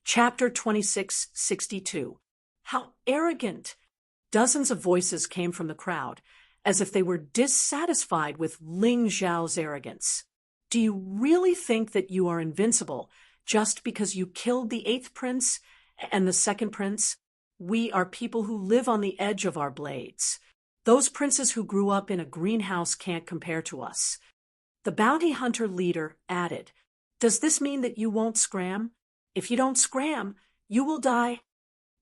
Chapter 2662. How arrogant! Dozens of voices came from the crowd, as if they were dissatisfied with Ling Xiao's arrogance. Do you really think that you are invincible just because you killed the 8th prince and the 2nd prince? We are people who live on the edge of our blades. Those princes who grew up in a greenhouse can't compare to us. The bounty hunter leader added, "Does this mean that you won't scram? If you don't scram, you will die."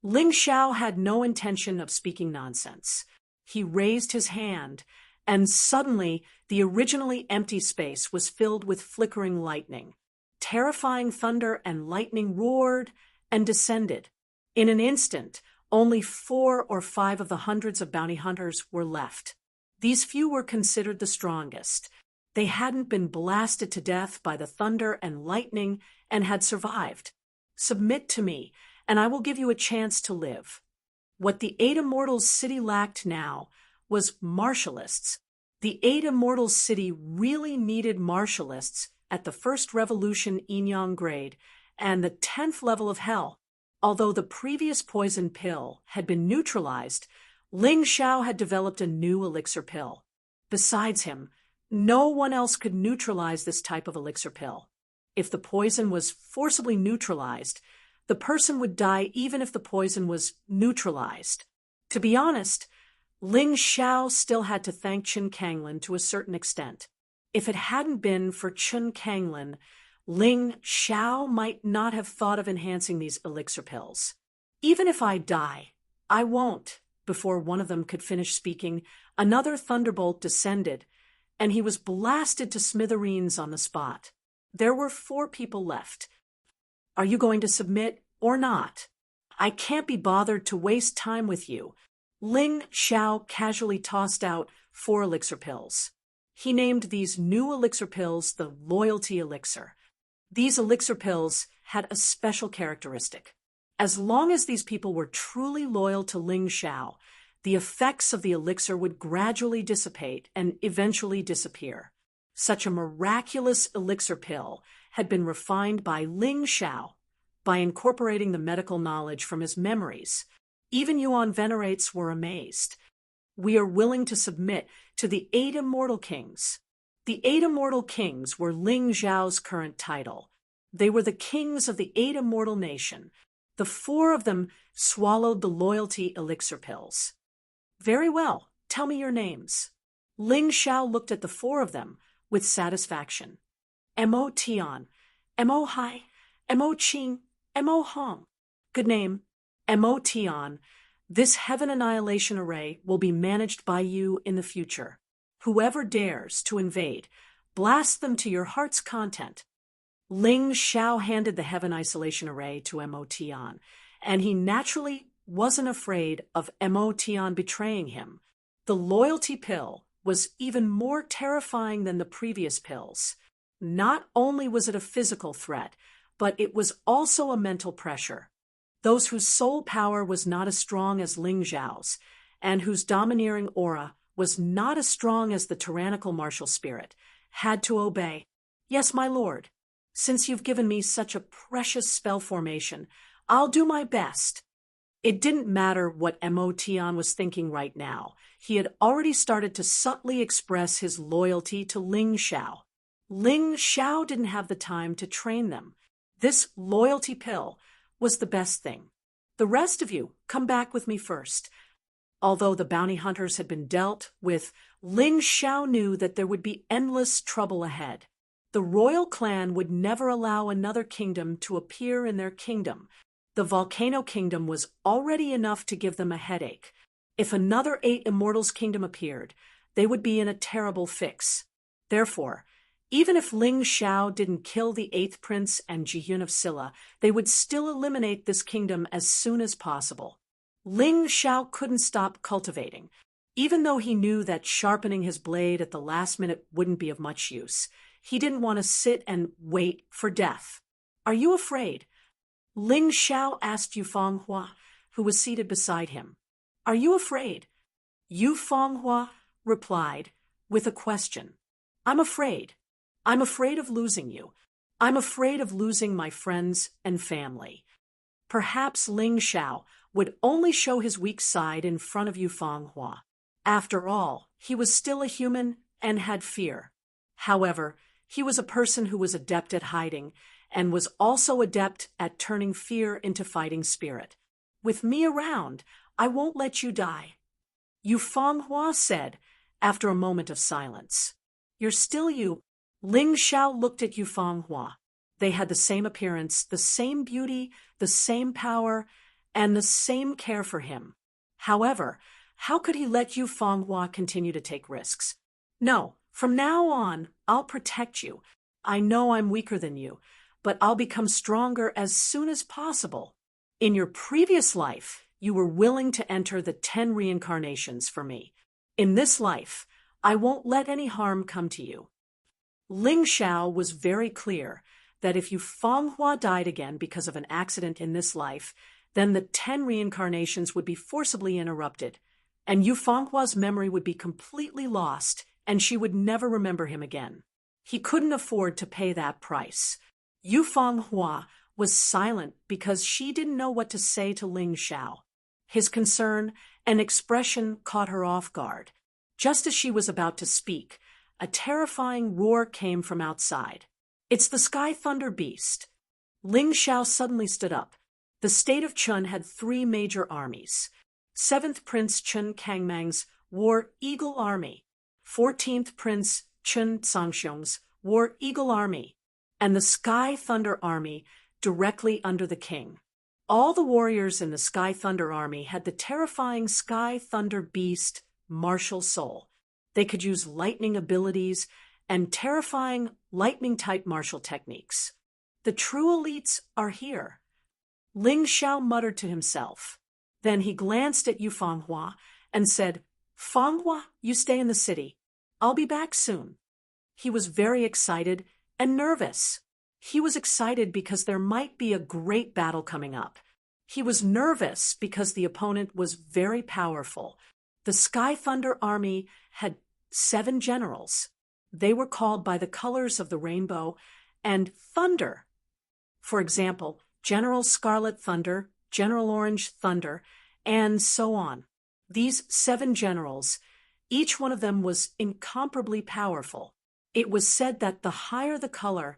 Ling Xiao had no intention of speaking nonsense. He raised his hand, and suddenly the originally empty space was filled with flickering lightning. Terrifying thunder and lightning roared and descended. In an instant, only 4 or 5 of the hundreds of bounty hunters were left. These few were considered the strongest. They hadn't been blasted to death by the thunder and lightning and had survived. "Submit to me, and I will give you a chance to live." What the 8 Immortals' city lacked now was martialists. The 8 Immortals' city really needed martialists at the 1st Revolution Yinyang grade and the 10th level of Hell. Although the previous poison pill had been neutralized, Ling Xiao had developed a new elixir pill. Besides him, no one else could neutralize this type of elixir pill. If the poison was forcibly neutralized, the person would die even if the poison was neutralized. To be honest, Ling Xiao still had to thank Chen Kanglin to a certain extent. If it hadn't been for Chen Kanglin, Ling Xiao might not have thought of enhancing these elixir pills. "Even if I die, I won't." Before one of them could finish speaking, another thunderbolt descended, and he was blasted to smithereens on the spot. There were 4 people left. "Are you going to submit or not? I can't be bothered to waste time with you." Ling Xiao casually tossed out 4 elixir pills. He named these new elixir pills the loyalty elixir. These elixir pills had a special characteristic. As long as these people were truly loyal to Ling Xiao, the effects of the elixir would gradually dissipate and eventually disappear. Such a miraculous elixir pill had been refined by Ling Xiao by incorporating the medical knowledge from his memories. Even Yuan Venerates were amazed. "We are willing to submit to the 8 Immortal Kings." The 8 Immortal Kings were Ling Xiao's current title. They were the kings of the 8 Immortal Nation. The 4 of them swallowed the loyalty elixir pills. "Very well, tell me your names." Ling Xiao looked at the 4 of them with satisfaction. "Mo Tian, Mo Hai, Mo Qing, Mo Hong." "Good name. Mo Tian. This heaven annihilation array will be managed by you in the future. Whoever dares to invade, blast them to your heart's content." Ling Xiao handed the heaven isolation array to Mo Tian, and he naturally wasn't afraid of Mo Tian betraying him. The loyalty pill was even more terrifying than the previous pills. Not only was it a physical threat, but it was also a mental pressure. Those whose soul power was not as strong as Ling Xiao's, and whose domineering aura was not as strong as the tyrannical martial spirit, had to obey. "Yes, my lord. Since you've given me such a precious spell formation, I'll do my best." It didn't matter what Mo Tian was thinking right now. He had already started to subtly express his loyalty to Ling Xiao. Ling Xiao didn't have the time to train them. This loyalty pill was the best thing. "The rest of you, come back with me first." Although the bounty hunters had been dealt with, Ling Xiao knew that there would be endless trouble ahead. The royal clan would never allow another kingdom to appear in their kingdom. The Volcano Kingdom was already enough to give them a headache. If another 8 Immortals Kingdom appeared, they would be in a terrible fix. Therefore, even if Ling Xiao didn't kill the 8th Prince and Jiyun of Silla, they would still eliminate this kingdom as soon as possible. Ling Xiao couldn't stop cultivating. Even though he knew that sharpening his blade at the last minute wouldn't be of much use, he didn't want to sit and wait for death. "Are you afraid?" Ling Xiao asked Yu Fenghua, who was seated beside him. "Are you afraid?" Yu Fenghua replied with a question. "I'm afraid. I'm afraid of losing you. I'm afraid of losing my friends and family." Perhaps Ling Xiao would only show his weak side in front of Yufeng Hua. After all, he was still a human and had fear. However, he was a person who was adept at hiding and was also adept at turning fear into fighting spirit. With me around, I won't let you die, Yufeng Hua said after a moment of silence. You're still you. Ling Xiao looked at Yufeng Hua. They had the same appearance, the same beauty, the same power, and the same care for him. However, how could he let Yufeng Hua continue to take risks? No, from now on, I'll protect you. I know I'm weaker than you, but I'll become stronger as soon as possible. In your previous life, you were willing to enter the 10 reincarnations for me. In this life, I won't let any harm come to you. Ling Xiao was very clear that if Yufeng Hua died again because of an accident in this life, then the 10 reincarnations would be forcibly interrupted, and Yufeng Hua's memory would be completely lost, and she would never remember him again. He couldn't afford to pay that price. Yufeng Hua was silent because she didn't know what to say to Ling Xiao. His concern and expression caught her off guard. Just as she was about to speak, a terrifying roar came from outside. It's the Sky Thunder Beast. Ling Xiao suddenly stood up. The state of Chun had 3 major armies. 7th Prince Chun Kangmang's War Eagle Army, 14th Prince Chun Sangxiong's War Eagle Army, and the Sky Thunder Army directly under the king. All the warriors in the Sky Thunder Army had the terrifying Sky Thunder Beast martial soul. They could use lightning abilities and terrifying lightning-type martial techniques. The true elites are here. Ling Xiao muttered to himself. Then he glanced at Yufeng Hua and said, Feng Hua, you stay in the city. I'll be back soon. He was very excited and nervous. He was excited because there might be a great battle coming up. He was nervous because the opponent was very powerful. The Sky Thunder Army had 7 generals. They were called by the colors of the rainbow and thunder. For example, General Scarlet Thunder, General Orange Thunder, and so on. These 7 generals, each one of them was incomparably powerful. It was said that the higher the color,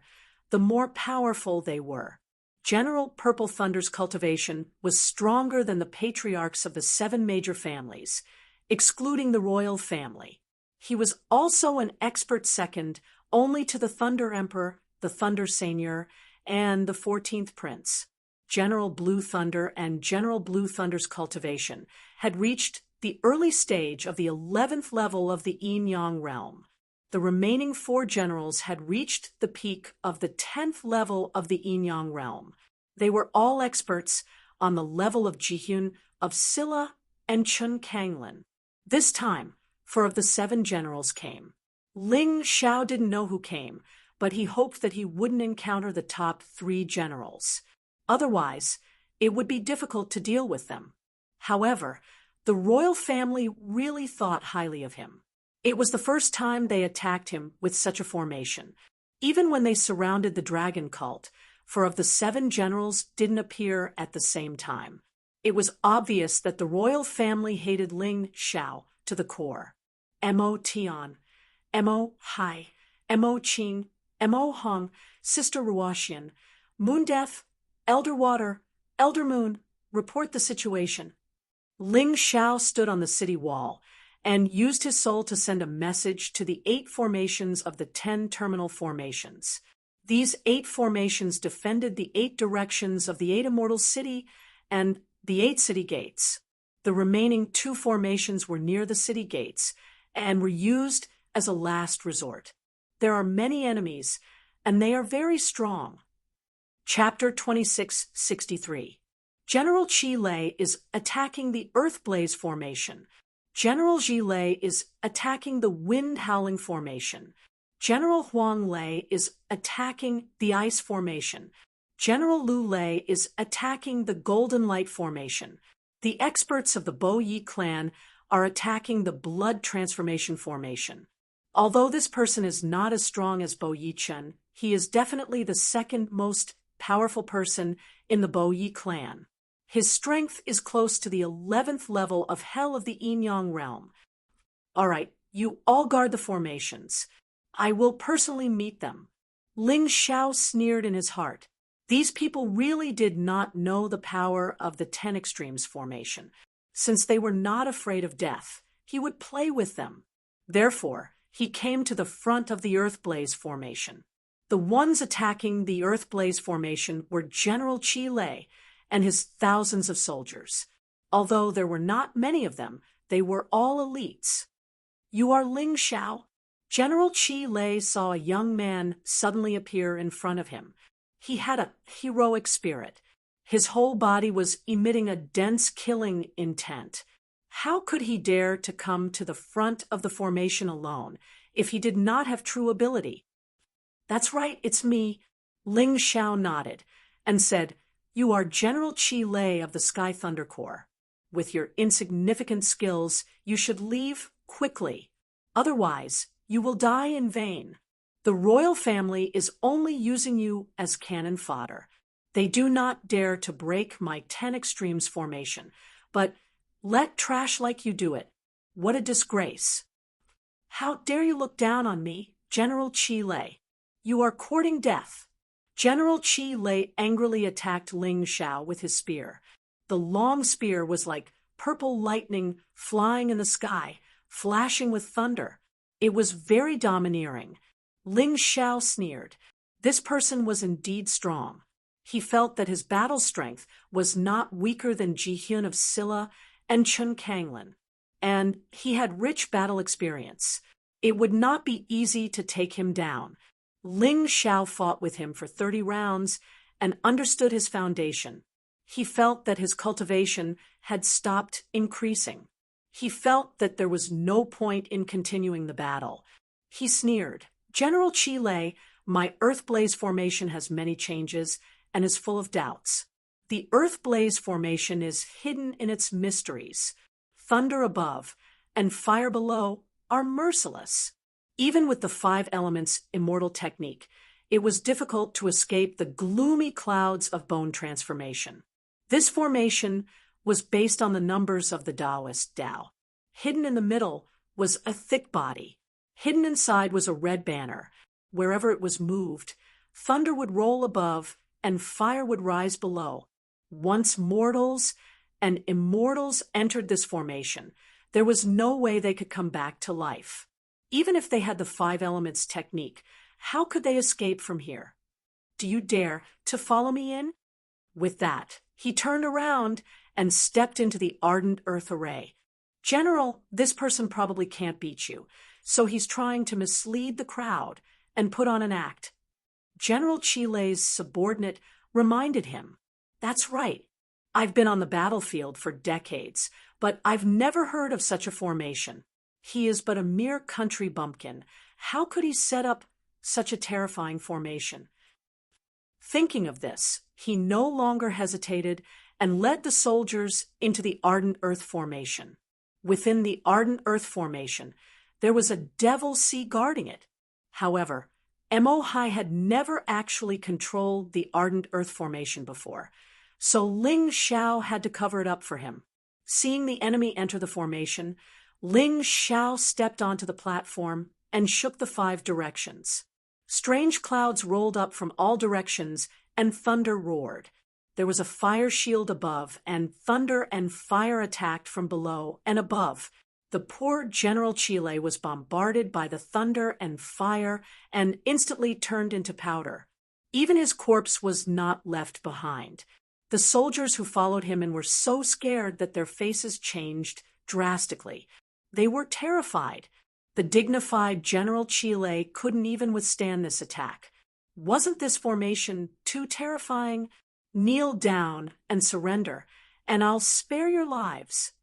the more powerful they were. General Purple Thunder's cultivation was stronger than the patriarchs of the 7 major families, excluding the royal family. He was also an expert second only to the Thunder Emperor, the Thunder Seigneur, and the 14th Prince. General Blue Thunder and General Blue Thunder's cultivation had reached the early stage of the 11th level of the Yin-Yang realm. The remaining 4 generals had reached the peak of the 10th level of the Yin-Yang realm. They were all experts on the level of Jihyun, of Silla, and Chun Kanglin. This time, 4 of the 7 generals came. Ling Xiao didn't know who came, but he hoped that he wouldn't encounter the top 3 generals. Otherwise, it would be difficult to deal with them. However, the royal family really thought highly of him. It was the first time they attacked him with such a formation. Even when they surrounded the dragon cult, 4 of the 7 generals didn't appear at the same time. It was obvious that the royal family hated Ling Xiao to the core. Mo Tian, Mo Hai, Mo Qing, Mo Hong, Sister Ruoxian, Moon Death, Elder Water, Elder Moon, report the situation. Ling Xiao stood on the city wall and used his soul to send a message to the 8 formations of the 10 terminal formations. These 8 formations defended the 8 directions of the 8 immortal city and the 8 city gates. The remaining 2 formations were near the city gates and were used as a last resort. There are many enemies, and they are very strong. Chapter 2663. General Qi Lei is attacking the Earth Blaze formation. General Ji Lei is attacking the Wind Howling formation. General Huang Lei is attacking the Ice formation. General Lu Lei is attacking the Golden Light formation. The experts of the Bo Yi clan are attacking the Blood Transformation formation. Although this person is not as strong as Bo Yi Chen, he is definitely the second most powerful person in the Boyi clan. His strength is close to the 11th level of Hell of the Inyang realm. All right, you all guard the formations. I will personally meet them. Ling Xiao sneered in his heart. These people really did not know the power of the 10 Extremes formation. Since they were not afraid of death, he would play with them. Therefore, he came to the front of the Earthblaze formation. The ones attacking the Earthblaze formation were General Qi Lei and his thousands of soldiers. Although there were not many of them, they were all elites. You are Ling Xiao? General Qi Lei saw a young man suddenly appear in front of him. He had a heroic spirit. His whole body was emitting a dense killing intent. How could he dare to come to the front of the formation alone if he did not have true ability? That's right, it's me. Ling Xiao nodded and said, You are General Qi Lei of the Sky Thunder Corps. With your insignificant skills, you should leave quickly. Otherwise, you will die in vain. The royal family is only using you as cannon fodder. They do not dare to break my 10 Extremes formation, but let trash like you do it. What a disgrace. How dare you look down on me, General Qi Lei? You are courting death. General Qi Lei angrily attacked Ling Xiao with his spear. The long spear was like purple lightning flying in the sky, flashing with thunder. It was very domineering. Ling Xiao sneered. This person was indeed strong. He felt that his battle strength was not weaker than Ji Hyun of Silla and Chun Kanglin, and he had rich battle experience. It would not be easy to take him down. Ling Xiao fought with him for 30 rounds and understood his foundation. He felt that his cultivation had stopped increasing. He felt that there was no point in continuing the battle. He sneered, General Qi Lei, my Earthblaze formation has many changes and is full of doubts. The Earthblaze formation is hidden in its mysteries. Thunder above and fire below are merciless. Even with the 5 elements immortal technique, it was difficult to escape the gloomy clouds of bone transformation. This formation was based on the numbers of the Taoist Tao. Hidden in the middle was a thick body. Hidden inside was a red banner. Wherever it was moved, thunder would roll above and fire would rise below. Once mortals and immortals entered this formation, there was no way they could come back to life. Even if they had the 5 elements technique, how could they escape from here? Do you dare to follow me in? With that, he turned around and stepped into the ardent earth array. General, this person probably can't beat you, so he's trying to mislead the crowd and put on an act. General Qi Lei's subordinate reminded him, That's right. I've been on the battlefield for decades, but I've never heard of such a formation. He is but a mere country bumpkin. How could he set up such a terrifying formation? Thinking of this, he no longer hesitated and led the soldiers into the Ardent Earth Formation. Within the Ardent Earth Formation, there was a devil sea guarding it. However, Mo Hai had never actually controlled the Ardent Earth Formation before, so Ling Xiao had to cover it up for him. Seeing the enemy enter the formation, Ling Xiao stepped onto the platform and shook the 5 directions. Strange clouds rolled up from all directions and thunder roared. There was a fire shield above, and thunder and fire attacked from below and above. The poor General Qi Lei was bombarded by the thunder and fire and instantly turned into powder. Even his corpse was not left behind. The soldiers who followed him and were so scared that their faces changed drastically. They were terrified. The dignified General Qi Lei couldn't even withstand this attack. Wasn't this formation too terrifying? Kneel down and surrender, and I'll spare your lives.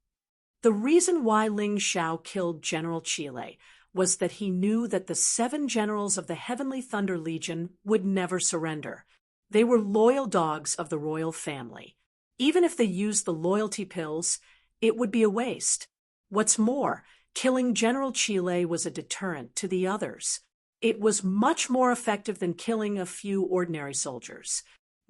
The reason why Ling Xiao killed General Qi Lei was that he knew that the 7 generals of the Heavenly Thunder Legion would never surrender. They were loyal dogs of the royal family. Even if they used the loyalty pills, it would be a waste. What's more, killing General Qi Lei was a deterrent to the others. It was much more effective than killing a few ordinary soldiers.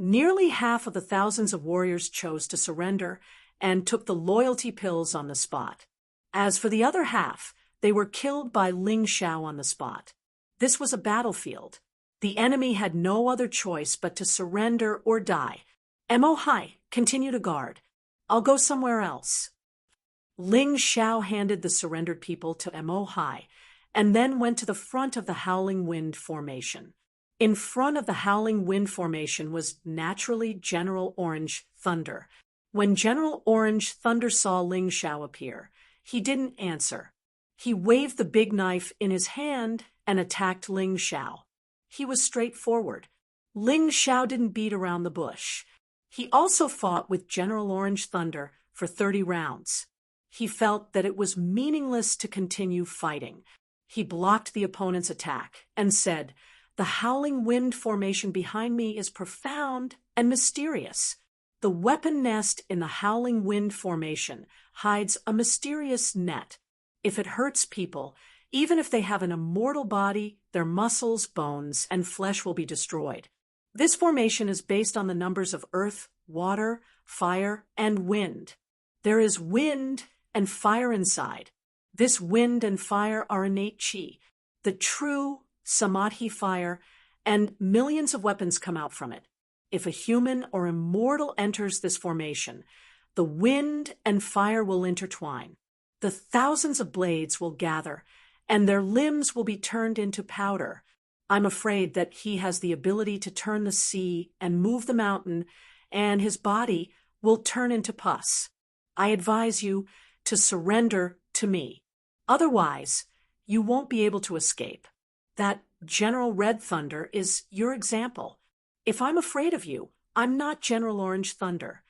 Nearly half of the thousands of warriors chose to surrender and took the loyalty pills on the spot. As for the other half, they were killed by Ling Xiao on the spot. This was a battlefield. The enemy had no other choice but to surrender or die. Mo Hai, continue to guard. I'll go somewhere else. Ling Xiao handed the surrendered people to Mo Hai and then went to the front of the Howling Wind Formation. In front of the Howling Wind Formation was naturally General Orange Thunder. When General Orange Thunder saw Ling Xiao appear, he didn't answer. He waved the big knife in his hand and attacked Ling Xiao. He was straightforward. Ling Xiao didn't beat around the bush. He also fought with General Orange Thunder for 30 rounds. He felt that it was meaningless to continue fighting. He blocked the opponent's attack and said, "The Howling Wind Formation behind me is profound and mysterious. The weapon nest in the Howling Wind Formation hides a mysterious net. If it hurts people, even if they have an immortal body, their muscles, bones, and flesh will be destroyed. This formation is based on the numbers of earth, water, fire, and wind. There is wind and fire inside. This wind and fire are innate chi, the true samadhi fire, and millions of weapons come out from it. If a human or immortal enters this formation, the wind and fire will intertwine. The thousands of blades will gather, and their limbs will be turned into powder. I'm afraid that he has the ability to turn the sea and move the mountain, and his body will turn into pus. I advise you to surrender to me. Otherwise, you won't be able to escape. That General Red Thunder is your example. If I'm afraid of you, I'm not General Orange Thunder.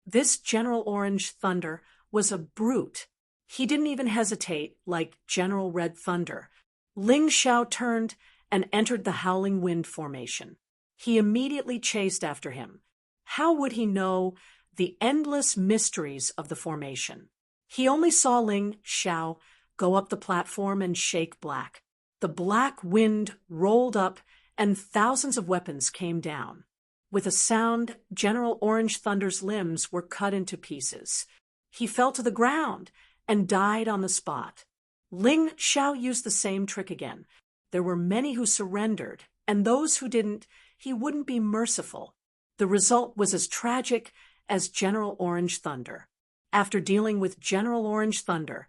This General Orange Thunder was a brute. He didn't even hesitate like General Red Thunder. Ling Xiao turned and entered the Howling Wind Formation. He immediately chased after him. How would he know the endless mysteries of the formation? He only saw Ling Xiao go up the platform and shake black. The black wind rolled up and thousands of weapons came down. With a sound, General Orange Thunder's limbs were cut into pieces. He fell to the ground and died on the spot. Ling Xiao used the same trick again. There were many who surrendered, and those who didn't, he wouldn't be merciful. The result was as tragic as General Orange Thunder. After dealing with General Orange Thunder,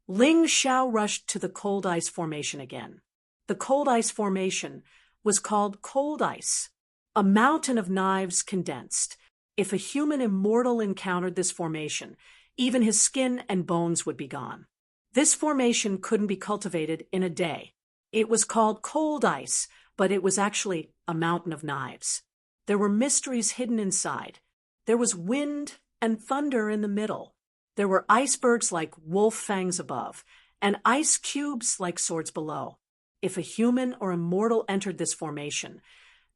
Ling Xiao rushed to the Cold Ice Formation again. The Cold Ice Formation was called Cold Ice, a mountain of knives condensed. If a human immortal encountered this formation, even his skin and bones would be gone. This formation couldn't be cultivated in a day. It was called Cold Ice, but it was actually a mountain of knives. There were mysteries hidden inside. There was wind and thunder in the middle. There were icebergs like wolf fangs above, and ice cubes like swords below. If a human or immortal entered this formation,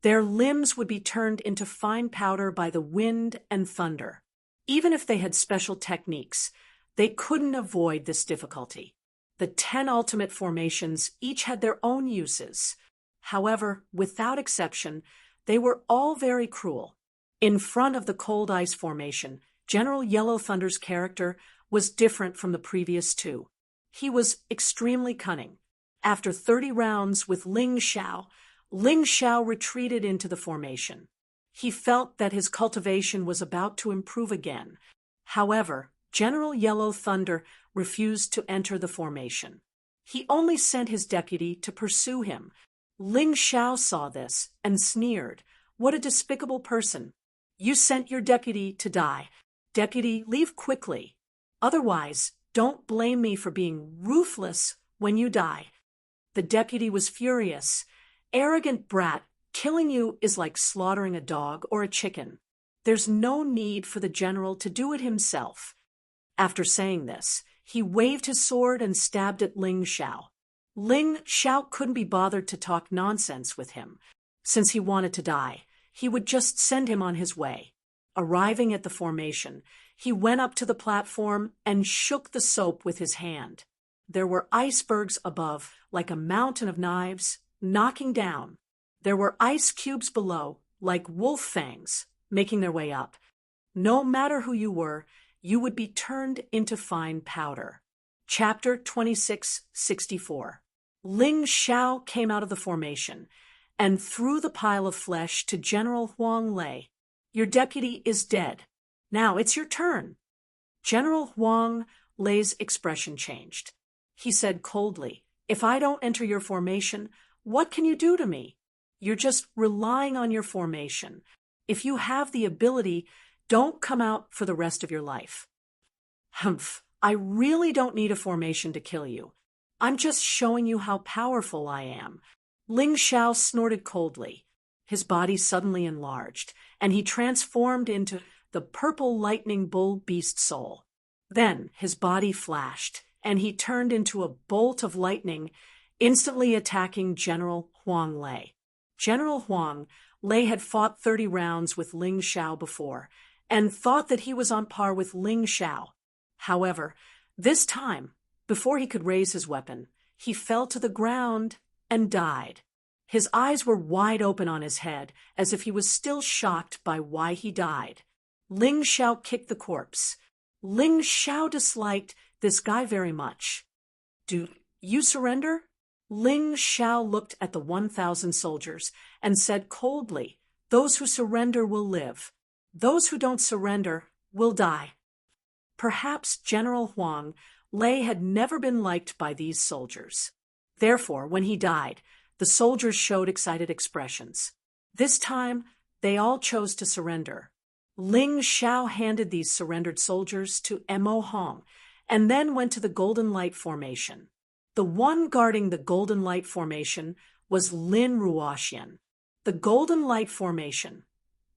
their limbs would be turned into fine powder by the wind and thunder. Even if they had special techniques, they couldn't avoid this difficulty. The 10 ultimate formations each had their own uses. However, without exception, they were all very cruel. In front of the Cold Ice Formation, General Yellow Thunder's character was different from the previous two. He was extremely cunning. After 30 rounds with Ling Xiao retreated into the formation. He felt that his cultivation was about to improve again. However, General Yellow Thunder refused to enter the formation. He only sent his deputy to pursue him. Ling Xiao saw this and sneered. What a despicable person. You sent your deputy to die. Deputy, leave quickly. Otherwise, don't blame me for being ruthless when you die. The deputy was furious. Arrogant brat, killing you is like slaughtering a dog or a chicken. There's no need for the general to do it himself. After saying this, he waved his sword and stabbed at Ling Xiao. Ling Xiao couldn't be bothered to talk nonsense with him. Since he wanted to die, he would just send him on his way. Arriving at the formation, he went up to the platform and shook the soap with his hand. There were icebergs above, like a mountain of knives, knocking down. There were ice cubes below, like wolf fangs, making their way up. No matter who you were, you would be turned into fine powder. Chapter 2664. Ling Xiao came out of the formation and threw the pile of flesh to General Huang Lei. Your deputy is dead. Now it's your turn. General Huang Lei's expression changed. He said coldly, "If I don't enter your formation, what can you do to me? You're just relying on your formation. If you have the ability, don't come out for the rest of your life." Humph, I really don't need a formation to kill you. I'm just showing you how powerful I am. Ling Xiao snorted coldly. His body suddenly enlarged, and he transformed into the purple lightning bull beast soul. Then his body flashed, and he turned into a bolt of lightning, instantly attacking General Huang Lei. General Huang Lei had fought 30 rounds with Ling Xiao before, and thought that he was on par with Ling Xiao. However, this time, before he could raise his weapon, he fell to the ground and died. His eyes were wide open on his head, as if he was still shocked by why he died. Ling Xiao kicked the corpse. Ling Xiao disliked this guy very much. "Do you surrender?" Ling Xiao looked at the 1,000 soldiers and said coldly, "Those who surrender will live. Those who don't surrender will die." Perhaps General Huang Lei had never been liked by these soldiers. Therefore, when he died, the soldiers showed excited expressions. This time, they all chose to surrender. Ling Xiao handed these surrendered soldiers to Mo Hong, and then went to the Golden Light Formation. The one guarding the Golden Light Formation was Lin Ruoxian. The Golden Light Formation.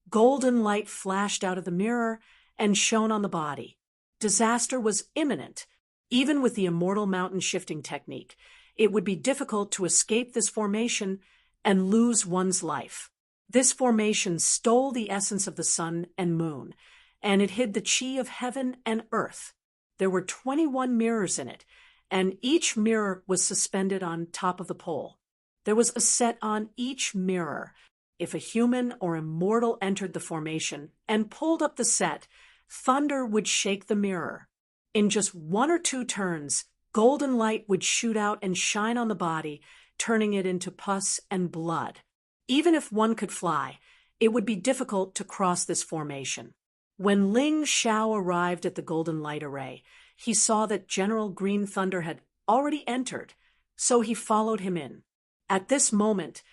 Golden light flashed out of the mirror and shone on the body. Disaster was imminent. Even with the immortal mountain shifting technique, it would be difficult to escape this formation and lose one's life. This formation stole the essence of the sun and moon, and it hid the chi of heaven and earth. There were 21 mirrors in it, and each mirror was suspended on top of the pole. There was a set on each mirror. If a human or immortal entered the formation and pulled up the set, thunder would shake the mirror. In just 1 or 2 turns, golden light would shoot out and shine on the body, turning it into pus and blood. Even if one could fly, it would be difficult to cross this formation. When Ling Xiao arrived at the Golden Light Array, he saw that General Green Thunder had already entered, so he followed him in. At this moment,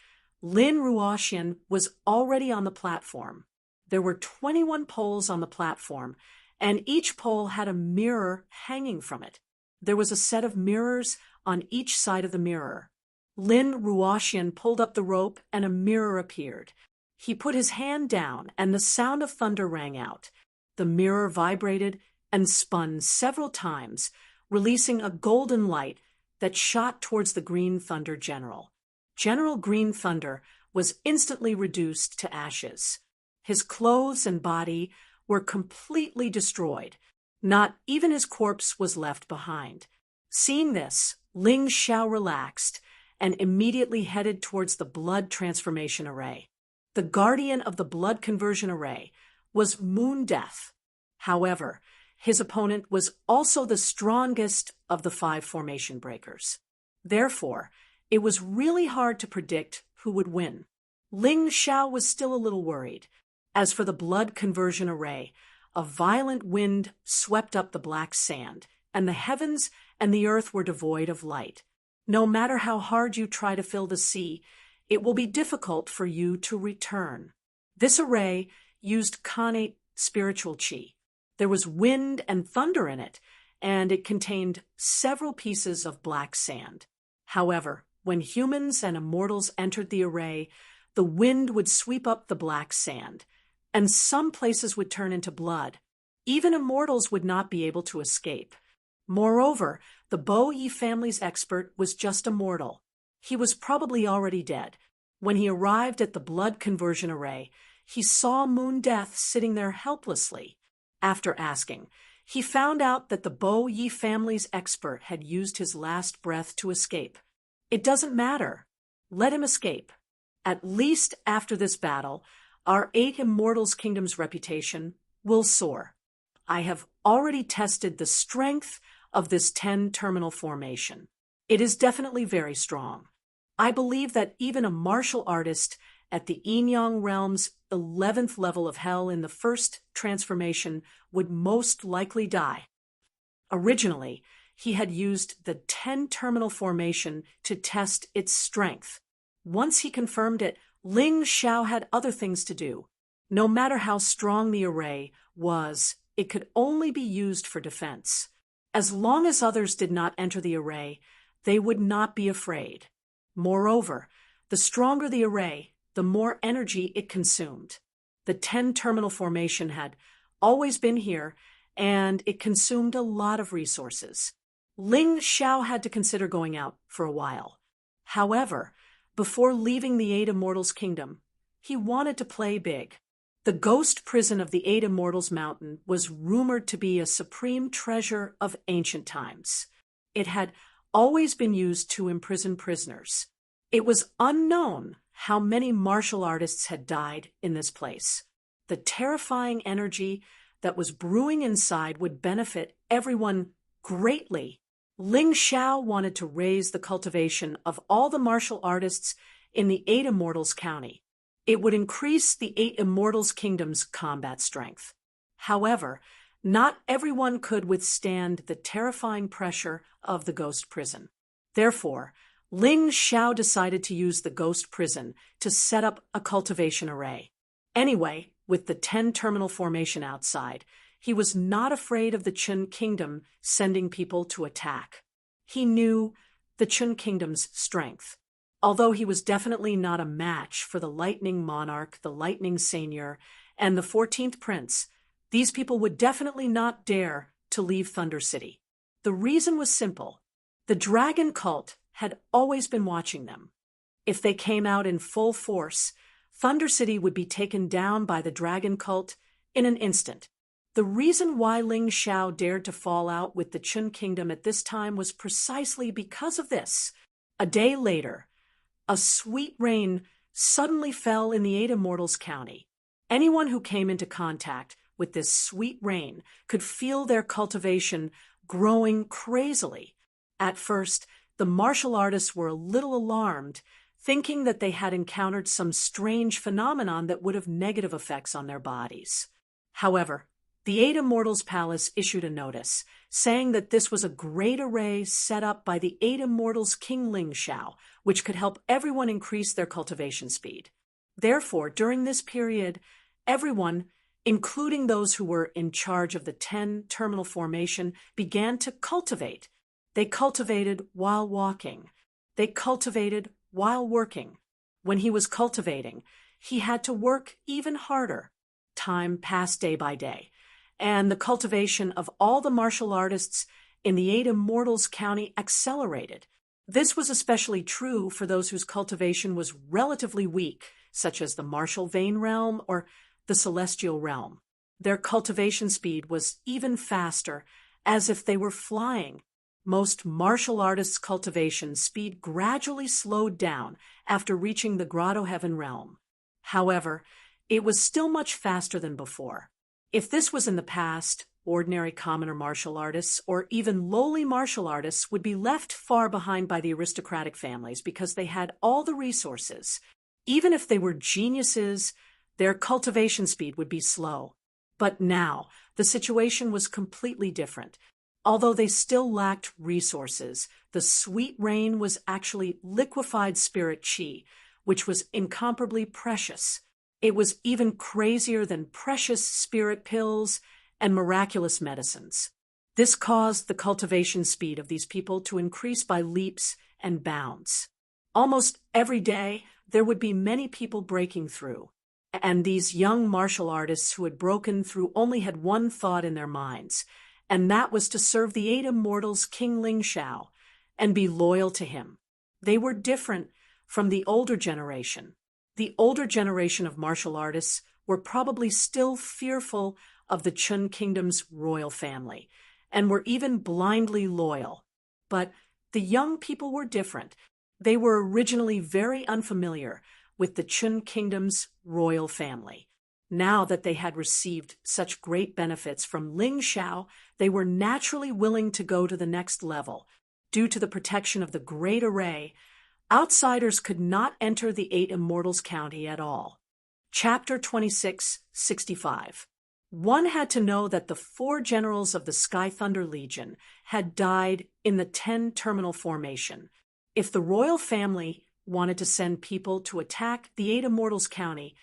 Lin Ruoxian was already on the platform. There were 21 poles on the platform, and each pole had a mirror hanging from it. There was a set of mirrors on each side of the mirror. Lin Ruoxian pulled up the rope and a mirror appeared. He put his hand down and the sound of thunder rang out. The mirror vibrated and spun several times, releasing a golden light that shot towards the Green Thunder General. General Green Thunder was instantly reduced to ashes. His clothes and body were completely destroyed. Not even his corpse was left behind. Seeing this, Ling Xiao relaxed and immediately headed towards the Blood Transformation Array. The guardian of the Blood Conversion Array was Moon Death. However, his opponent was also the strongest of the 5 formation breakers. Therefore, it was really hard to predict who would win. Ling Xiao was still a little worried. As for the Blood Conversion Array, a violent wind swept up the black sand, and the heavens and the earth were devoid of light. No matter how hard you try to fill the sea, it will be difficult for you to return. This array used Khanate spiritual chi. There was wind and thunder in it, and it contained several pieces of black sand. However, when humans and immortals entered the array, the wind would sweep up the black sand, and some places would turn into blood. Even immortals would not be able to escape. Moreover, the Bo Yi family's expert was just a mortal. He was probably already dead. When he arrived at the Blood Conversion Array, he saw Moon Death sitting there helplessly. After asking, he found out that the Bo Yi family's expert had used his last breath to escape. It doesn't matter. Let him escape. At least after this battle, our 8 Immortals Kingdom's reputation will soar. I have already tested the strength of this 10-terminal formation. It is definitely very strong. I believe that even a martial artist at the Yin-Yang realm's 11th level of hell in the first transformation would most likely die. Originally, he had used the 10-terminal formation to test its strength. Once he confirmed it, Ling Xiao had other things to do. No matter how strong the array was, it could only be used for defense. As long as others did not enter the array, they would not be afraid. Moreover, the stronger the array, the more energy it consumed. The 10-terminal formation had always been here, and it consumed a lot of resources. Ling Xiao had to consider going out for a while. However, before leaving the 8 Immortals Kingdom, he wanted to play big. The ghost prison of the 8 Immortals Mountain was rumored to be a supreme treasure of ancient times. It had always been used to imprison prisoners. It was unknown how many martial artists had died in this place. The terrifying energy that was brewing inside would benefit everyone greatly. Ling Xiao wanted to raise the cultivation of all the martial artists in the 8 Immortals County. It would increase the 8 Immortals Kingdom's combat strength. However, not everyone could withstand the terrifying pressure of the ghost prison. Therefore, Ling Xiao decided to use the ghost prison to set up a cultivation array. Anyway, with the 10-terminal formation outside, he was not afraid of the Qin Kingdom sending people to attack. He knew the Qin Kingdom's strength. Although he was definitely not a match for the Lightning Monarch, the Lightning Seigneur, and the 14th Prince, these people would definitely not dare to leave Thunder City. The reason was simple. The dragon cult had always been watching them. If they came out in full force, Thunder City would be taken down by the dragon cult in an instant. The reason why Ling Xiao dared to fall out with the Qin Kingdom at this time was precisely because of this. A day later, a sweet rain suddenly fell in the 8 Immortals County. Anyone who came into contact with this sweet rain could feel their cultivation growing crazily. At first, the martial artists were a little alarmed, thinking that they had encountered some strange phenomenon that would have negative effects on their bodies. However, the 8 Immortals Palace issued a notice, saying that this was a great array set up by the 8 Immortals King Ling Xiao, which could help everyone increase their cultivation speed. Therefore, during this period, everyone, including those who were in charge of the 10-terminal formation, began to cultivate. They cultivated while walking. They cultivated while working. When he was cultivating, he had to work even harder. Time passed day by day, and the cultivation of all the martial artists in the 8 Immortals County accelerated. This was especially true for those whose cultivation was relatively weak, such as the Martial Vein Realm or the Celestial Realm. Their cultivation speed was even faster, as if they were flying. Most martial artists' cultivation speed gradually slowed down after reaching the Grotto Heaven realm. However, it was still much faster than before. If this was in the past, ordinary commoner martial artists or even lowly martial artists would be left far behind by the aristocratic families because they had all the resources. Even if they were geniuses, their cultivation speed would be slow. But now, the situation was completely different. Although they still lacked resources, the sweet rain was actually liquefied spirit qi, which was incomparably precious. It was even crazier than precious spirit pills and miraculous medicines. This caused the cultivation speed of these people to increase by leaps and bounds. Almost every day, there would be many people breaking through, and these young martial artists who had broken through only had one thought in their minds, and that was to serve the 8 Immortals King Ling Xiao and be loyal to him. They were different from the older generation. The older generation of martial artists were probably still fearful of the Qin Kingdom's royal family and were even blindly loyal. But the young people were different. They were originally very unfamiliar with the Qin kingdom's royal family. Now that they had received such great benefits from Ling Xiao, they were naturally willing to go to the next level. Due to the protection of the Great Array, outsiders could not enter the Eight Immortals County at all. Chapter 2665. One had to know that the 4 generals of the Sky Thunder Legion had died in the 10 terminal formation. If the royal family wanted to send people to attack the Eight Immortals County,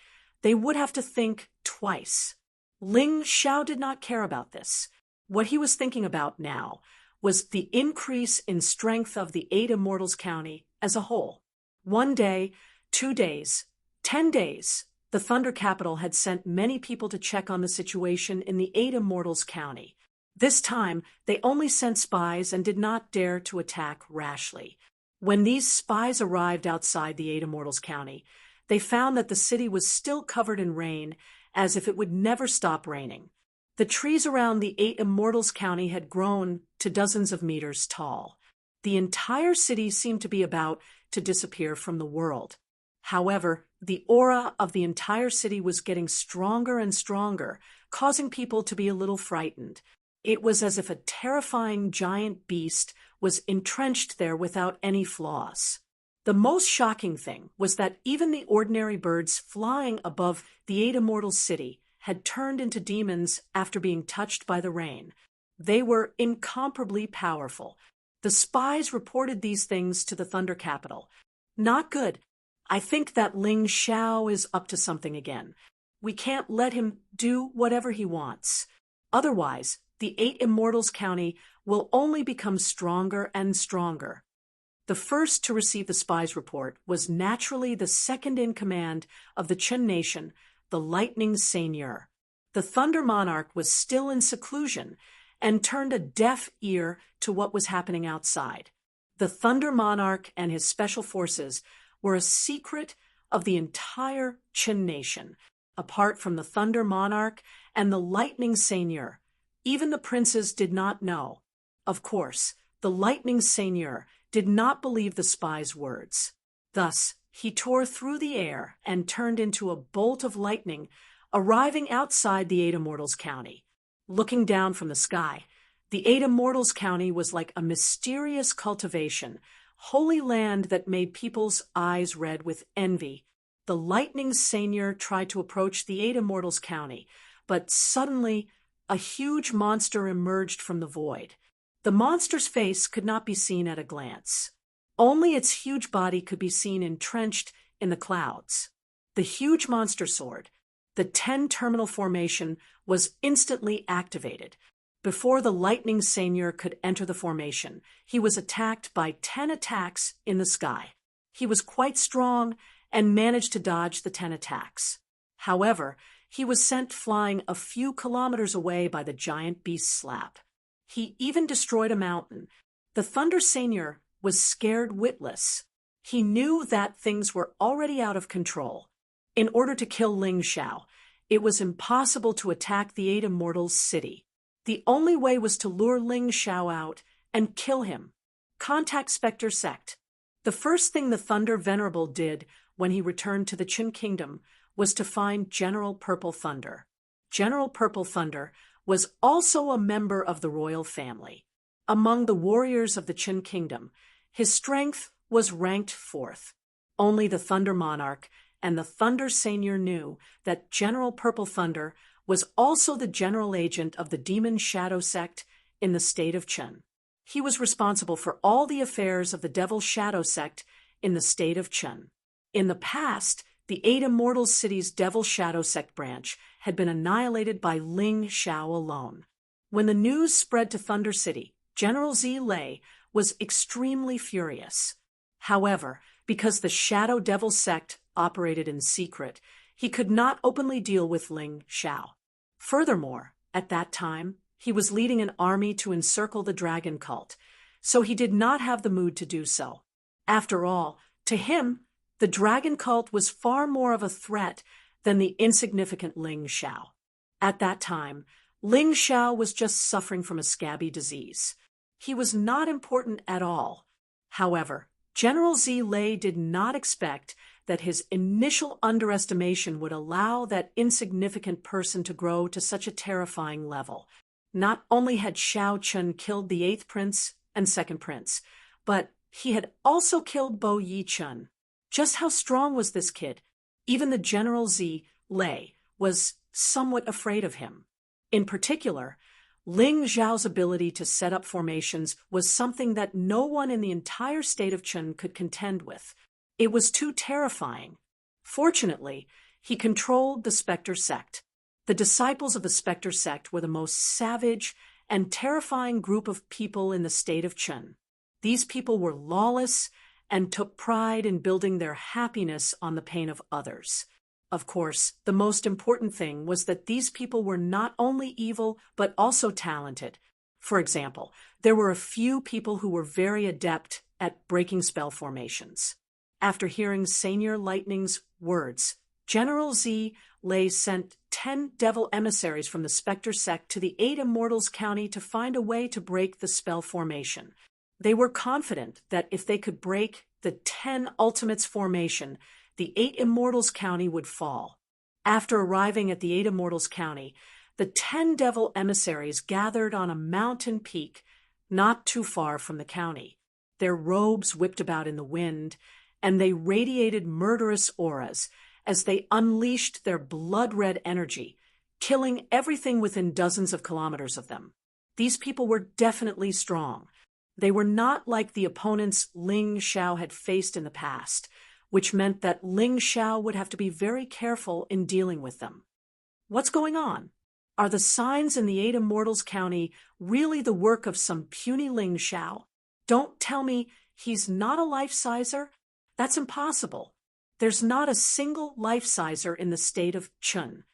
they would have to think twice. Ling Xiao did not care about this. What he was thinking about now was the increase in strength of the Eight Immortals County as a whole. 1 day, 2 days, 10 days, the Thunder Capital had sent many people to check on the situation in the Eight Immortals County. This time, they only sent spies and did not dare to attack rashly. When these spies arrived outside the Eight Immortals County, they found that the city was still covered in rain, as if it would never stop raining. The trees around the Eight Immortals County had grown to dozens of meters tall. The entire city seemed to be about to disappear from the world. However, the aura of the entire city was getting stronger and stronger, causing people to be a little frightened. It was as if a terrifying giant beast was entrenched there without any flaws. The most shocking thing was that even the ordinary birds flying above the Eight Immortals City had turned into demons after being touched by the rain. They were incomparably powerful. The spies reported these things to the Thunder Capital. Not good. I think that Ling Xiao is up to something again. We can't let him do whatever he wants. Otherwise, the Eight Immortals County will only become stronger and stronger. The first to receive the spy's report was naturally the second in command of the Qin nation, the Lightning Seigneur. The Thunder Monarch was still in seclusion and turned a deaf ear to what was happening outside. The Thunder Monarch and his special forces were a secret of the entire Qin nation. Apart from the Thunder Monarch and the Lightning Seigneur, even the princes did not know. Of course, the Lightning Seigneur did not believe the spy's words. Thus, he tore through the air and turned into a bolt of lightning, arriving outside the Eight Immortals County. Looking down from the sky, the Eight Immortals County was like a mysterious cultivation, holy land that made people's eyes red with envy. The Lightning Seigneur tried to approach the Eight Immortals County, but suddenly a huge monster emerged from the void. The monster's face could not be seen at a glance. Only its huge body could be seen entrenched in the clouds. The huge monster sword, the 10 terminal formation, was instantly activated. Before the Lightning Seigneur could enter the formation, he was attacked by 10 attacks in the sky. He was quite strong and managed to dodge the 10 attacks. However, he was sent flying a few kilometers away by the giant beast's slap. He even destroyed a mountain. The Thunder Seigneur was scared witless. He knew that things were already out of control. In order to kill Ling Xiao, it was impossible to attack the Eight Immortals City. The only way was to lure Ling Xiao out and kill him. Contact Spectre Sect. The first thing the Thunder Venerable did when he returned to the Qin Kingdom was to find General Purple Thunder. General Purple Thunder was also a member of the royal family. Among the warriors of the Qin Kingdom, his strength was ranked 4th. Only the Thunder Monarch and the Thunder Seigneur knew that General Purple Thunder was also the general agent of the Demon Shadow Sect in the state of Qin. He was responsible for all the affairs of the Devil Shadow Sect in the state of Qin. In the past, the Eight Immortals City's Devil Shadow Sect branch had been annihilated by Ling Xiao alone. When the news spread to Thunder City, General Zi Lei was extremely furious. However, because the Shadow Devil Sect operated in secret, he could not openly deal with Ling Xiao. Furthermore, at that time, he was leading an army to encircle the dragon cult, so he did not have the mood to do so. After all, to him, the dragon cult was far more of a threat than the insignificant Ling Xiao. At that time, Ling Xiao was just suffering from a scabby disease. He was not important at all. However, General Zi Lei did not expect that his initial underestimation would allow that insignificant person to grow to such a terrifying level. Not only had Xiao Chun killed the 8th prince and 2nd prince, but he had also killed Bo Yi Chun. Just how strong was this kid? Even the General Lei was somewhat afraid of him. In particular, Ling Zhao's ability to set up formations was something that no one in the entire state of Chun could contend with. It was too terrifying. Fortunately, he controlled the Spectre sect. The disciples of the Spectre sect were the most savage and terrifying group of people in the state of Chun. These people were lawless and took pride in building their happiness on the pain of others. Of course, the most important thing was that these people were not only evil, but also talented. For example, there were a few people who were very adept at breaking spell formations. After hearing Senior Lightning's words, General Lei sent 10 devil emissaries from the Spectre sect to the 8 Immortals County to find a way to break the spell formation. They were confident that if they could break the 10 Ultimates formation, the 8 Immortals County would fall. After arriving at the 8 Immortals County, the 10 devil emissaries gathered on a mountain peak not too far from the county. Their robes whipped about in the wind, and they radiated murderous auras as they unleashed their blood-red energy, killing everything within dozens of kilometers of them. These people were definitely strong. They were not like the opponents Ling Xiao had faced in the past, which meant that Ling Xiao would have to be very careful in dealing with them. What's going on? Are the signs in the 8 Immortals County really the work of some puny Ling Xiao? Don't tell me he's not a life-sizer? That's impossible. There's not a single life-sizer in the state of Chun.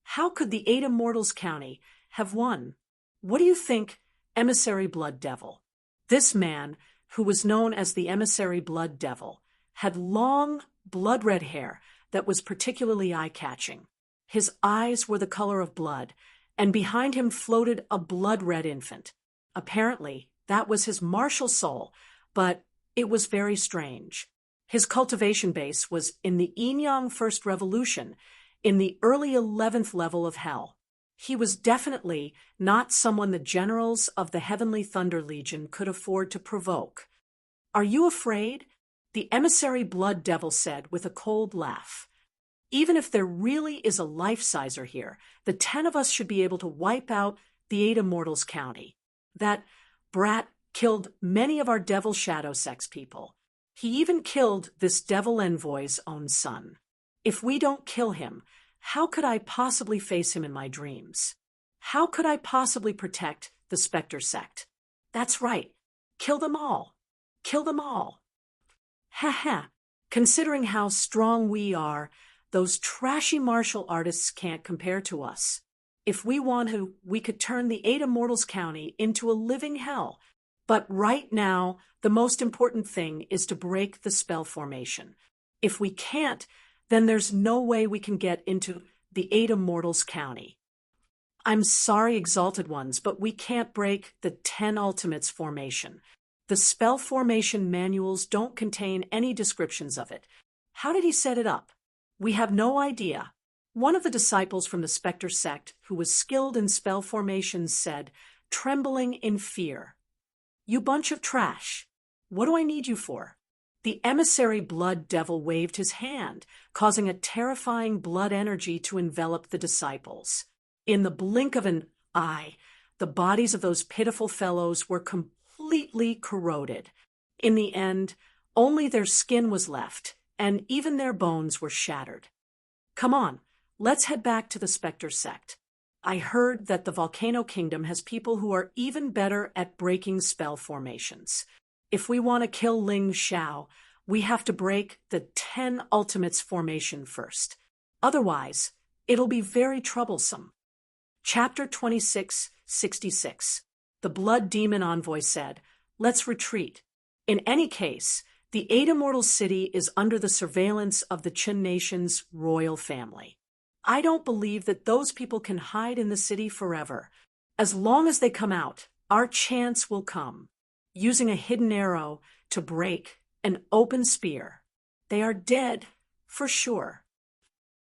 How could the 8 Immortals County have won? What do you think, Emissary Blood Devil? This man, who was known as the Emissary Blood Devil, had long, blood-red hair that was particularly eye-catching. His eyes were the color of blood, and behind him floated a blood-red infant. Apparently, that was his martial soul, but it was very strange. His cultivation base was in the Yin-Yang First Revolution, in the early 11th level of Hell. He was definitely not someone the generals of the Heavenly Thunder Legion could afford to provoke. "Are you afraid?" the Emissary Blood Devil said with a cold laugh. "Even if there really is a life-sizer here, the 10 of us should be able to wipe out the 8 Immortals County. That brat killed many of our Devil Shadow Sex people. He even killed this Devil Envoy's own son. If we don't kill him, how could I possibly face him in my dreams? How could I possibly protect the Spectre sect? That's right. Kill them all. Kill them all." Ha ha. Considering how strong we are, those trashy martial artists can't compare to us. If we want to, we could turn the 8 Immortals County into a living hell. But right now, the most important thing is to break the spell formation. If we can't, then there's no way we can get into the 8 Immortals County. "I'm sorry, Exalted Ones, but we can't break the 10 Ultimates formation. The spell formation manuals don't contain any descriptions of it. How did he set it up? We have no idea." One of the disciples from the Spectre sect, who was skilled in spell formations, said, trembling in fear, "You bunch of trash. What do I need you for?" The Emissary Blood Devil waved his hand, causing a terrifying blood energy to envelop the disciples. In the blink of an eye, the bodies of those pitiful fellows were completely corroded. In the end, only their skin was left, and even their bones were shattered. "Come on, let's head back to the Spectre sect. I heard that the Volcano Kingdom has people who are even better at breaking spell formations. If we want to kill Ling Xiao, we have to break the 10 Ultimates formation first. Otherwise, it'll be very troublesome." Chapter 2666. The Blood Demon Envoy said, "Let's retreat. In any case, the 8 Immortal City is under the surveillance of the Qin Nation's royal family. I don't believe that those people can hide in the city forever. As long as they come out, our chance will come. Using a hidden arrow to break an open spear. They are dead. for sure.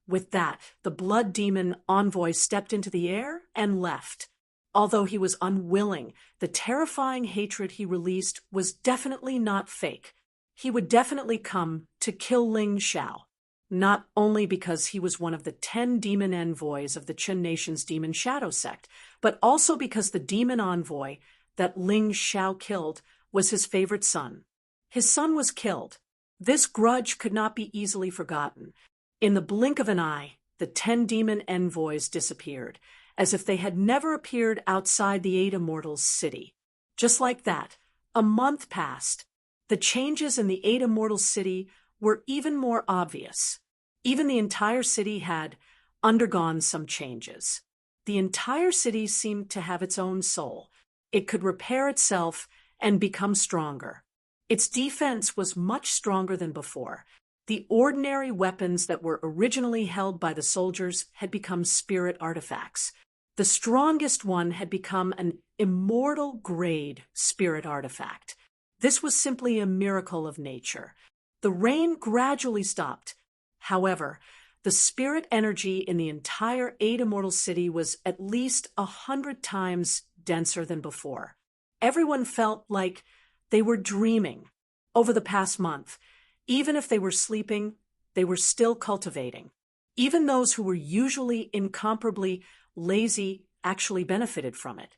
With that, the blood demon envoy stepped into the air and left. Although he was unwilling, the terrifying hatred he released was definitely not fake. He would definitely come to kill Ling Xiao, not only because he was one of the 10 demon envoys of the Qin Nation's demon shadow sect, but also because the demon envoy that Ling Xiao killed was his favorite son. His son was killed. This grudge could not be easily forgotten. In the blink of an eye, the 10 demon envoys disappeared, as if they had never appeared outside the 8 Immortals' city. Just like that, a month passed. The changes in the 8 Immortals' city were even more obvious. Even the entire city had undergone some changes. The entire city seemed to have its own soul. It could repair itself and become stronger. Its defense was much stronger than before. The ordinary weapons that were originally held by the soldiers had become spirit artifacts. The strongest one had become an immortal-grade spirit artifact. This was simply a miracle of nature. The rain gradually stopped. However, the spirit energy in the entire 8 Immortal City was at least 100 times denser than before. Everyone felt like they were dreaming. Over the past month, even if they were sleeping, they were still cultivating. Even those who were usually incomparably lazy actually benefited from it.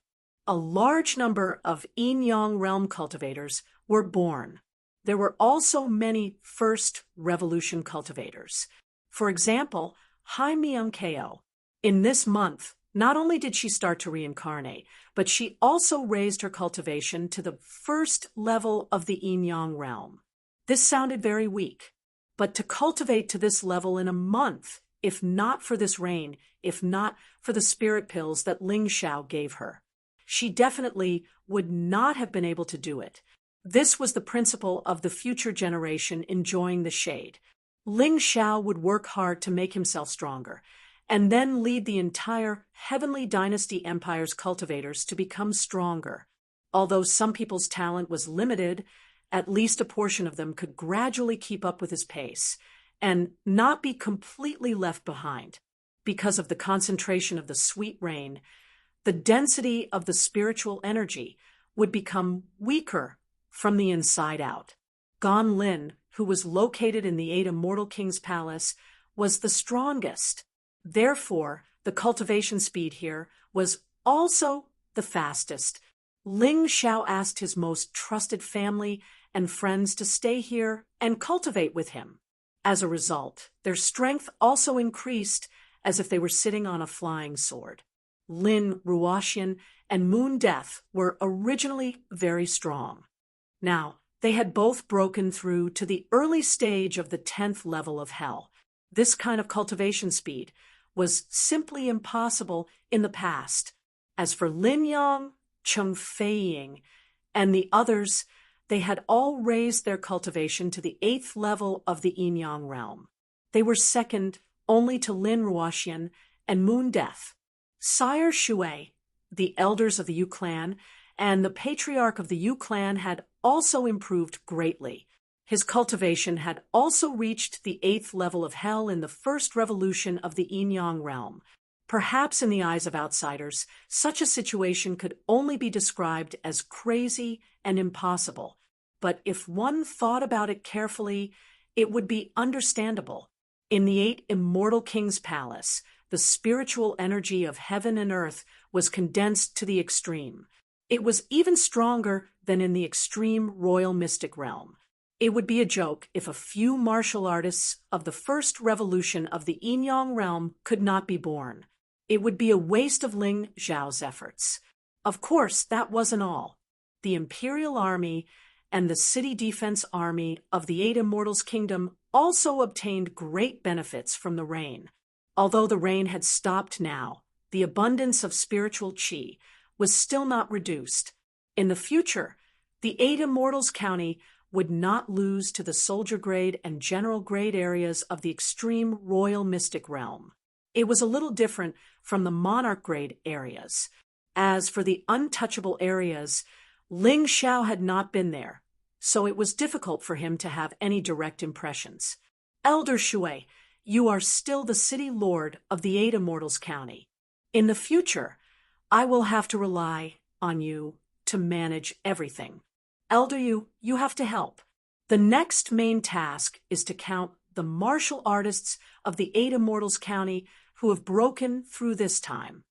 A large number of Yin-Yang realm cultivators were born. There were also many First Revolution cultivators. For example, Hai Myung-Ko. In this month, not only did she start to reincarnate, but she also raised her cultivation to the first level of the Yin-Yang realm. This sounded very weak, but to cultivate to this level in a month, if not for this rain, if not for the spirit pills that Ling Xiao gave her, she definitely would not have been able to do it. This was the principle of the future generation enjoying the shade. Ling Xiao would work hard to make himself stronger, and then lead the entire Heavenly Dynasty Empire's cultivators to become stronger. Although some people's talent was limited, at least a portion of them could gradually keep up with his pace and not be completely left behind. Because of the concentration of the sweet rain, the density of the spiritual energy would become weaker from the inside out. Gan Lin, who was located in the 8 Immortal King's palace, was the strongest. Therefore, the cultivation speed here was also the fastest. Ling Xiao asked his most trusted family and friends to stay here and cultivate with him. As a result, their strength also increased as if they were sitting on a flying sword. Lin Ruoxian and Moon Death were originally very strong. Now, they had both broken through to the early stage of the 10th level of hell. This kind of cultivation speed was simply impossible in the past. As for Lin Yang, Cheng Feiying, and the others, they had all raised their cultivation to the 8th level of the Yin-Yang realm. They were second only to Lin Ruoxian and Moon Death. Sire Shui, the elders of the Yu clan, and the patriarch of the Yu clan had also improved greatly. His cultivation had also reached the 8th level of hell in the first revolution of the Yin-Yang realm. Perhaps in the eyes of outsiders, such a situation could only be described as crazy and impossible. But if one thought about it carefully, it would be understandable. In the 8 Immortal King's palace, the spiritual energy of heaven and earth was condensed to the extreme. It was even stronger than in the extreme royal mystic realm. It would be a joke if a few martial artists of the first revolution of the Yin-Yang realm could not be born. It would be a waste of Ling Xiao's efforts. Of course, that wasn't all. The Imperial Army and the City Defense Army of the 8 Immortals Kingdom also obtained great benefits from the rain. Although the rain had stopped now, the abundance of spiritual qi was still not reduced. In the future, the 8 Immortals County would not lose to the soldier grade and general grade areas of the extreme royal mystic realm. It was a little different from the monarch grade areas. As for the untouchable areas, Ling Xiao had not been there, so it was difficult for him to have any direct impressions. Elder Shui, you are still the city lord of the Eight Immortals County. In the future, I will have to rely on you to manage everything. Elder you have to help. The next main task is to count the martial artists of the Eight Immortals County who have broken through this time.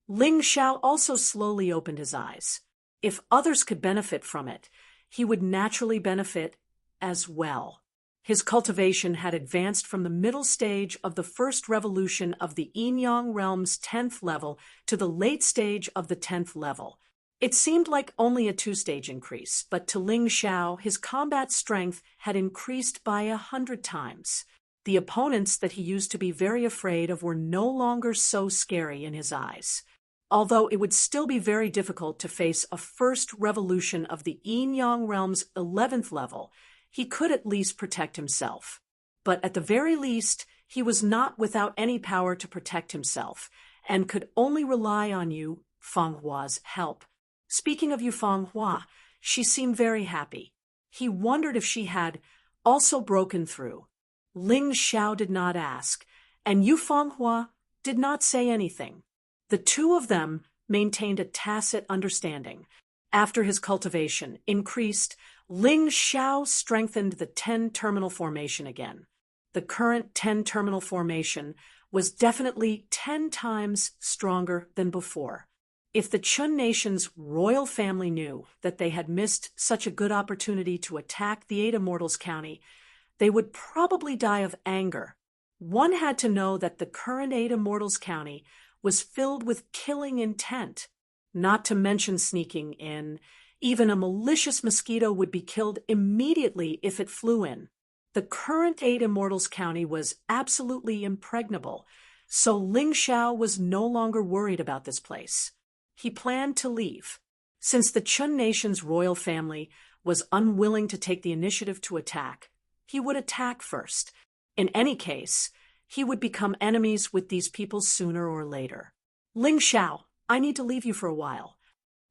Ling Xiao also slowly opened his eyes. If others could benefit from it, he would naturally benefit as well. His cultivation had advanced from the middle stage of the first revolution of the Yin-Yang realm's 10th level to the late stage of the 10th level. It seemed like only a 2-stage increase, but to Ling Xiao, his combat strength had increased by 100 times. The opponents that he used to be very afraid of were no longer so scary in his eyes. Although it would still be very difficult to face a first revolution of the Yin-Yang realm's 11th level, he could at least protect himself. But at the very least, he was not without any power to protect himself, and could only rely on Yu Fenghua's help. Speaking of Yu Fenghua, she seemed very happy. He wondered if she had also broken through. Ling Xiao did not ask, and Yu Fenghua did not say anything. The two of them maintained a tacit understanding. After his cultivation increased, Ling Xiao strengthened the 10-terminal formation again. The current 10-terminal formation was definitely 10 times stronger than before. If the Chun Nation's royal family knew that they had missed such a good opportunity to attack the Eight Immortals County, they would probably die of anger. One had to know that the current Eight Immortals County was filled with killing intent, not to mention sneaking in. Even a malicious mosquito would be killed immediately if it flew in. The current Eight Immortals County was absolutely impregnable, so Ling Xiao was no longer worried about this place. He planned to leave. Since the Chun Nation's royal family was unwilling to take the initiative to attack, he would attack first. In any case, he would become enemies with these people sooner or later. Ling Xiao, I need to leave you for a while.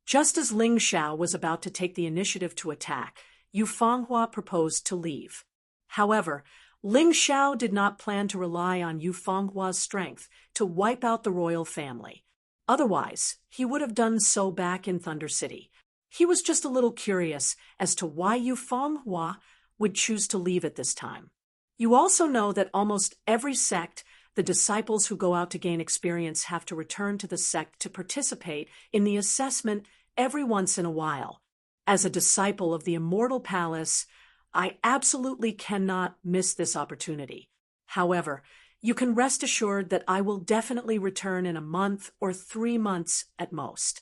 Just as Ling Xiao was about to take the initiative to attack, Yu Fenghua proposed to leave. However, Ling Xiao did not plan to rely on Yu Fenghua's strength to wipe out the royal family. Otherwise, he would have done so back in Thunder City. He was just a little curious as to why Yu Fenghua would choose to leave at this time. You also know that almost every sect, the disciples who go out to gain experience have to return to the sect to participate in the assessment every once in a while. As a disciple of the Immortal Palace, I absolutely cannot miss this opportunity. However, you can rest assured that I will definitely return in a month or 3 months at most.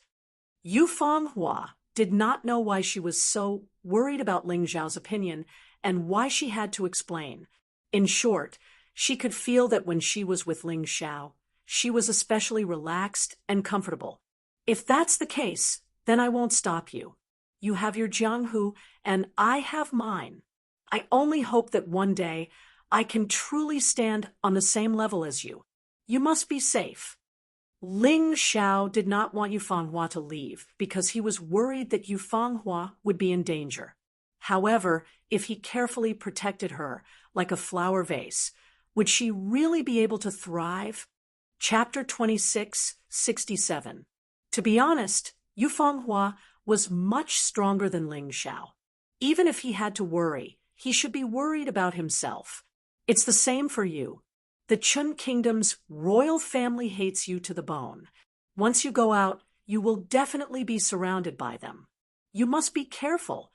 Yu Fenghua did not know why she was so worried about Ling Xiao's opinion and why she had to explain. In short, she could feel that when she was with Ling Xiao, she was especially relaxed and comfortable. If that's the case, then I won't stop you. You have your Jianghu, and I have mine. I only hope that one day I can truly stand on the same level as you. You must be safe. Ling Xiao did not want Yu Fenghua to leave because he was worried that Yu Fenghua would be in danger. However, if he carefully protected her like a flower vase, would she really be able to thrive? Chapter 26:67. To be honest, Yu Fenghua was much stronger than Ling Xiao. Even if he had to worry, he should be worried about himself. It's the same for you. The Chun Kingdom's royal family hates you to the bone. Once you go out, you will definitely be surrounded by them. You must be careful.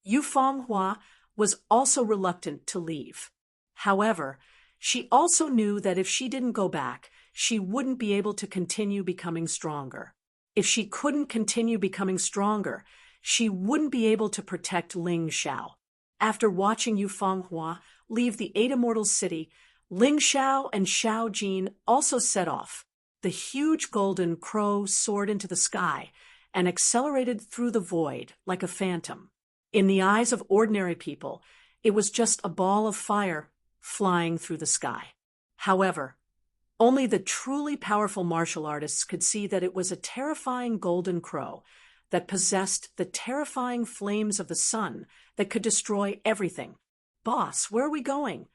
Yu Fenghua was also reluctant to leave. However, she also knew that if she didn't go back, she wouldn't be able to continue becoming stronger. If she couldn't continue becoming stronger, she wouldn't be able to protect Ling Xiao. After watching Yu Fenghua leave the Eight Immortals City, Ling Xiao and Xiao Jin also set off. The huge golden crow soared into the sky and accelerated through the void like a phantom. In the eyes of ordinary people, it was just a ball of fire flying through the sky. However, only the truly powerful martial artists could see that it was a terrifying golden crow that possessed the terrifying flames of the sun that could destroy everything. Boss, where are we going?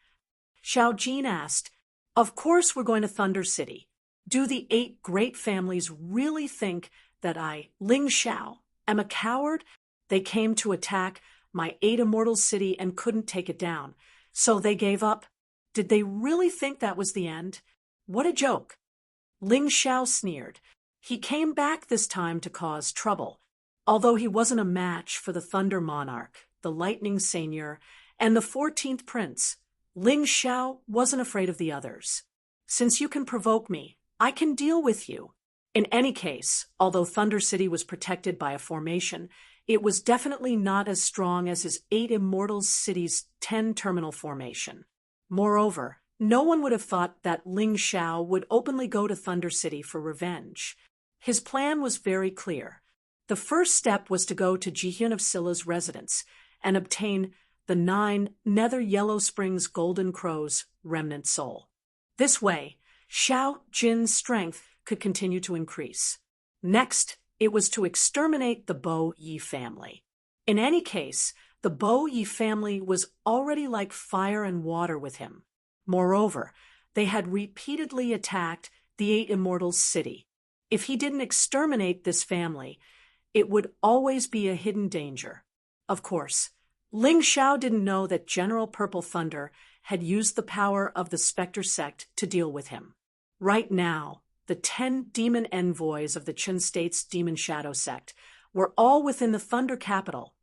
Xiao Jin asked, "Of course we're going to Thunder City. Do the 8 great families really think that I, Ling Xiao, am a coward? They came to attack my 8 immortal city and couldn't take it down, so they gave up. Did they really think that was the end? What a joke." Ling Xiao sneered. He came back this time to cause trouble, although he wasn't a match for the Thunder Monarch, the Lightning Seigneur, and the 14th Prince. Ling Xiao wasn't afraid of the others. "Since you can provoke me, I can deal with you." In any case, although Thunder City was protected by a formation, it was definitely not as strong as his 8 immortal cities' 10-terminal formation. Moreover, no one would have thought that Ling Xiao would openly go to Thunder City for revenge. His plan was very clear. The first step was to go to Jihyun of Silla's residence and obtain the 9 Nether Yellow Springs Golden Crow's remnant soul. This way, Xiao Jin's strength could continue to increase. Next, it was to exterminate the Bo Yi family. In any case, the Bo Yi family was already like fire and water with him. Moreover, they had repeatedly attacked the 8 Immortals' city. If he didn't exterminate this family, it would always be a hidden danger. Of course, Ling Xiao didn't know that General Purple Thunder had used the power of the Spectre sect to deal with him. Right now, the 10 demon envoys of the Qin State's Demon Shadow sect were all within the Thunder capital,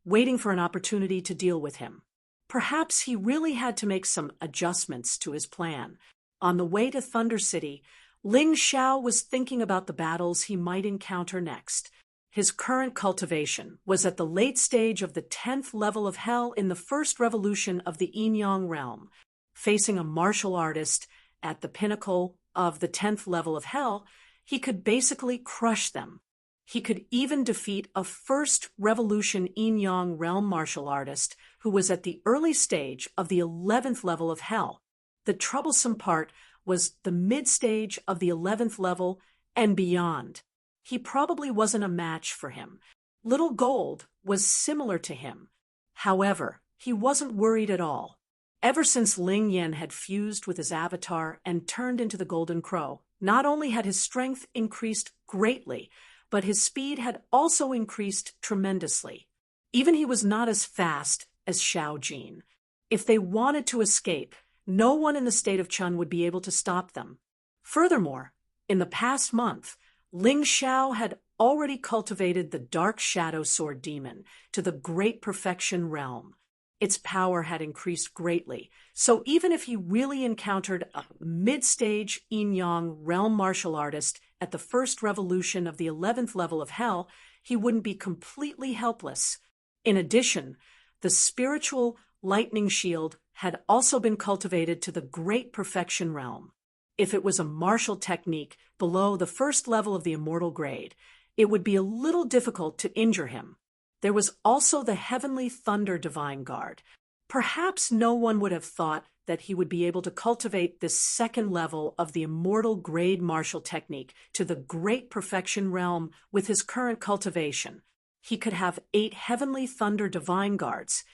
waiting for an opportunity to deal with him. Perhaps he really had to make some adjustments to his plan. On the way to Thunder City, Ling Xiao was thinking about the battles he might encounter next. His current cultivation was at the late stage of the 10th level of Hell in the first revolution of the Yin-Yang realm. Facing a martial artist at the pinnacle of the 10th level of Hell, he could basically crush them. He could even defeat a first revolution Yin-Yang realm martial artist who was at the early stage of the 11th level of Hell. The troublesome part was the mid-stage of the 11th level and beyond. He probably wasn't a match for him. Little Gold was similar to him. However, he wasn't worried at all. Ever since Ling Yan had fused with his avatar and turned into the Golden Crow, not only had his strength increased greatly, but his speed had also increased tremendously. Even he was not as fast as Xiao Jin. If they wanted to escape, no one in the state of Chun would be able to stop them. Furthermore, in the past month, Ling Xiao had already cultivated the Dark Shadow Sword Demon to the Great Perfection realm. Its power had increased greatly, so even if he really encountered a mid-stage Yin-Yang realm martial artist at the first revolution of the 11th level of Hell, he wouldn't be completely helpless. In addition, the spiritual lightning shield had also been cultivated to the Great Perfection realm. If it was a martial technique below the first level of the immortal grade, it would be a little difficult to injure him. There was also the Heavenly Thunder Divine Guard. Perhaps no one would have thought that he would be able to cultivate this second level of the immortal grade martial technique to the Great Perfection realm with his current cultivation. He could have 8 Heavenly Thunder Divine Guards,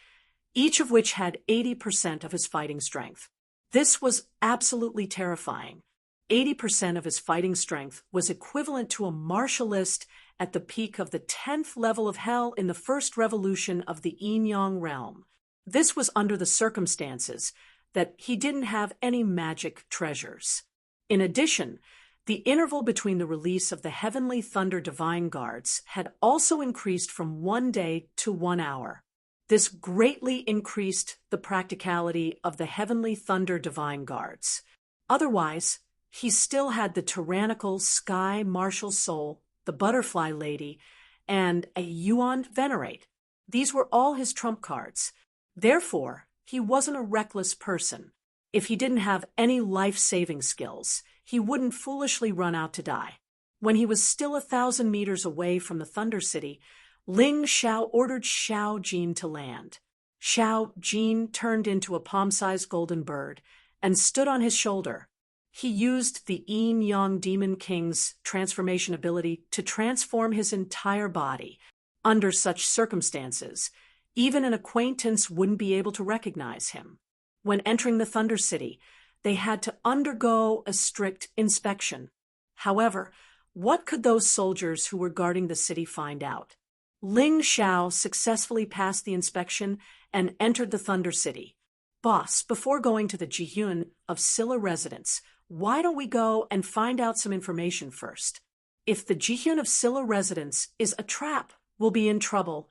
each of which had 80% of his fighting strength. This was absolutely terrifying. 80% of his fighting strength was equivalent to a martialist at the peak of the 10th level of Hell in the first revolution of the Yin-Yang realm. This was under the circumstances that he didn't have any magic treasures. In addition, the interval between the release of the Heavenly Thunder Divine Guards had also increased from 1 day to 1 hour. This greatly increased the practicality of the Heavenly Thunder Divine Guards. Otherwise, he still had the tyrannical Sky Martial Soul, the Butterfly Lady, and a Yuan Venerate. These were all his trump cards. Therefore, he wasn't a reckless person. If he didn't have any life-saving skills, he wouldn't foolishly run out to die. When he was still 1,000 meters away from the Thunder City, Ling Xiao ordered Xiao Jin to land. Xiao Jin turned into a palm-sized golden bird and stood on his shoulder. He used the Yin-Yang Demon King's transformation ability to transform his entire body. Under such circumstances, even an acquaintance wouldn't be able to recognize him. When entering the Thunder City, they had to undergo a strict inspection. However, what could those soldiers who were guarding the city find out? Ling Xiao successfully passed the inspection and entered the Thunder City. Boss, before going to the Jihyun of Silla residence, why don't we go and find out some information first? If the Jihyun of Silla residence is a trap, we'll be in trouble.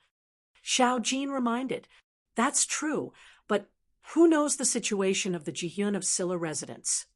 Xiao Jin reminded. That's true, but who knows the situation of the Jihyun of Silla residence?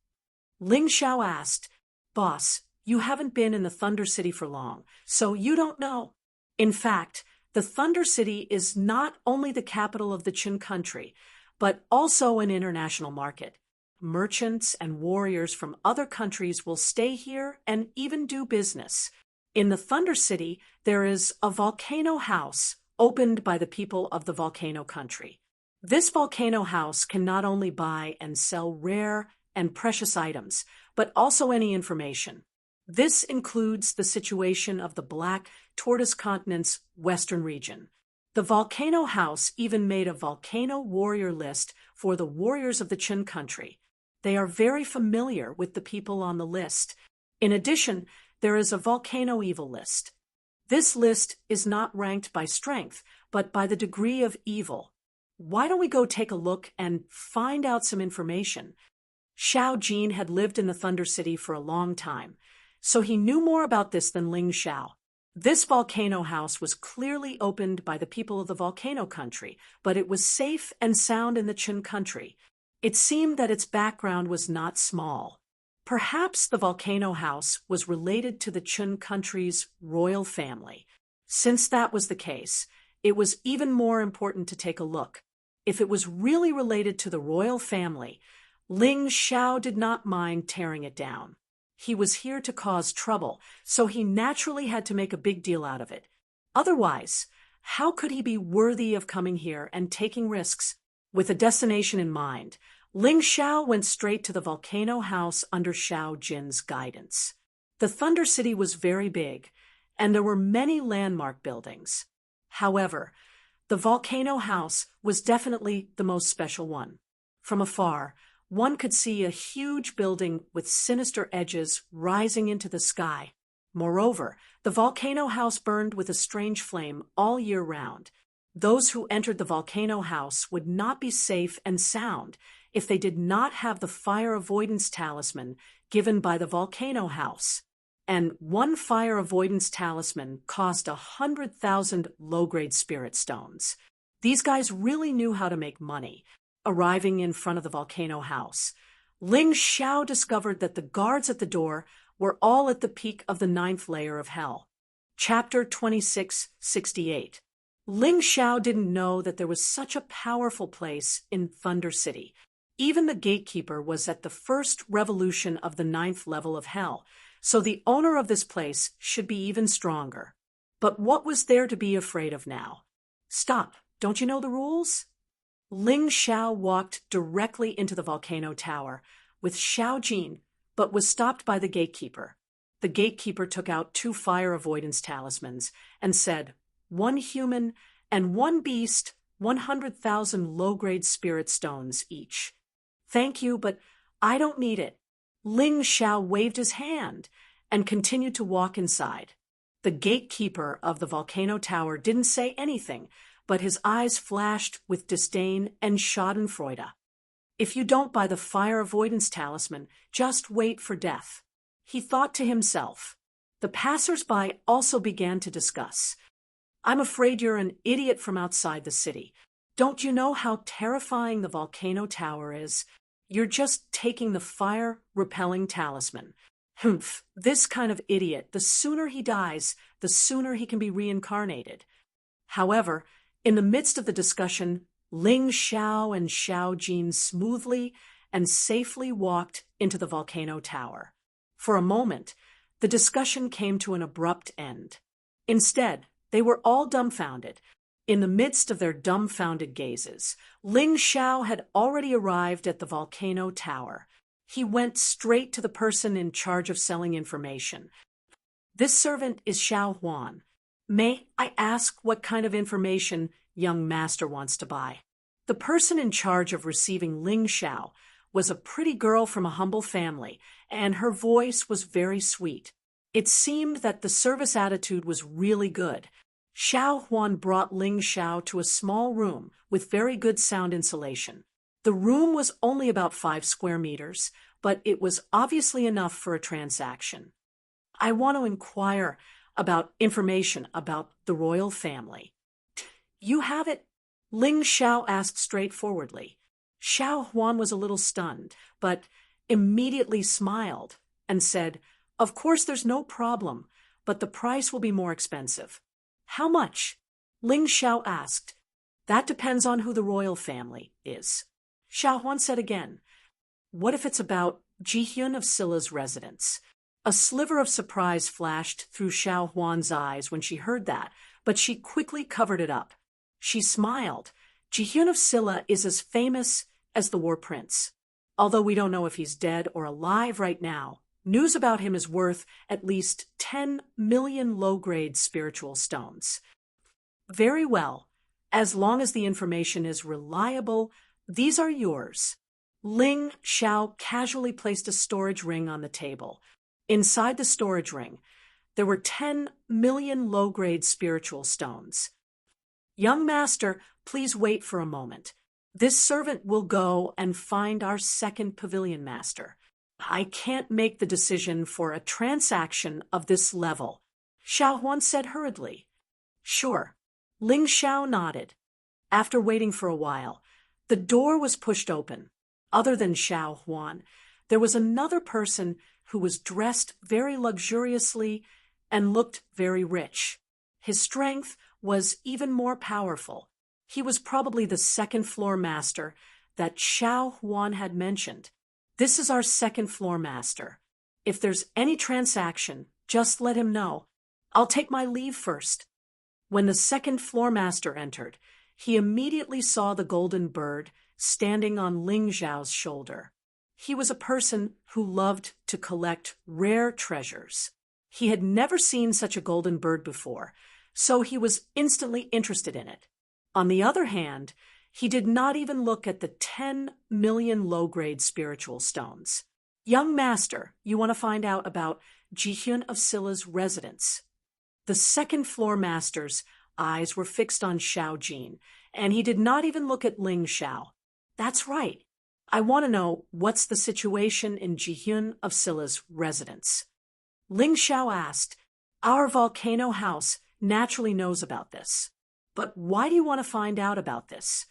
Ling Xiao asked, Boss, you haven't been in the Thunder City for long, so you don't know. In fact, the Thunder City is not only the capital of the Qin country, but also an international market. Merchants and warriors from other countries will stay here and even do business. In the Thunder City, there is a volcano house opened by the people of the volcano country. This volcano house can not only buy and sell rare and precious items, but also any information. This includes the situation of the Black Tortoise Continent's western region. The volcano house even made a volcano warrior list for the warriors of the Qin country. They are very familiar with the people on the list. In addition, there is a volcano evil list. This list is not ranked by strength, but by the degree of evil. Why don't we go take a look and find out some information? Xiao Jin had lived in the Thunder City for a long time, so he knew more about this than Ling Xiao. This volcano house was clearly opened by the people of the volcano country, but it was safe and sound in the Qin country. It seemed that its background was not small. Perhaps the volcano house was related to the Qin country's royal family. Since that was the case, it was even more important to take a look. If it was really related to the royal family, Ling Xiao did not mind tearing it down. He was here to cause trouble, so he naturally had to make a big deal out of it. Otherwise, how could he be worthy of coming here and taking risks? With a destination in mind, Ling Xiao went straight to the volcano house under Xiao Jin's guidance. The Thunder City was very big, and there were many landmark buildings. However, the volcano house was definitely the most special one. From afar, one could see a huge building with sinister edges rising into the sky. Moreover, the volcano house burned with a strange flame all year round. Those who entered the volcano house would not be safe and sound if they did not have the fire avoidance talisman given by the volcano house. And one fire avoidance talisman cost 100,000 low-grade spirit stones. These guys really knew how to make money. Arriving in front of the volcano house, Ling Xiao discovered that the guards at the door were all at the peak of the 9th layer of hell. Chapter 2668. Ling Xiao didn't know that there was such a powerful place in Thunder City. Even the gatekeeper was at the first revolution of the 9th level of hell, so the owner of this place should be even stronger. But what was there to be afraid of now? Stop, don't you know the rules? Ling Xiao walked directly into the volcano tower with Xiao Jin, but was stopped by the gatekeeper. The gatekeeper took out 2 fire avoidance talismans and said, 1 human and 1 beast, 100,000 low-grade spirit stones each. Thank you, but I don't need it. Ling Xiao waved his hand and continued to walk inside. The gatekeeper of the volcano tower didn't say anything, but his eyes flashed with disdain and schadenfreude. If you don't buy the fire avoidance talisman, just wait for death. He thought to himself. The passers-by also began to discuss. I'm afraid you're an idiot from outside the city. Don't you know how terrifying the volcano tower is? You're just taking the fire-repelling talisman. Humph, this kind of idiot, the sooner he dies, the sooner he can be reincarnated. However, in the midst of the discussion, Ling Xiao and Xiao Jin smoothly and safely walked into the volcano tower. For a moment, the discussion came to an abrupt end. Instead, they were all dumbfounded. In the midst of their dumbfounded gazes, Ling Xiao had already arrived at the volcano tower. He went straight to the person in charge of selling information. This servant is Xiao Huan. May I ask what kind of information young master wants to buy? The person in charge of receiving Ling Xiao was a pretty girl from a humble family, and her voice was very sweet. It seemed that the service attitude was really good. Xiao Huan brought Ling Xiao to a small room with very good sound insulation. The room was only about 5 square meters, but it was obviously enough for a transaction. I want to inquire about information about the royal family. You have it? Ling Xiao asked straightforwardly. Xiao Huan was a little stunned, but immediately smiled and said, "Of course there's no problem, but the price will be more expensive." "How much?" Ling Xiao asked. "That depends on who the royal family is." Xiao Huan said again, "What if it's about Jihyun of Silla's residence?" A sliver of surprise flashed through Xiao Huan's eyes when she heard that, but she quickly covered it up. She smiled. Jihyun of Silla is as famous as the War Prince. Although we don't know if he's dead or alive right now, news about him is worth at least 10 million low-grade spiritual stones. Very well. As long as the information is reliable, these are yours. Ling Xiao casually placed a storage ring on the table. Inside the storage ring, there were 10 million low-grade spiritual stones. "Young master, please wait for a moment. This servant will go and find our second pavilion master. I can't make the decision for a transaction of this level," Xiao Huan said hurriedly. "Sure." Ling Xiao nodded. After waiting for a while, the door was pushed open. Other than Xiao Huan, there was another person who was dressed very luxuriously and looked very rich. His strength was even more powerful. He was probably the second-floor master that Xiao Huan had mentioned. "This is our second-floor master. If there's any transaction, just let him know. I'll take my leave first." When the second-floor master entered, he immediately saw the golden bird standing on Ling Xiao's shoulder. He was a person who loved to collect rare treasures. He had never seen such a golden bird before, so he was instantly interested in it. On the other hand, he did not even look at the 10 million low-grade spiritual stones. "Young master, you want to find out about Jihyun of Silla's residence." The second-floor master's eyes were fixed on Xiao Jin, and he did not even look at Ling Xiao. "That's right. I want to know what's the situation in Jihyun of Silla's residence." Ling Xiao asked, "Our volcano house naturally knows about this. But why do you want to find out about this?"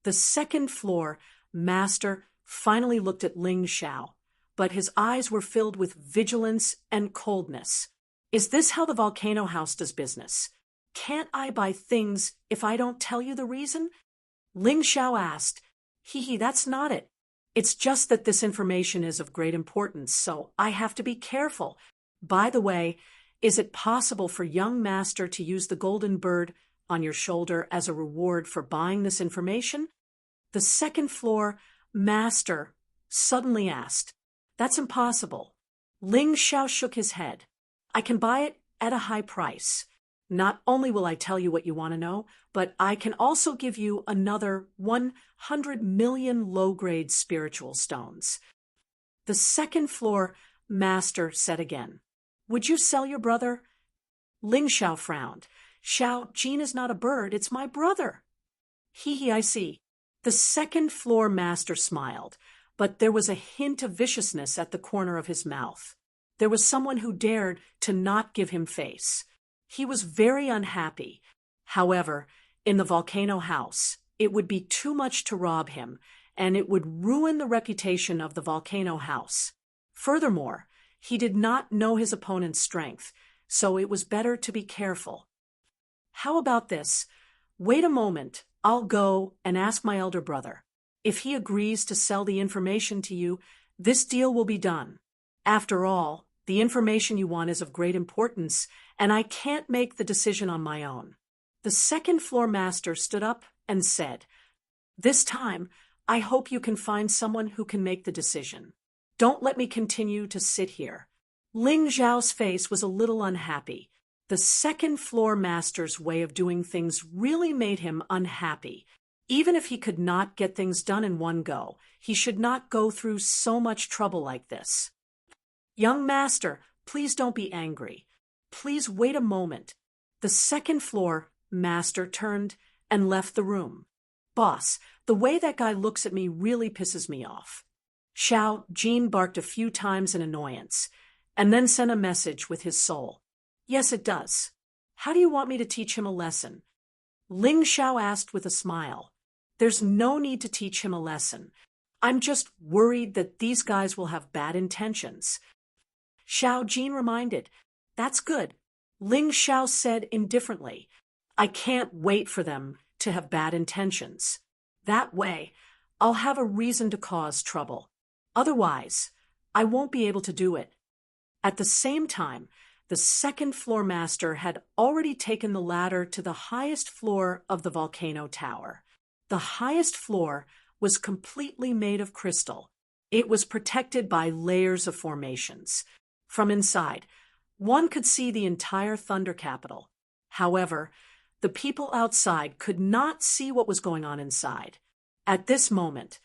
The second-floor master finally looked at Ling Xiao, but his eyes were filled with vigilance and coldness. "Is this how the volcano house does business? Can't I buy things if I don't tell you the reason?" Ling Xiao asked, That's not it. It's just that this information is of great importance, so I have to be careful. By the way, is it possible for young master to use the golden bird on your shoulder as a reward for buying this information?" The second-floor master suddenly asked. "That's impossible." Ling Xiao shook his head. "I can buy it at a high price. Not only will I tell you what you want to know, but I can also give you another 100 million low-grade spiritual stones." The second-floor master said again, "Would you sell your brother?" Ling Xiao frowned. "Xiao Jin is not a bird, it's my brother." I see." The second-floor master smiled, but there was a hint of viciousness at the corner of his mouth. There was someone who dared to not give him face. He was very unhappy. However, in the volcano house, it would be too much to rob him, and it would ruin the reputation of the volcano house. Furthermore, he did not know his opponent's strength, so it was better to be careful. "How about this? Wait a moment. I'll go and ask my elder brother. If he agrees to sell the information to you, this deal will be done. After all, the information you want is of great importance, and I can't make the decision on my own." The second-floor master stood up and said, "This time, I hope you can find someone who can make the decision. Don't let me continue to sit here." Ling Zhao's face was a little unhappy. The second-floor master's way of doing things really made him unhappy. Even if he could not get things done in one go, he should not go through so much trouble like this. Young master, please don't be angry. Please wait a moment. The second floor master turned and left the room. Boss, the way that guy looks at me really pisses me off. Xiao Jin barked a few times in annoyance, and then sent a message with his soul. Yes, it does. How do you want me to teach him a lesson? Ling Xiao asked with a smile. There's no need to teach him a lesson. I'm just worried that these guys will have bad intentions. Xiao Jin reminded. That's good. Ling Xiao said indifferently. I can't wait for them to have bad intentions. That way, I'll have a reason to cause trouble. Otherwise, I won't be able to do it. At the same time, the second floor master had already taken the ladder to the highest floor of the volcano tower. The highest floor was completely made of crystal. It was protected by layers of formations. From inside, one could see the entire Thunder Capital. However, the people outside could not see what was going on inside. At this moment,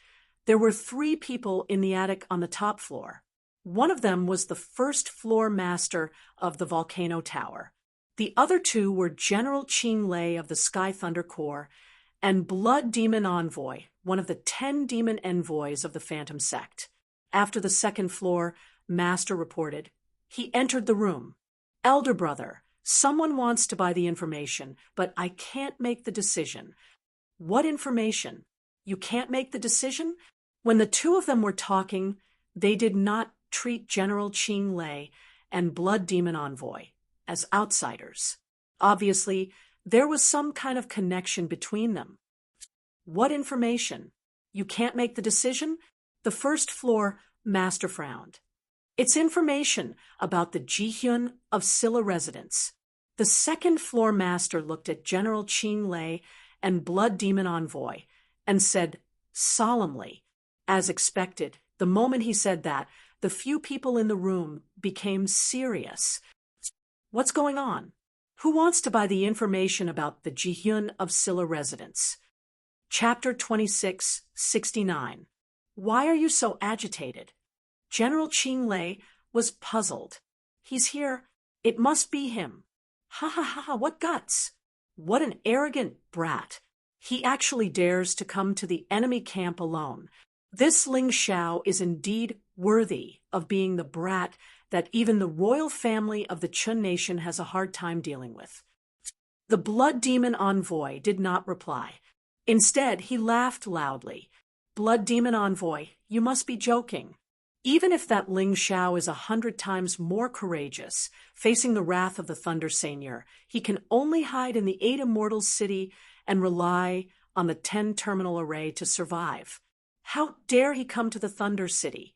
there were 3 people in the attic on the top floor. One of them was the first floor master of the volcano tower. The other 2 were General Qing Lei of the Sky Thunder Corps and Blood Demon Envoy, one of the 10 demon envoys of the Phantom Sect. After the second floor master reported, he entered the room. Elder brother, someone wants to buy the information, but I can't make the decision. What information? You can't make the decision? When the 2 of them were talking, they did not treat General Qing Lei and Blood Demon Envoy as outsiders. Obviously, there was some kind of connection between them. What information? You can't make the decision? The first floor master frowned. It's information about the Jihyun of Silla residence. The second floor master looked at General Qing Lei and Blood Demon Envoy and said solemnly, as expected, the moment he said that, the few people in the room became serious. What's going on? Who wants to buy the information about the Jihyun of Silla residence? Chapter 2669. Why are you so agitated? General Qing Lei was puzzled. He's here. It must be him. Ha ha ha, what guts! What an arrogant brat. He actually dares to come to the enemy camp alone. This Ling Xiao is indeed worthy of being the brat that even the royal family of the Chun nation has a hard time dealing with. The Blood Demon Envoy did not reply. Instead, he laughed loudly. Blood Demon Envoy, you must be joking. Even if that Ling Xiao is 100 times more courageous, facing the wrath of the Thunder Seigneur, he can only hide in the 8 Immortals city and rely on the 10 terminal array to survive. How dare he come to the Thunder City?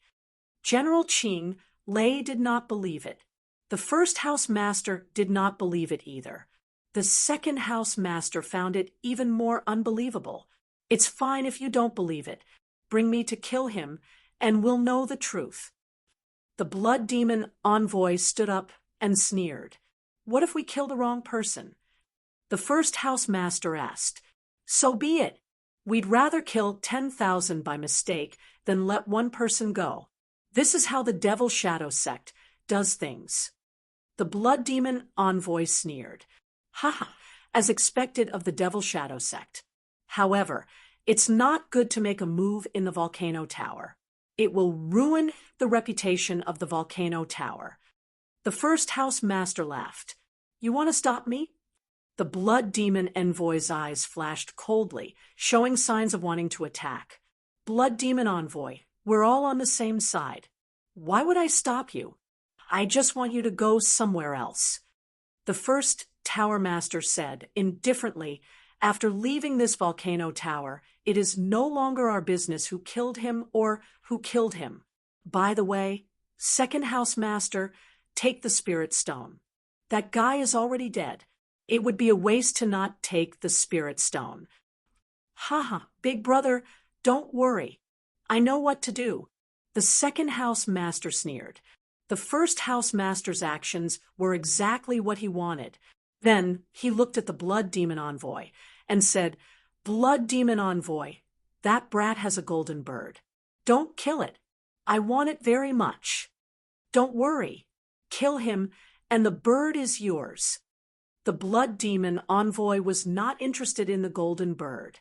General Qing Lei did not believe it. The first house master did not believe it either. The second house master found it even more unbelievable. It's fine if you don't believe it. Bring me to kill him, and we'll know the truth. The Blood Demon Envoy stood up and sneered. What if we kill the wrong person? The first house master asked. So be it. We'd rather kill 10,000 by mistake than let one person go. This is how the Devil Shadow Sect does things. The Blood Demon Envoy sneered. Ha ha, as expected of the Devil Shadow Sect. However, it's not good to make a move in the volcano tower. It will ruin the reputation of the volcano tower. The first house master laughed. You want to stop me? The Blood Demon Envoy's eyes flashed coldly, showing signs of wanting to attack. Blood Demon Envoy, we're all on the same side. Why would I stop you? I just want you to go somewhere else. The first tower master said, indifferently, after leaving this volcano tower, it is no longer our business who killed him or who killed him. By the way, second house master, take the spirit stone. That guy is already dead. It would be a waste to not take the spirit stone. Ha ha, big brother, don't worry. I know what to do. The second house master sneered. The first house master's actions were exactly what he wanted. Then he looked at the Blood Demon Envoy and said, Blood Demon Envoy, that brat has a golden bird. Don't kill it. I want it very much. Don't worry. Kill him, and the bird is yours. The Blood Demon Envoy was not interested in the golden bird.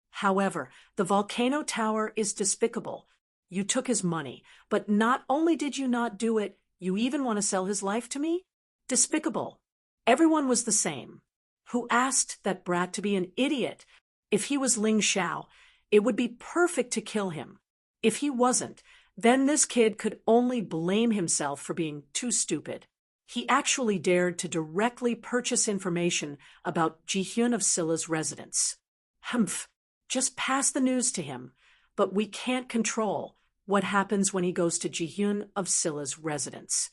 However, the volcano tower is despicable. You took his money, but not only did you not do it, you even want to sell his life to me? Despicable. Everyone was the same. Who asked that brat to be an idiot? If he was Ling Xiao, it would be perfect to kill him. If he wasn't, then this kid could only blame himself for being too stupid. He actually dared to directly purchase information about Jihyun of Silla's residence. Humph, just pass the news to him, but we can't control what happens when he goes to Jihyun of Silla's residence.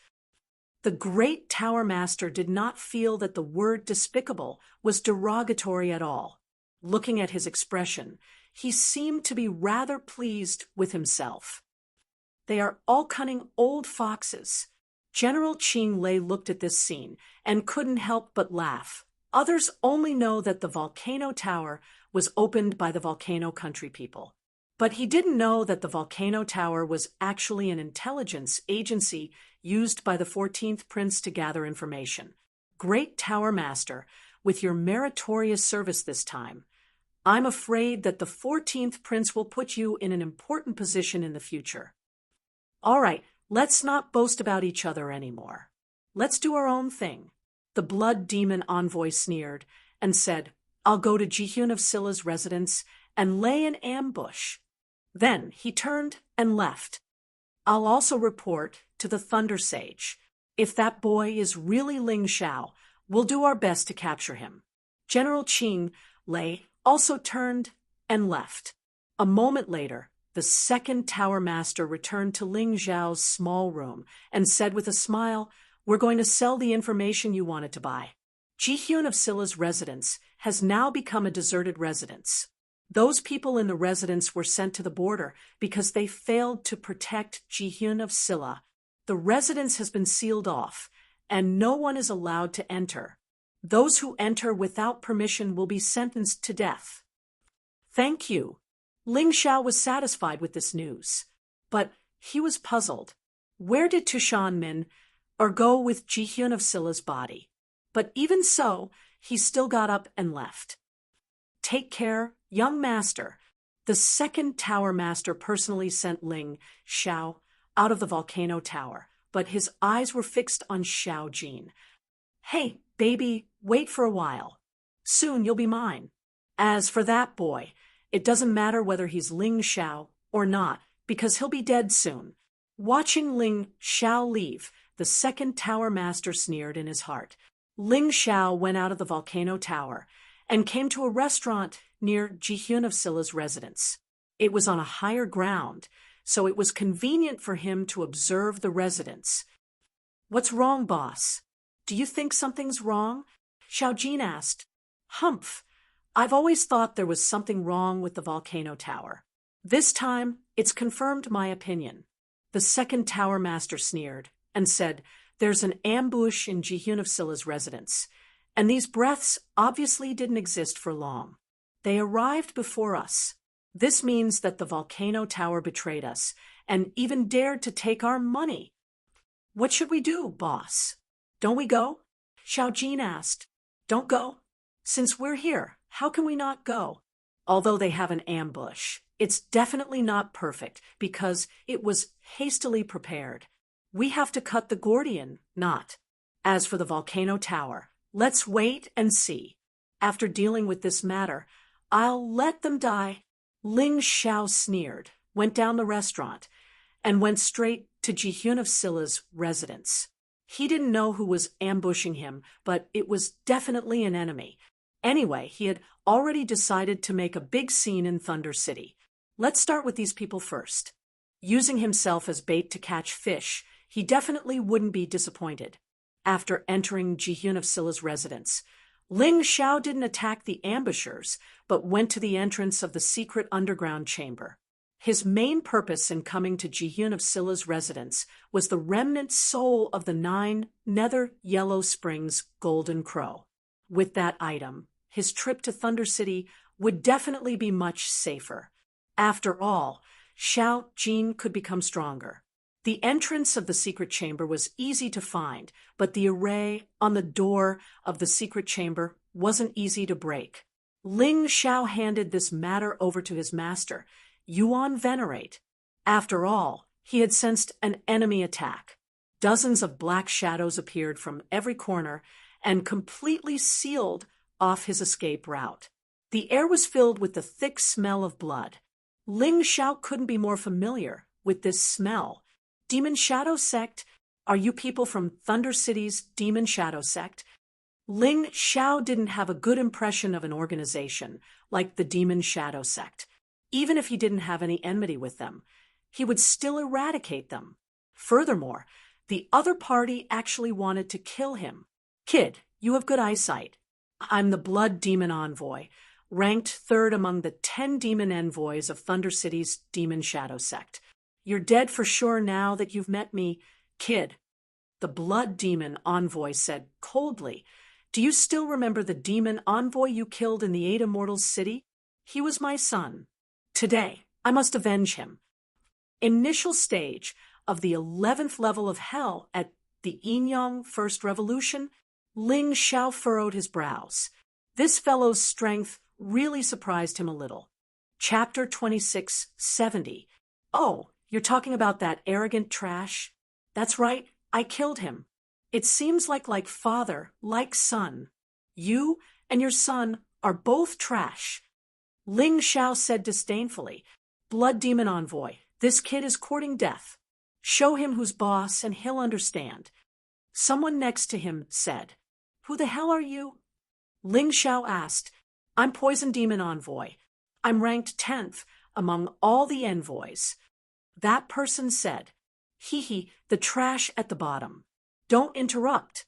The great Tower Master did not feel that the word despicable was derogatory at all. Looking at his expression, he seemed to be rather pleased with himself. They are all cunning old foxes. General Qing Lei looked at this scene and couldn't help but laugh. Others only know that the volcano tower was opened by the volcano country people. But he didn't know that the volcano tower was actually an intelligence agency used by the 14th Prince to gather information. Great Tower Master, with your meritorious service this time, I'm afraid that the 14th Prince will put you in an important position in the future. All right, let's not boast about each other anymore. Let's do our own thing. The Blood Demon Envoy sneered and said, I'll go to Jihyun of Silla's residence and lay an ambush. Then he turned and left. I'll also report to the Thunder Sage. If that boy is really Ling Xiao, we'll do our best to capture him. General Qing Lei also turned and left. A moment later, the second Tower Master returned to Ling Xiao's small room and said with a smile, We're going to sell the information you wanted to buy. Jihyun of Silla's residence has now become a deserted residence. Those people in the residence were sent to the border because they failed to protect Jihyun of Silla. The residence has been sealed off, and no one is allowed to enter. Those who enter without permission will be sentenced to death. Thank you. Ling Xiao was satisfied with this news, but he was puzzled. Where did Tushan Min go with Jihyun of Silla's body? But even so, he still got up and left. Take care, young master. The second Tower Master personally sent Ling Xiao out of the volcano tower, but his eyes were fixed on Xiao Jin. Hey, baby, wait for a while. Soon you'll be mine. As for that boy, it doesn't matter whether he's Ling Xiao or not, because he'll be dead soon. Watching Ling Xiao leave, the second Tower Master sneered in his heart. Ling Xiao went out of the volcano tower and came to a restaurant near Jihyun of Silla's residence. It was on a higher ground, so it was convenient for him to observe the residence. What's wrong, boss? Do you think something's wrong? Xiao Jin asked. Humph, I've always thought there was something wrong with the volcano tower. This time, it's confirmed my opinion. The second Tower Master sneered and said, There's an ambush in Jihyun of Silla's residence, and these breaths obviously didn't exist for long. They arrived before us. This means that the volcano tower betrayed us and even dared to take our money. What should we do, boss? Don't we go? Xiao Jin asked. Don't go? Since we're here, how can we not go? Although they have an ambush, it's definitely not perfect because it was hastily prepared. We have to cut the Gordian knot. As for the volcano tower, let's wait and see. After dealing with this matter, I'll let them die. Ling Xiao sneered, went down the restaurant, and went straight to Jihyun of Silla's residence. He didn't know who was ambushing him, but it was definitely an enemy. Anyway, he had already decided to make a big scene in Thunder City. Let's start with these people first. Using himself as bait to catch fish, he definitely wouldn't be disappointed. After entering Jihyun of Silla's residence, Ling Xiao didn't attack the ambushers, but went to the entrance of the secret underground chamber. His main purpose in coming to Jihyun of Silla's residence was the remnant soul of the 9 Nether Yellow Springs Golden Crow. With that item, his trip to Thunder City would definitely be much safer. After all, Xiao Jin could become stronger. The entrance of the secret chamber was easy to find, but the array on the door of the secret chamber wasn't easy to break. Ling Xiao handed this matter over to his master, Yuan Venerate. After all, he had sensed an enemy attack. Dozens of black shadows appeared from every corner and completely sealed off his escape route. The air was filled with the thick smell of blood. Ling Xiao couldn't be more familiar with this smell. Demon Shadow Sect? Are you people from Thunder City's Demon Shadow Sect? Ling Xiao didn't have a good impression of an organization like the Demon Shadow Sect. Even if he didn't have any enmity with them, he would still eradicate them. Furthermore, the other party actually wanted to kill him. Kid, you have good eyesight. I'm the Blood Demon Envoy, ranked third among the 10 demon envoys of Thunder City's Demon Shadow Sect. You're dead for sure now that you've met me, kid. The Blood Demon Envoy said coldly, Do you still remember the demon envoy you killed in the 8 Immortals City? He was my son. Today, I must avenge him. Initial stage of the 11th level of hell at the Yinyang First Revolution, Ling Xiao furrowed his brows. This fellow's strength really surprised him a little. Chapter 2670. Oh, you're talking about that arrogant trash? That's right, I killed him. It seems like father, like son. You and your son are both trash. Ling Xiao said disdainfully, Blood Demon Envoy, this kid is courting death. Show him who's boss and he'll understand. Someone next to him said, Who the hell are you? Ling Xiao asked, I'm Poison Demon Envoy. I'm ranked 10th among all the envoys. That person said, the trash at the bottom. Don't interrupt.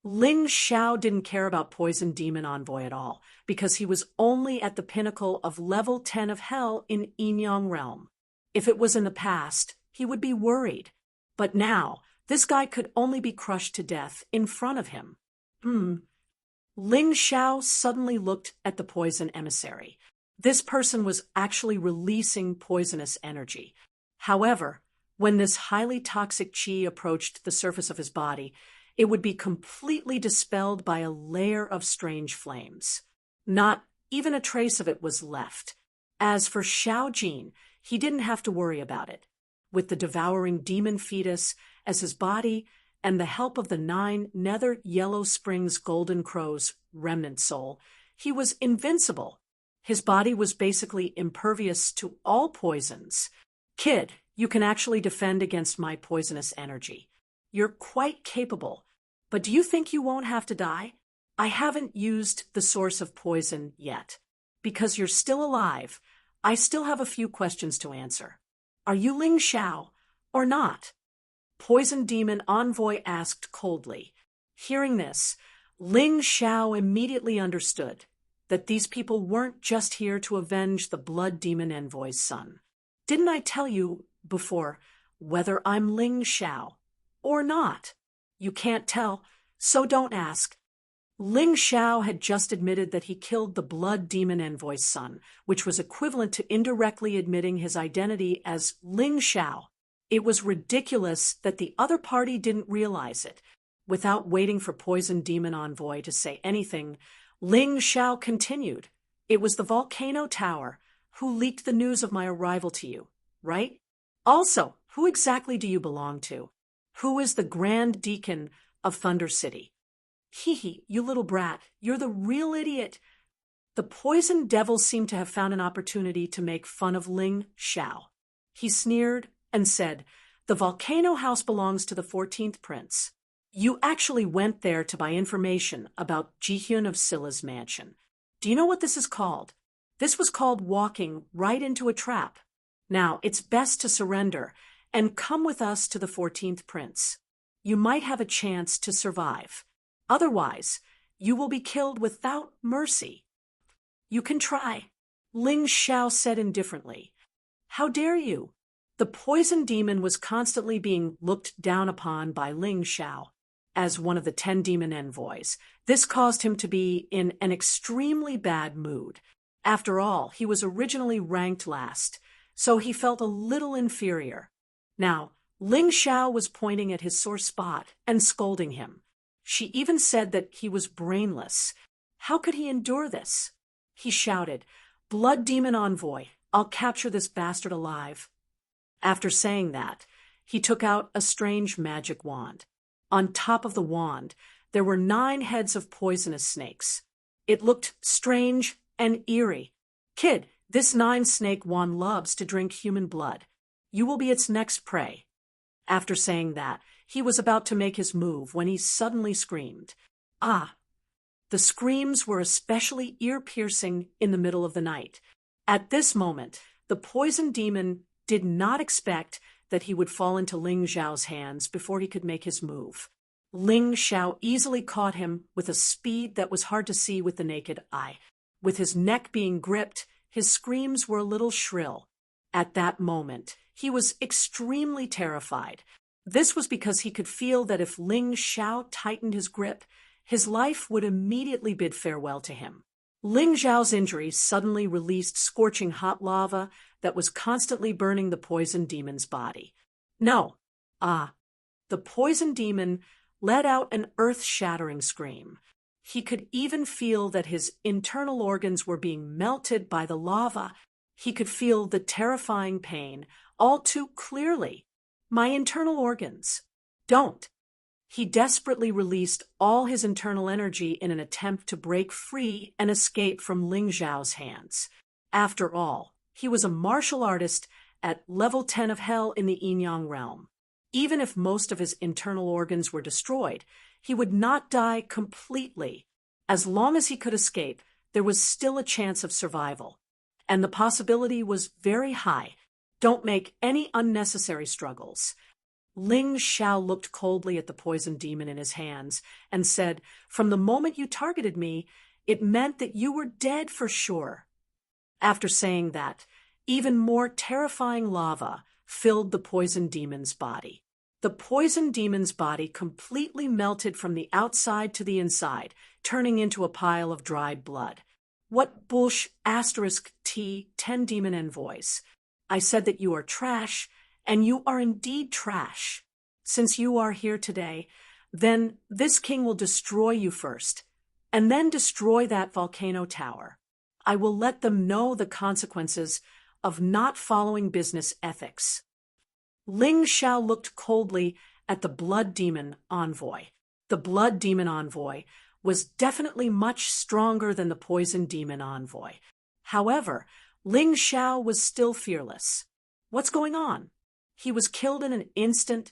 Ling Xiao didn't care about Poison Demon Envoy at all, because he was only at the pinnacle of level 10 of hell in Yinyang Realm. If it was in the past, he would be worried. But now, this guy could only be crushed to death in front of him. Ling Xiao suddenly looked at the poison emissary. This person was actually releasing poisonous energy. However, when this highly toxic qi approached the surface of his body, it would be completely dispelled by a layer of strange flames. Not even a trace of it was left. As for Xiao Jin, he didn't have to worry about it. With the devouring demon fetus as his body and the help of the 9 Nether Yellow Springs Golden Crow's remnant soul, he was invincible. His body was basically impervious to all poisons. Kid, you can actually defend against my poisonous energy. You're quite capable, but do you think you won't have to die? I haven't used the source of poison yet. Because you're still alive, I still have a few questions to answer. Are you Ling Xiao or not? Poison Demon Envoy asked coldly. Hearing this, Ling Xiao immediately understood that these people weren't just here to avenge the Blood Demon Envoy's son. Didn't I tell you before whether I'm Ling Xiao or not? You can't tell, so don't ask. Ling Xiao had just admitted that he killed the Blood Demon Envoy's son, which was equivalent to indirectly admitting his identity as Ling Xiao. It was ridiculous that the other party didn't realize it. Without waiting for Poison Demon Envoy to say anything, Ling Xiao continued. It was the Volcano Tower who leaked the news of my arrival to you, right? Also, who exactly do you belong to? Who is the Grand Deacon of Thunder City? You little brat, you're the real idiot. The poison devil seemed to have found an opportunity to make fun of Ling Xiao. He sneered and said, The Volcano House belongs to the 14th Prince. You actually went there to buy information about Jihyun of Scylla's mansion. Do you know what this is called? This was called walking right into a trap. Now, it's best to surrender and come with us to the 14th Prince. You might have a chance to survive. Otherwise, you will be killed without mercy. You can try, Ling Xiao said indifferently. How dare you? The poison demon was constantly being looked down upon by Ling Xiao as one of the 10 demon envoys. This caused him to be in an extremely bad mood. After all, he was originally ranked last, so he felt a little inferior. Now, Ling Xiao was pointing at his sore spot and scolding him. She even said that he was brainless. How could he endure this? He shouted, "Blood Demon Envoy, I'll capture this bastard alive." After saying that, he took out a strange magic wand. On top of the wand, there were 9 heads of poisonous snakes. It looked strange and eerie. "Kid, this 9-snake wand loves to drink human blood. You will be its next prey." After saying that, he was about to make his move when he suddenly screamed. Ah! The screams were especially ear-piercing in the middle of the night. At this moment, the poison demon did not expect that he would fall into Ling Xiao's hands before he could make his move. Ling Xiao easily caught him with a speed that was hard to see with the naked eye. With his neck being gripped, his screams were a little shrill. At that moment, he was extremely terrified. This was because he could feel that if Ling Xiao tightened his grip, his life would immediately bid farewell to him. Ling Xiao's injuries suddenly released scorching hot lava that was constantly burning the poison demon's body. No. The poison demon let out an earth-shattering scream. He could even feel that his internal organs were being melted by the lava. He could feel the terrifying pain all too clearly. My internal organs. Don't. He desperately released all his internal energy in an attempt to break free and escape from Ling Xiao's hands. After all, he was a martial artist at level 10 of hell in the Yin-Yang realm. Even if most of his internal organs were destroyed, he would not die completely. As long as he could escape, there was still a chance of survival. And the possibility was very high. Don't make any unnecessary struggles. Ling Xiao looked coldly at the poison demon in his hands and said, "From the moment you targeted me, it meant that you were dead for sure." After saying that, even more terrifying lava filled the poison demon's body. The poison demon's body completely melted from the outside to the inside, turning into a pile of dried blood. What bullsh *T 10 demon envoys. I said that you are trash, and you are indeed trash. Since you are here today, then this king will destroy you first, and then destroy that volcano tower. I will let them know the consequences of not following business ethics. Ling Xiao looked coldly at the blood demon envoy. The blood demon envoy was definitely much stronger than the poison demon envoy. However, Ling Xiao was still fearless. What's going on? He was killed in an instant.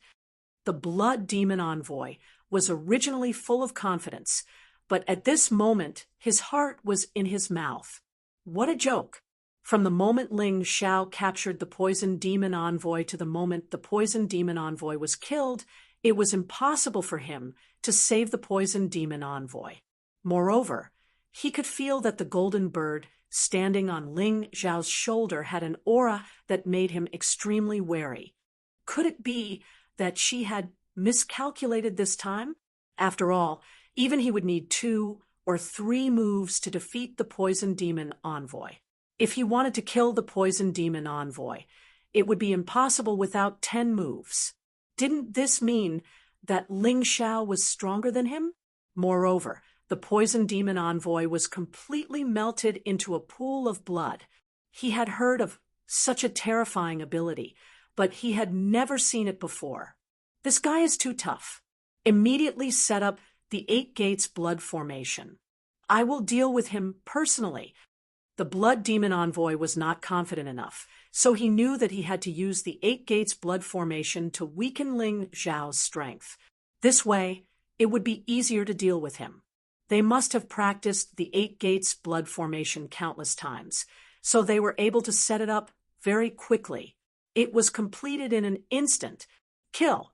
The blood demon envoy was originally full of confidence, but at this moment his heart was in his mouth. What a joke! From the moment Ling Xiao captured the poison demon envoy to the moment the poison demon envoy was killed, it was impossible for him to save the poison demon envoy. Moreover, he could feel that the golden bird standing on Ling Xiao's shoulder had an aura that made him extremely wary. Could it be that she had miscalculated this time? After all, even he would need 2 or 3 moves to defeat the poison demon envoy. If he wanted to kill the poison demon envoy, it would be impossible without 10 moves. Didn't this mean that Ling Xiao was stronger than him? Moreover, the poison demon envoy was completely melted into a pool of blood. He had heard of such a terrifying ability, but he had never seen it before. This guy is too tough. Immediately set up the 8 gates blood formation. I will deal with him personally. The blood demon envoy was not confident enough, so he knew that he had to use the 8 gates blood formation to weaken Ling Xiao's strength. This way, it would be easier to deal with him. They must have practiced the 8 gates blood formation countless times, so they were able to set it up very quickly. It was completed in an instant. Kill!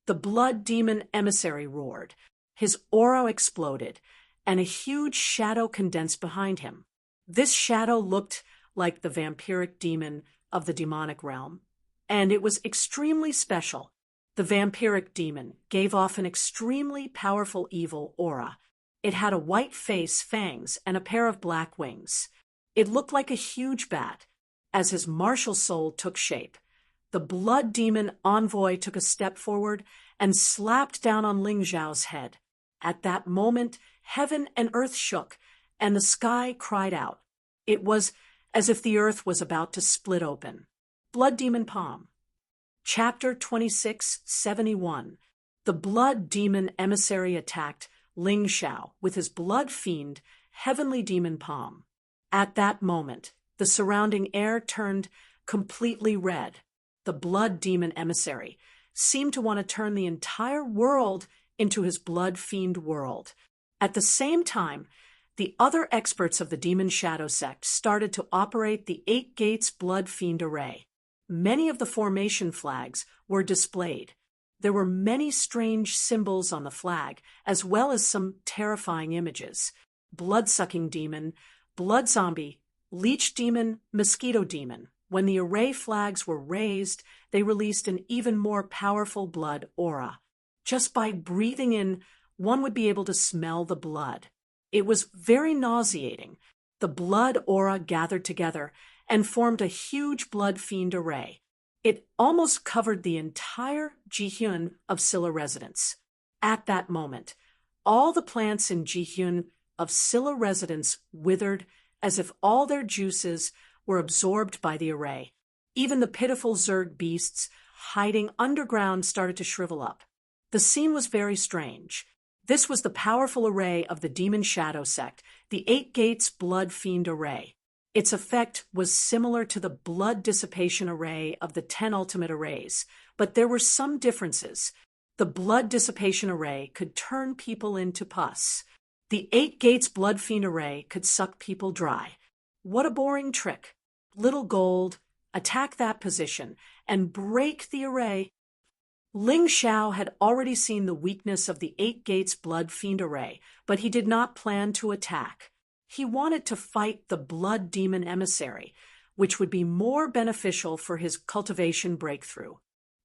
The blood demon emissary roared. His aura exploded, and a huge shadow condensed behind him. This shadow looked like the vampiric demon of the demonic realm, and it was extremely special. The vampiric demon gave off an extremely powerful evil aura. It had a white face, fangs, and a pair of black wings. It looked like a huge bat. As his martial soul took shape, the blood demon envoy took a step forward and slapped down on Ling Zhao's head. At that moment, heaven and earth shook, and the sky cried out. It was as if the earth was about to split open. Blood Demon Palm. Chapter 2671. The blood demon emissary attacked Ling Zhao with his blood fiend, heavenly demon palm. At that moment, the surrounding air turned completely red. The blood demon emissary seemed to want to turn the entire world into his blood fiend world. At the same time, the other experts of the Demon Shadow sect started to operate the Eight Gates Blood Fiend Array. Many of the formation flags were displayed. There were many strange symbols on the flag, as well as some terrifying images. Blood-sucking demon, blood zombie, leech demon, mosquito demon. When the array flags were raised, they released an even more powerful blood aura. Just by breathing in, one would be able to smell the blood. It was very nauseating. The blood aura gathered together and formed a huge blood fiend array. It almost covered the entire Jihyun of Silla residence. At that moment, all the plants in Jihyun of Silla residence withered as if all their juices were absorbed by the array. Even the pitiful Zerg beasts hiding underground started to shrivel up. The scene was very strange. This was the powerful array of the Demon Shadow sect, the Eight Gates Blood Fiend Array. Its effect was similar to the blood dissipation array of the 10 ultimate arrays, but there were some differences. The blood dissipation array could turn people into pus. The Eight Gates Blood Fiend Array could suck people dry. What a boring trick. Little Gold, attack that position and break the array. Ling Zhao had already seen the weakness of the Eight Gates Blood Fiend Array, but he did not plan to attack. He wanted to fight the Blood Demon Emissary, which would be more beneficial for his cultivation breakthrough.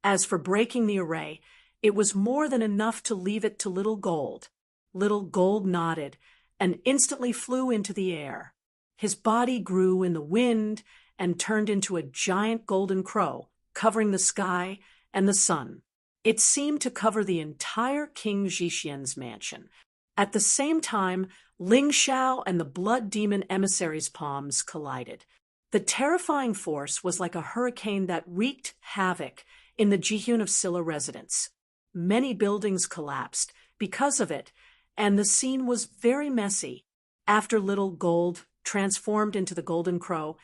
As for breaking the array, it was more than enough to leave it to Little Gold. Little Gold nodded and instantly flew into the air. His body grew in the wind and turned into a giant golden crow, covering the sky and the sun. It seemed to cover the entire King Zhixian's mansion. At the same time, Ling Zhao and the blood demon emissary's palms collided. The terrifying force was like a hurricane that wreaked havoc in the Jihyun of Silla residence. Many buildings collapsed because of it, and the scene was very messy. After Little Gold transformed into the Golden Crow,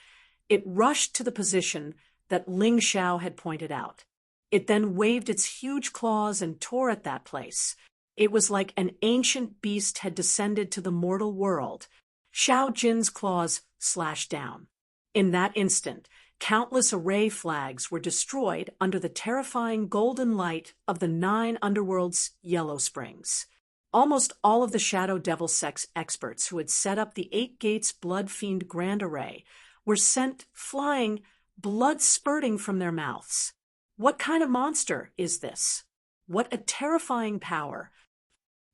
it rushed to the position that Ling Zhao had pointed out. It then waved its huge claws and tore at that place. It was like an ancient beast had descended to the mortal world. Xiao Jin's claws slashed down. In that instant, countless array flags were destroyed under the terrifying golden light of the 9 underworld's yellow springs. Almost all of the Shadow Devil Sect's experts who had set up the Eight Gates Blood Fiend Grand Array were sent flying, blood spurting from their mouths. What kind of monster is this? What a terrifying power.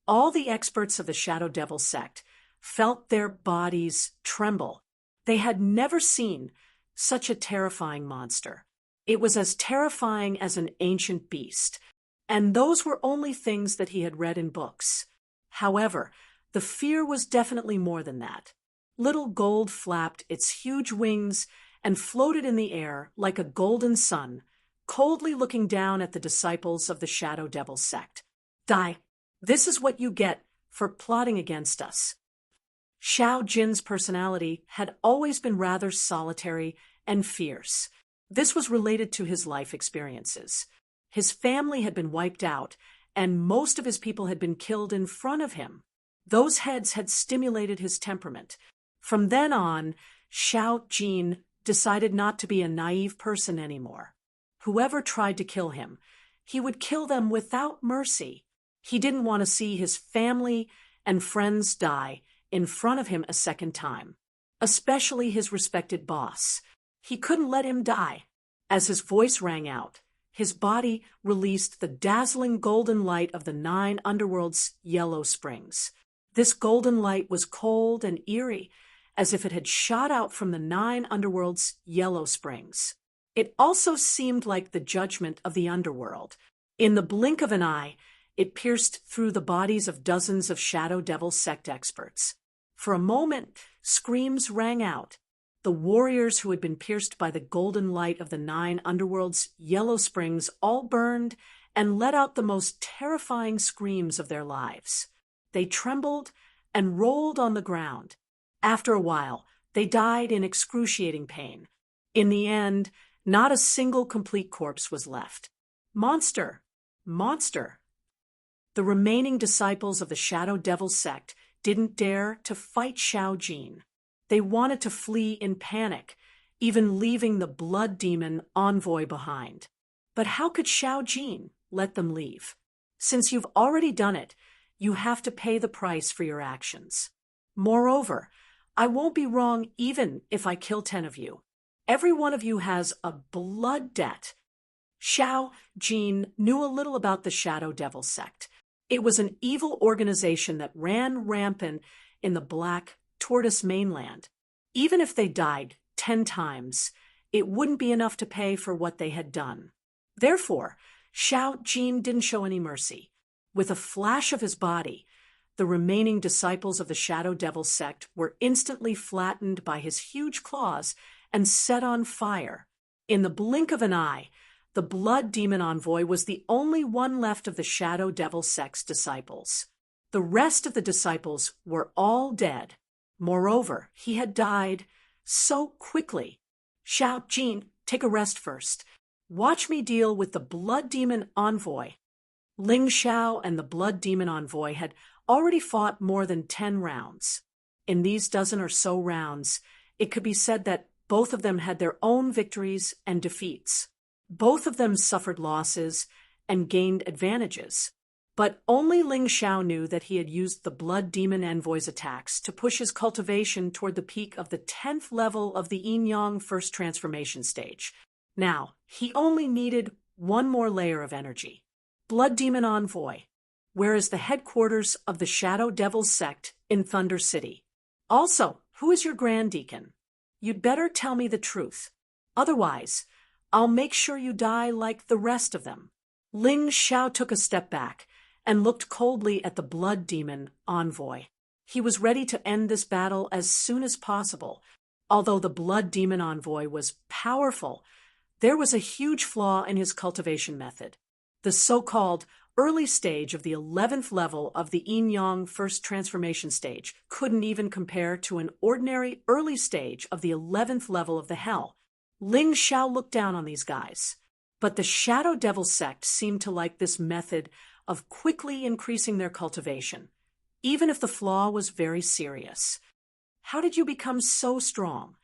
All the experts of the Shadow Devil sect felt their bodies tremble. They had never seen such a terrifying monster. It was as terrifying as an ancient beast, and those were only things that he had read in books. However, the fear was definitely more than that. Little Gold flapped its huge wings and floated in the air like a golden sun, coldly looking down at the disciples of the Shadow Devil sect. Die. This is what you get for plotting against us. Xiao Jin's personality had always been rather solitary and fierce. This was related to his life experiences. His family had been wiped out, and most of his people had been killed in front of him. Those heads had stimulated his temperament. From then on, Xiao Jin decided not to be a naive person anymore. Whoever tried to kill him, he would kill them without mercy. He didn't want to see his family and friends die in front of him a second time, especially his respected boss. He couldn't let him die. As his voice rang out, his body released the dazzling golden light of the 9 underworld's yellow springs. This golden light was cold and eerie, as if it had shot out from the 9 underworld's yellow springs. It also seemed like the judgment of the underworld. In the blink of an eye, it pierced through the bodies of dozens of Shadow Devil sect experts. For a moment, screams rang out. The warriors who had been pierced by the golden light of the 9 underworld's yellow springs all burned and let out the most terrifying screams of their lives. They trembled and rolled on the ground. After a while, they died in excruciating pain. In the end, not a single complete corpse was left. Monster! Monster! The remaining disciples of the Shadow Devil sect didn't dare to fight Xiao Jin. They wanted to flee in panic, even leaving the blood demon envoy behind. But how could Xiao Jin let them leave? Since you've already done it, you have to pay the price for your actions. Moreover, I won't be wrong even if I kill 10 of you. Every one of you has a blood debt. Xiao Jin knew a little about the Shadow Devil sect. It was an evil organization that ran rampant in the Black Tortoise mainland. Even if they died 10 times, it wouldn't be enough to pay for what they had done. Therefore, Xiao Jin didn't show any mercy. With a flash of his body, the remaining disciples of the Shadow Devil sect were instantly flattened by his huge claws and set on fire. In the blink of an eye, the blood demon envoy was the only one left of the Shadow Devil sect's disciples. The rest of the disciples were all dead. Moreover, he had died so quickly. Xiao Jin, take a rest first. Watch me deal with the blood demon envoy. Ling Xiao and the blood demon envoy had already fought more than 10 rounds. In these dozen or so rounds, it could be said that both of them had their own victories and defeats. Both of them suffered losses and gained advantages. But only Ling Xiao knew that he had used the blood demon envoy's attacks to push his cultivation toward the peak of the 10th level of the Yin-Yang first transformation stage. Now, he only needed one more layer of energy. Blood demon envoy, where is the headquarters of the Shadow Devil sect in Thunder City? Also, who is your Grand Deacon? You'd better tell me the truth. Otherwise, I'll make sure you die like the rest of them. Ling Xiao took a step back and looked coldly at the blood demon envoy. He was ready to end this battle as soon as possible. Although the blood demon envoy was powerful, there was a huge flaw in his cultivation method. The so-called early stage of the 11th level of the Yin-Yang first transformation stage couldn't even compare to an ordinary early stage of the 11th level of the Hell. Ling Xiao looked down on these guys. But the Shadow Devil sect seemed to like this method of quickly increasing their cultivation, even if the flaw was very serious. How did you become so strong?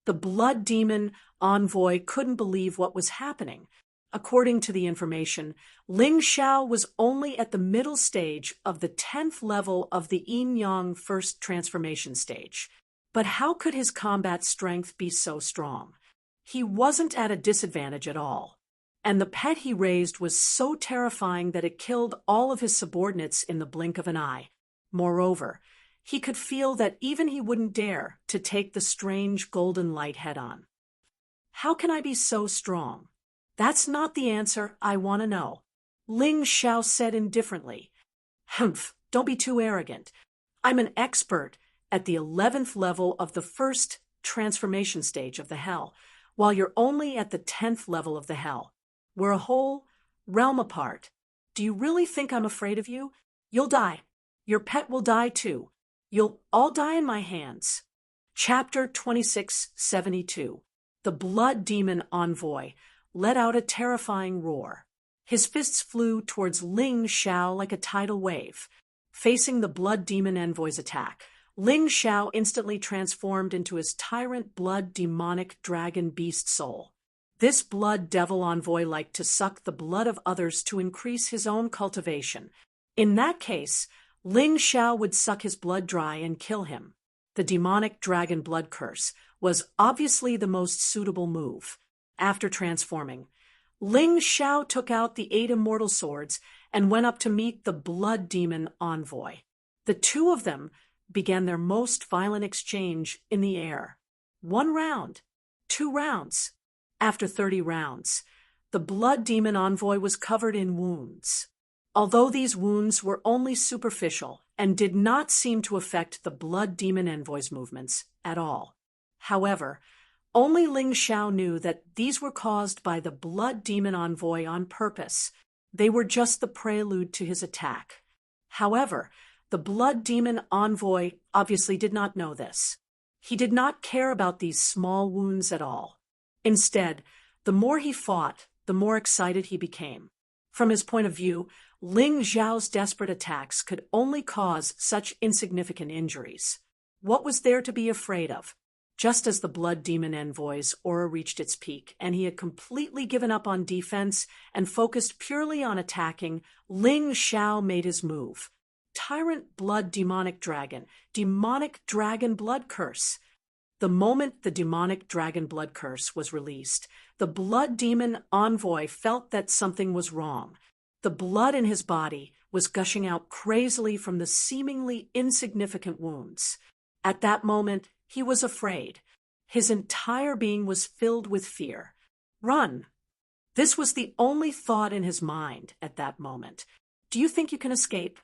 The blood demon envoy couldn't believe what was happening. According to the information, Ling Xiao was only at the middle stage of the 10th level of the Yin-Yang first transformation stage. But how could his combat strength be so strong? He wasn't at a disadvantage at all. And the pet he raised was so terrifying that it killed all of his subordinates in the blink of an eye. Moreover, he could feel that even he wouldn't dare to take the strange golden light head-on. How can I be so strong? That's not the answer I want to know. Ling Xiao said indifferently. Humph, don't be too arrogant. I'm an expert at the 11th level of the first transformation stage of the Hell, while you're only at the 10th level of the Hell. We're a whole realm apart. Do you really think I'm afraid of you? You'll die. Your pet will die too. You'll all die in my hands. Chapter 2672. The Blood Demon Envoy let out a terrifying roar. His fists flew towards Ling Xiao like a tidal wave. Facing the Blood Demon Envoy's attack, Ling Xiao instantly transformed into his tyrant blood demonic dragon beast soul. This blood devil envoy liked to suck the blood of others to increase his own cultivation. In that case, Ling Xiao would suck his blood dry and kill him. The demonic dragon blood curse was obviously the most suitable move. After transforming, Ling Xiao took out the 8 immortal swords and went up to meet the blood demon envoy. The two of them began their most violent exchange in the air. 1 round, 2 rounds. After 30 rounds, the blood demon envoy was covered in wounds. Although these wounds were only superficial and did not seem to affect the blood demon envoy's movements at all. However, only Ling Xiao knew that these were caused by the blood demon envoy on purpose. They were just the prelude to his attack. However, the blood demon envoy obviously did not know this. He did not care about these small wounds at all. Instead, the more he fought, the more excited he became. From his point of view, Ling Xiao's desperate attacks could only cause such insignificant injuries. What was there to be afraid of? Just as the blood demon envoy's aura reached its peak and he had completely given up on defense and focused purely on attacking, Ling Xiao made his move. Tyrant blood demonic dragon blood curse. The moment the demonic dragon blood curse was released, the blood demon envoy felt that something was wrong. The blood in his body was gushing out crazily from the seemingly insignificant wounds. At that moment, he was afraid. His entire being was filled with fear. Run! This was the only thought in his mind at that moment. Do you think you can escape?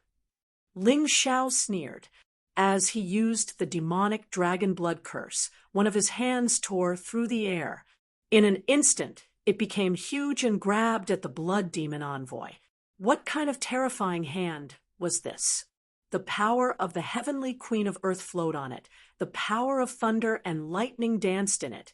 Ling Xiao sneered. As he used the demonic dragon blood curse, one of his hands tore through the air. In an instant, it became huge and grabbed at the blood demon envoy. What kind of terrifying hand was this? The power of the heavenly queen of earth flowed on it. The power of thunder and lightning danced in it.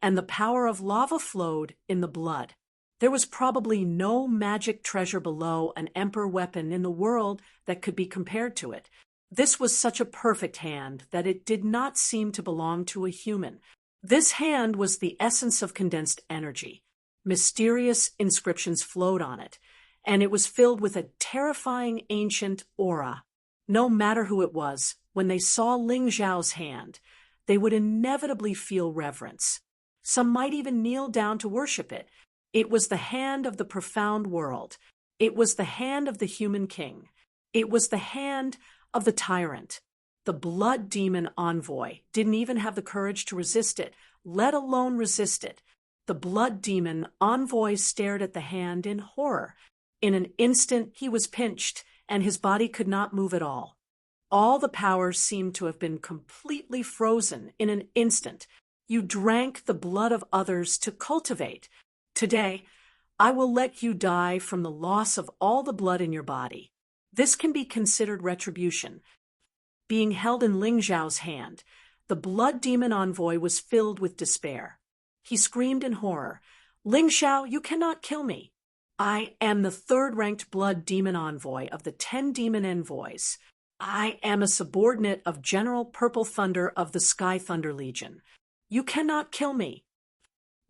And the power of lava flowed in the blood. There was probably no magic treasure below an emperor weapon in the world that could be compared to it. This was such a perfect hand that it did not seem to belong to a human. This hand was the essence of condensed energy. Mysterious inscriptions flowed on it, and it was filled with a terrifying ancient aura. No matter who it was, when they saw Ling Xiao's hand, they would inevitably feel reverence. Some might even kneel down to worship it. It was the hand of the profound world. It was the hand of the human king. It was the hand of the tyrant. The blood demon envoy didn't even have the courage to resist it, let alone resist it. The blood demon envoy stared at the hand in horror. In an instant, he was pinched, and his body could not move at all. All the powers seemed to have been completely frozen in an instant. You drank the blood of others to cultivate. Today, I will let you die from the loss of all the blood in your body. This can be considered retribution. Being held in Ling Xiao's hand, the blood demon envoy was filled with despair. He screamed in horror, "Ling Xiao, you cannot kill me. I am the third-ranked blood demon envoy of the 10 demon envoys. I am a subordinate of General Purple Thunder of the Sky Thunder Legion. You cannot kill me."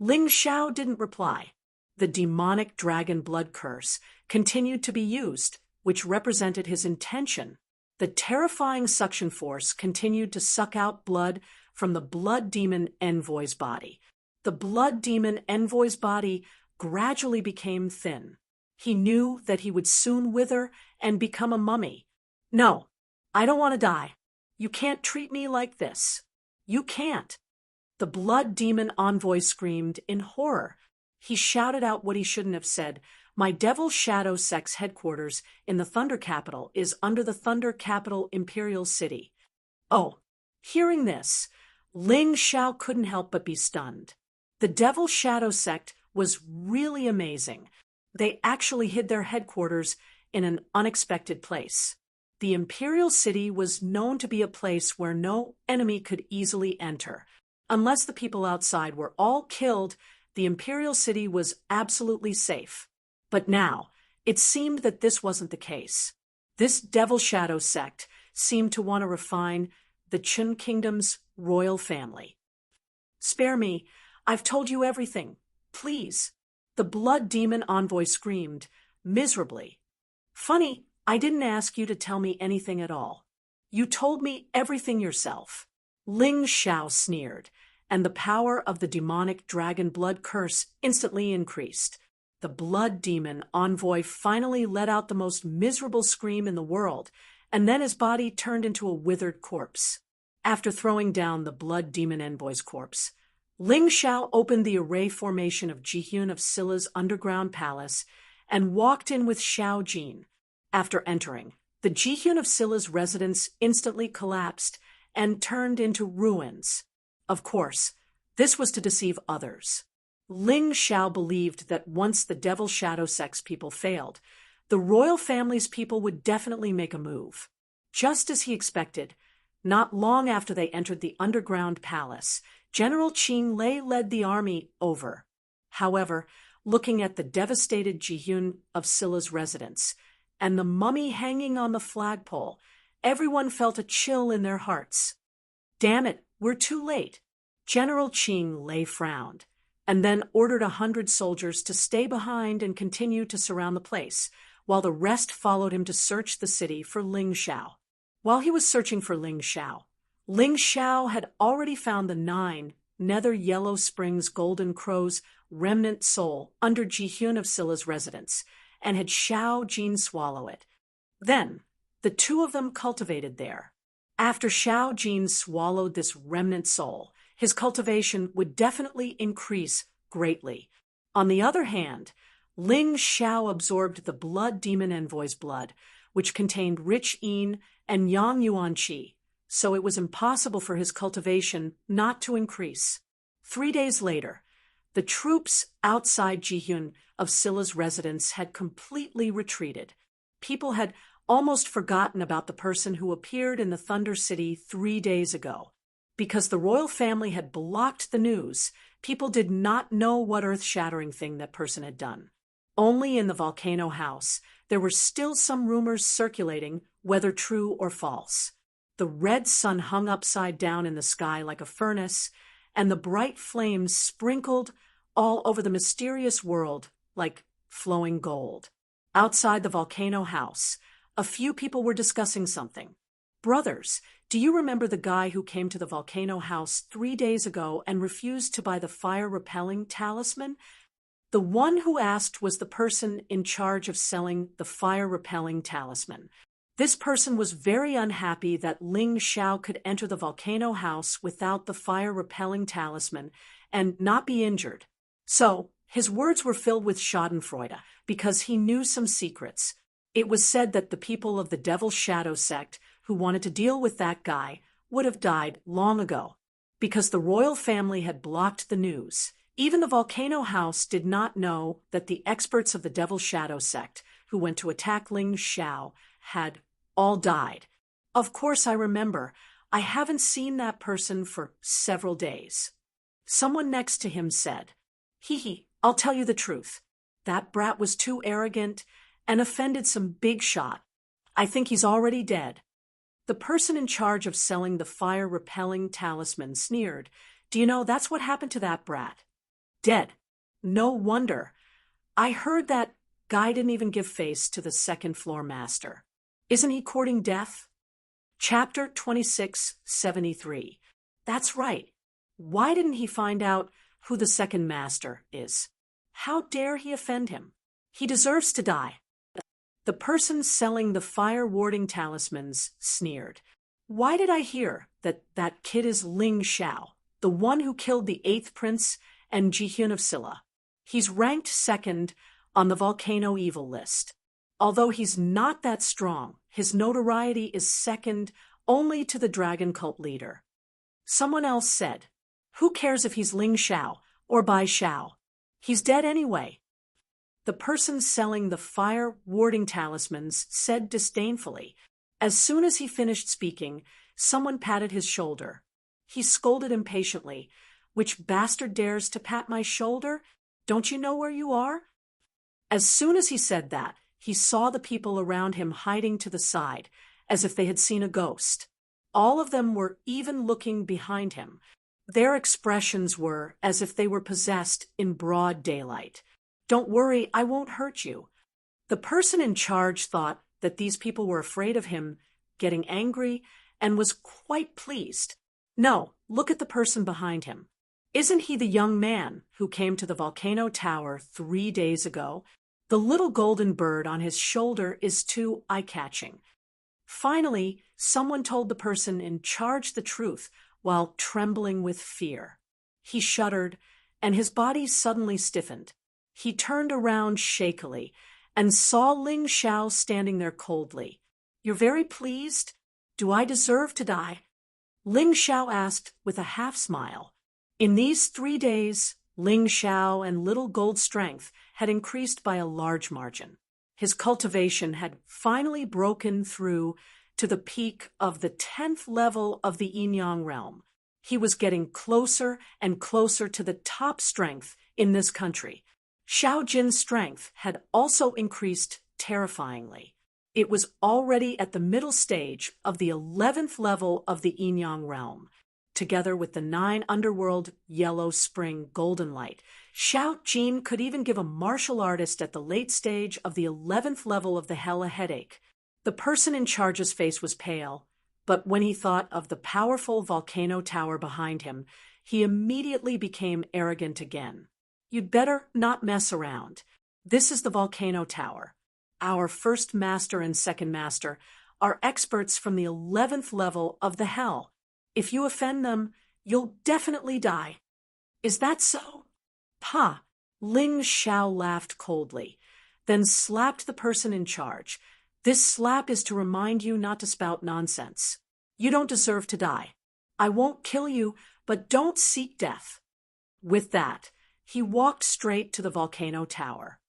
Ling Xiao didn't reply. The demonic dragon blood curse continued to be used, which represented his intention. The terrifying suction force continued to suck out blood from the blood demon envoy's body. The blood demon envoy's body gradually became thin. He knew that he would soon wither and become a mummy. "No, I don't want to die. You can't treat me like this. You can't." The blood demon envoy screamed in horror. He shouted out what he shouldn't have said. "My Devil Shadow Sect's headquarters in the Thunder Capital is under the Thunder Capital Imperial City." Oh, hearing this, Ling Xiao couldn't help but be stunned. The Devil Shadow Sect was really amazing. They actually hid their headquarters in an unexpected place. The Imperial City was known to be a place where no enemy could easily enter. Unless the people outside were all killed, the Imperial City was absolutely safe. But now, it seemed that this wasn't the case. This Devil Shadow Sect seemed to want to refine the Qin Kingdom's royal family. "Spare me. I've told you everything. Please." The blood demon envoy screamed, miserably. "Funny, I didn't ask you to tell me anything at all. You told me everything yourself." Ling Xiao sneered, and the power of the demonic dragon blood curse instantly increased. The blood demon envoy finally let out the most miserable scream in the world, and then his body turned into a withered corpse. After throwing down the blood demon envoy's corpse, Ling Xiao opened the array formation of Jihyun of Scylla's underground palace and walked in with Xiao Jin. After entering, the Jihyun of Scylla's residence instantly collapsed and turned into ruins. Of course, this was to deceive others. Ling Xiao believed that once the Devil Shadow Sect's people failed, the royal family's people would definitely make a move. Just as he expected, not long after they entered the underground palace, General Qing Lei led the army over. However, looking at the devastated Jihyun of Scylla's residence and the mummy hanging on the flagpole, everyone felt a chill in their hearts. "Damn it, we're too late." General Qing Lei frowned, and then ordered 100 soldiers to stay behind and continue to surround the place, while the rest followed him to search the city for Ling Xiao. While he was searching for Ling Xiao had already found the 9 Nether Yellow Springs Golden Crow's remnant soul under Jihyun of Scylla's residence, and had Xiao Jin swallow it. Then, the two of them cultivated there. After Xiao Jin swallowed this remnant soul, his cultivation would definitely increase greatly. On the other hand, Ling Xiao absorbed the blood demon envoy's blood, which contained rich yin and yang yuan qi, so it was impossible for his cultivation not to increase. 3 days later, the troops outside Jihyun of Scylla's residence had completely retreated. People had almost forgotten about the person who appeared in the Thunder City 3 days ago. Because the royal family had blocked the news, people did not know what earth-shattering thing that person had done. Only in the volcano house, there were still some rumors circulating, whether true or false. The red sun hung upside down in the sky like a furnace, and the bright flames sprinkled all over the mysterious world like flowing gold. Outside the volcano house, a few people were discussing something. "Brothers, do you remember the guy who came to the volcano house 3 days ago and refused to buy the fire-repelling talisman?" The one who asked was the person in charge of selling the fire-repelling talisman. This person was very unhappy that Ling Xiao could enter the volcano house without the fire-repelling talisman and not be injured. So, his words were filled with schadenfreude because he knew some secrets. It was said that the people of the Devil Shadow Sect who wanted to deal with that guy would have died long ago. Because the royal family had blocked the news, even the volcano house did not know that the experts of the Devil Shadow Sect who went to attack Ling Xiao had all died. Of course, I remember. I haven't seen that person for several days. Someone next to him said, "Hee, I'll tell you the truth. That brat was too arrogant and offended some big shot. I think he's already dead." The person in charge of selling the fire-repelling talisman sneered. "Do you know, that's what happened to that brat. Dead. No wonder. I heard that guy didn't even give face to the second-floor master. Isn't he courting death?" Chapter 2673. That's right. Why didn't he find out who the second master is? How dare he offend him? He deserves to die. The person selling the fire-warding talismans sneered. "Why did I hear that that kid is Ling Xiao, the one who killed the 8th prince and Jihyun of Scylla? He's ranked 2nd on the volcano evil list. Although he's not that strong, his notoriety is 2nd only to the dragon cult leader." Someone else said, "Who cares if he's Ling Xiao or Bai Xiao? He's dead anyway." The person selling the fire-warding talismans said disdainfully. As soon as he finished speaking, someone patted his shoulder. He scolded impatiently. "Which bastard dares to pat my shoulder? Don't you know where you are?" As soon as he said that, he saw the people around him hiding to the side, as if they had seen a ghost. All of them were even looking behind him. Their expressions were as if they were possessed in broad daylight. "Don't worry, I won't hurt you." The person in charge thought that these people were afraid of him getting angry and was quite pleased. "No, look at the person behind him. Isn't he the young man who came to the volcano tower 3 days ago? The little golden bird on his shoulder is too eye-catching." Finally, someone told the person in charge the truth while trembling with fear. He shuddered, and his body suddenly stiffened. He turned around shakily and saw Ling Xiao standing there coldly. "You're very pleased? Do I deserve to die?" Ling Xiao asked with a half-smile. In these 3 days, Ling Xiao and Little Gold's strength had increased by a large margin. His cultivation had finally broken through to the peak of the 10th level of the Yin-Yang realm. He was getting closer and closer to the top strength in this country. Xiao Jin's strength had also increased terrifyingly. It was already at the middle stage of the 11th level of the Yin-Yang realm. Together with the 9 underworld yellow spring golden light, Xiao Jin could even give a martial artist at the late stage of the 11th level of the hell a headache. The person in charge's face was pale, but when he thought of the powerful volcano tower behind him, he immediately became arrogant again. "You'd better not mess around. This is the volcano tower. Our first master and second master are experts from the 11th level of the hell. If you offend them, you'll definitely die." "Is that so?" "Pa." Ling Xiao laughed coldly, then slapped the person in charge. "This slap is to remind you not to spout nonsense. You don't deserve to die. I won't kill you, but don't seek death." With that, he walked straight to the volcano tower.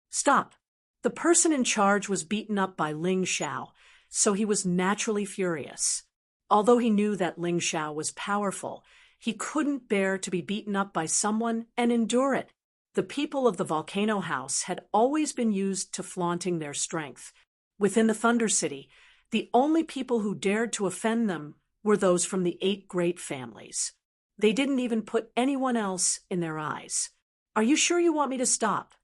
"Stop." The person in charge was beaten up by Ling Xiao, so he was naturally furious. Although he knew that Ling Xiao was powerful, he couldn't bear to be beaten up by someone and endure it. The people of the volcano house had always been used to flaunting their strength. Within the Thunder City, the only people who dared to offend them were those from the 8 great families. They didn't even put anyone else in their eyes. "Are you sure you want me to stop?"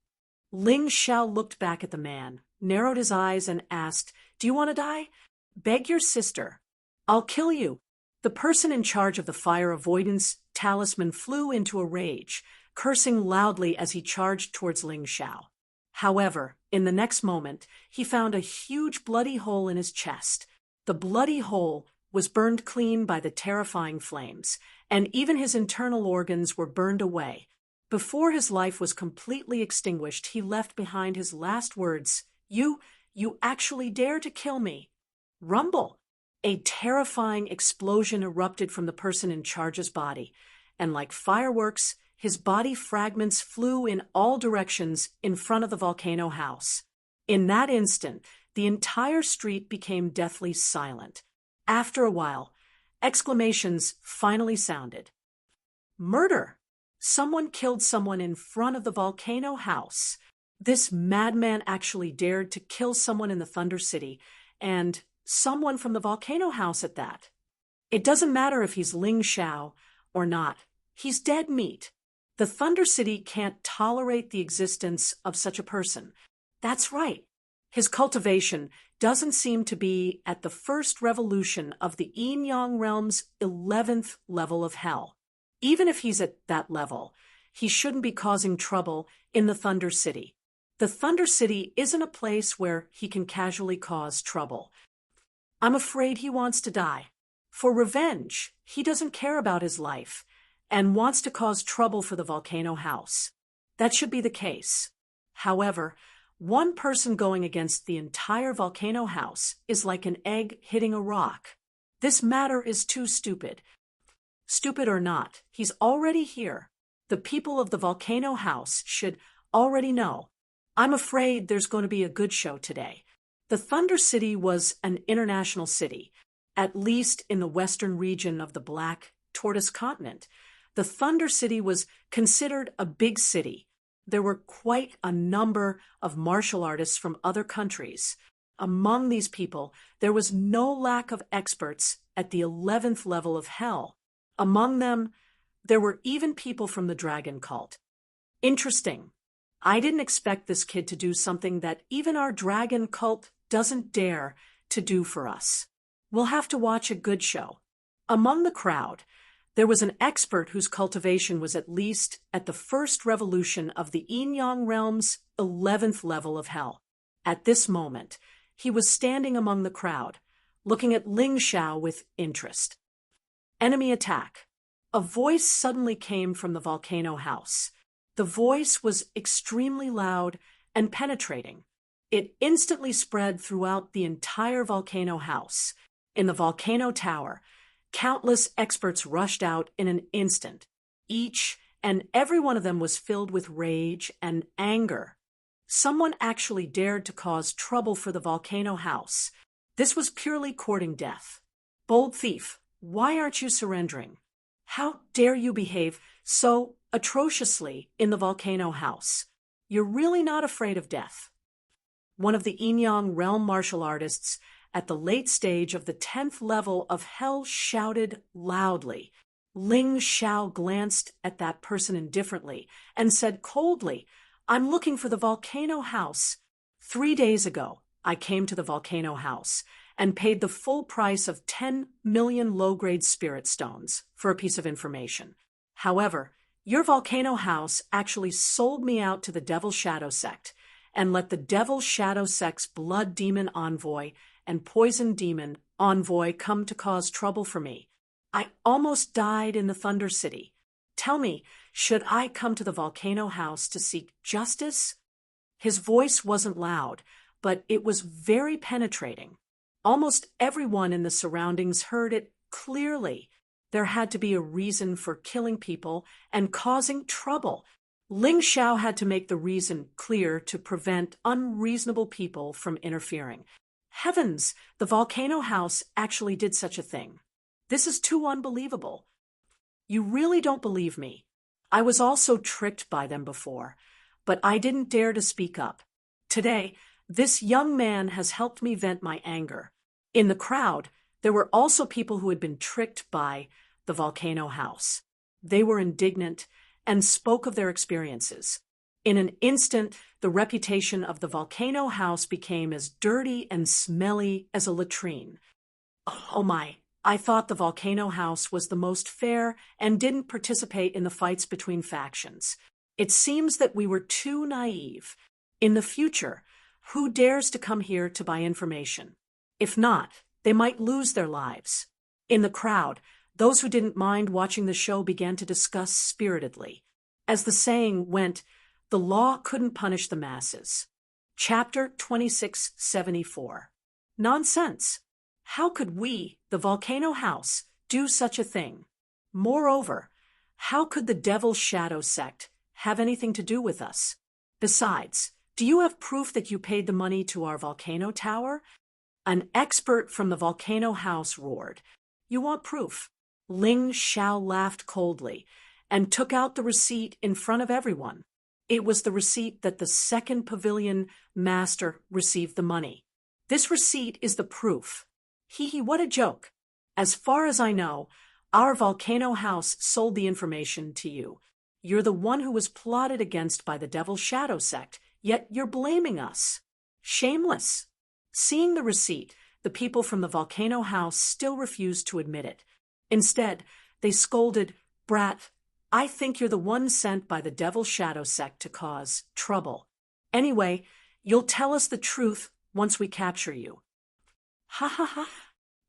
Ling Xiao looked back at the man, narrowed his eyes, and asked, "Do you want to die? Beg your sister. I'll kill you." The person in charge of the fire avoidance talisman flew into a rage, cursing loudly as he charged towards Ling Xiao. However, in the next moment, he found a huge bloody hole in his chest. The bloody hole was burned clean by the terrifying flames, and even his internal organs were burned away. Before his life was completely extinguished, he left behind his last words, You actually dare to kill me." Rumble! A terrifying explosion erupted from the person in charge's body, and like fireworks, his body fragments flew in all directions in front of the volcano house. In that instant, the entire street became deathly silent. After a while, exclamations finally sounded. "Murder! Someone killed someone in front of the volcano house. This madman actually dared to kill someone in the Thunder City, and someone from the volcano house at that. It doesn't matter if he's Ling Xiao or not. He's dead meat. The Thunder City can't tolerate the existence of such a person. That's right. His cultivation doesn't seem to be at the first revolution of the Yin-Yang realm's 11th level of hell. Even if he's at that level, he shouldn't be causing trouble in the Thunder City. The Thunder City isn't a place where he can casually cause trouble. I'm afraid he wants to die. For revenge, he doesn't care about his life and wants to cause trouble for the volcano house. That should be the case. However, one person going against the entire volcano house is like an egg hitting a rock. This matter is too stupid. Stupid or not, he's already here. The people of the volcano house should already know. I'm afraid there's going to be a good show today. The Thunder City was an international city, at least in the western region of the Black Tortoise continent. The Thunder City was considered a big city. There were quite a number of martial artists from other countries. Among these people, there was no lack of experts at the 11th level of hell. Among them, there were even people from the dragon cult. Interesting. I didn't expect this kid to do something that even our dragon cult doesn't dare to do for us. We'll have to watch a good show. Among the crowd, there was an expert whose cultivation was at least at the first revolution of the Yin-Yang realm's 11th level of hell. At this moment, he was standing among the crowd, looking at Ling Xiao with interest. Enemy attack. A voice suddenly came from the volcano house. The voice was extremely loud and penetrating. It instantly spread throughout the entire volcano house. In the volcano tower, countless experts rushed out in an instant. Each and every one of them was filled with rage and anger. Someone actually dared to cause trouble for the volcano house. This was purely courting death. Bold thief, why aren't you surrendering? How dare you behave so atrociously in the volcano house? You're really not afraid of death. One of the Yin-Yang realm martial artists at the late stage of the 10th level of hell shouted loudly. Ling Xiao glanced at that person indifferently and said coldly, "I'm looking for the volcano house. 3 days ago, I came to the volcano house and paid the full price of 10 million low-grade spirit stones for a piece of information. However, your volcano house actually sold me out to the Devil Shadow Sect and let the Devil Shadow Sect's blood demon envoy and poison demon envoy come to cause trouble for me. I almost died in the Thunder City. Tell me, should I come to the volcano house to seek justice?" His voice wasn't loud, but it was very penetrating. Almost everyone in the surroundings heard it clearly. There had to be a reason for killing people and causing trouble. Ling Xiao had to make the reason clear to prevent unreasonable people from interfering. Heavens, the volcano house actually did such a thing. This is too unbelievable. You really don't believe me. I was also tricked by them before, but I didn't dare to speak up. Today, this young man has helped me vent my anger. In the crowd, there were also people who had been tricked by the volcano house. They were indignant and spoke of their experiences. In an instant, the reputation of the volcano house became as dirty and smelly as a latrine. Oh my, I thought the volcano house was the most fair and didn't participate in the fights between factions. It seems that we were too naive. In the future, who dares to come here to buy information? If not, they might lose their lives. In the crowd, those who didn't mind watching the show began to discuss spiritedly. As the saying went, the law couldn't punish the masses. Chapter 2674. Nonsense. How could we, the volcano house, do such a thing? Moreover, how could the Devil Shadow Sect have anything to do with us? Besides, do you have proof that you paid the money to our volcano tower? An expert from the volcano house roared. You want proof? Ling Xiao laughed coldly and took out the receipt in front of everyone. It was the receipt that the second pavilion master received the money. This receipt is the proof. Hee, what a joke. As far as I know, our volcano house sold the information to you. You're the one who was plotted against by the Devil Shadow Sect, yet you're blaming us. Shameless. Seeing the receipt, the people from the volcano house still refused to admit it. Instead, they scolded, "Brat, I think you're the one sent by the Devil Shadow Sect to cause trouble. Anyway, you'll tell us the truth once we capture you." Ha ha ha.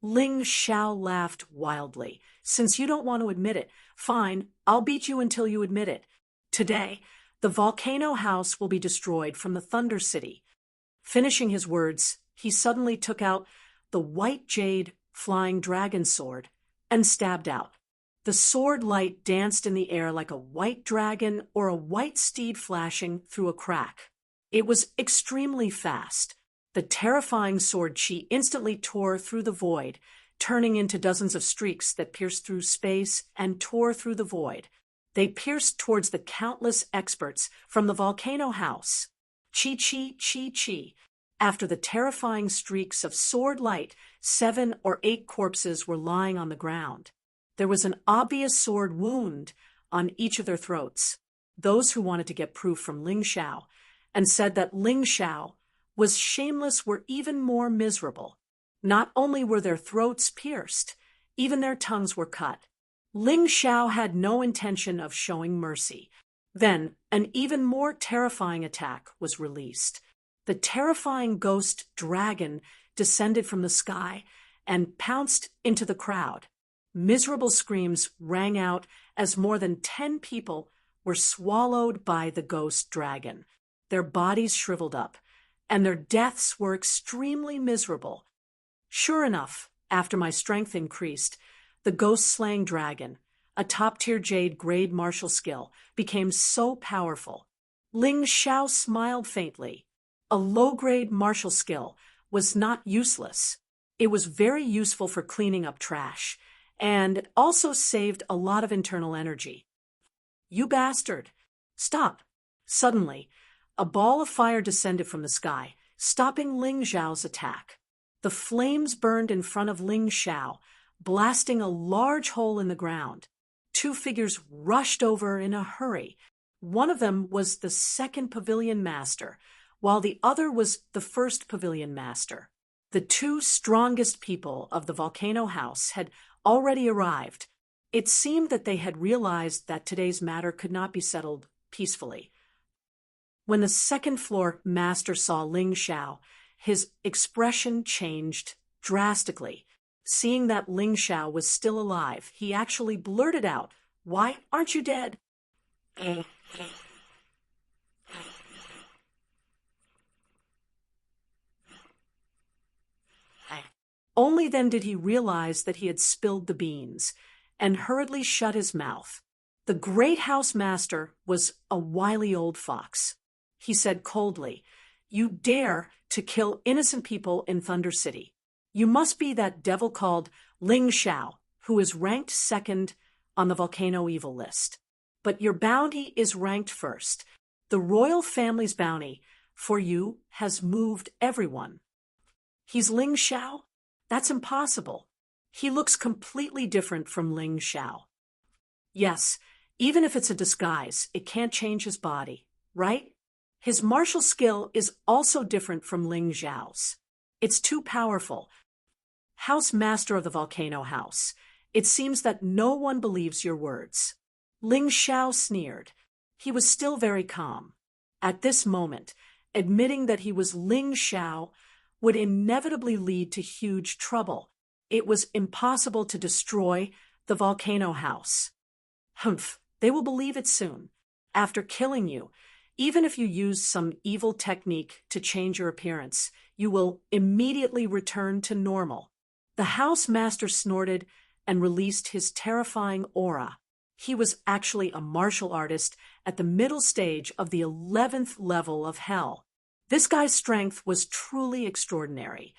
Ling Xiao laughed wildly. Since you don't want to admit it, fine, I'll beat you until you admit it. Today, the volcano house will be destroyed from the Thunder City. Finishing his words, he suddenly took out the white jade flying dragon sword and stabbed out. The sword light danced in the air like a white dragon or a white steed flashing through a crack. It was extremely fast. The terrifying sword chi instantly tore through the void, turning into dozens of streaks that pierced through space and tore through the void. They pierced towards the countless experts from the volcano house. Chi, chi, chi, chi. After the terrifying streaks of sword light, 7 or 8 corpses were lying on the ground. There was an obvious sword wound on each of their throats. Those who wanted to get proof from Ling Xiao and said that Ling Xiao was shameless were even more miserable. Not only were their throats pierced, even their tongues were cut. Ling Xiao had no intention of showing mercy. Then, an even more terrifying attack was released. The terrifying ghost dragon descended from the sky and pounced into the crowd. Miserable screams rang out as more than 10 people were swallowed by the ghost dragon. Their bodies shriveled up, and their deaths were extremely miserable. Sure enough, after my strength increased, the ghost-slaying dragon, a top-tier jade grade martial skill, became so powerful. Ling Xiao smiled faintly. A low-grade martial skill was not useless. It was very useful for cleaning up trash, and it also saved a lot of internal energy. You bastard! Stop! Suddenly, a ball of fire descended from the sky, stopping Ling Xiao's attack. The flames burned in front of Ling Xiao, blasting a large hole in the ground. Two figures rushed over in a hurry. One of them was the second pavilion master, while the other was the first pavilion master. The two strongest people of the volcano house had already arrived. It seemed that they had realized that today's matter could not be settled peacefully. When the second-floor master saw Ling Xiao, his expression changed drastically. Seeing that Ling Xiao was still alive, he actually blurted out, "Why aren't you dead?" Only then did he realize that he had spilled the beans, and hurriedly shut his mouth. The great house master was a wily old fox. He said coldly, "You dare to kill innocent people in Thunder City. You must be that devil called Ling Xiao, who is ranked second on the volcano evil list. But your bounty is ranked first. The royal family's bounty for you has moved everyone." He's Ling Xiao? That's impossible. He looks completely different from Ling Xiao. Yes, even if it's a disguise, it can't change his body, right? His martial skill is also different from Ling Xiao's. It's too powerful. House Master of the Volcano House, it seems that no one believes your words. Ling Xiao sneered. He was still very calm. At this moment, admitting that he was Ling Xiao would inevitably lead to huge trouble. It was impossible to destroy the volcano house. Humph, they will believe it soon. After killing you, even if you use some evil technique to change your appearance, you will immediately return to normal. The house master snorted and released his terrifying aura. He was actually a martial artist at the middle stage of the 11th level of hell. This guy's strength was truly extraordinary.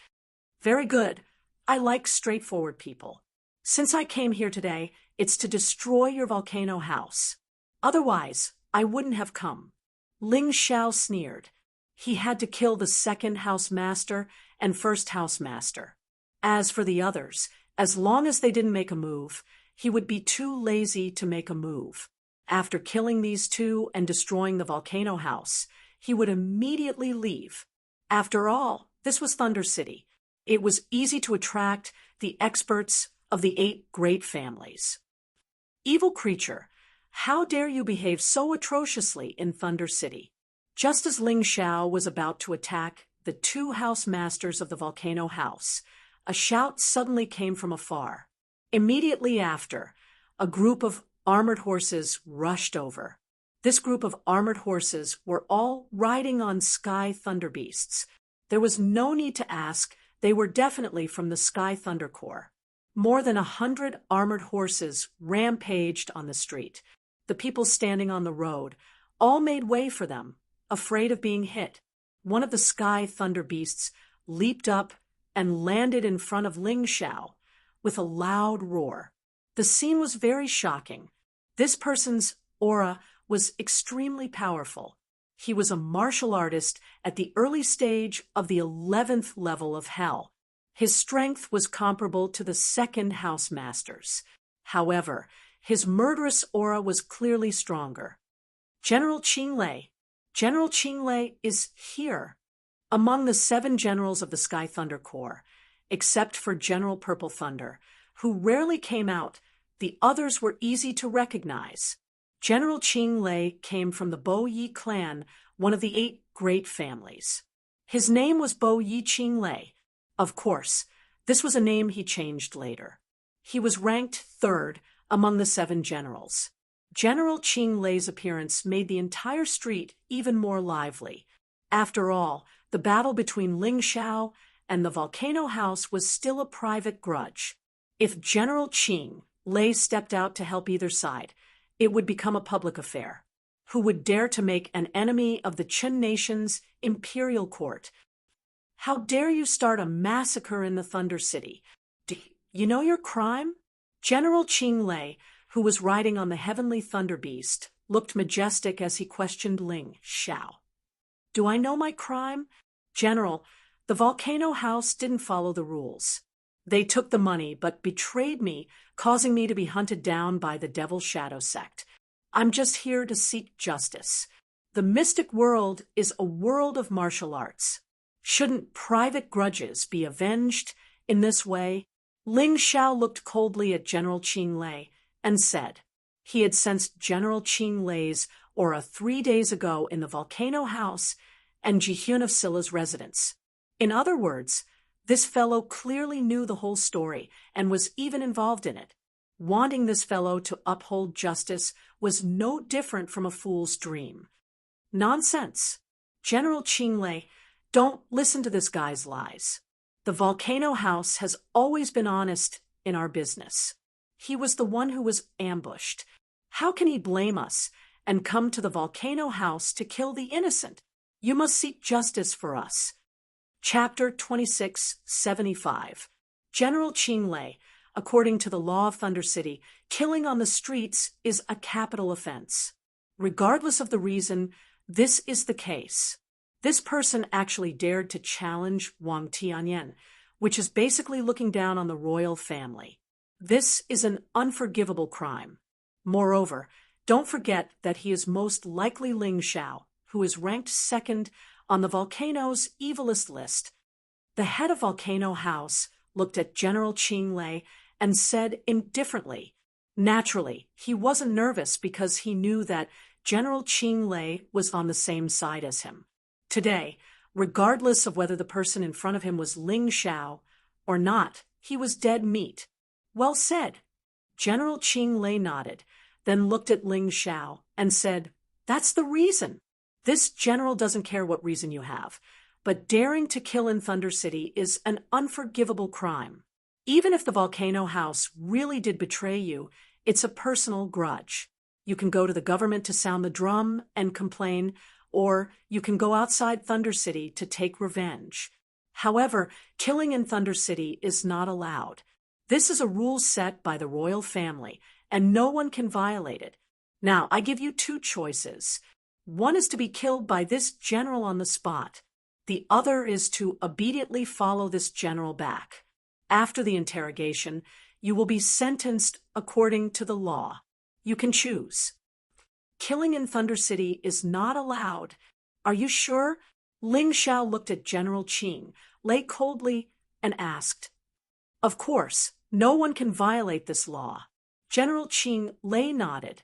Very good. I like straightforward people. Since I came here today, it's to destroy your volcano house. Otherwise, I wouldn't have come. Ling Xiao sneered. He had to kill the second house master and first house master. As for the others, as long as they didn't make a move, he would be too lazy to make a move. After killing these two and destroying the volcano house, he would immediately leave. After all, this was Thunder City. It was easy to attract the experts of the 8 great families. Evil creature, how dare you behave so atrociously in Thunder City? Just as Ling Xiao was about to attack the 2 house masters of the volcano house, a shout suddenly came from afar. Immediately after, a group of armored horses rushed over. This group of armored horses were all riding on Sky Thunder Beasts. There was no need to ask, they were definitely from the Sky Thunder Corps. More than 100 armored horses rampaged on the street. The people standing on the road all made way for them, afraid of being hit. One of the Sky Thunder Beasts leaped up and landed in front of Ling Xiao with a loud roar. The scene was very shocking. This person's aura was extremely powerful. He was a martial artist at the early stage of the 11th level of hell. His strength was comparable to the second house master's. However, his murderous aura was clearly stronger. General Qinglei. General Qinglei is here. Among the 7 generals of the Sky Thunder Corps, except for General Purple Thunder, who rarely came out, the others were easy to recognize. General Qinglei came from the Bo Yi clan, one of the 8 great families. His name was Bo Yi Qinglei. Of course, This was a name he changed later. He was ranked third among the 7 generals. General Qing Lei's appearance made the entire street even more lively. After all, the battle between Ling Xiao and the Volcano House was still a private grudge. If General Qing Lei stepped out to help either side, it would become a public affair. Who would dare to make an enemy of the Qin nation's imperial court? How dare you start a massacre in the Thunder City? Do you know your crime? General Qing Lei, who was riding on the heavenly thunder beast, looked majestic as he questioned Ling Xiao. Do I know my crime? General, the Volcano House didn't follow the rules. They took the money but betrayed me, causing me to be hunted down by the Devil Shadow sect. I'm just here to seek justice. The mystic world is a world of martial arts. Shouldn't private grudges be avenged in this way? Ling Xiao looked coldly at General Qing Lei and said he had sensed General Qing Lei's aura 3 days ago in the Volcano House and Jihyun of Silla's residence. In other words, this fellow clearly knew the whole story and was even involved in it. Wanting this fellow to uphold justice was no different from a fool's dream. Nonsense. General Qing Lei, don't listen to this guy's lies. The Volcano House has always been honest in our business. He was the one who was ambushed. How can he blame us and come to the Volcano House to kill the innocent? You must seek justice for us. Chapter 2675. General Qing Lei, according to the law of Thunder City, killing on the streets is a capital offense. Regardless of the reason, this is the case. This person actually dared to challenge Wang Tianyan, which is basically looking down on the royal family. This is an unforgivable crime. Moreover, don't forget that he is most likely Ling Xiao, who is ranked second on the volcano's evilest list. The head of Volcano House looked at General Qing Lei and said indifferently. Naturally, he wasn't nervous because he knew that General Qing Lei was on the same side as him. Today, regardless of whether the person in front of him was Ling Xiao or not, he was dead meat. Well said. General Qing Lei nodded, then looked at Ling Xiao and said, That's the reason. This general doesn't care what reason you have, but daring to kill in Thunder City is an unforgivable crime. Even if the Volcano House really did betray you, it's a personal grudge. You can go to the government to sound the drum and complain, or you can go outside Thunder City to take revenge. However, killing in Thunder City is not allowed. This is a rule set by the royal family, and no one can violate it. Now, I give you 2 choices. One is to be killed by this general on the spot. The other is to obediently follow this general back. After the interrogation, you will be sentenced according to the law. You can choose. Killing in Thunder City is not allowed. Are you sure? Ling Xiao looked at General Qing Lei coldly and asked. Of course, no one can violate this law. General Qing Lei nodded.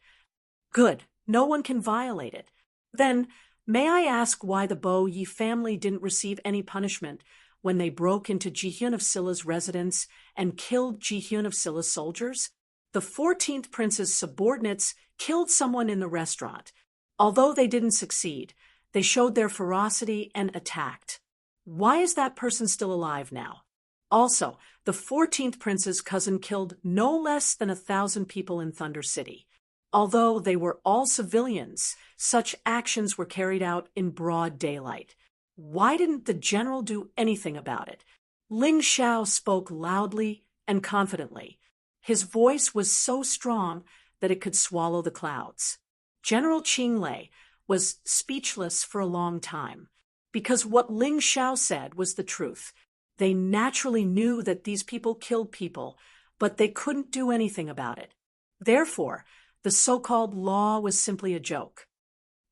Good, no one can violate it. Then, may I ask why the Bo Yi family didn't receive any punishment when they broke into Jihyun of Silla's residence and killed Jihyun of Silla's soldiers? The 14th prince's subordinates killed someone in the restaurant. Although they didn't succeed, they showed their ferocity and attacked. Why is that person still alive now? Also, the 14th prince's cousin killed no less than 1,000 people in Thunder City. Although they were all civilians, such actions were carried out in broad daylight. Why didn't the general do anything about it? Ling Xiao spoke loudly and confidently. His voice was so strong that it could swallow the clouds. General Qing Lei was speechless for a long time, because what Ling Xiao said was the truth. They naturally knew that these people killed people, but they couldn't do anything about it. Therefore, the so-called law was simply a joke.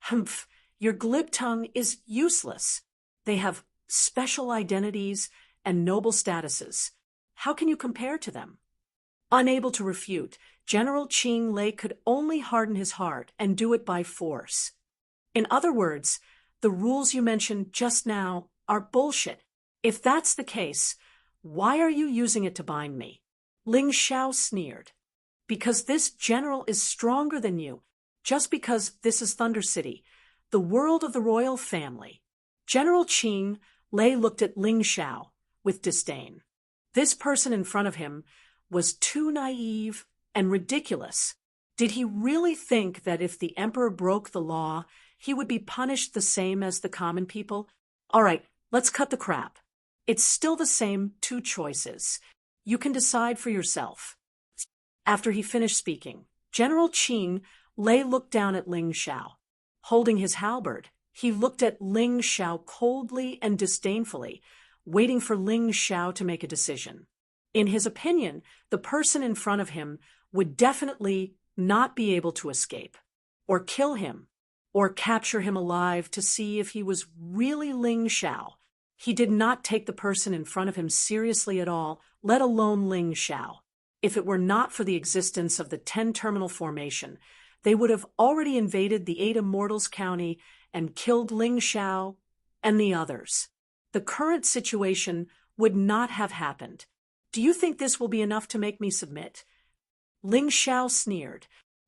Humph, your glib tongue is useless. They have special identities and noble statuses. How can you compare to them? Unable to refute, General Qing Lei could only harden his heart and do it by force. In other words, the rules you mentioned just now are bullshit. If that's the case, Why are you using it to bind me? Ling Xiao sneered. Because this general is stronger than you, just because this is Thunder City, the world of the royal family. General Qing Lei looked at Ling Xiao with disdain. This person in front of him was too naive and ridiculous. Did he really think that if the emperor broke the law, he would be punished the same as the common people? All right, let's cut the crap. It's still the same two choices. You can decide for yourself. After he finished speaking, General Qing Lei looked down at Ling Xiao. Holding his halberd, he looked at Ling Xiao coldly and disdainfully, waiting for Ling Xiao to make a decision. In his opinion, the person in front of him would definitely not be able to escape, or kill him, or capture him alive to see if he was really Ling Xiao. He did not take the person in front of him seriously at all, let alone Ling Xiao. If it were not for the existence of the 10-terminal formation, they would have already invaded the 8 Immortals County and killed Ling Xiao and the others. The current situation would not have happened. Do you think this will be enough to make me submit? Ling Xiao sneered.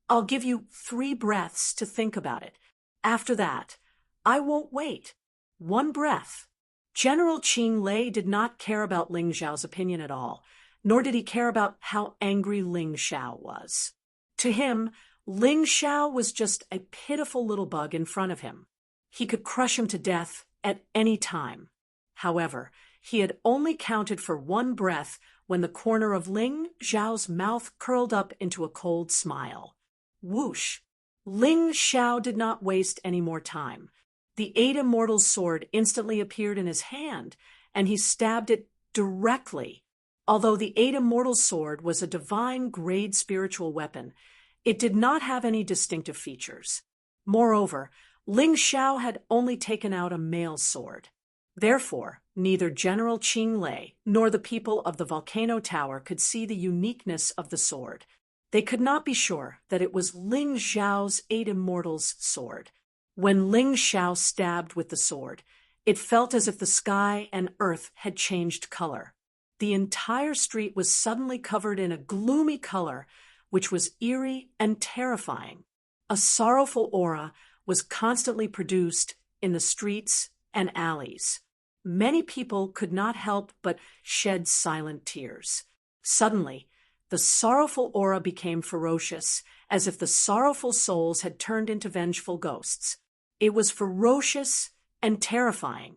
I'll give you 3 breaths to think about it. After that, I won't wait. 1 breath. General Qing Lei did not care about Ling Xiao's opinion at all, nor did he care about how angry Ling Xiao was. To him, Ling Xiao was just a pitiful little bug in front of him. He could crush him to death at any time. However, he had only counted for 1 breath when the corner of Ling Xiao's mouth curled up into a cold smile. Whoosh! Ling Xiao did not waste any more time. The 8 Immortals' sword instantly appeared in his hand, and he stabbed it directly. Although the 8 Immortals' sword was a divine-grade spiritual weapon, it did not have any distinctive features. Moreover, Ling Xiao had only taken out a male sword. Therefore, neither General Qing Lei nor the people of the volcano tower could see the uniqueness of the sword. They could not be sure that it was Ling Xiao's 8 Immortals' sword. When Ling Xiao stabbed with the sword, it felt as if the sky and earth had changed color. The entire street was suddenly covered in a gloomy color, which was eerie and terrifying. A sorrowful aura was constantly produced in the streets and alleys. Many people could not help but shed silent tears. Suddenly, the sorrowful aura became ferocious, as if the sorrowful souls had turned into vengeful ghosts. It was ferocious and terrifying.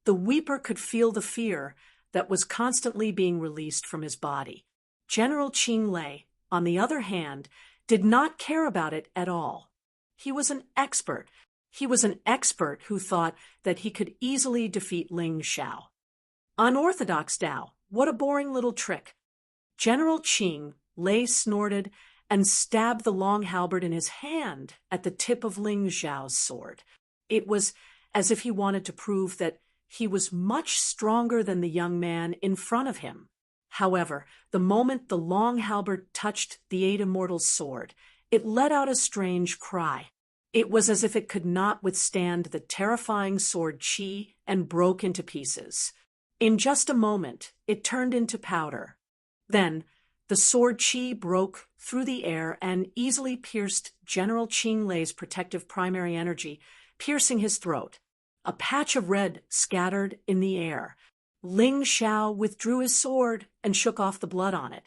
The weeper could feel the fear that was constantly being released from his body. General Qing Lei, on the other hand, did not care about it at all. He was an expert. He was an expert who thought that he could easily defeat Ling Xiao. Unorthodox Tao, what a boring little trick. General Qing Lei snorted and stabbed the long halberd in his hand at the tip of Ling Xiao's sword. It was as if he wanted to prove that he was much stronger than the young man in front of him. However, the moment the long halberd touched the 8 Immortals' sword, it let out a strange cry. It was as if it could not withstand the terrifying sword qi and broke into pieces. In just a moment, it turned into powder. Then, the sword qi broke through the air and easily pierced General Qing Lei's protective primary energy, piercing his throat. A patch of red scattered in the air. Ling Xiao withdrew his sword and shook off the blood on it.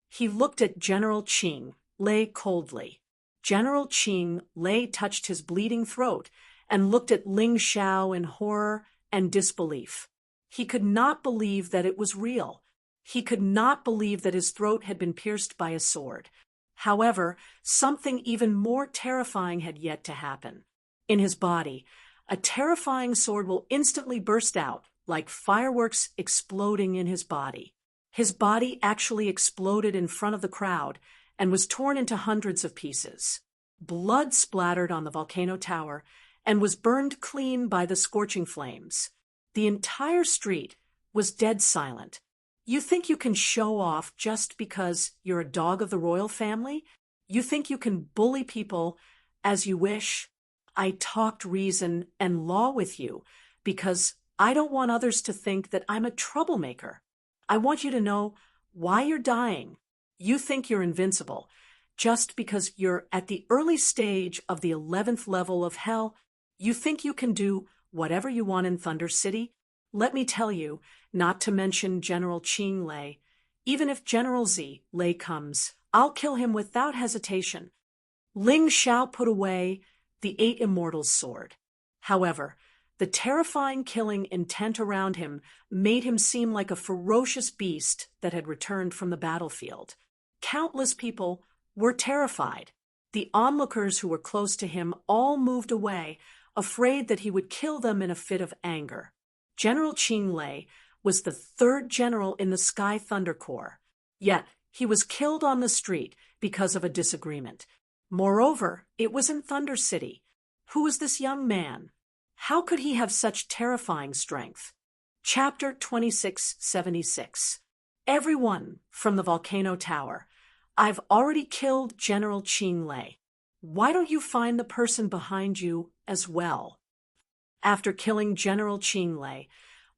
He looked at General Qing Lei coldly. General Qing Lei touched his bleeding throat and looked at Ling Xiao in horror and disbelief. He could not believe that it was real. He could not believe that his throat had been pierced by a sword. However, something even more terrifying had yet to happen. In his body, a terrifying sword will instantly burst out, like fireworks exploding in his body. His body actually exploded in front of the crowd and was torn into hundreds of pieces. Blood splattered on the volcano tower and was burned clean by the scorching flames. The entire street was dead silent. You think you can show off just because you're a dog of the royal family? You think you can bully people as you wish? I talked reason and law with you because I don't want others to think that I'm a troublemaker. I want you to know why you're dying. You think you're invincible. Just because you're at the early stage of the 11th level of hell, you think you can do whatever you want in Thunder City? Let me tell you, not to mention General Qing Lei. Even if General Z Lei comes, I'll kill him without hesitation. Ling Xiao put away the 8 Immortals' sword. However, the terrifying killing intent around him made him seem like a ferocious beast that had returned from the battlefield. Countless people were terrified. The onlookers who were close to him all moved away, afraid that he would kill them in a fit of anger. General Qing Lei was the 3rd general in the Sky Thunder Corps, yet he was killed on the street because of a disagreement. Moreover, it was in Thunder City. Who was this young man? How could he have such terrifying strength? Chapter 2676. Everyone from the volcano tower. I've already killed General Qing Lei. Why don't you find the person behind you as well? After killing General Qing Lei,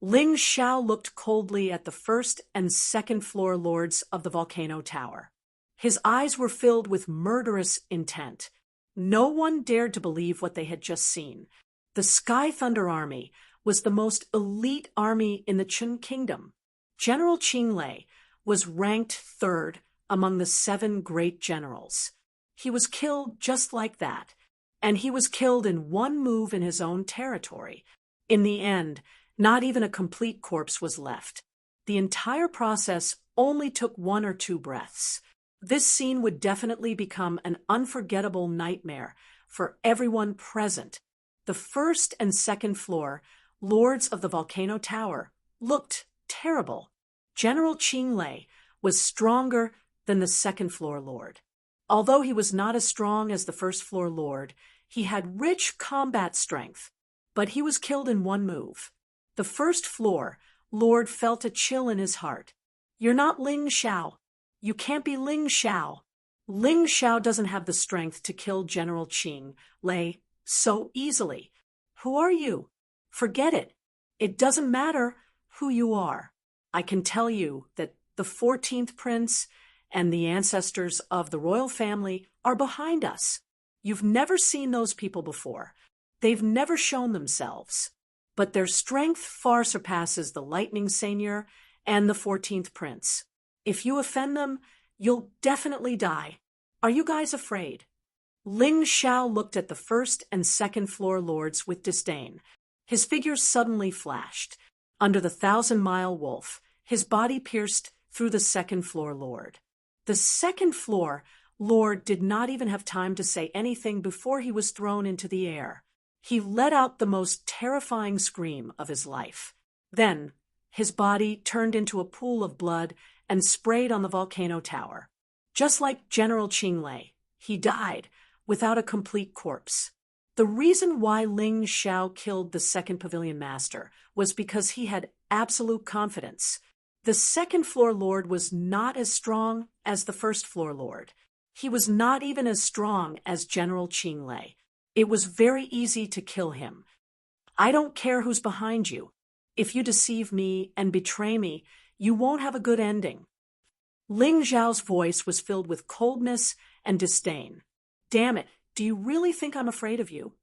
Ling Xiao looked coldly at the 1st and 2nd floor lords of the volcano tower. His eyes were filled with murderous intent. No one dared to believe what they had just seen. The Sky Thunder Army was the most elite army in the Qin Kingdom. General Qing Lei was ranked 3rd among the 7 great generals. He was killed just like that, and he was killed in one move in his own territory. In the end, not even a complete corpse was left. The entire process only took 1 or 2 breaths. This scene would definitely become an unforgettable nightmare for everyone present. The 1st and 2nd floor lords of the volcano tower looked terrible. General Qing Lei was stronger than the 2nd floor lord. Although he was not as strong as the 1st floor lord, he had rich combat strength, but he was killed in one move. The 1st floor lord felt a chill in his heart. You're not Ling Xiao. You can't be Ling Xiao. Ling Xiao doesn't have the strength to kill General Qing Lei so easily. Who are you? Forget it. It doesn't matter who you are. I can tell you that the 14th prince and the ancestors of the royal family are behind us. You've never seen those people before. They've never shown themselves. But their strength far surpasses the Lightning Seigneur and the 14th prince. If you offend them, you'll definitely die. Are you guys afraid? Ling Xiao looked at the 1st and 2nd floor lords with disdain. His figure suddenly flashed. Under the 1,000-mile wolf, his body pierced through the 2nd floor lord. The 2nd floor lord did not even have time to say anything before he was thrown into the air. He let out the most terrifying scream of his life. Then, his body turned into a pool of blood and sprayed on the volcano tower. Just like General Qing Lei, he died without a complete corpse. The reason why Ling Xiao killed the 2nd pavilion master was because he had absolute confidence. The 2nd floor lord was not as strong as the 1st floor lord. He was not even as strong as General Qing Lei. It was very easy to kill him. I don't care who's behind you. If you deceive me and betray me, you won't have a good ending. Ling Xiao's voice was filled with coldness and disdain. Damn it, do you really think I'm afraid of you?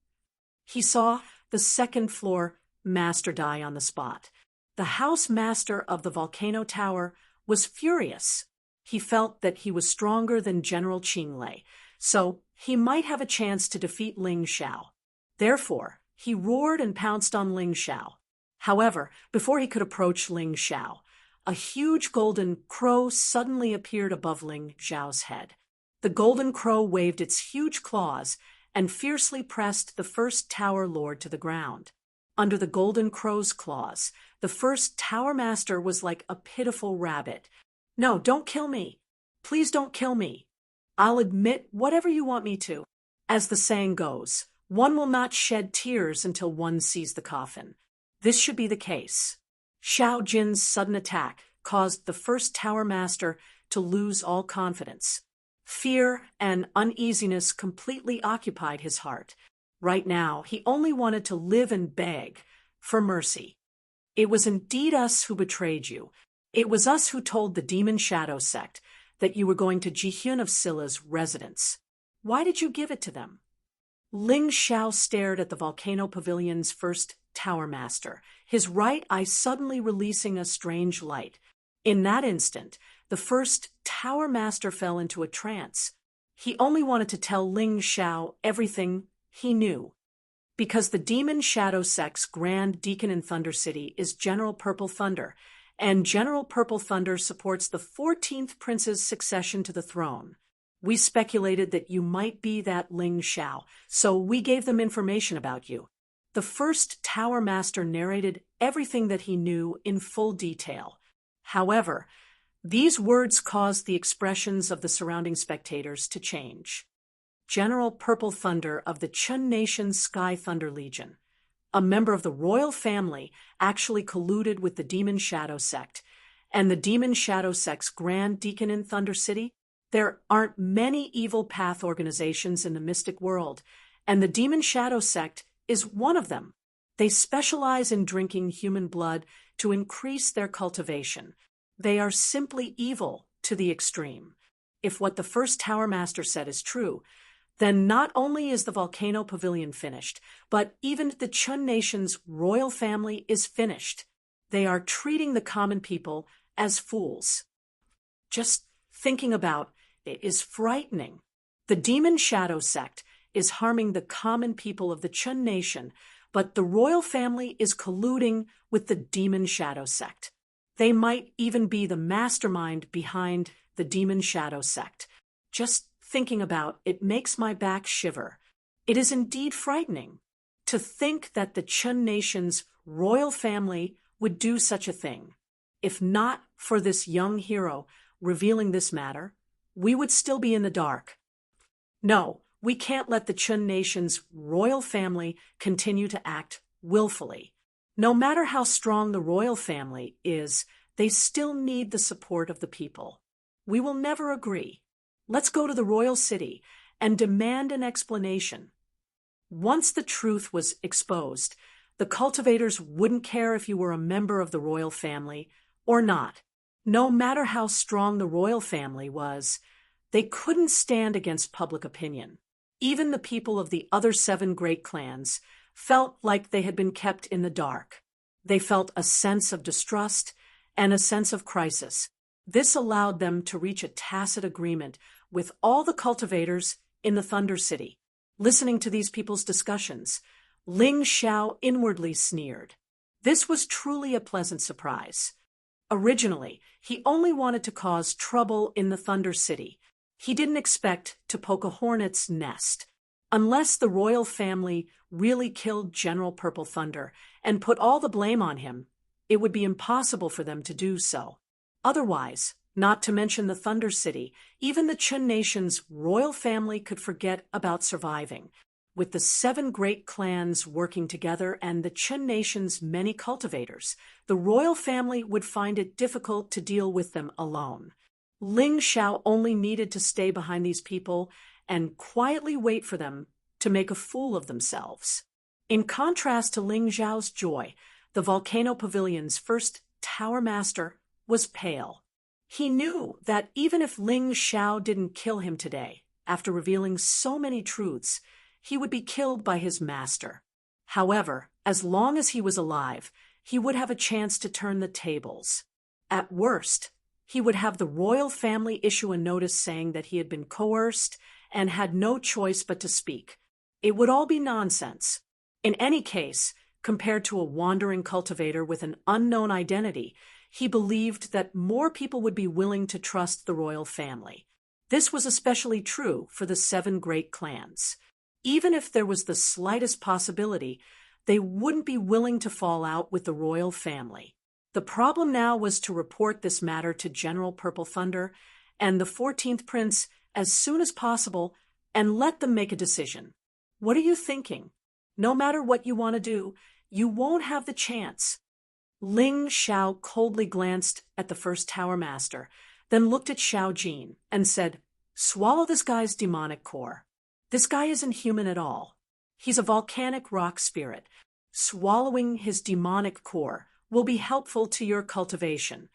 He saw the 2nd floor master die on the spot. The house master of the volcano tower was furious. He felt that he was stronger than General Qing Lei, so he might have a chance to defeat Ling Xiao. Therefore, he roared and pounced on Ling Xiao. However, before he could approach Ling Xiao, a huge golden crow suddenly appeared above Ling Xiao's head. The golden crow waved its huge claws and fiercely pressed the 1st tower lord to the ground. Under the golden crow's claws, the 1st tower master was like a pitiful rabbit. No, don't kill me. Please don't kill me. I'll admit whatever you want me to. As the saying goes, one will not shed tears until one sees the coffin. This should be the case. Xiao Jin's sudden attack caused the 1st tower master to lose all confidence. Fear and uneasiness completely occupied his heart. Right now, he only wanted to live and beg for mercy. It was indeed us who betrayed you. It was us who told the Demon Shadow sect that you were going to Jihyun of Scylla's residence. Why did you give it to them? Ling Xiao stared at the volcano pavilion's first tower master, his right eye suddenly releasing a strange light. In that instant, the first tower master fell into a trance. He only wanted to tell Ling Xiao everything he knew. Because the Demon Shadow sect's Grand Deacon in Thunder City is General Purple Thunder, and General Purple Thunder supports the 14th Prince's succession to the throne. We speculated that you might be that Ling Xiao, so we gave them information about you. The first Tower Master narrated everything that he knew in full detail. However, these words caused the expressions of the surrounding spectators to change. General Purple Thunder of the Chun Nation's Sky Thunder Legion, a member of the royal family, actually colluded with the Demon Shadow sect, and the Demon Shadow sect's Grand Deacon in Thunder City. There aren't many evil path organizations in the mystic world, and the Demon Shadow sect is one of them. They specialize in drinking human blood to increase their cultivation. They are simply evil to the extreme. If what the first Tower Master said is true, then not only is the volcano pavilion finished, but even the Chun Nation's royal family is finished. They are treating the common people as fools. Just thinking about it is frightening. The Demon Shadow sect is harming the common people of the Chun Nation, but the royal family is colluding with the Demon Shadow sect. They might even be the mastermind behind the Demon Shadow sect. Just thinking about it makes my back shiver. It is indeed frightening to think that the Chun Nation's royal family would do such a thing. If not for this young hero revealing this matter, we would still be in the dark. No, we can't let the Chun Nation's royal family continue to act willfully. No matter how strong the royal family is, they still need the support of the people. We will never agree. Let's go to the royal city and demand an explanation. Once the truth was exposed, the cultivators wouldn't care if you were a member of the royal family or not. No matter how strong the royal family was, they couldn't stand against public opinion. Even the people of the other 7 great clans felt like they had been kept in the dark. They felt a sense of distrust and a sense of crisis. This allowed them to reach a tacit agreement with all the cultivators in the Thunder City. Listening to these people's discussions, Ling Xiao inwardly sneered. This was truly a pleasant surprise. Originally, he only wanted to cause trouble in the Thunder City. He didn't expect to poke a hornet's nest. Unless the royal family really killed General Purple Thunder and put all the blame on him, it would be impossible for them to do so. Otherwise, not to mention the Thunder City, even the Chun Nation's royal family could forget about surviving. With the 7 great clans working together and the Chun Nation's many cultivators, the royal family would find it difficult to deal with them alone. Ling Xiao only needed to stay behind these people and quietly wait for them to make a fool of themselves. In contrast to Ling Xiao's joy, the volcano pavilion's first tower master was pale. He knew that even if Ling Xiao didn't kill him today, after revealing so many truths, he would be killed by his master. However, as long as he was alive, he would have a chance to turn the tables. At worst, he would have the royal family issue a notice saying that he had been coerced and had no choice but to speak. It would all be nonsense. In any case, compared to a wandering cultivator with an unknown identity, he believed that more people would be willing to trust the royal family. This was especially true for the 7 great clans. Even if there was the slightest possibility, they wouldn't be willing to fall out with the royal family. The problem now was to report this matter to General Purple Thunder and the 14th Prince as soon as possible and let them make a decision. What are you thinking? No matter what you want to do, you won't have the chance. Ling Xiao coldly glanced at the first tower master, then looked at Xiao Jin and said, "Swallow this guy's demonic core. This guy isn't human at all. He's a volcanic rock spirit. Swallowing his demonic core will be helpful to your cultivation."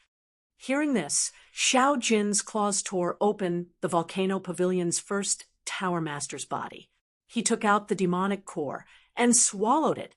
Hearing this, Xiao Jin's claws tore open the volcano pavilion's first tower master's body. He took out the demonic core and swallowed it.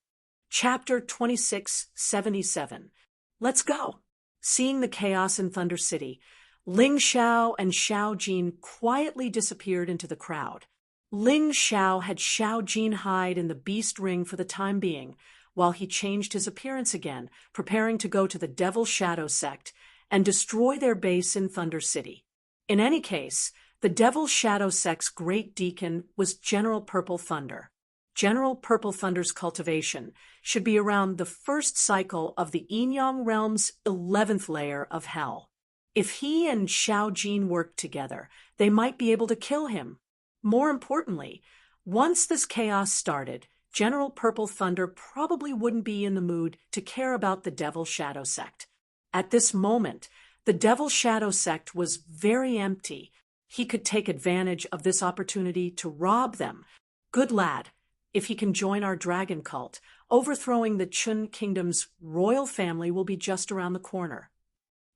Chapter 2677. Let's go. Seeing the chaos in Thunder City, Ling Xiao and Xiao Jin quietly disappeared into the crowd. Ling Xiao had Xiao Jin hide in the beast ring for the time being, while he changed his appearance again, preparing to go to the Devil Shadow sect and destroy their base in Thunder City. In any case, the Devil Shadow sect's great deacon was General Purple Thunder. General Purple Thunder's cultivation should be around the first cycle of the Yin-Yang realm's 11th layer of hell. If he and Xiao Jin worked together, they might be able to kill him. More importantly, once this chaos started, General Purple Thunder probably wouldn't be in the mood to care about the Devil Shadow sect. At this moment, the Devil Shadow sect was very empty. He could take advantage of this opportunity to rob them. Good lad. If he can join our dragon cult, overthrowing the Chun Kingdom's royal family will be just around the corner.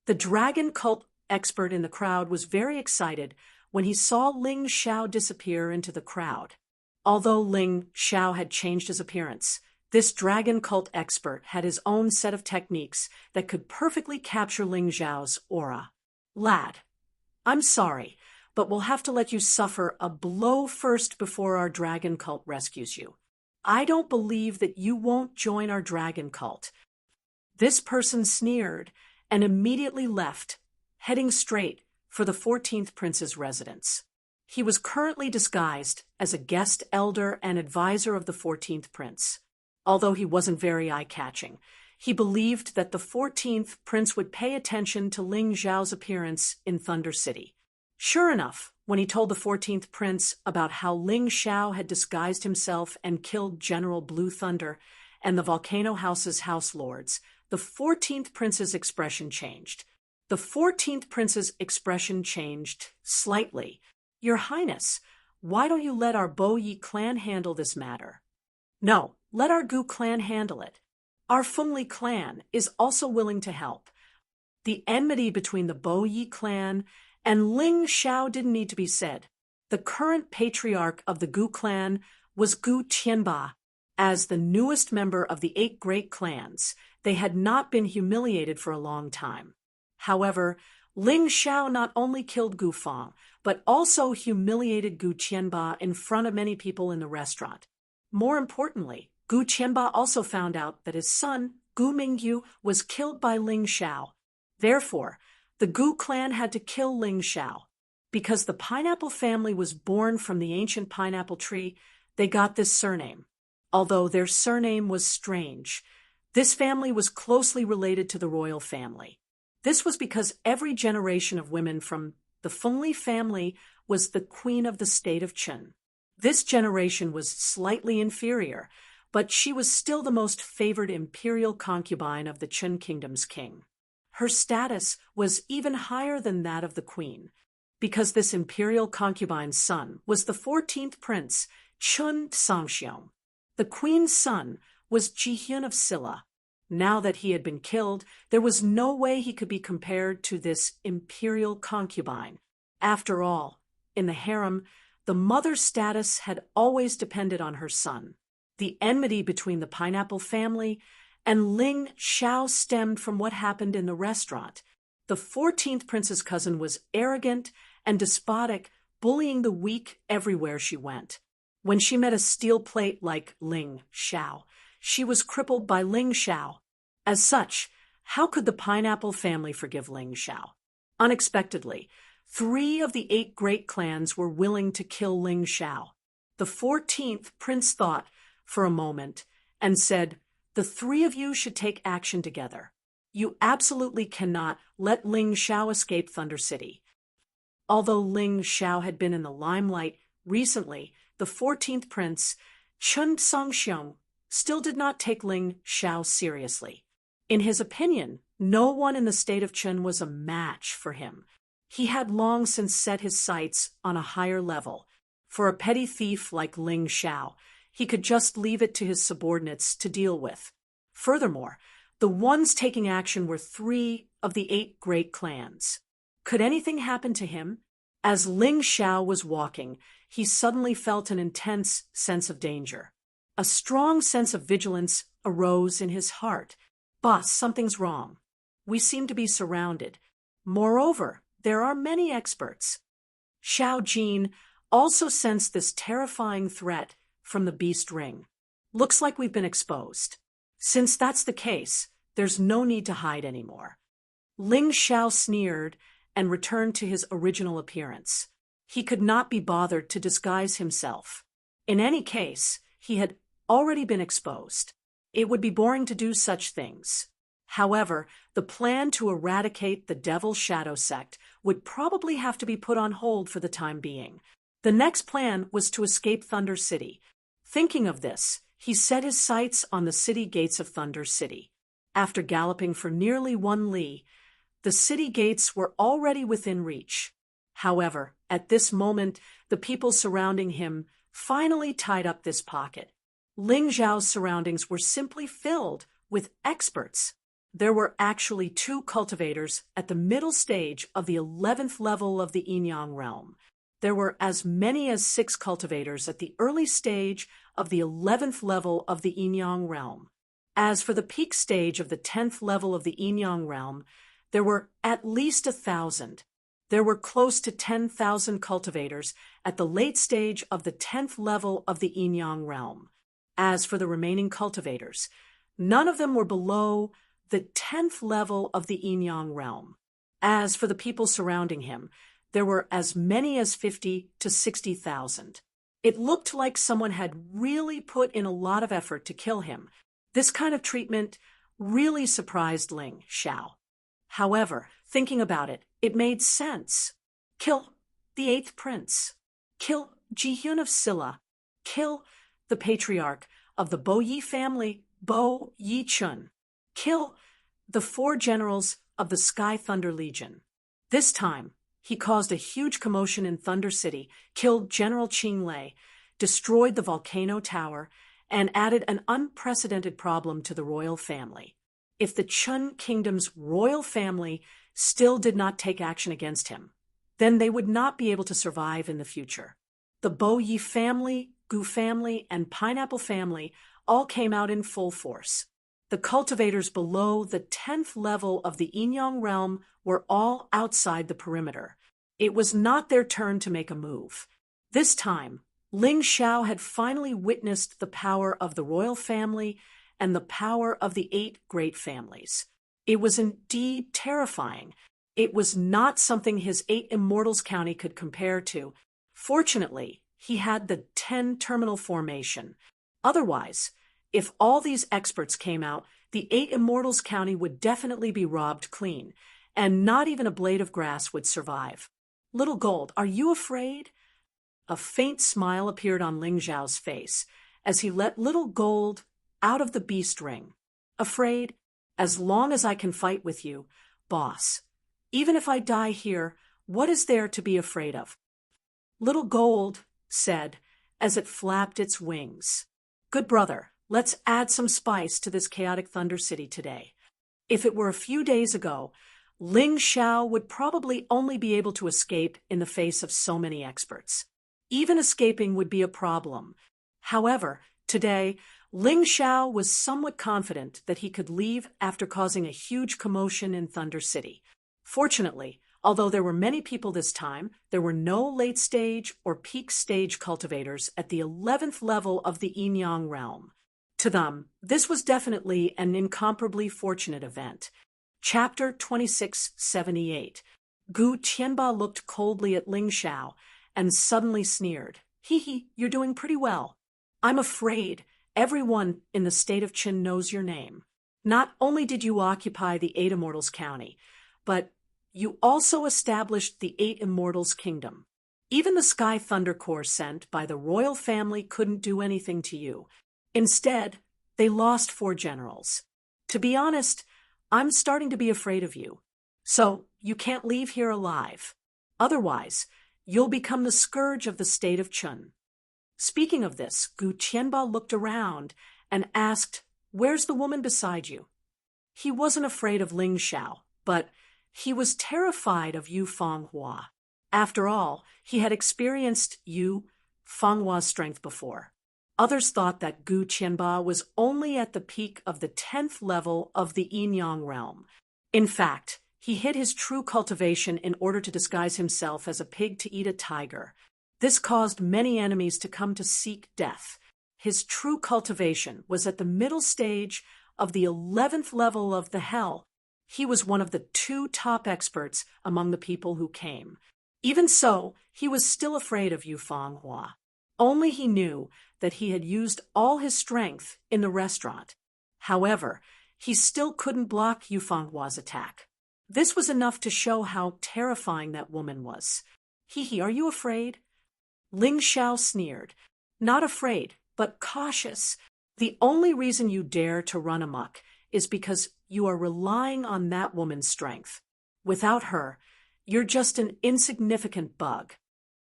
The dragon cult expert in the crowd was very excited when he saw Ling Xiao disappear into the crowd. Although Ling Xiao had changed his appearance, this dragon cult expert had his own set of techniques that could perfectly capture Ling Xiao's aura. Lad, I'm sorry, but we'll have to let you suffer a blow first before our dragon cult rescues you. I don't believe that you won't join our dragon cult. This person sneered and immediately left, heading straight for the 14th Prince's residence. He was currently disguised as a guest elder and advisor of the 14th Prince. Although he wasn't very eye-catching, he believed that the 14th Prince would pay attention to Ling Xiao's appearance in Thunder City. Sure enough, when he told the 14th Prince about how Ling Xiao had disguised himself and killed General Blue Thunder and the Volcano House's house lords, the 14th Prince's expression changed. The 14th Prince's expression changed slightly. Your Highness, why don't you let our Bo Yi clan handle this matter? No, let our Gu clan handle it. Our Feng Li clan is also willing to help. The enmity between the Bo Yi clan and Ling Xiao didn't need to be said. The current patriarch of the Gu clan was Gu Tianba. As the newest member of the 8 great clans, they had not been humiliated for a long time. However, Ling Xiao not only killed Gu Feng, but also humiliated Gu Tianba in front of many people in the restaurant. More importantly, Gu Tianba also found out that his son, Gu Mingyu, was killed by Ling Xiao. Therefore, the Gu clan had to kill Ling Xiao. Because the pineapple family was born from the ancient pineapple tree, they got this surname. Although their surname was strange, this family was closely related to the royal family. This was because every generation of women from the Feng Li family was the queen of the state of Chun. This generation was slightly inferior, but she was still the most favored imperial concubine of the Chun Kingdom's king. Her status was even higher than that of the queen, because this imperial concubine's son was the 14th prince, Chun Sangxiong. The queen's son was Jihyun of Silla. Now that he had been killed, there was no way he could be compared to this imperial concubine. After all, in the harem, the mother's status had always depended on her son. The enmity between the pineapple family and Ling Xiao stemmed from what happened in the restaurant. The 14th prince's cousin was arrogant and despotic, bullying the weak everywhere she went. When she met a steel plate like Ling Xiao, she was crippled by Ling Xiao. As such, how could the pineapple family forgive Ling Xiao? Unexpectedly, 3 of the 8 great clans were willing to kill Ling Xiao. The 14th prince thought for a moment and said, "The 3 of you should take action together. You absolutely cannot let Ling Xiao escape Thunder City." Although Ling Xiao had been in the limelight recently, the 14th prince, Chun Sangxiong, still did not take Ling Xiao seriously. In his opinion, no one in the state of Chun was a match for him. He had long since set his sights on a higher level. For a petty thief like Ling Xiao, he could just leave it to his subordinates to deal with. Furthermore, The ones taking action were 3 of the 8 great clans. Could anything happen to him? As Ling Xiao was walking, he suddenly felt an intense sense of danger. A strong sense of vigilance arose in his heart. Boss, something's wrong. We seem to be surrounded. Moreover, there are many experts. Xiao Jin also sensed this terrifying threat from the beast ring. Looks like we've been exposed. Since that's the case, there's no need to hide anymore. Ling Xiao sneered and returned to his original appearance. He could not be bothered to disguise himself. In any case, he had already been exposed. It would be boring to do such things. However, the plan to eradicate the Devil Shadow Sect would probably have to be put on hold for the time being. The next plan was to escape Thunder City. Thinking of this, he set his sights on the city gates of Thunder City. After galloping for nearly 1 li, the city gates were already within reach. However, at this moment, the people surrounding him finally tied up this pocket. Ling Zhao's surroundings were simply filled with experts. There were actually 2 cultivators at the middle stage of the 11th level of the Yin-Yang realm. There were as many as 6 cultivators at the early stage of the 11th level of the Yin-Yang realm. As for the peak stage of the 10th level of the Yin-Yang realm, there were at least 1,000. There were close to 10,000 cultivators at the late stage of the 10th level of the Yin-Yang realm. As for the remaining cultivators, none of them were below the 10th level of the Yin-Yang realm. As for the people surrounding him, there were as many as 50 to 60,000. It looked like someone had really put in a lot of effort to kill him. This kind of treatment really surprised Ling Xiao. However, thinking about it, it made sense. Kill the 8th prince. Kill Jihyun of Silla. Kill the patriarch of the Bo Yi family, Bo Yi Chun. Kill the 4 generals of the Sky Thunder Legion. This time, he caused a huge commotion in Thunder City, killed General Qing Lei, destroyed the volcano tower, and added an unprecedented problem to the royal family. If the Chun Kingdom's royal family still did not take action against him, then they would not be able to survive in the future. The Bo Yi family, Gu family, and Pineapple family all came out in full force. The cultivators below the 10th level of the Yin-Yang realm were all outside the perimeter. It was not their turn to make a move. This time, Ling Xiao had finally witnessed the power of the royal family and the power of the 8 great families. It was indeed terrifying. It was not something his 8 Immortals County could compare to. Fortunately, he had the 10 terminal formation. Otherwise, if all these experts came out, the 8 Immortals County would definitely be robbed clean, and not even a blade of grass would survive. Little Gold, are you afraid? A faint smile appeared on Ling Zhao's face as he let Little Gold out of the beast ring. Afraid? As long as I can fight with you, boss. Even if I die here, what is there to be afraid of? Little Gold said as it flapped its wings. Good brother, let's add some spice to this chaotic Thunder City today. If it were a few days ago, Ling Xiao would probably only be able to escape in the face of so many experts. Even escaping would be a problem. However, today, Ling Xiao was somewhat confident that he could leave after causing a huge commotion in Thunder City. Fortunately, although there were many people this time, there were no late-stage or peak-stage cultivators at the 11th level of the Yin-Yang realm. To them, this was definitely an incomparably fortunate event. Chapter 2678. Gu Tianba looked coldly at Ling Xiao and suddenly sneered. Hee, you're doing pretty well. I'm afraid everyone in the state of Qin knows your name. Not only did you occupy the 8 Immortals County, but you also established the 8 Immortals Kingdom. Even the Sky Thunder Corps sent by the royal family couldn't do anything to you. Instead, they lost 4 generals. To be honest, I'm starting to be afraid of you. So, you can't leave here alive. Otherwise, you'll become the scourge of the state of Chun. Speaking of this, Gu Tianba looked around and asked, Where's the woman beside you? He wasn't afraid of Ling Xiao, but he was terrified of Yu Fanghua. After all, he had experienced Yu Fanghua's strength before. Others thought that Gu Qianba was only at the peak of the 10th level of the Yin-Yang realm. In fact, he hid his true cultivation in order to disguise himself as a pig to eat a tiger. This caused many enemies to come to seek death. His true cultivation was at the middle stage of the 11th level of the hell. He was one of the 2 top experts among the people who came. Even so, he was still afraid of Yu Fanghua. Only he knew that he had used all his strength in the restaurant. However, he still couldn't block Yu Fanghua's attack. This was enough to show how terrifying that woman was. Hee, are you afraid? Ling Xiao sneered. Not afraid, but cautious. The only reason you dare to run amok is because you are relying on that woman's strength. Without her, you're just an insignificant bug.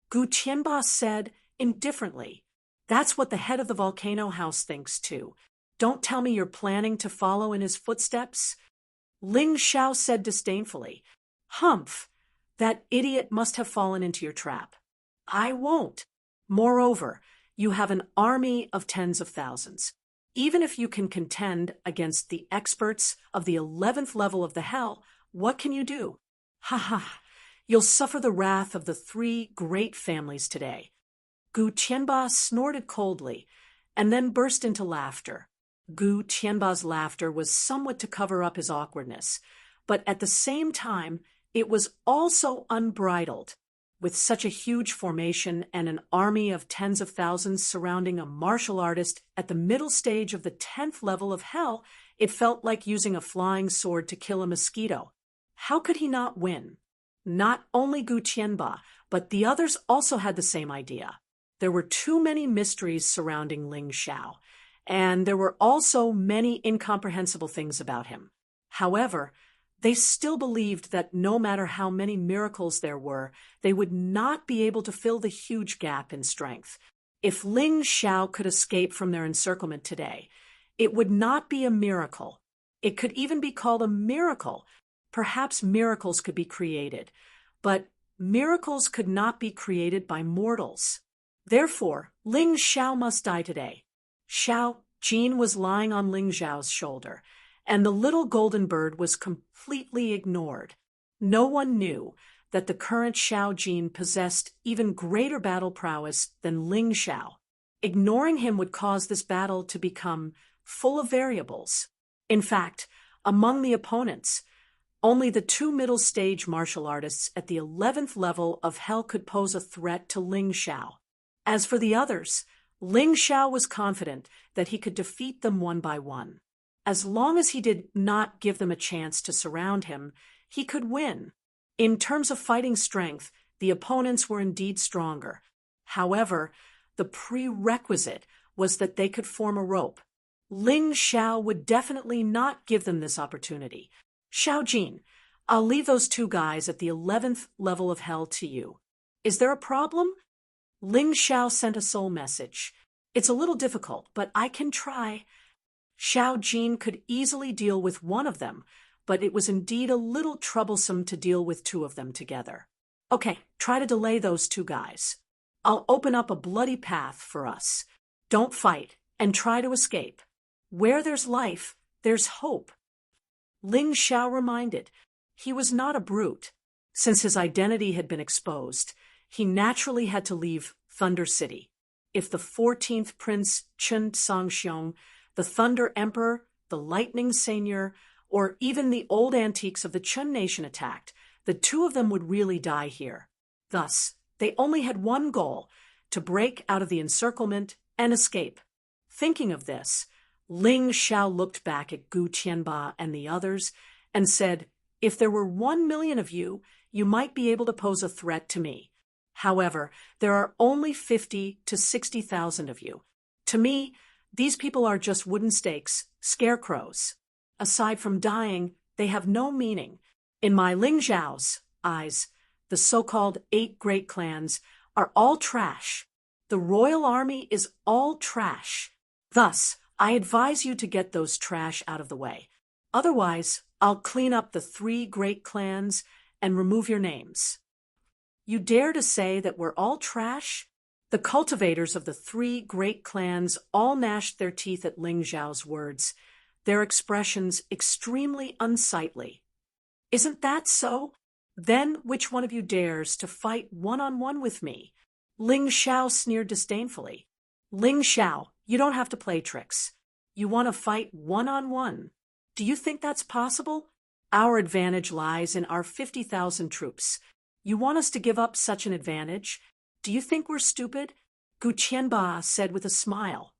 Gu Qianba said indifferently. That's what the head of the volcano house thinks too. Don't tell me you're planning to follow in his footsteps. Ling Xiao said disdainfully. Humph! That idiot must have fallen into your trap. I won't. Moreover, you have an army of tens of thousands. Even if you can contend against the experts of the 11th level of the hell, what can you do? Ha ha! You'll suffer the wrath of the 3 great families today. Gu Qianba snorted coldly, and then burst into laughter. Gu Qianba's laughter was somewhat to cover up his awkwardness, but at the same time, it was also unbridled. With such a huge formation and an army of tens of thousands surrounding a martial artist at the middle stage of the 10th level of hell, it felt like using a flying sword to kill a mosquito. How could he not win? Not only Gu Qianba, but the others also had the same idea. There were too many mysteries surrounding Ling Xiao, and there were also many incomprehensible things about him. However, they still believed that no matter how many miracles there were, they would not be able to fill the huge gap in strength. If Ling Xiao could escape from their encirclement today, it would not be a miracle. It could even be called a miracle. Perhaps miracles could be created, but miracles could not be created by mortals. Therefore, Ling Xiao must die today. Xiao Jin was lying on Ling Xiao's shoulder, and the little golden bird was completely ignored. No one knew that the current Xiao Jin possessed even greater battle prowess than Ling Xiao. Ignoring him would cause this battle to become full of variables. In fact, among the opponents, only the 2 middle-stage martial artists at the 11th level of hell could pose a threat to Ling Xiao. As for the others, Ling Xiao was confident that he could defeat them one by one. As long as he did not give them a chance to surround him, he could win. In terms of fighting strength, the opponents were indeed stronger. However, the prerequisite was that they could form a rope. Ling Xiao would definitely not give them this opportunity. Xiao Jin, I'll leave those 2 guys at the 11th level of hell to you. Is there a problem? Ling Xiao sent a soul message. It's a little difficult, but I can try. Xiao Jin could easily deal with one of them, but it was indeed a little troublesome to deal with 2 of them together. Okay, try to delay those 2 guys. I'll open up a bloody path for us. Don't fight, and try to escape. Where there's life, there's hope. Ling Xiao reminded. He was not a brute. Since his identity had been exposed, he naturally had to leave Thunder City. If the 14th Prince Chen Sangxiong, the Thunder Emperor, the Lightning Seigneur, or even the old antiques of the Chun nation attacked, the 2 of them would really die here. Thus, they only had one goal, to break out of the encirclement and escape. Thinking of this, Ling Xiao looked back at Gu Qianba and the others and said, if there were 1 million of you, you might be able to pose a threat to me. However, there are only 50 to 60,000 of you. To me, these people are just wooden stakes, scarecrows. Aside from dying, they have no meaning. In my Ling Xiao's eyes, the so-called 8 great clans are all trash. The royal army is all trash. Thus, I advise you to get those trash out of the way. Otherwise, I'll clean up the 3 great clans and remove your names. You dare to say that we're all trash? The cultivators of the 3 great clans all gnashed their teeth at Ling Zhao's words, their expressions extremely unsightly. Isn't that so? Then which one of you dares to fight one-on-one with me? Ling Xiao sneered disdainfully. Ling Xiao, you don't have to play tricks. You want to fight one-on-one. Do you think that's possible? Our advantage lies in our 50,000 troops. You want us to give up such an advantage? Do you think we're stupid? Gu Qianba said with a smile.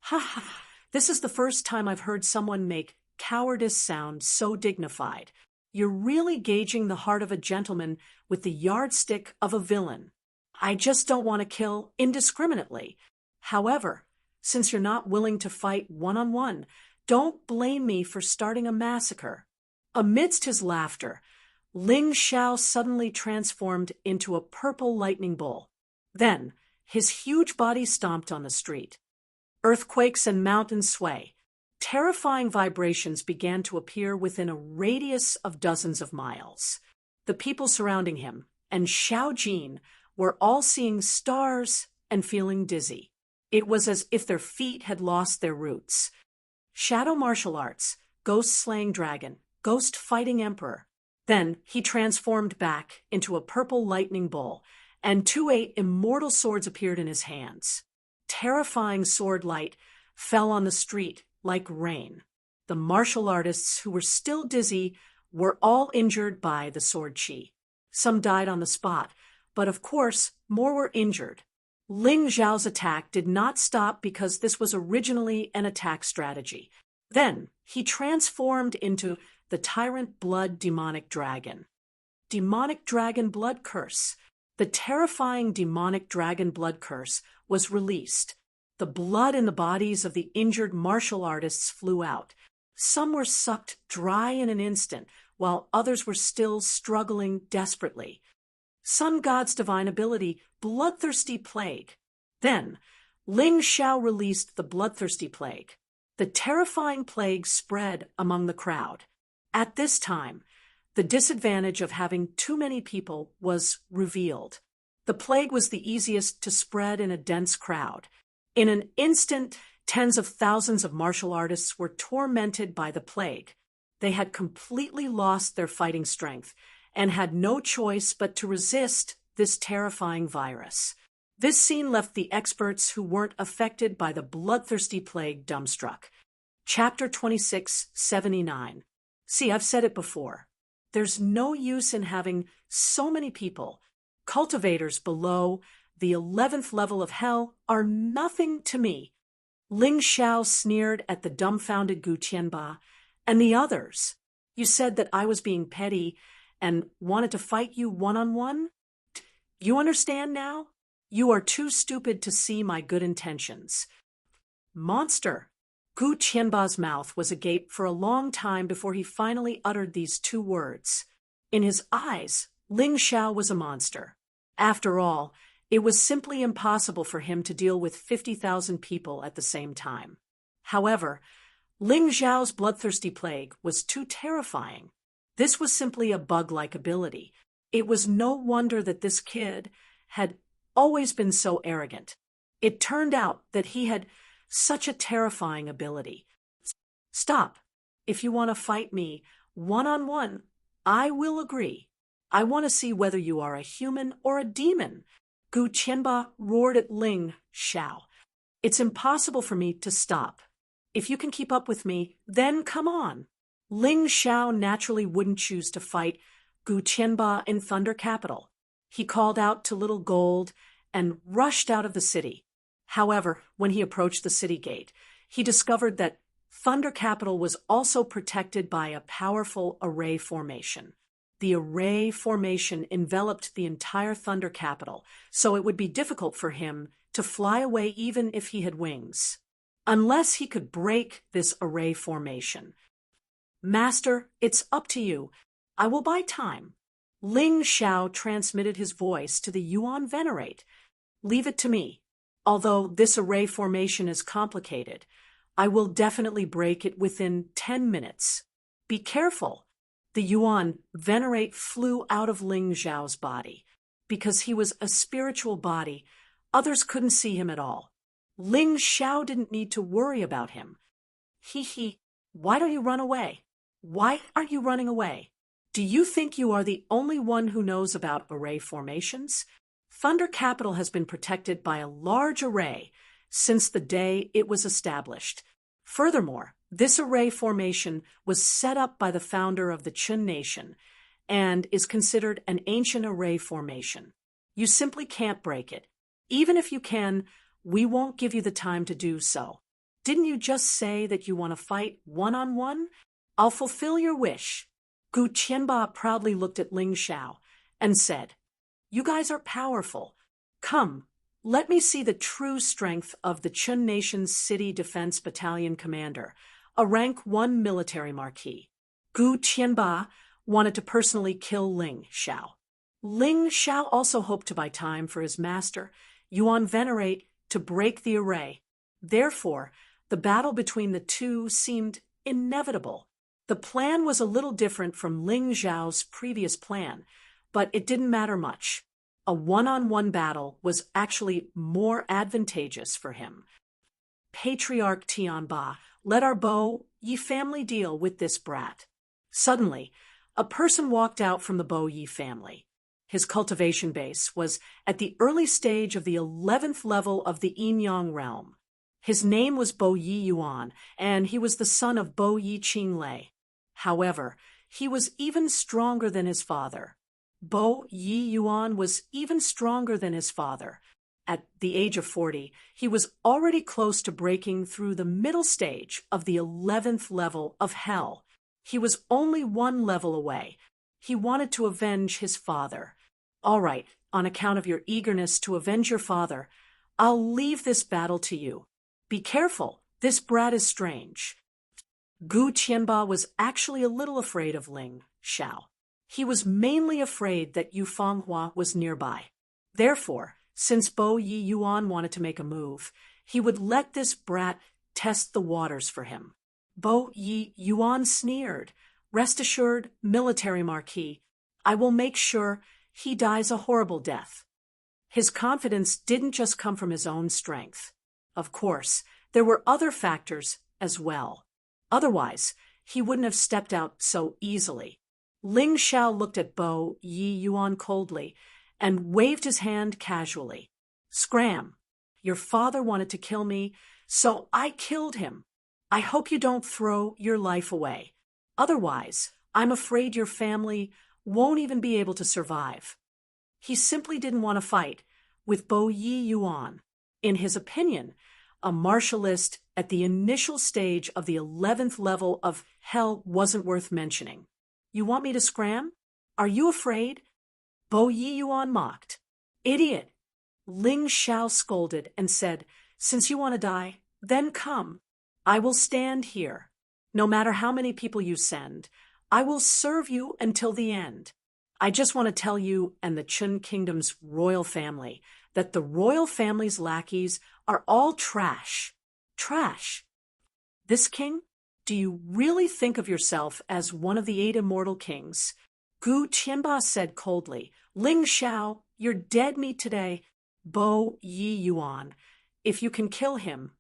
Ha ha, this is the first time I've heard someone make cowardice sound so dignified. You're really gauging the heart of a gentleman with the yardstick of a villain. I just don't want to kill indiscriminately. However, since you're not willing to fight one-on-one, don't blame me for starting a massacre. Amidst his laughter, Ling Xiao suddenly transformed into a purple lightning bolt. Then, his huge body stomped on the street. Earthquakes and mountains sway. Terrifying vibrations began to appear within a radius of dozens of miles. The people surrounding him and Xiao Jin were all seeing stars and feeling dizzy. It was as if their feet had lost their roots. Shadow martial arts, ghost-slaying dragon, ghost-fighting emperor. Then he transformed back into a purple lightning bolt, and 2 immortal swords appeared in his hands. Terrifying sword light fell on the street like rain. The martial artists who were still dizzy were all injured by the sword chi. Some died on the spot, but of course, more were injured. Ling Zhao's attack did not stop because this was originally an attack strategy. Then he transformed into the Tyrant Blood Demonic Dragon. Demonic Dragon Blood Curse. The terrifying Demonic Dragon Blood Curse was released. The blood in the bodies of the injured martial artists flew out. Some were sucked dry in an instant, while others were still struggling desperately. Sun God's divine ability, Bloodthirsty Plague. Then, Ling Xiao released the Bloodthirsty Plague. The terrifying plague spread among the crowd. At this time, the disadvantage of having too many people was revealed. The plague was the easiest to spread in a dense crowd. In an instant, tens of thousands of martial artists were tormented by the plague. They had completely lost their fighting strength and had no choice but to resist this terrifying virus. This scene left the experts who weren't affected by the bloodthirsty plague dumbstruck. Chapter 2679. See, I've said it before. There's no use in having so many people. Cultivators below the 11th level of hell are nothing to me. Ling Xiao sneered at the dumbfounded Gu Qianba and the others. You said that I was being petty and wanted to fight you one-on-one? You understand now? You are too stupid to see my good intentions. Monster! Gu Qianba's mouth was agape for a long time before he finally uttered these 2 words. In his eyes, Ling Xiao was a monster. After all, it was simply impossible for him to deal with 50,000 people at the same time. However, Ling Zhao's bloodthirsty plague was too terrifying. This was simply a bug-like ability. It was no wonder that this kid had always been so arrogant. It turned out that he had such a terrifying ability. Stop. If you want to fight me one-on-one, I will agree. I want to see whether you are a human or a demon. Gu Qianba roared at Ling Xiao. It's impossible for me to stop. If you can keep up with me, then come on. Ling Xiao naturally wouldn't choose to fight Gu Qianba in Thunder Capital. He called out to Little Gold and rushed out of the city. However, when he approached the city gate, he discovered that Thunder Capital was also protected by a powerful array formation. The array formation enveloped the entire Thunder Capital, so it would be difficult for him to fly away even if he had wings. Unless he could break this array formation. Master, it's up to you. I will buy time. Ling Xiao transmitted his voice to the Yuan Venerate. Leave it to me. Although this array formation is complicated, I will definitely break it within 10 minutes. Be careful. The Yuan venerate flew out of Ling Zhao's body. Because he was a spiritual body, others couldn't see him at all. Ling Xiao didn't need to worry about him. He, why don't you run away? Why aren't you running away? Do you think you are the only one who knows about array formations? Thunder Capital has been protected by a large array since the day it was established. Furthermore, this array formation was set up by the founder of the Chun Nation and is considered an ancient array formation. You simply can't break it. Even if you can, we won't give you the time to do so. Didn't you just say that you want to fight one-on-one? I'll fulfill your wish. Gu Qianba proudly looked at Ling Xiao and said, "You guys are powerful. Come, let me see the true strength of the Chun Nation's City Defense Battalion commander, a rank 1 military marquis." Gu Qianba wanted to personally kill Ling Xiao. Ling Xiao also hoped to buy time for his master, Yuan Venerate, to break the array. Therefore, the battle between the two seemed inevitable. The plan was a little different from Ling Zhao's previous plan, but it didn't matter much. A one-on-one battle was actually more advantageous for him. Patriarch Tianba, let our Bo Yi family deal with this brat. Suddenly, a person walked out from the Bo Yi family. His cultivation base was at the early stage of the 11th level of the Yin-Yang realm. His name was Bo Yi Yuan, and he was the son of Bo Yi Qinglei. However, he was even stronger than his father. Bo Yi Yuan was even stronger than his father. At the age of 40, he was already close to breaking through the middle stage of the 11th level of hell. He was only one level away. He wanted to avenge his father. All right, on account of your eagerness to avenge your father, I'll leave this battle to you. Be careful, this brat is strange. Gu Qianba was actually a little afraid of Ling Xiao. He was mainly afraid that Yu Fanghua was nearby. Therefore, since Bo Yi Yuan wanted to make a move, he would let this brat test the waters for him. Bo Yi Yuan sneered. Rest assured, military marquis, I will make sure he dies a horrible death. His confidence didn't just come from his own strength. Of course, there were other factors as well. Otherwise, he wouldn't have stepped out so easily. Ling Xiao looked at Bo Yi Yuan coldly and waved his hand casually. Scram! Your father wanted to kill me, so I killed him. I hope you don't throw your life away. Otherwise, I'm afraid your family won't even be able to survive. He simply didn't want to fight with Bo Yi Yuan. In his opinion, a martialist at the initial stage of the 11th level of hell wasn't worth mentioning. You want me to scram? Are you afraid? Bo Yi Yuan mocked. Idiot! Ling Xiao scolded and said, Since you want to die, then come. I will stand here. No matter how many people you send, I will serve you until the end. I just want to tell you and the Chun Kingdom's royal family that the royal family's lackeys are all trash. Trash. This king? Do you really think of yourself as one of the 8 immortal kings? Gu Qianba said coldly. Ling Xiao, you're dead meat today. Bo Yi Yuan, if you can kill him,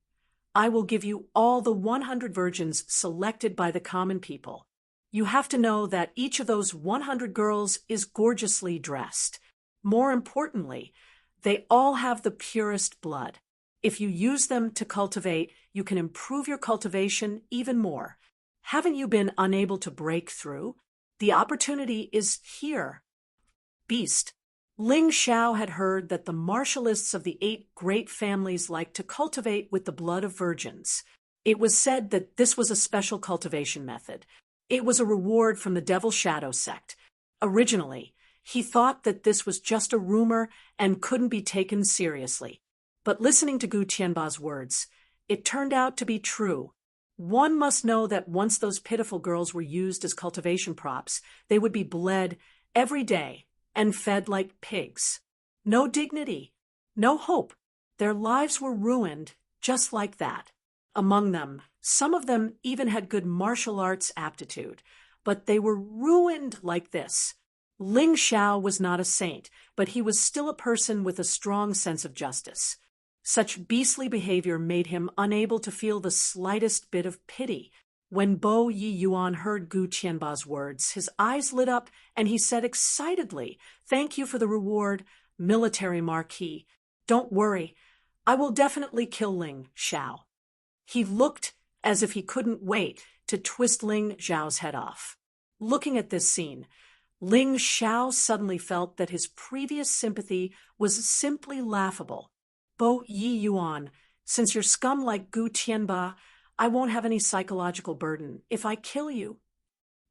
I will give you all the 100 virgins selected by the common people. You have to know that each of those 100 girls is gorgeously dressed. More importantly, they all have the purest blood. If you use them to cultivate, you can improve your cultivation even more. Haven't you been unable to break through? The opportunity is here. Beast. Ling Xiao had heard that the martialists of the 8 great families liked to cultivate with the blood of virgins. It was said that this was a special cultivation method. It was a reward from the Devil Shadow sect. Originally, he thought that this was just a rumor and couldn't be taken seriously. But listening to Gu Tianba's words, it turned out to be true. One must know that once those pitiful girls were used as cultivation props, they would be bled every day and fed like pigs. No dignity, no hope. Their lives were ruined just like that. Among them, some of them even had good martial arts aptitude, but they were ruined like this. Ling Xiao was not a saint, but he was still a person with a strong sense of justice. Such beastly behavior made him unable to feel the slightest bit of pity. When Bo Yi Yuan heard Gu Qianba's words, his eyes lit up and he said excitedly, "Thank you for the reward, military marquis. Don't worry, I will definitely kill Ling Xiao." He looked as if he couldn't wait to twist Ling Xiao's head off. Looking at this scene, Ling Xiao suddenly felt that his previous sympathy was simply laughable. "Bo Yi Yuan, since you're scum like Gu Tianba, I won't have any psychological burden if I kill you."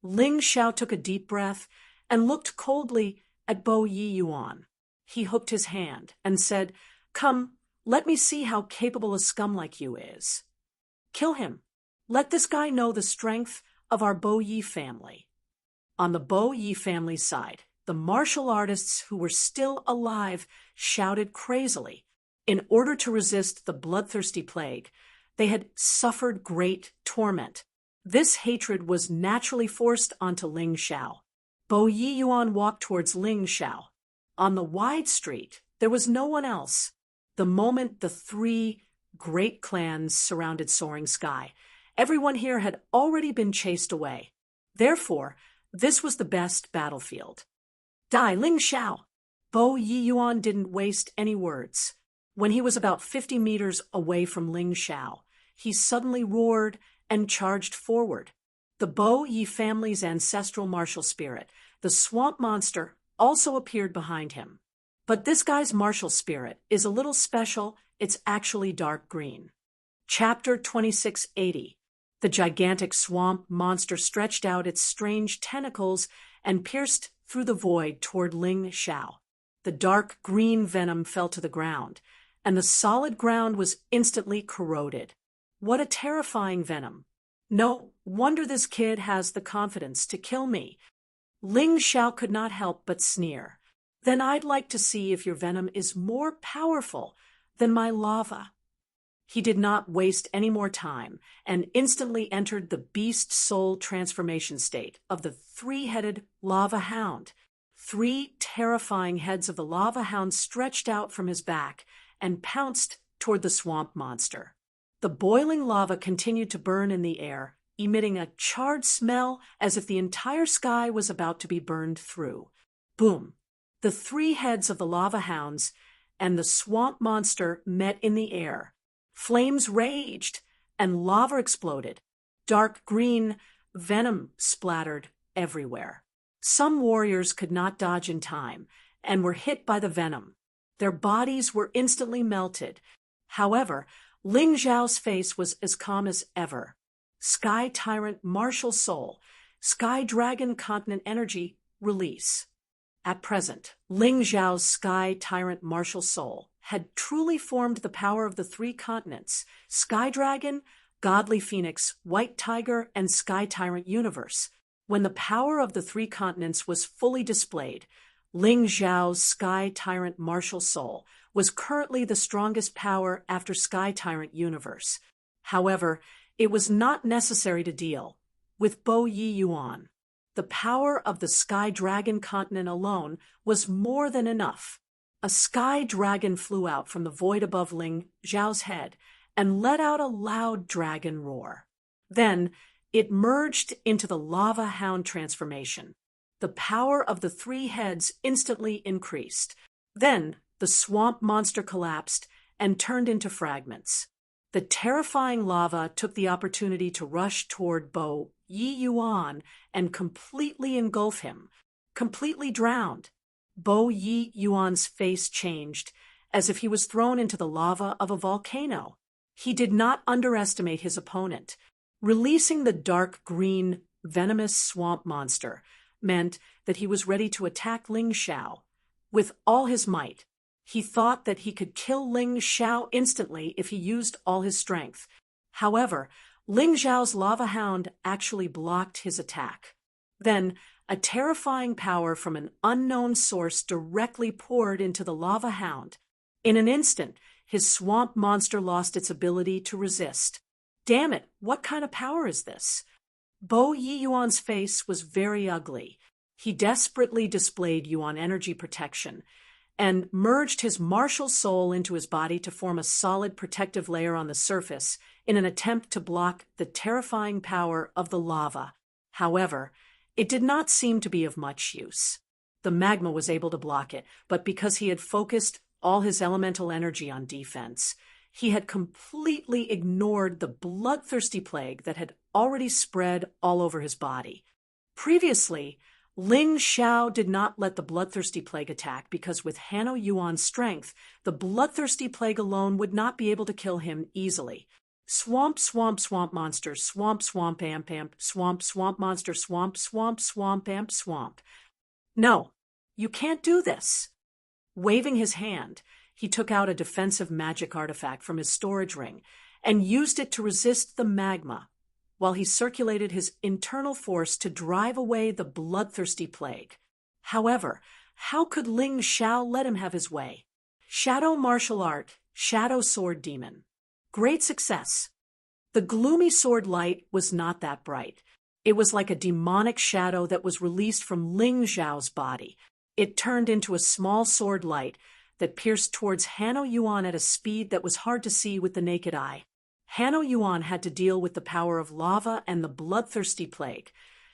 Ling Xiao took a deep breath and looked coldly at Bo Yi Yuan. He hooked his hand and said, "Come, let me see how capable a scum like you is. Kill him. Let this guy know the strength of our Bo Yi family." On the Bo Yi family side, the martial artists who were still alive shouted crazily. In order to resist the bloodthirsty plague, they had suffered great torment. This hatred was naturally forced onto Ling Xiao. Bo Yi Yuan walked towards Ling Xiao. On the wide street, there was no one else. The moment the three great clans surrounded Soaring Sky, everyone here had already been chased away. Therefore, this was the best battlefield. "Die, Ling Xiao!" Bo Yi Yuan didn't waste any words. When he was about 50 meters away from Ling Xiao, he suddenly roared and charged forward. The Bo Yi family's ancestral martial spirit, the swamp monster, also appeared behind him. But this guy's martial spirit is a little special. It's actually dark green. Chapter 2680. The gigantic swamp monster stretched out its strange tentacles and pierced through the void toward Ling Xiao. The dark green venom fell to the ground, and the solid ground was instantly corroded. What a terrifying venom. No wonder this kid has the confidence to kill me. Ling Xiao could not help but sneer. Then I'd like to see if your venom is more powerful than my lava. He did not waste any more time and instantly entered the beast soul transformation state of the three-headed lava hound. Three terrifying heads of the lava hound stretched out from his back and pounced toward the swamp monster. The boiling lava continued to burn in the air, emitting a charred smell as if the entire sky was about to be burned through. Boom! The three heads of the lava hounds and the swamp monster met in the air. Flames raged and lava exploded. Dark green venom splattered everywhere. Some warriors could not dodge in time and were hit by the venom. Their bodies were instantly melted. However, Ling Xiao's face was as calm as ever. Sky Tyrant Martial Soul, Sky Dragon Continent Energy, release. At present, Ling Xiao's Sky Tyrant Martial Soul had truly formed the power of the three continents: Sky Dragon, Godly Phoenix, White Tiger, and Sky Tyrant Universe. When the power of the three continents was fully displayed, Ling Xiao's Sky Tyrant Martial Soul was currently the strongest power after Sky Tyrant Universe. However, it was not necessary to deal with Bo Yi Yuan. The power of the Sky Dragon continent alone was more than enough. A sky dragon flew out from the void above Ling Xiao's head and let out a loud dragon roar. Then it merged into the lava hound transformation. The power of the three heads instantly increased. Then the swamp monster collapsed and turned into fragments. The terrifying lava took the opportunity to rush toward Bo Yi Yuan and completely engulf him, completely drowned. Bo Yi Yuan's face changed, as if he was thrown into the lava of a volcano. He did not underestimate his opponent. Releasing the dark green, venomous swamp monster meant that he was ready to attack Ling Xiao with all his might. He thought that he could kill Ling Xiao instantly if he used all his strength. However, Ling Xiao's lava hound actually blocked his attack. Then, a terrifying power from an unknown source directly poured into the lava hound. In an instant, his swamp monster lost its ability to resist. Damn it, what kind of power is this? Bo Yi Yuan's face was very ugly. He desperately displayed Yuan energy protection and merged his martial soul into his body to form a solid protective layer on the surface in an attempt to block the terrifying power of the lava. However, it did not seem to be of much use. The magma was able to block it, but because he had focused all his elemental energy on defense, he had completely ignored the bloodthirsty plague that had already spread all over his body. Previously, Ling Xiao did not let the bloodthirsty plague attack because with Hanno Yuan's strength, the bloodthirsty plague alone would not be able to kill him easily. Swamp, swamp, swamp monster, swamp, swamp, amp, amp, swamp, swamp monster, swamp, swamp, swamp, amp, swamp. No, you can't do this. Waving his hand, he took out a defensive magic artifact from his storage ring and used it to resist the magma, while he circulated his internal force to drive away the bloodthirsty plague. However, how could Ling Xiao let him have his way? Shadow martial art, shadow sword demon. Great success. The gloomy sword light was not that bright. It was like a demonic shadow that was released from Ling Xiao's body. It turned into a small sword light that pierced towards Hanno Yuan at a speed that was hard to see with the naked eye. Hanno Yuan had to deal with the power of lava and the bloodthirsty plague,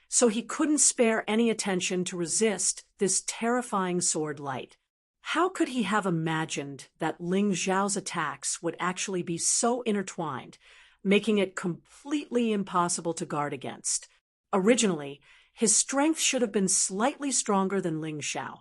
so he couldn't spare any attention to resist this terrifying sword light. How could he have imagined that Ling Xiao's attacks would actually be so intertwined, making it completely impossible to guard against? Originally, his strength should have been slightly stronger than Ling Xiao,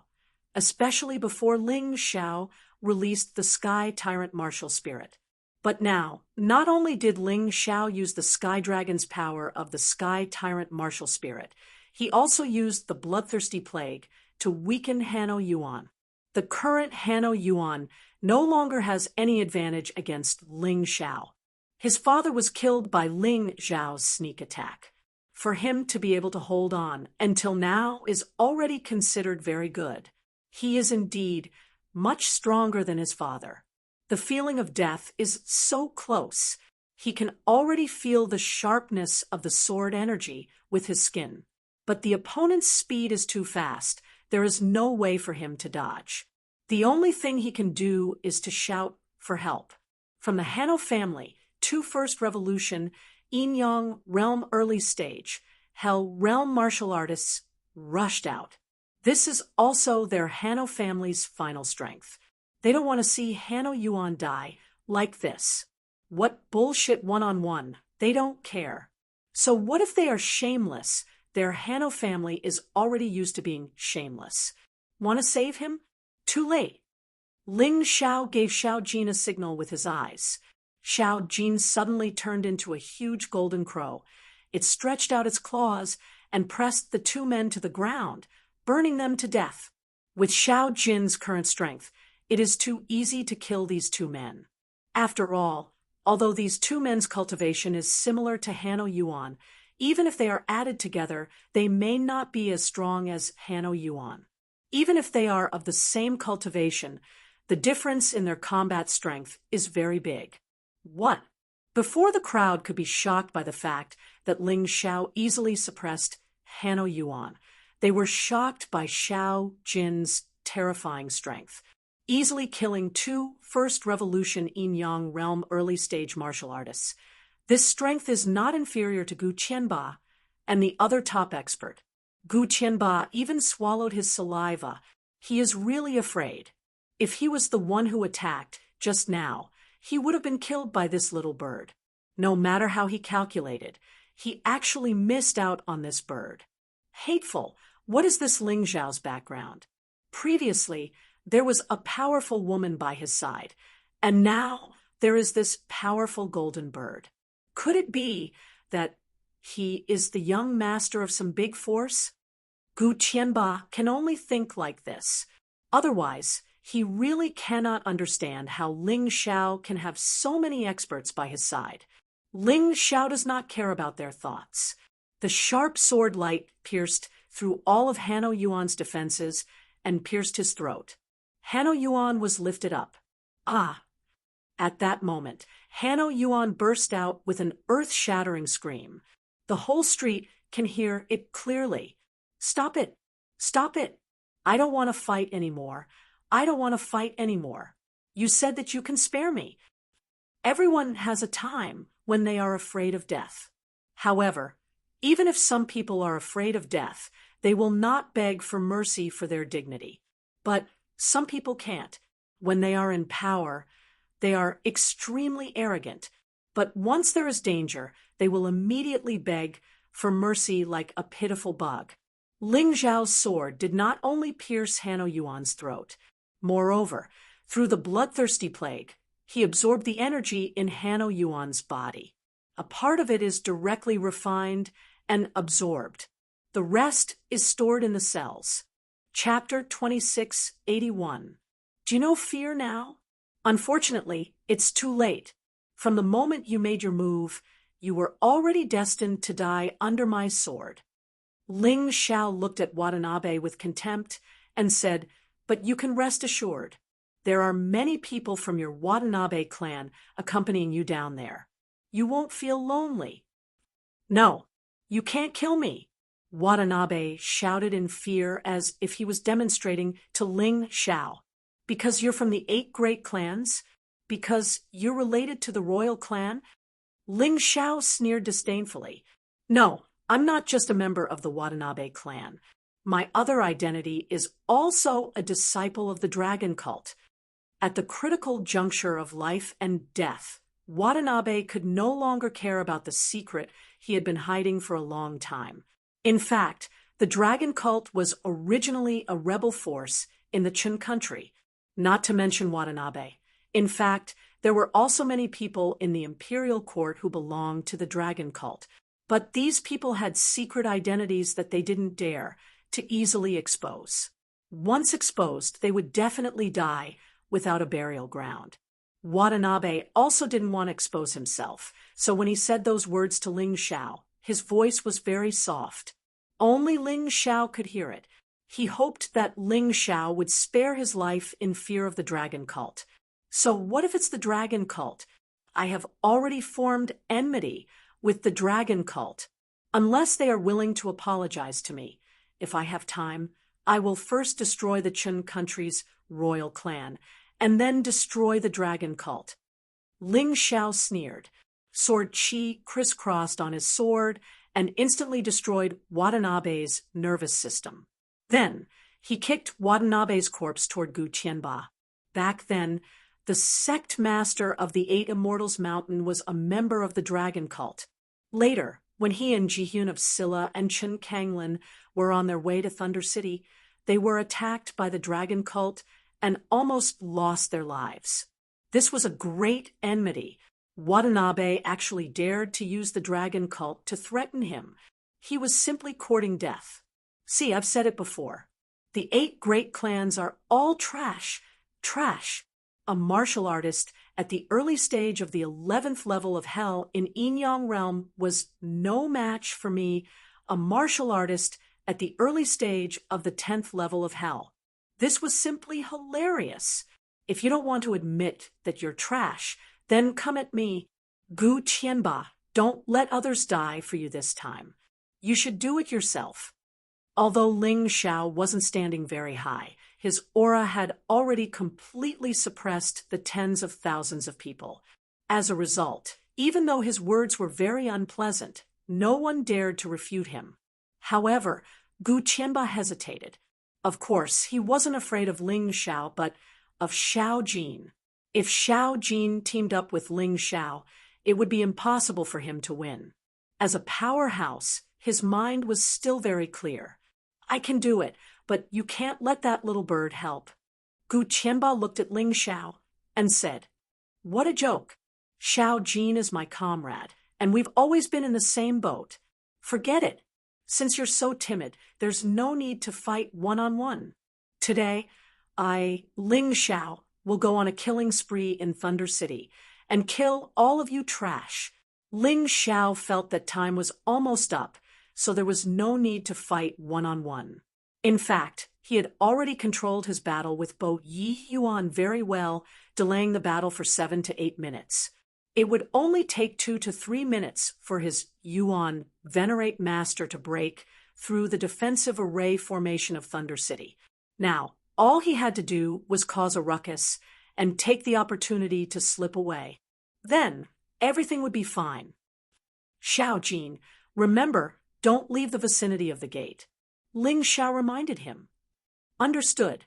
especially before Ling Xiao released the Sky Tyrant martial spirit. But now, not only did Ling Xiao use the Sky Dragon's power of the Sky Tyrant martial spirit, he also used the bloodthirsty plague to weaken Hanno Yuan. The current Hanno Yuan no longer has any advantage against Ling Xiao. His father was killed by Ling Xiao's sneak attack. For him to be able to hold on until now is already considered very good. He is indeed much stronger than his father. The feeling of death is so close. He can already feel the sharpness of the sword energy with his skin. But the opponent's speed is too fast. There is no way for him to dodge. The only thing he can do is to shout for help. From the Hanno family, 2 First Revolution, Yin Yang Realm Early Stage, Hell Realm martial artists rushed out. This is also their Hanno family's final strength. They don't want to see Hanno Yuan die like this. What bullshit one-on-one, they don't care. So what if they are shameless? Their Hanno family is already used to being shameless. Want to save him? Too late. Ling Xiao gave Xiao Jin a signal with his eyes. Xiao Jin suddenly turned into a huge golden crow. It stretched out its claws and pressed the 2 men to the ground, burning them to death. With Xiao Jin's current strength, it is too easy to kill these 2 men. After all, although these 2 men's cultivation is similar to Hanno Yuan, even if they are added together, they may not be as strong as Hanno Yuan. Even if they are of the same cultivation, the difference in their combat strength is very big. What? Before the crowd could be shocked by the fact that Ling Xiao easily suppressed Hanno Yuan, they were shocked by Xiao Jin's terrifying strength, easily killing 2 First Revolution Yin Yang Realm Early Stage martial artists. This strength is not inferior to Gu Qianba and the other top expert. Gu Qianba even swallowed his saliva. He is really afraid. If he was the one who attacked just now, he would have been killed by this little bird. No matter how he calculated, he actually missed out on this bird. Hateful. What is this Ling Xiao's background? Previously, there was a powerful woman by his side, and now there is this powerful golden bird. Could it be that he is the young master of some big force? Gu Qianba can only think like this. Otherwise, he really cannot understand how Ling Xiao can have so many experts by his side. Ling Xiao does not care about their thoughts. The sharp sword light pierced through all of Hanno Yuan's defenses and pierced his throat. Hanno Yuan was lifted up. Ah! At that moment, Hanno Yuan burst out with an earth-shattering scream. The whole street can hear it clearly. Stop it! Stop it! I don't want to fight anymore. I don't want to fight anymore. You said that you can spare me. Everyone has a time when they are afraid of death. However, even if some people are afraid of death, they will not beg for mercy for their dignity. But some people can't. When they are in power, they are extremely arrogant. But once there is danger, they will immediately beg for mercy like a pitiful bug. Ling Zhao's sword did not only pierce Hanno Yuan's throat. Moreover, through the bloodthirsty plague, he absorbed the energy in Hanno Yuan's body. A part of it is directly refined and absorbed. The rest is stored in the cells. Chapter 2681. Do you know fear now? Unfortunately, it's too late. From the moment you made your move, you were already destined to die under my sword. Ling Xiao looked at Watanabe with contempt and said, "But you can rest assured. There are many people from your Watanabe clan accompanying you down there. You won't feel lonely." "No, you can't kill me," Watanabe shouted in fear as if he was demonstrating to Ling Xiao. "Because you're from the 8 great clans? Because you're related to the royal clan?" Ling Xiao sneered disdainfully. "No, I'm not just a member of the Watanabe clan. My other identity is also a disciple of the dragon cult." At the critical juncture of life and death, Watanabe could no longer care about the secret he had been hiding for a long time. In fact, the dragon cult was originally a rebel force in the Qin country, not to mention Watanabe. In fact, there were also many people in the imperial court who belonged to the dragon cult, but these people had secret identities that they didn't dare to easily expose. Once exposed, they would definitely die without a burial ground. Watanabe also didn't want to expose himself, so when he said those words to Ling Xiao, his voice was very soft. Only Ling Xiao could hear it. He hoped that Ling Xiao would spare his life in fear of the dragon cult. So what if it's the dragon cult? I have already formed enmity with the dragon cult. Unless they are willing to apologize to me, if I have time, I will first destroy the Qin country's royal clan, and then destroy the dragon cult. Ling Xiao sneered. Sword Qi crisscrossed on his sword and instantly destroyed Watanabe's nervous system. Then, he kicked Watanabe's corpse toward Gu Qianba. Back then, the sect master of the 8 Immortals Mountain was a member of the dragon cult. Later, when he and Jihyun of Silla and Chen Kanglin were on their way to Thunder City, they were attacked by the dragon cult and almost lost their lives. This was a great enmity. Watanabe actually dared to use the dragon cult to threaten him. He was simply courting death. See, I've said it before. The 8 great clans are all trash. Trash. A martial artist at the early stage of the 11th level of hell in Yin-Yang realm was no match for me, a martial artist at the early stage of the 10th level of hell. This was simply hilarious. If you don't want to admit that you're trash, then come at me. Gu Qianba, don't let others die for you this time. You should do it yourself. Although Ling Xiao wasn't standing very high, his aura had already completely suppressed the tens of thousands of people. As a result, even though his words were very unpleasant, no one dared to refute him. However, Gu Qianba hesitated. Of course, he wasn't afraid of Ling Xiao, but of Xiao Jin. If Xiao Jin teamed up with Ling Xiao, it would be impossible for him to win. As a powerhouse, his mind was still very clear. I can do it, but you can't let that little bird help. Gu Qianba looked at Ling Xiao and said, "What a joke. Xiao Jin is my comrade, and we've always been in the same boat. Forget it. Since you're so timid, there's no need to fight one-on-one. Today, Ling Xiao, will go on a killing spree in Thunder City and kill all of you trash." Ling Xiao felt that time was almost up, so there was no need to fight one-on-one. In fact, he had already controlled his battle with Bo Yi Yuan very well, delaying the battle for 7 to 8 minutes. It would only take 2 to 3 minutes for his Yuan Venerate Master to break through the defensive array formation of Thunder City. Now, all he had to do was cause a ruckus and take the opportunity to slip away. Then, everything would be fine. Xiao Jin, remember, don't leave the vicinity of the gate. Ling Xiao reminded him. Understood.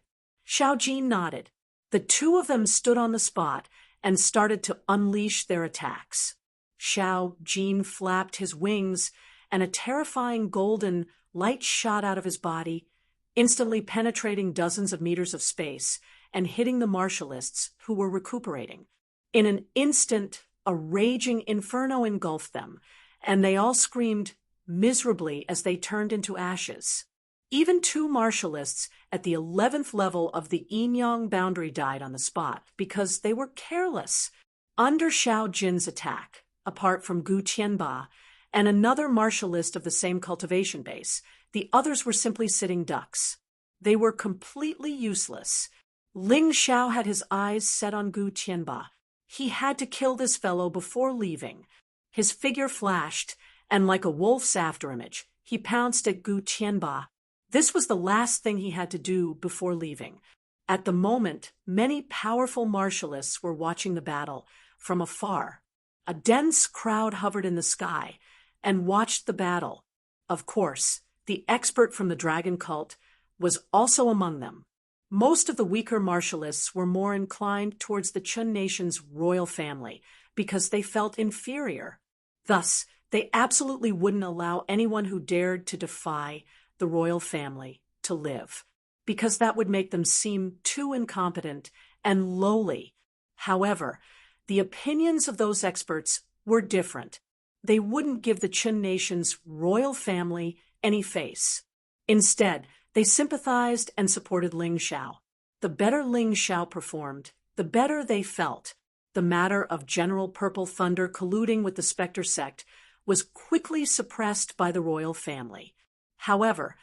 Xiao Jin nodded. The two of them stood on the spot and started to unleash their attacks. Xiao Jin flapped his wings, and a terrifying golden light shot out of his body, instantly penetrating dozens of meters of space and hitting the martialists who were recuperating. In an instant, a raging inferno engulfed them, and they all screamed miserably as they turned into ashes. Even two martialists at the 11th level of the Yinyang boundary died on the spot because they were careless. Under Xiao Jin's attack, apart from Gu Tianba and another martialist of the same cultivation base, the others were simply sitting ducks. They were completely useless. Ling Xiao had his eyes set on Gu Tianba. He had to kill this fellow before leaving. His figure flashed, and like a wolf's afterimage, he pounced at Gu Tianba. This was the last thing he had to do before leaving. At the moment, many powerful martialists were watching the battle from afar. A dense crowd hovered in the sky and watched the battle. Of course, the expert from the dragon cult was also among them. Most of the weaker martialists were more inclined towards the Chun nation's royal family because they felt inferior. Thus, they absolutely wouldn't allow anyone who dared to defy the royal family to live, because that would make them seem too incompetent and lowly. However, the opinions of those experts were different. They wouldn't give the Chun nation's royal family any face. Instead, they sympathized and supported Ling Xiao. The better Ling Xiao performed, the better they felt. The matter of General Purple Thunder colluding with the Spectre sect was quickly suppressed by the royal family. However,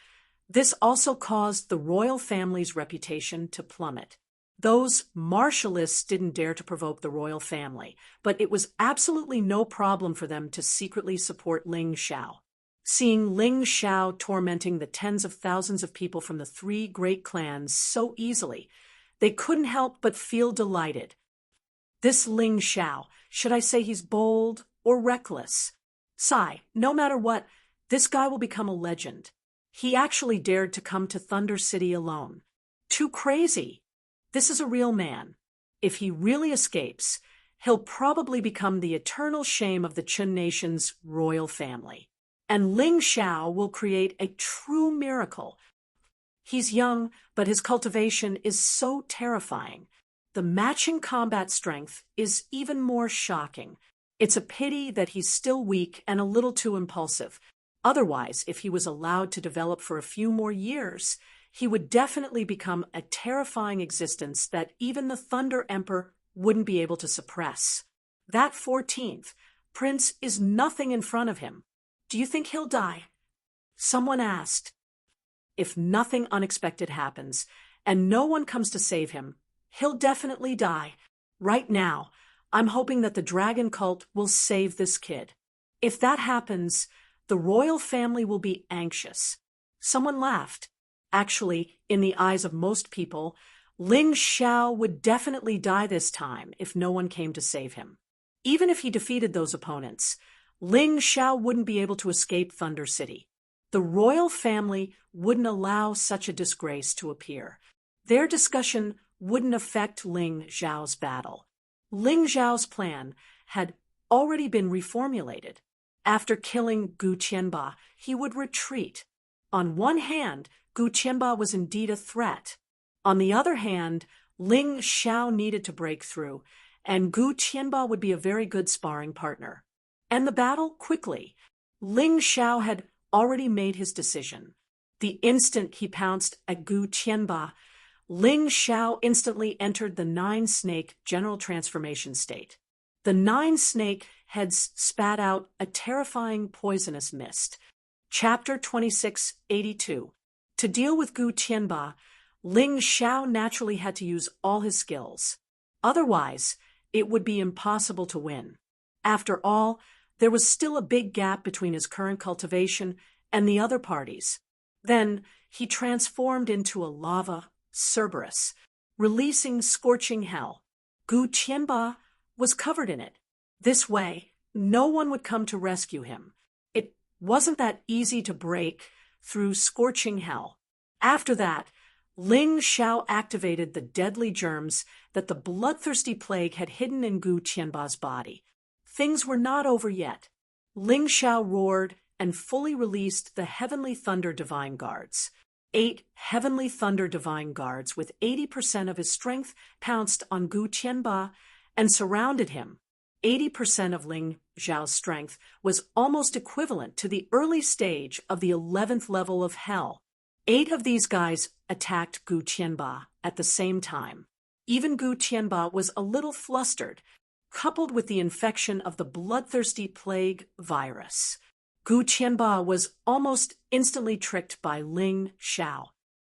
this also caused the royal family's reputation to plummet. Those martialists didn't dare to provoke the royal family, but it was absolutely no problem for them to secretly support Ling Xiao. Seeing Ling Xiao tormenting the tens of thousands of people from the three great clans so easily, they couldn't help but feel delighted. This Ling Xiao, should I say he's bold or reckless? Sigh, no matter what, this guy will become a legend. He actually dared to come to Thunder City alone. Too crazy. This is a real man. If he really escapes, he'll probably become the eternal shame of the Chun nation's royal family. And Ling Xiao will create a true miracle. He's young, but his cultivation is so terrifying. The matching combat strength is even more shocking. It's a pity that he's still weak and a little too impulsive. Otherwise, if he was allowed to develop for a few more years, he would definitely become a terrifying existence that even the Thunder Emperor wouldn't be able to suppress. That 14th prince is nothing in front of him. Do you think he'll die? Someone asked. If nothing unexpected happens, and no one comes to save him, he'll definitely die. Right now, I'm hoping that the dragon cult will save this kid. If that happens, the royal family will be anxious. Someone laughed. Actually, in the eyes of most people, Ling Xiao would definitely die this time if no one came to save him. Even if he defeated those opponents, Ling Xiao wouldn't be able to escape Thunder City. The royal family wouldn't allow such a disgrace to appear. Their discussion wouldn't affect Ling Xiao's battle. Ling Xiao's plan had already been reformulated. After killing Gu Tianba, he would retreat. On one hand, Gu Tianba was indeed a threat. On the other hand, Ling Xiao needed to break through, and Gu Tianba would be a very good sparring partner. And the battle quickly. Ling Xiao had already made his decision. The instant he pounced at Gu Tianba, Ling Xiao instantly entered the nine-snake general transformation state. The nine-snake heads spat out a terrifying poisonous mist. Chapter 2682. To deal with Gu Tianba, Ling Xiao naturally had to use all his skills. Otherwise, it would be impossible to win. After all, there was still a big gap between his current cultivation and the other parties. Then he transformed into a lava Cerberus, releasing scorching hell. Gu Qianba was covered in it. This way, no one would come to rescue him. It wasn't that easy to break through scorching hell. After that, Ling Xiao activated the deadly germs that the bloodthirsty plague had hidden in Gu Qianba's body. Things were not over yet. Ling Xiao roared and fully released the Heavenly Thunder Divine Guards. 8 Heavenly Thunder Divine Guards with 80% of his strength pounced on Gu Qianba and surrounded him. 80% of Ling Xiao's strength was almost equivalent to the early stage of the 11th level of hell. 8 of these guys attacked Gu Qianba at the same time. Even Gu Qianba was a little flustered, coupled with the infection of the bloodthirsty plague virus. Gu Qianba was almost instantly tricked by Ling Xiao.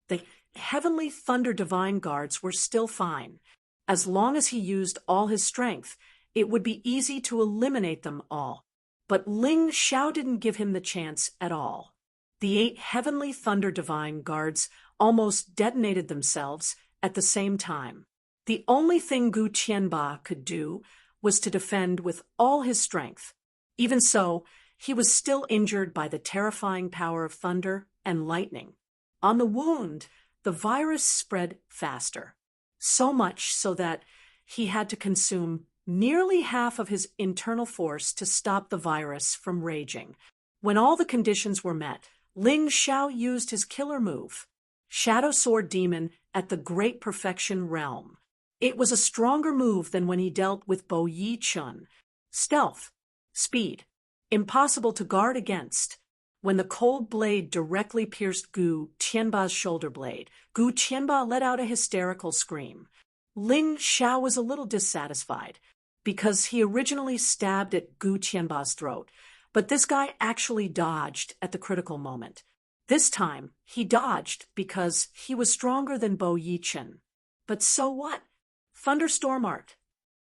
The Heavenly Thunder Divine Guards were still fine. As long as he used all his strength, it would be easy to eliminate them all. But Ling Xiao didn't give him the chance at all. The 8 Heavenly Thunder Divine Guards almost detonated themselves at the same time. The only thing Gu Qianba could do was to defend with all his strength. Even so, he was still injured by the terrifying power of thunder and lightning. On the wound, the virus spread faster. So much so that he had to consume nearly half of his internal force to stop the virus from raging. When all the conditions were met, Ling Xiao used his killer move, Shadow Sword Demon at the Great Perfection Realm. It was a stronger move than when he dealt with Bo Yi Chun. Stealth, speed, impossible to guard against. When the cold blade directly pierced Gu Qianba's shoulder blade, Gu Qianba let out a hysterical scream. Ling Xiao was a little dissatisfied, because he originally stabbed at Gu Qianba's throat, but this guy actually dodged at the critical moment. This time, he dodged because he was stronger than Bo Yichen. But so what? Thunderstorm Art.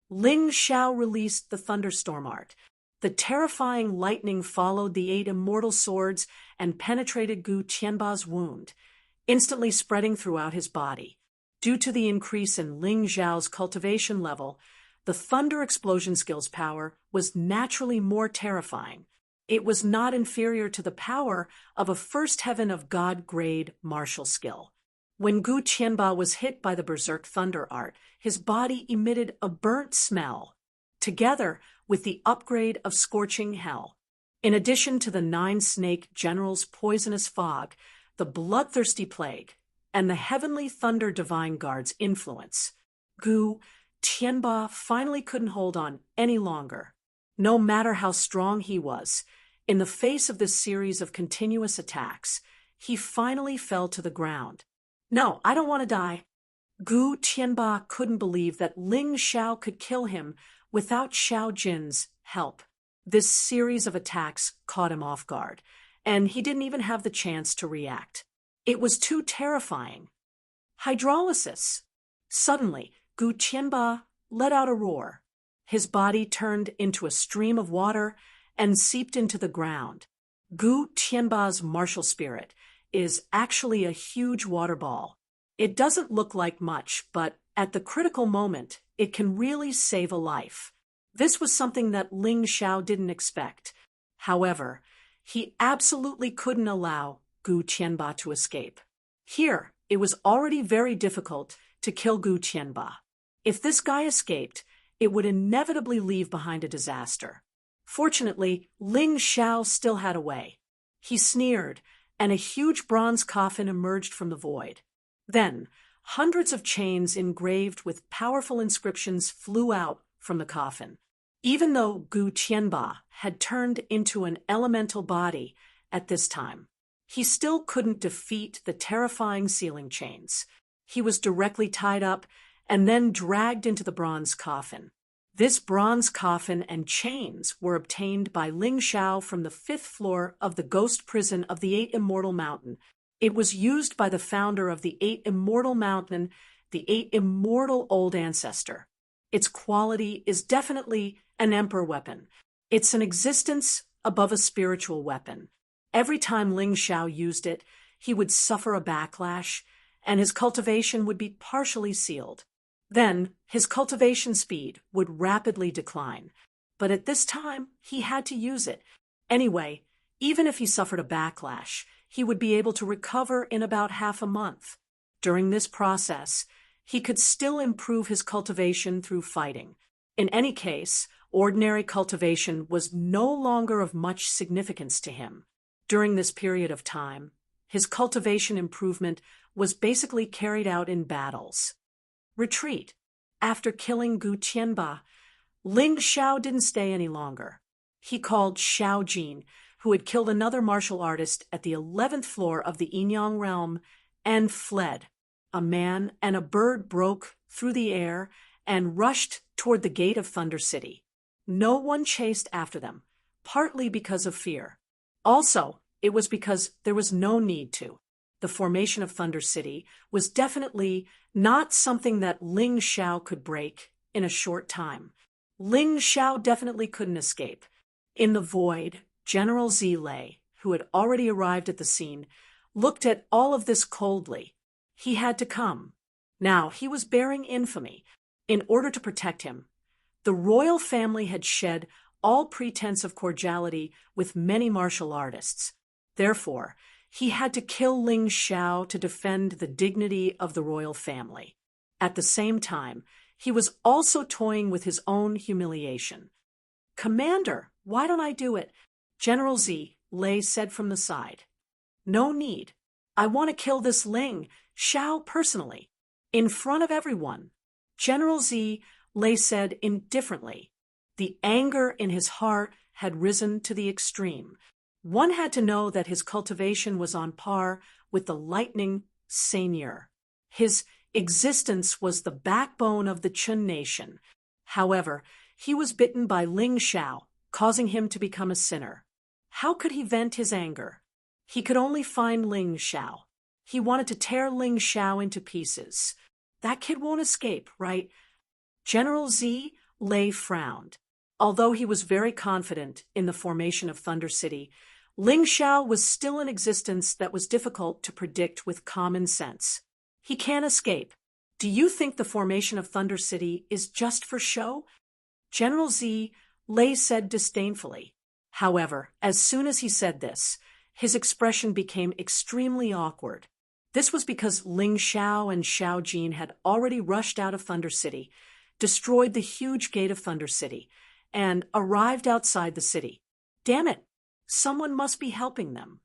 Ling Xiao released the Thunderstorm Art. The terrifying lightning followed the 8 immortal swords and penetrated Gu Qianba's wound, instantly spreading throughout his body. Due to the increase in Ling Xiao's cultivation level, the Thunder Explosion skill's power was naturally more terrifying. It was not inferior to the power of a First Heaven of God grade martial skill. When Gu Qianba was hit by the Berserk Thunder Art, his body emitted a burnt smell, together with the upgrade of Scorching Hell. In addition to the 9 Snake General's poisonous fog, the Bloodthirsty Plague, and the Heavenly Thunder Divine Guard's influence, Gu Qianba finally couldn't hold on any longer. No matter how strong he was, in the face of this series of continuous attacks, he finally fell to the ground. No, I don't want to die. Gu Qianba couldn't believe that Ling Xiao could kill him without Xiao Jin's help. This series of attacks caught him off guard, and he didn't even have the chance to react. It was too terrifying. Hydrolysis. Suddenly, Gu Qianba let out a roar. His body turned into a stream of water and seeped into the ground. Gu Qianba's martial spirit is actually a huge water ball. It doesn't look like much, but at the critical moment, it can really save a life. This was something that Ling Xiao didn't expect. However, he absolutely couldn't allow Gu Qianba to escape. Here, it was already very difficult to kill Gu Qianba. If this guy escaped, it would inevitably leave behind a disaster. Fortunately, Ling Xiao still had a way. He sneered, and a huge bronze coffin emerged from the void. Then, hundreds of chains engraved with powerful inscriptions flew out from the coffin. Even though Gu Qianba had turned into an elemental body at this time, he still couldn't defeat the terrifying ceiling chains. He was directly tied up and then dragged into the bronze coffin. This bronze coffin and chains were obtained by Ling Xiao from the 5th floor of the ghost prison of the 8 Immortal Mountain. It was used by the founder of the 8 Immortal Mountain, the 8 Immortal Old Ancestor. Its quality is definitely an emperor weapon. It's an existence above a spiritual weapon. Every time Ling Xiao used it, he would suffer a backlash, and his cultivation would be partially sealed. Then, his cultivation speed would rapidly decline. But at this time, he had to use it. Anyway, even if he suffered a backlash, he would be able to recover in about half a month. During this process, he could still improve his cultivation through fighting. In any case, ordinary cultivation was no longer of much significance to him. During this period of time, his cultivation improvement was basically carried out in battles. Retreat. After killing Gu Qianba, Ling Xiao didn't stay any longer. He called Xiao Jin, who had killed another martial artist at the 11th floor of the Yinyang realm, and fled. A man and a bird broke through the air and rushed toward the gate of Thunder City. No one chased after them, partly because of fear. Also, it was because there was no need to. The formation of Thunder City was definitely not something that Ling Xiao could break in a short time. Ling Xiao definitely couldn't escape. In the void, General Zi Lei, who had already arrived at the scene, looked at all of this coldly. He had to come. Now, he was bearing infamy. In order to protect him, the royal family had shed all pretense of cordiality with many martial artists. Therefore, he had to kill Ling Xiao to defend the dignity of the royal family. At the same time, he was also toying with his own humiliation. "Commander, why don't I do it?" General Zi Lei said from the side. "No need. I want to kill this Ling Xiao personally, in front of everyone." General Zi Lei said indifferently. The anger in his heart had risen to the extreme. One had to know that his cultivation was on par with the lightning seigneur. His existence was the backbone of the Chun nation. However, he was bitten by Ling Xiao, causing him to become a sinner. How could he vent his anger? He could only find Ling Xiao. He wanted to tear Ling Xiao into pieces. That kid won't escape, right? General Zi Lei frowned. Although he was very confident in the formation of Thunder City, Ling Xiao was still an existence that was difficult to predict with common sense. He can't escape. Do you think the formation of Thunder City is just for show? General Zi Lei said disdainfully. However, as soon as he said this, his expression became extremely awkward. This was because Ling Xiao and Xiao Jin had already rushed out of Thunder City, destroyed the huge gate of Thunder City, and arrived outside the city. Damn it! Someone must be helping them.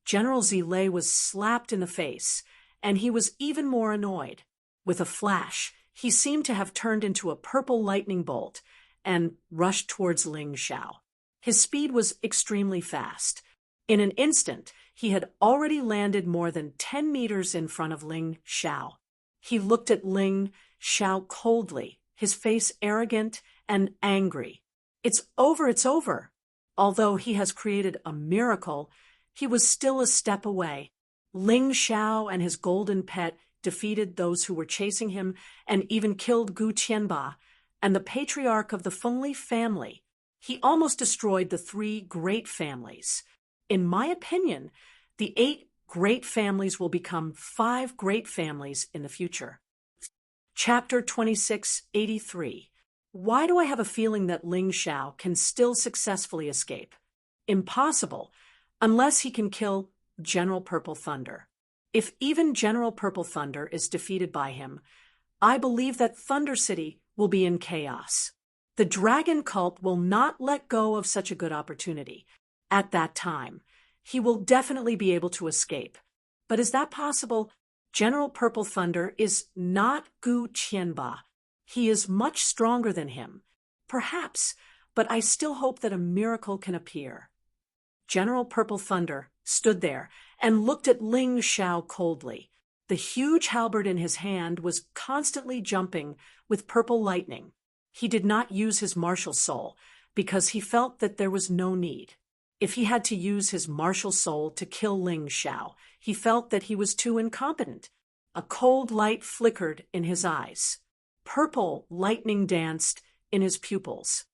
General Zi Lei was slapped in the face, and he was even more annoyed. With a flash, he seemed to have turned into a purple lightning bolt and rushed towards Ling Xiao. His speed was extremely fast. In an instant, he had already landed more than 10 meters in front of Ling Xiao. He looked at Ling Xiao coldly, his face arrogant and angry. "It's over, it's over." Although he has created a miracle, he was still a step away. Ling Xiao and his golden pet defeated those who were chasing him and even killed Gu Qianba and the patriarch of the Fengli family. He almost destroyed the 3 great families. In my opinion, the 8 great families will become 5 great families in the future. Chapter 2683. Why do I have a feeling that Ling Xiao can still successfully escape? Impossible, unless he can kill General Purple Thunder. If even General Purple Thunder is defeated by him, I believe that Thunder City will be in chaos. The dragon cult will not let go of such a good opportunity. At that time, he will definitely be able to escape. But is that possible? General Purple Thunder is not Gu Qianba. He is much stronger than him. Perhaps, but I still hope that a miracle can appear. General Purple Thunder stood there and looked at Ling Xiao coldly. The huge halberd in his hand was constantly jumping with purple lightning. He did not use his martial soul because he felt that there was no need. If he had to use his martial soul to kill Ling Xiao, he felt that he was too incompetent. A cold light flickered in his eyes. Purple lightning danced in his pupils.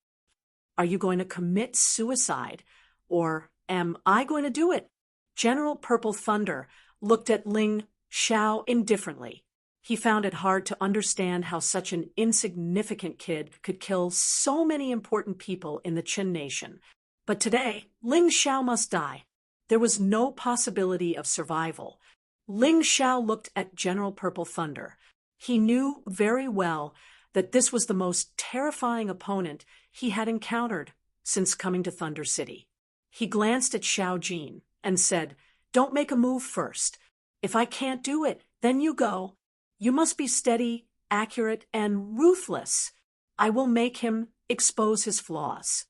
Are you going to commit suicide? Or am I going to do it? General Purple Thunder looked at Ling Xiao indifferently. He found it hard to understand how such an insignificant kid could kill so many important people in the Qin nation. But today, Ling Xiao must die. There was no possibility of survival. Ling Xiao looked at General Purple Thunder. He knew very well that this was the most terrifying opponent he had encountered since coming to Thunder City. He glanced at Xiao Jin and said, "Don't make a move first. If I can't do it, then you go. You must be steady, accurate, and ruthless. I will make him expose his flaws."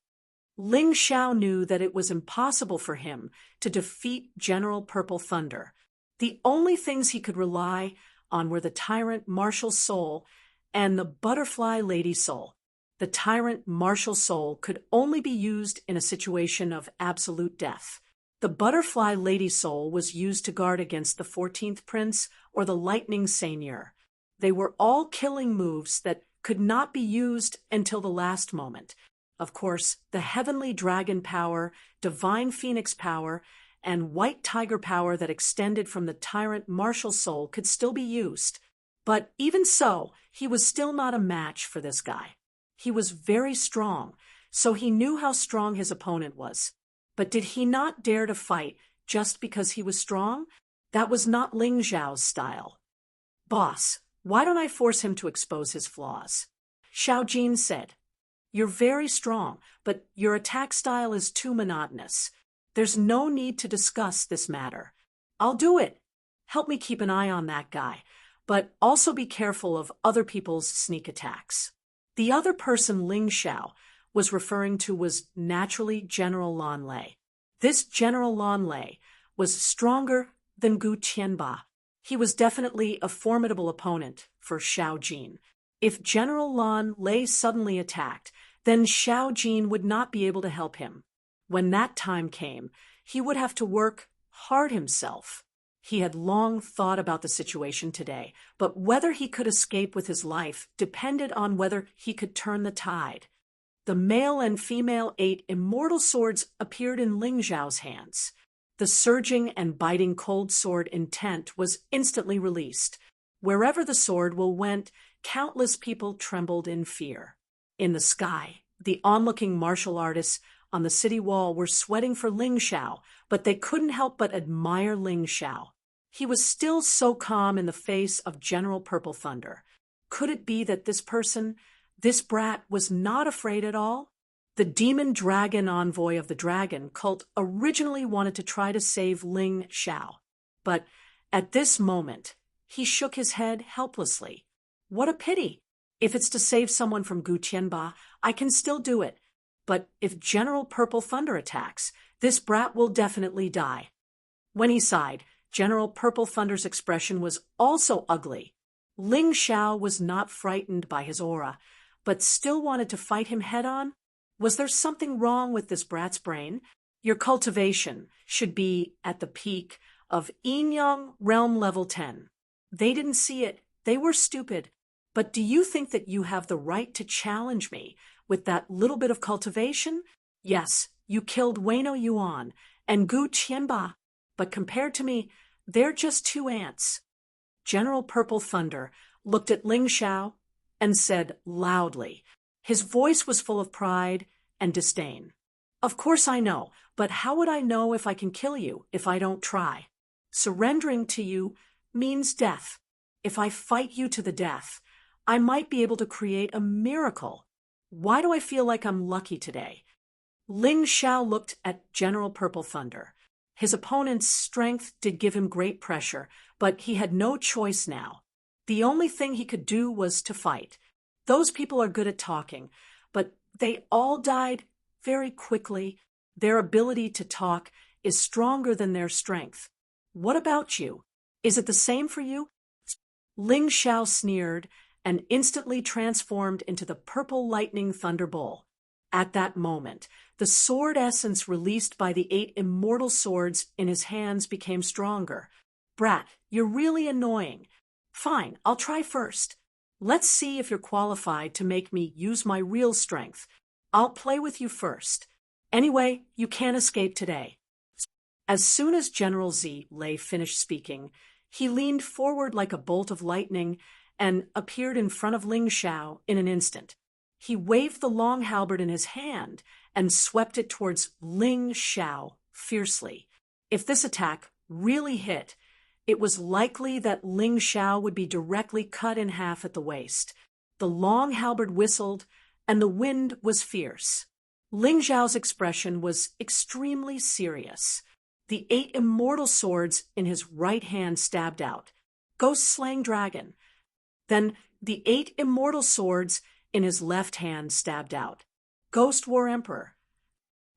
Ling Xiao knew that it was impossible for him to defeat General Purple Thunder. The only things he could rely on were the Tyrant Martial Soul and the Butterfly Lady Soul. The Tyrant Martial Soul could only be used in a situation of absolute death. The Butterfly Lady Soul was used to guard against the 14th Prince or the Lightning Seigneur. They were all killing moves that could not be used until the last moment. Of course, the Heavenly Dragon power, Divine Phoenix power, and White Tiger power that extended from the Tyrant Martial Soul could still be used. But even so, he was still not a match for this guy. He was very strong, so he knew how strong his opponent was. But did he not dare to fight just because he was strong? That was not Ling Xiao's style. "Boss, why don't I force him to expose his flaws?" Xiao Jin said. "You're very strong, but your attack style is too monotonous. There's no need to discuss this matter. I'll do it. Help me keep an eye on that guy, but also be careful of other people's sneak attacks." The other person Ling Xiao was referring to was naturally General Lan Lei. This General Lan Lei was stronger than Gu Qianba. He was definitely a formidable opponent for Xiao Jin. If General Lan Lei suddenly attacked, then Xiao Jin would not be able to help him. When that time came, he would have to work hard himself. He had long thought about the situation today, but whether he could escape with his life depended on whether he could turn the tide. The male and female 8 immortal swords appeared in Ling Xiao's hands. The surging and biting cold sword intent was instantly released. Wherever the sword went, countless people trembled in fear. In the sky, the onlooking martial artists on the city wall were sweating for Ling Xiao, but they couldn't help but admire Ling Xiao. He was still so calm in the face of General Purple Thunder. Could it be that this brat, was not afraid at all? The demon dragon envoy of the dragon cult originally wanted to try to save Ling Xiao, but at this moment, he shook his head helplessly. What a pity! If it's to save someone from Gu Qianba, I can still do it. But if General Purple Thunder attacks, this brat will definitely die. When he sighed, General Purple Thunder's expression was also ugly. Ling Xiao was not frightened by his aura, but still wanted to fight him head-on. Was there something wrong with this brat's brain? Your cultivation should be at the peak of Yin-Yang Realm Level 10. They didn't see it. They were stupid. But do you think that you have the right to challenge me with that little bit of cultivation? Yes, you killed Weino Yuan and Gu Qianba, but compared to me, they're just 2 ants. General Purple Thunder looked at Ling Xiao and said loudly. His voice was full of pride and disdain. "Of course I know, but how would I know if I can kill you if I don't try? Surrendering to you means death. If I fight you to the death, I might be able to create a miracle. Why do I feel like I'm lucky today?" Ling Xiao looked at General Purple Thunder. His opponent's strength did give him great pressure, but he had no choice now. The only thing he could do was to fight. Those people are good at talking, but they all died very quickly. Their ability to talk is stronger than their strength. What about you? Is it the same for you? Ling Xiao sneered and instantly transformed into the purple lightning thunderbolt. At that moment, the sword essence released by the 8 immortal swords in his hands became stronger. "Brat, you're really annoying. Fine, I'll try first. Let's see if you're qualified to make me use my real strength. I'll play with you first. Anyway, you can't escape today." As soon as General Z Lei finished speaking, he leaned forward like a bolt of lightning and appeared in front of Ling Xiao in an instant. He waved the long halberd in his hand and swept it towards Ling Xiao fiercely. If this attack really hit, it was likely that Ling Xiao would be directly cut in half at the waist. The long halberd whistled, and the wind was fierce. Ling Xiao's expression was extremely serious. The 8 immortal swords in his right hand stabbed out. Ghost-slaying dragon. Then the 8 immortal swords in his left hand stabbed out. Ghost War Emperor.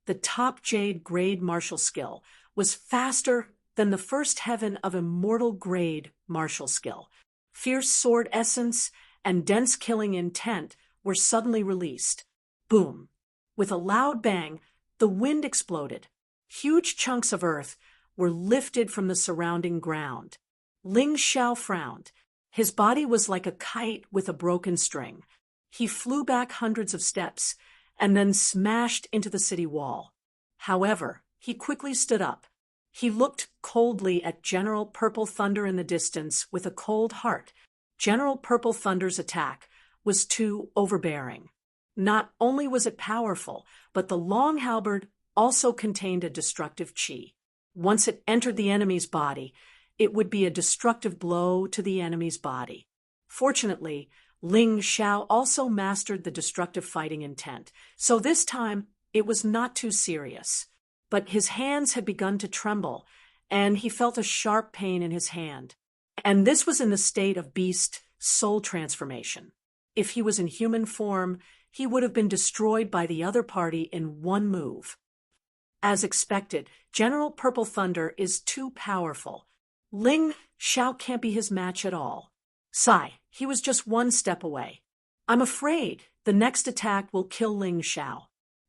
The top jade grade martial skill was faster than the first heaven of immortal grade martial skill. Fierce sword essence and dense killing intent were suddenly released. Boom! With a loud bang, the wind exploded. Huge chunks of earth were lifted from the surrounding ground. Ling Xiao frowned. His body was like a kite with a broken string. He flew back hundreds of steps and then smashed into the city wall. However, he quickly stood up. He looked coldly at General Purple Thunder in the distance with a cold heart. General Purple Thunder's attack was too overbearing. Not only was it powerful, but the long halberd also contained a destructive qi. Once it entered the enemy's body, it would be a destructive blow to the enemy's body. Fortunately, Ling Xiao also mastered the destructive fighting intent, so this time it was not too serious. But his hands had begun to tremble, and he felt a sharp pain in his hand. And this was in the state of beast soul transformation. If he was in human form, he would have been destroyed by the other party in one move. As expected, General Purple Thunder is too powerful. Ling Xiao can't be his match at all. Sigh, he was just one step away. I'm afraid the next attack will kill Ling Xiao.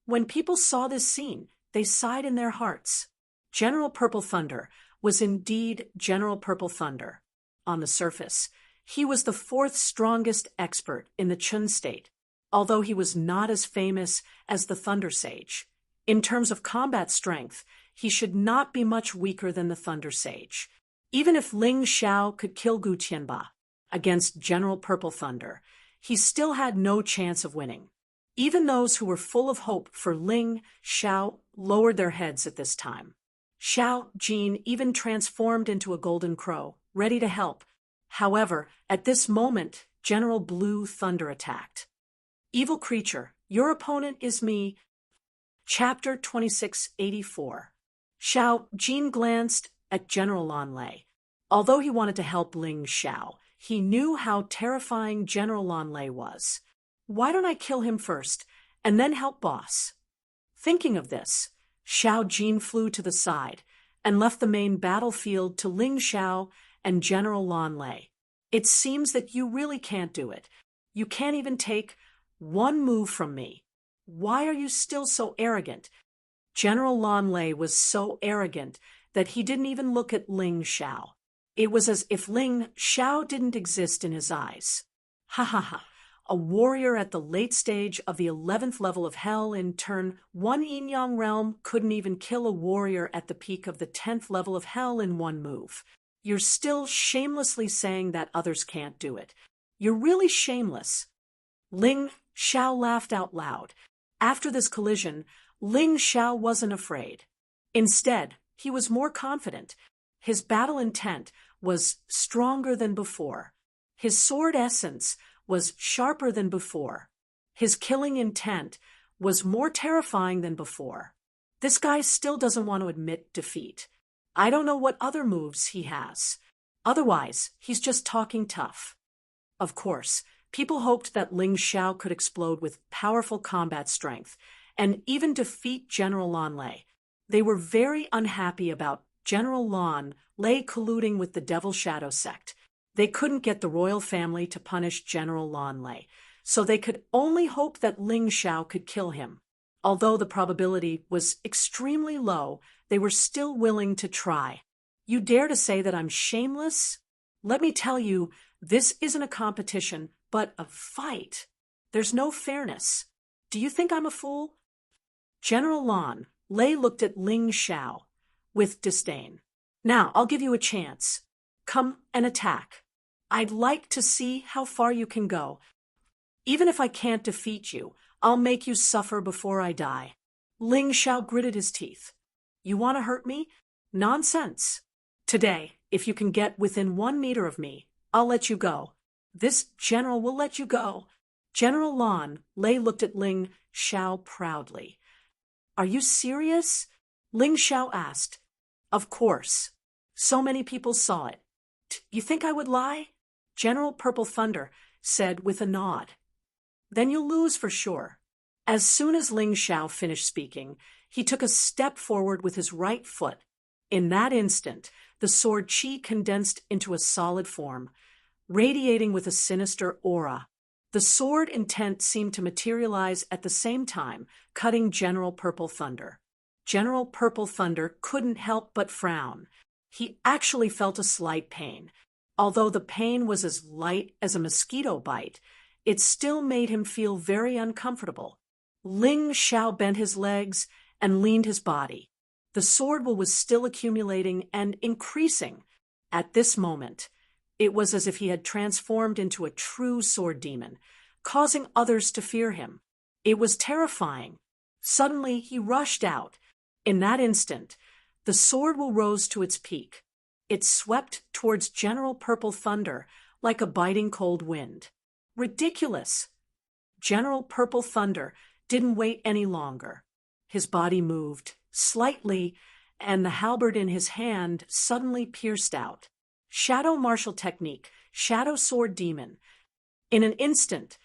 When people saw this scene, they sighed in their hearts. General Purple Thunder was indeed General Purple Thunder. On the surface, he was the 4th strongest expert in the Chun state, although he was not as famous as the Thunder Sage. In terms of combat strength, he should not be much weaker than the Thunder Sage. Even if Ling Xiao could kill Gu Tianba against General Purple Thunder, he still had no chance of winning. Even those who were full of hope for Ling Xiao lowered their heads at this time. Xiao Jin even transformed into a golden crow, ready to help. However, at this moment, General Blue Thunder attacked. Evil creature, your opponent is me. Chapter 2684. Xiao Jin glanced at General Lan Lei. Although he wanted to help Ling Xiao, he knew how terrifying General Lan Lei was. Why don't I kill him first, and then help boss? Thinking of this, Xiao Jin flew to the side and left the main battlefield to Ling Xiao and General Lan Lei. It seems that you really can't do it. You can't even take one move from me. Why are you still so arrogant? General Lan Lei was so arrogant that he didn't even look at Ling Xiao. It was as if Ling Xiao didn't exist in his eyes. Ha ha ha. A warrior at the late stage of the 11th level of hell in turn 1 yin-yang realm couldn't even kill a warrior at the peak of the 10th level of hell in one move. You're still shamelessly saying that others can't do it. You're really shameless. Ling Xiao laughed out loud. After this collision, Ling Xiao wasn't afraid. Instead, he was more confident. His battle intent was stronger than before. His sword essence was sharper than before. His killing intent was more terrifying than before. This guy still doesn't want to admit defeat. I don't know what other moves he has. Otherwise, he's just talking tough. Of course, people hoped that Ling Xiao could explode with powerful combat strength and even defeat General Lan Lei. They were very unhappy about General Lan Lei colluding with the Devil Shadow sect. They couldn't get the royal family to punish General Lan Lei, so they could only hope that Ling Xiao could kill him. Although the probability was extremely low, they were still willing to try. You dare to say that I'm shameless? Let me tell you, this isn't a competition, but a fight. There's no fairness. Do you think I'm a fool? General Lan Lei looked at Ling Xiao with disdain. Now, I'll give you a chance. Come and attack. I'd like to see how far you can go. Even if I can't defeat you, I'll make you suffer before I die. Ling Xiao gritted his teeth. You want to hurt me? Nonsense. Today, if you can get within 1 meter of me, I'll let you go. This general will let you go. General Lan Lei looked at Ling Xiao proudly. Are you serious? Ling Xiao asked. Of course. So many people saw it. You think I would lie? General Purple Thunder said with a nod. Then you'll lose for sure. As soon as Ling Xiao finished speaking, he took a step forward with his right foot. In that instant, the sword Qi condensed into a solid form, radiating with a sinister aura. The sword intent seemed to materialize at the same time, cutting General Purple Thunder. General Purple Thunder couldn't help but frown. He actually felt a slight pain. Although the pain was as light as a mosquito bite, it still made him feel very uncomfortable. Ling Xiao bent his legs and leaned his body. The sword was still accumulating and increasing. At this moment, it was as if he had transformed into a true sword demon, causing others to fear him. It was terrifying. Suddenly, he rushed out. In that instant, the sword rose to its peak. It swept towards General Purple Thunder like a biting cold wind. Ridiculous! General Purple Thunder didn't wait any longer. His body moved slightly, and the halberd in his hand suddenly pierced out. Shadow martial technique, Shadow Sword Demon. In an instant,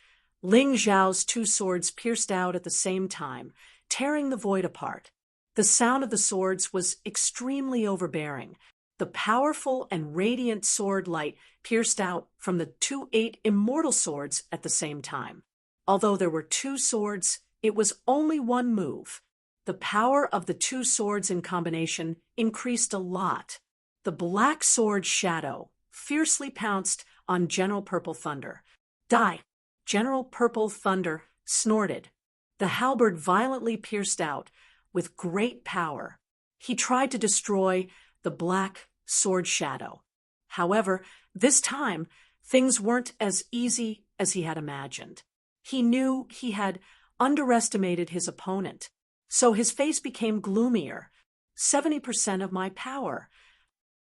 Ling Xiao's 2 swords pierced out at the same time, tearing the void apart. The sound of the swords was extremely overbearing. The powerful and radiant sword light pierced out from the 2 immortal swords at the same time. Although there were 2 swords, it was only 1 move. The power of the 2 swords in combination increased a lot. The black sword Shadow fiercely pounced on General Purple Thunder. Die! General Purple Thunder snorted. The halberd violently pierced out with great power. He tried to destroy the black sword Shadow. However, this time, things weren't as easy as he had imagined. He knew he had underestimated his opponent, so his face became gloomier. 70% of my power.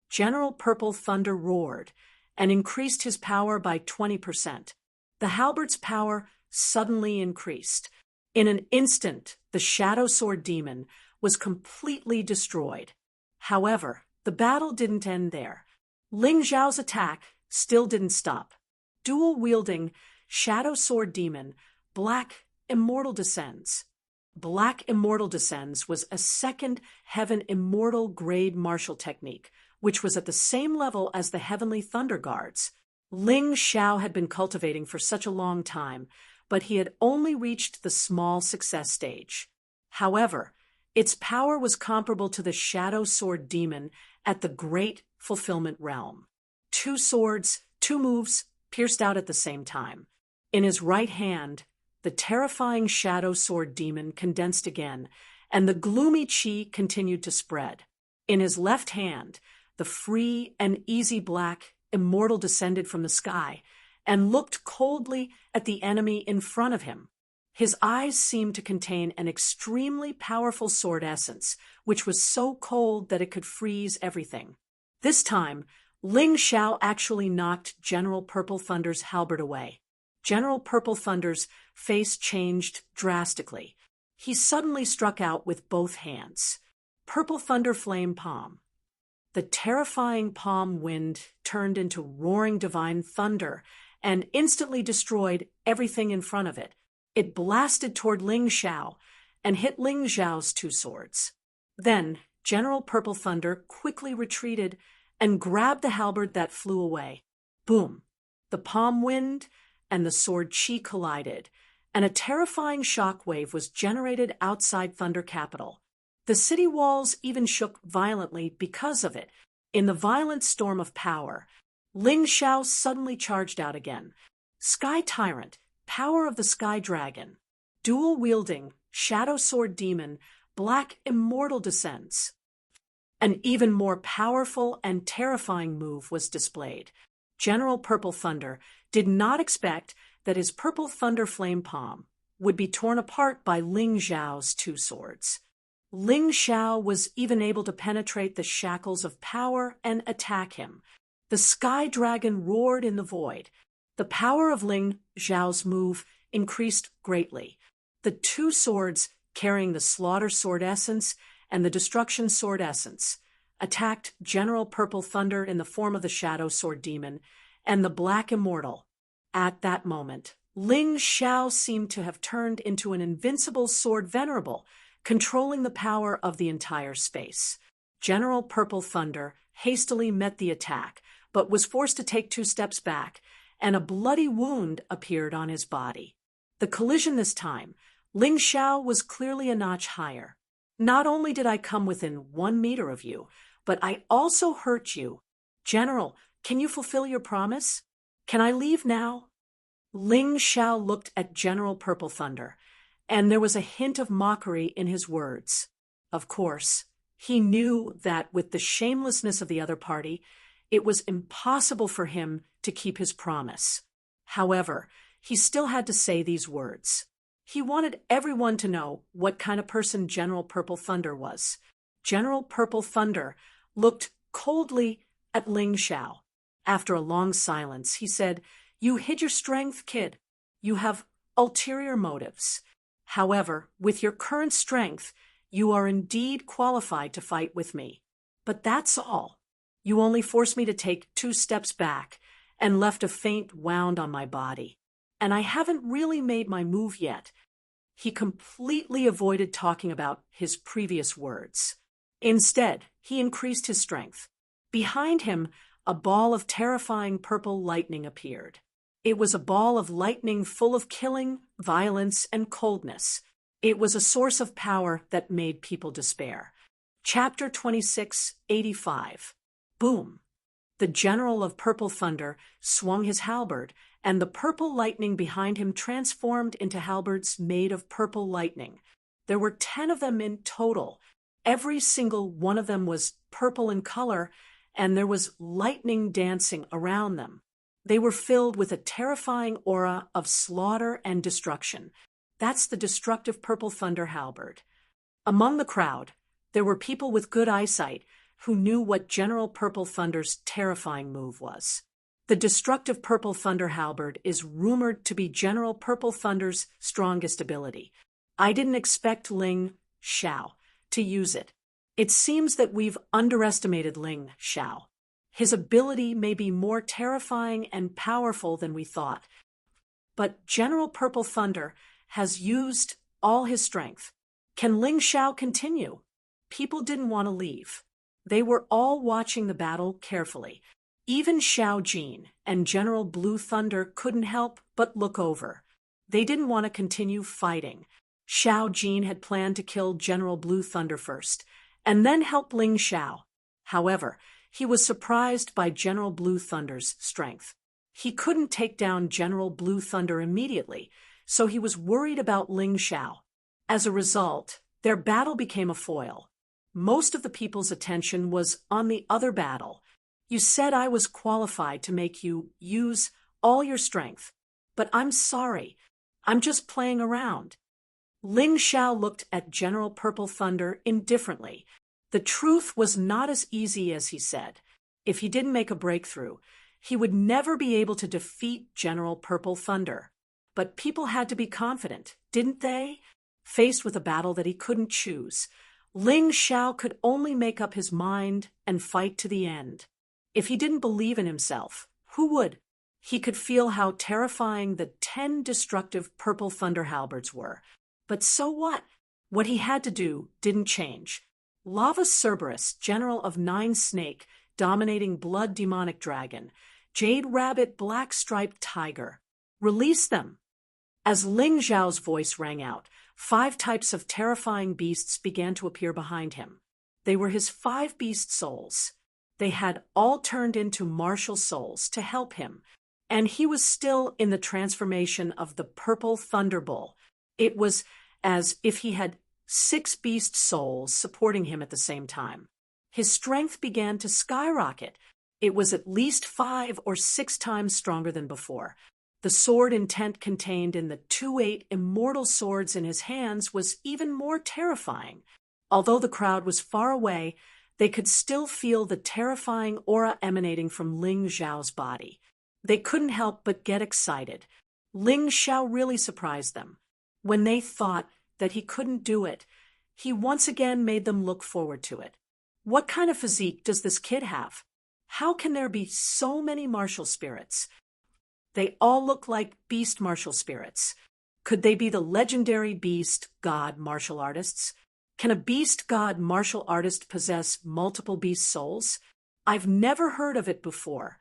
General Purple Thunder roared and increased his power by 20%. The halberd's power suddenly increased. In an instant, the Shadow Sword Demon was completely destroyed. However, the battle didn't end there. Ling Xiao's attack still didn't stop. Dual-wielding Shadow Sword Demon, Black Immortal descends. Black Immortal descends was a second Heaven Immortal grade martial technique, which was at the same level as the Heavenly Thunder Guards. Ling Xiao had been cultivating for such a long time, but he had only reached the small success stage. However, its power was comparable to the Shadow Sword Demon at the Great Fulfillment Realm. 2 swords, 2 moves, pierced out at the same time. In his right hand, the terrifying Shadow Sword Demon condensed again, and the gloomy qi continued to spread. In his left hand, the free and easy Black Immortal descended from the sky and looked coldly at the enemy in front of him. His eyes seemed to contain an extremely powerful sword essence, which was so cold that it could freeze everything. This time, Ling Xiao actually knocked General Purple Thunder's halberd away. General Purple Thunder's face changed drastically. He suddenly struck out with both hands. Purple Thunder Flame Palm. The terrifying palm wind turned into roaring divine thunder and instantly destroyed everything in front of it. It blasted toward Ling Xiao and hit Ling Xiao's 2 swords. Then, General Purple Thunder quickly retreated and grabbed the halberd that flew away. Boom! The palm wind and the sword qi collided, and a terrifying shockwave was generated outside Thunder Capital. The city walls even shook violently because of it. In the violent storm of power, Ling Xiao suddenly charged out again. Sky Tyrant, Power of the Sky Dragon. dual-wielding, shadow sword demon, Black Immortal descends. An even more powerful and terrifying move was displayed. General Purple Thunder did not expect that his Purple Thunder Flame Palm would be torn apart by Ling Xiao's two swords. Ling Xiao was even able to penetrate the shackles of power and attack him. The Sky Dragon roared in the void. The power of Ling Xiao's move increased greatly. The two swords, carrying the Slaughter Sword Essence and the Destruction Sword Essence, attacked General Purple Thunder in the form of the Shadow Sword Demon and the Black Immortal. At that moment, Ling Xiao seemed to have turned into an invincible sword venerable, controlling the power of the entire space. General Purple Thunder hastily met the attack, but was forced to take 2 steps back, and a bloody wound appeared on his body. The collision this time, Ling Xiao was clearly a notch higher. Not only did I come within 1 meter of you, but I also hurt you. General, can you fulfill your promise? Can I leave now? Ling Xiao looked at General Purple Thunder, and there was a hint of mockery in his words. Of course, he knew that with the shamelessness of the other party, it was impossible for him to keep his promise. However, he still had to say these words. He wanted everyone to know what kind of person General Purple Thunder was. General Purple Thunder looked coldly at Ling Xiao. After a long silence, he said, "You hid your strength, kid. You have ulterior motives. However, with your current strength, you are indeed qualified to fight with me. But that's all. You only forced me to take 2 steps back and left a faint wound on my body. And I haven't really made my move yet." He completely avoided talking about his previous words. Instead, he increased his strength. Behind him, a ball of terrifying purple lightning appeared. It was a ball of lightning full of killing, violence, and coldness. It was a source of power that made people despair. Chapter 2685. Boom! The General of Purple Thunder swung his halberd, and the purple lightning behind him transformed into halberds made of purple lightning. There were 10 of them in total. Every single one of them was purple in color, and there was lightning dancing around them. They were filled with a terrifying aura of slaughter and destruction. That's the destructive Purple Thunder halberd. Among the crowd, there were people with good eyesight who knew what General Purple Thunder's terrifying move was. The destructive Purple Thunder halberd is rumored to be General Purple Thunder's strongest ability. I didn't expect Ling Xiao to use it. It seems that we've underestimated Ling Xiao. His ability may be more terrifying and powerful than we thought. But General Purple Thunder has used all his strength. Can Ling Xiao continue? People didn't want to leave. They were all watching the battle carefully. Even Xiao Jin and General Blue Thunder couldn't help but look over. They didn't want to continue fighting. Xiao Jin had planned to kill General Blue Thunder first, and then help Ling Xiao. However, he was surprised by General Blue Thunder's strength. He couldn't take down General Blue Thunder immediately, so he was worried about Ling Xiao. As a result, their battle became a foil. Most of the people's attention was on the other battle. You said I was qualified to make you use all your strength, but I'm sorry. I'm just playing around. Ling Xiao looked at General Purple Thunder indifferently. The truth was not as easy as he said. If he didn't make a breakthrough, he would never be able to defeat General Purple Thunder. But people had to be confident, didn't they? Faced with a battle that he couldn't choose, Ling Xiao could only make up his mind and fight to the end. If he didn't believe in himself, who would? He could feel how terrifying the 10 destructive Purple Thunder halberds were. But so what? What he had to do didn't change. Lava Cerberus, General of 9 Snake, dominating Blood Demonic Dragon, Jade Rabbit, Black Striped Tiger. Release them! As Ling Xiao's voice rang out, 5 types of terrifying beasts began to appear behind him. They were his 5 beast souls. They had all turned into martial souls to help him, and he was still in the transformation of the Purple Thunder Bull. It was as if he had 6 beast souls supporting him at the same time. His strength began to skyrocket. It was at least 5 or 6 times stronger than before. The sword intent contained in the 2-8 immortal swords in his hands was even more terrifying. Although the crowd was far away, they could still feel the terrifying aura emanating from Ling Xiao's body. They couldn't help but get excited. Ling Xiao really surprised them. When they thought that he couldn't do it, he once again made them look forward to it. What kind of physique does this kid have? How can there be so many martial spirits? They all look like beast martial spirits. Could they be the legendary beast god martial artists? Can a beast god martial artist possess multiple beast souls? I've never heard of it before.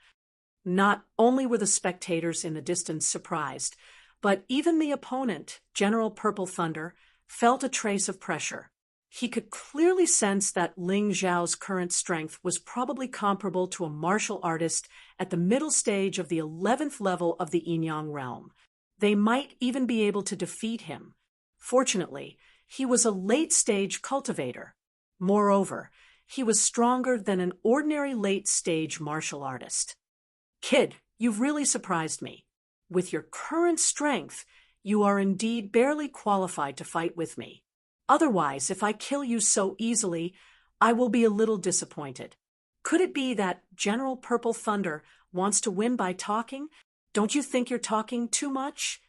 Not only were the spectators in the distance surprised, but even the opponent, General Purple Thunder, felt a trace of pressure. He could clearly sense that Ling Xiao's current strength was probably comparable to a martial artist at the middle stage of the 11th level of the Yin-Yang realm. They might even be able to defeat him. Fortunately, he was a late-stage cultivator. Moreover, he was stronger than an ordinary late-stage martial artist. Kid, you've really surprised me. With your current strength, you are indeed barely qualified to fight with me. Otherwise, if I kill you so easily, I will be a little disappointed. Could it be that General Purple Thunder wants to win by talking? Don't you think you're talking too much?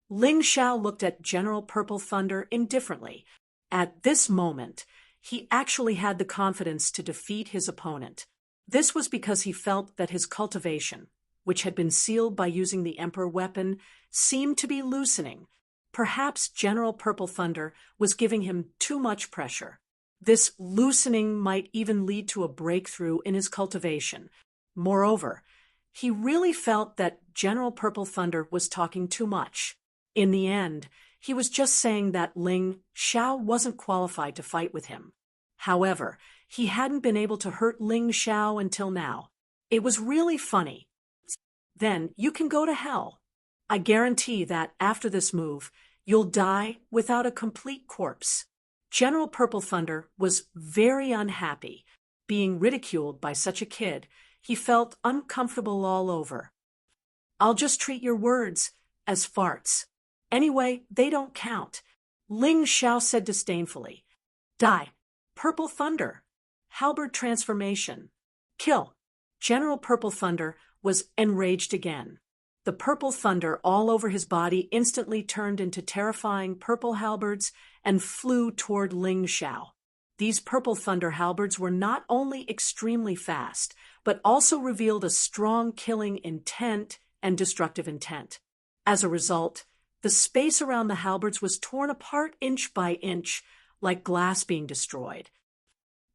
Ling Xiao looked at General Purple Thunder indifferently. At this moment, he actually had the confidence to defeat his opponent. This was because he felt that his cultivation, which had been sealed by using the Emperor weapon, seemed to be loosening. Perhaps General Purple Thunder was giving him too much pressure. This loosening might even lead to a breakthrough in his cultivation. Moreover, he really felt that General Purple Thunder was talking too much. In the end, he was just saying that Ling Xiao wasn't qualified to fight with him. However, he hadn't been able to hurt Ling Xiao until now. It was really funny. Then you can go to hell. I guarantee that after this move, you'll die without a complete corpse. General Purple Thunder was very unhappy. Being ridiculed by such a kid, he felt uncomfortable all over. I'll just treat your words as farts. Anyway, they don't count. Ling Xiao said disdainfully. Die. Purple Thunder. Halberd transformation. Kill. General Purple Thunder was enraged again. The purple thunder all over his body instantly turned into terrifying purple halberds and flew toward Ling Xiao. These purple thunder halberds were not only extremely fast, but also revealed a strong killing intent and destructive intent. As a result, the space around the halberds was torn apart inch by inch, like glass being destroyed.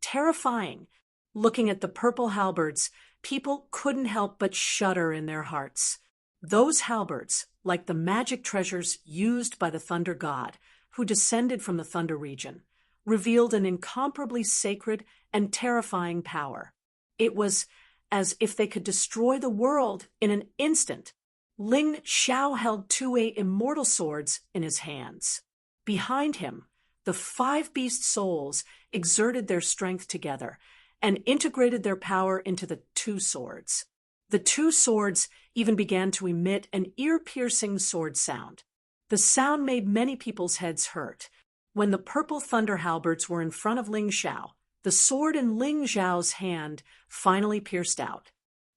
Terrifying. Looking at the purple halberds, people couldn't help but shudder in their hearts. Those halberds, like the magic treasures used by the Thunder God, who descended from the Thunder region, revealed an incomparably sacred and terrifying power. It was as if they could destroy the world in an instant. Ling Xiao held 2-8 immortal swords in his hands. Behind him, the 5 beast souls exerted their strength together and integrated their power into the 2 swords. The 2 swords even began to emit an ear-piercing sword sound. The sound made many people's heads hurt. When the purple thunder halberds were in front of Ling Xiao, the sword in Ling Xiao's hand finally pierced out.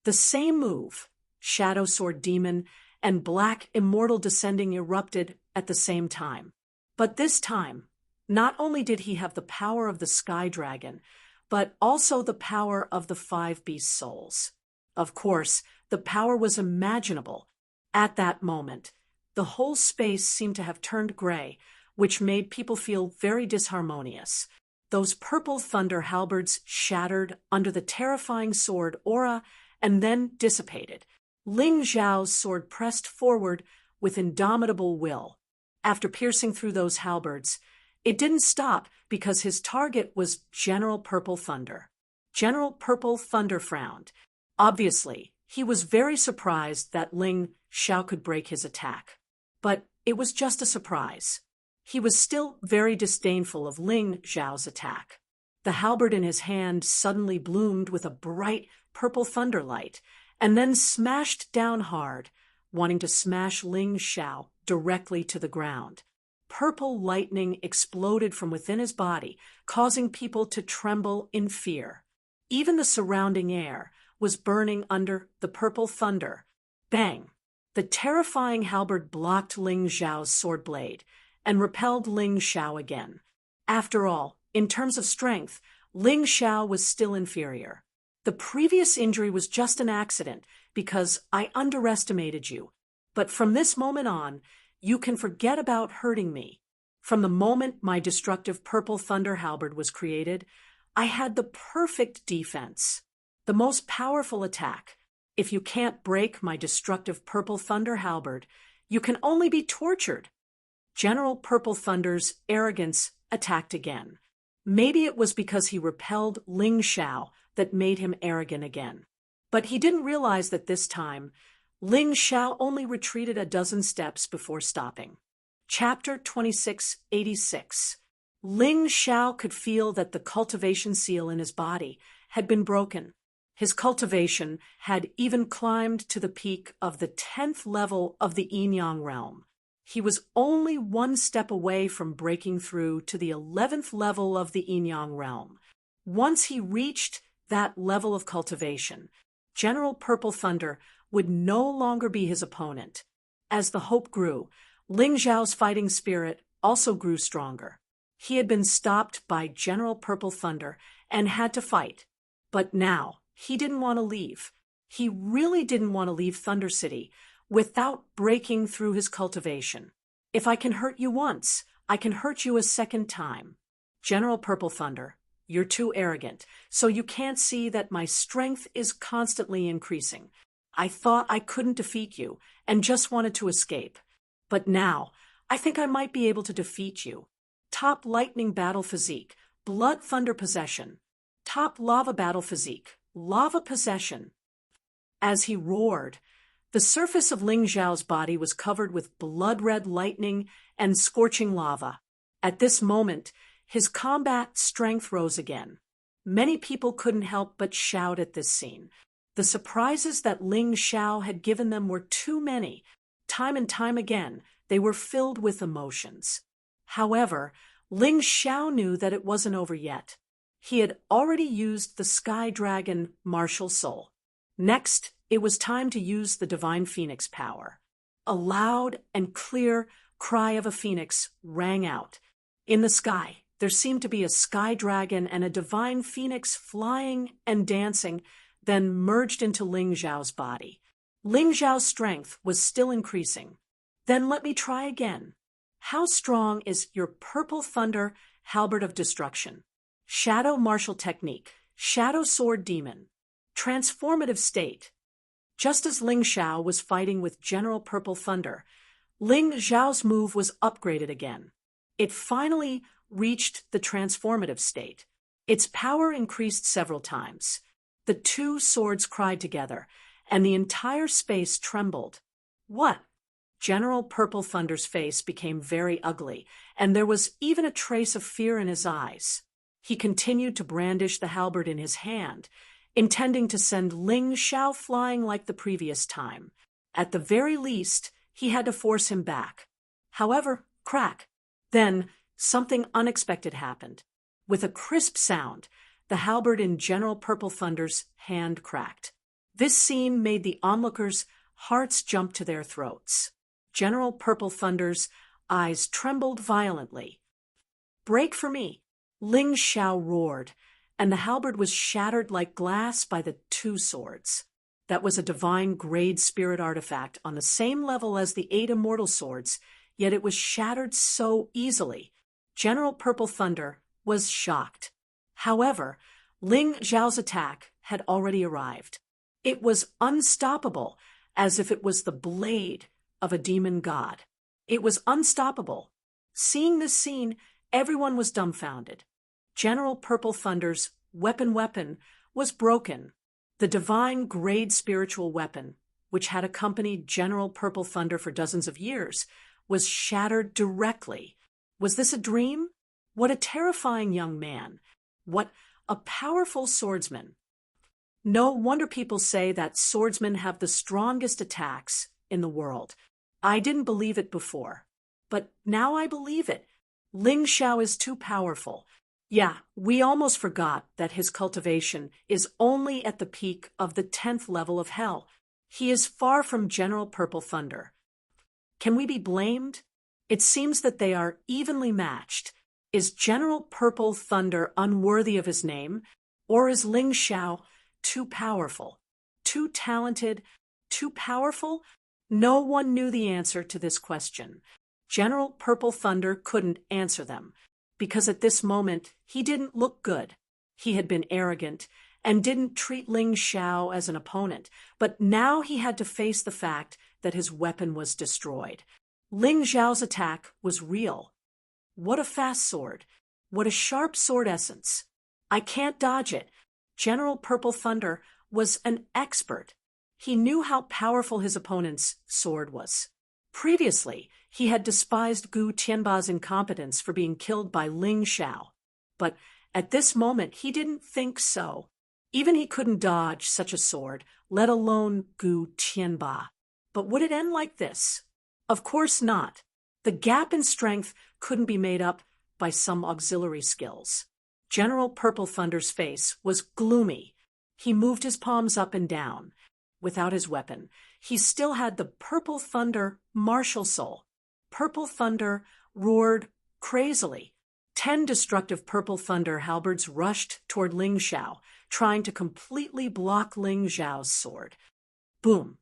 The same move, Shadow Sword Demon and Black Immortal Descending erupted at the same time. But this time, not only did he have the power of the Sky Dragon, but also the power of the 5 beast souls. Of course, the power was imaginable. At that moment, the whole space seemed to have turned gray, which made people feel very disharmonious. Those purple thunder halberds shattered under the terrifying sword aura and then dissipated. Ling Xiao's sword pressed forward with indomitable will. After piercing through those halberds, it didn't stop because his target was General Purple Thunder. General Purple Thunder frowned. Obviously, he was very surprised that Ling Xiao could break his attack. But it was just a surprise. He was still very disdainful of Ling Zhao's attack. The halberd in his hand suddenly bloomed with a bright purple thunderlight, and then smashed down hard, wanting to smash Ling Zhao directly to the ground. Purple lightning exploded from within his body, causing people to tremble in fear. Even the surrounding air was burning under the purple thunder. Bang! The terrifying halberd blocked Ling Zhao's sword blade and repelled Ling Zhao again. After all, in terms of strength, Ling Zhao was still inferior. The previous injury was just an accident because I underestimated you. But from this moment on, you can forget about hurting me. From the moment my destructive purple thunder halberd was created, I had the perfect defense, the most powerful attack. If you can't break my destructive purple thunder halberd, you can only be tortured. General Purple Thunder's arrogance attacked again. Maybe it was because he repelled Ling Zhao that made him arrogant again. But he didn't realize that this time, Ling Zhao only retreated a dozen steps before stopping. Chapter 2686. Ling Zhao could feel that the cultivation seal in his body had been broken. His cultivation had even climbed to the peak of the 10th level of the Yin-Yang realm. He was only one step away from breaking through to the 11th level of the Yin-Yang realm. Once he reached that level of cultivation, General Purple Thunder would no longer be his opponent. As the hope grew, Ling Zhao's fighting spirit also grew stronger. He had been stopped by General Purple Thunder and had to fight. But now, he didn't want to leave. He really didn't want to leave Thunder City without breaking through his cultivation. If I can hurt you once, I can hurt you a second time. General Purple Thunder, you're too arrogant, so you can't see that my strength is constantly increasing. I thought I couldn't defeat you and just wanted to escape. But now, I think I might be able to defeat you. Top Lightning Battle Physique, Blood Thunder Possession. Top Lava Battle Physique, Lava Possession. As he roared, the surface of Ling Zhao's body was covered with blood-red lightning and scorching lava. At this moment, his combat strength rose again. Many people couldn't help but shout at this scene. The surprises that Ling Zhao had given them were too many. Time and time again, they were filled with emotions. However, Ling Zhao knew that it wasn't over yet. He had already used the Sky Dragon Martial Soul. Next, it was time to use the Divine Phoenix power. A loud and clear cry of a phoenix rang out. In the sky, there seemed to be a sky dragon and a divine phoenix flying and dancing, then merged into Ling Zhao's body. Ling Zhao's strength was still increasing. Then let me try again. How strong is your Purple Thunder Halberd of Destruction? Shadow Martial Technique, Shadow Sword Demon, Transformative State. Just as Ling Zhao was fighting with General Purple Thunder, Ling Zhao's move was upgraded again. It finally reached the transformative state. Its power increased several times. The two swords cried together, and the entire space trembled. What? General Purple Thunder's face became very ugly, and there was even a trace of fear in his eyes. He continued to brandish the halberd in his hand, intending to send Ling Zhao flying like the previous time. At the very least, he had to force him back. However, crack. Then, something unexpected happened. With a crisp sound, the halberd in General Purple Thunder's hand cracked. This scene made the onlookers' hearts jump to their throats. General Purple Thunder's eyes trembled violently. "Break for me!" Ling Zhao roared, and the halberd was shattered like glass by the two swords. That was a divine grade spirit artifact on the same level as the 8 immortal swords, yet it was shattered so easily. General Purple Thunder was shocked. However, Ling Zhao's attack had already arrived. It was unstoppable, as if it was the blade of a demon god. It was unstoppable. Seeing this scene, everyone was dumbfounded. General Purple Thunder's weapon was broken. The divine grade spiritual weapon, which had accompanied General Purple Thunder for dozens of years, was shattered directly. Was this a dream? What a terrifying young man. What a powerful swordsman. No wonder people say that swordsmen have the strongest attacks in the world. I didn't believe it before, but now I believe it. Ling Xiao is too powerful. Yeah, we almost forgot that his cultivation is only at the peak of the 10th level of hell. He is far from General Purple Thunder. Can we be blamed? It seems that they are evenly matched. Is General Purple Thunder unworthy of his name, or is Ling Xiao too powerful, too talented, too powerful? No one knew the answer to this question. General Purple Thunder couldn't answer them, because at this moment he didn't look good. He had been arrogant and didn't treat Ling Xiao as an opponent, but now he had to face the fact that his weapon was destroyed. Ling Xiao's attack was real. What a fast sword! What a sharp sword essence! I can't dodge it. General Purple Thunder was an expert. He knew how powerful his opponent's sword was. Previously, he had despised Gu Tianba's incompetence for being killed by Ling Xiao. But at this moment, he didn't think so. Even he couldn't dodge such a sword, let alone Gu Tianba. But would it end like this? Of course not. The gap in strength couldn't be made up by some auxiliary skills. General Purple Thunder's face was gloomy. He moved his palms up and down. Without his weapon, he still had the Purple Thunder martial soul. Purple Thunder roared crazily. 10 destructive Purple Thunder halberds rushed toward Ling Xiao, trying to completely block Ling Xiao's sword. Boom!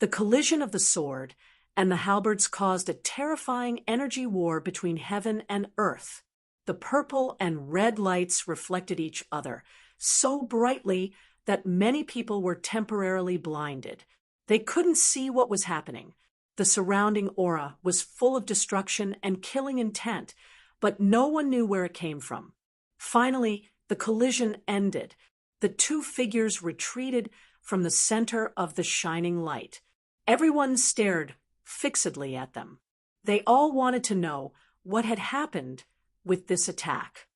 The collision of the sword and the halberds caused a terrifying energy war between heaven and earth. The purple and red lights reflected each other so brightly that many people were temporarily blinded. They couldn't see what was happening. The surrounding aura was full of destruction and killing intent, but no one knew where it came from. Finally, the collision ended. The two figures retreated from the center of the shining light. Everyone stared fixedly at them. They all wanted to know what had happened with this attack.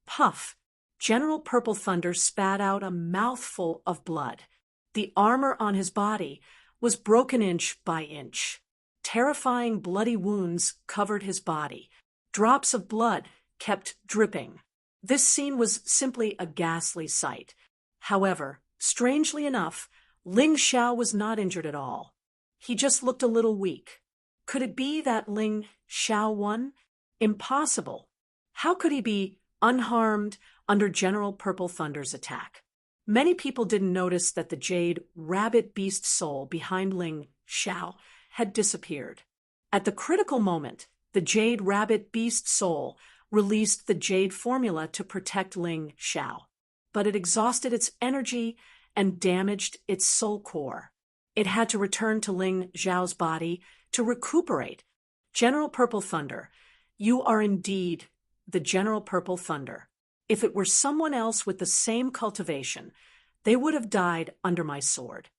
Puff! General Purple Thunder spat out a mouthful of blood. The armor on his body was broken inch by inch. Terrifying bloody wounds covered his body. Drops of blood kept dripping. This scene was simply a ghastly sight. However, strangely enough, Ling Xiao was not injured at all. He just looked a little weak. Could it be that Ling Xiao won? Impossible. How could he be unharmed under General Purple Thunder's attack? Many people didn't notice that the jade rabbit beast soul behind Ling Xiao had disappeared. At the critical moment, the jade rabbit beast soul released the jade formula to protect Ling Xiao, but it exhausted its energy and damaged its soul core. It had to return to Ling Xiao's body to recuperate. General Purple Thunder, you are indeed the General Purple Thunder. If it were someone else with the same cultivation, they would have died under my sword.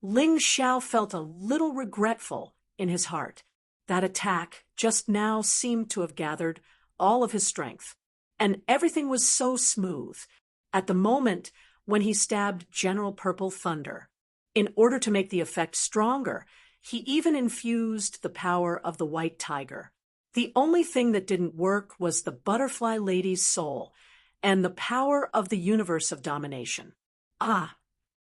Ling Xiao felt a little regretful in his heart. That attack just now seemed to have gathered all of his strength, and everything was so smooth. At the moment when he stabbed General Purple Thunder, in order to make the effect stronger, he even infused the power of the white tiger. The only thing that didn't work was the butterfly lady's soul and the power of the universe of domination. Ah!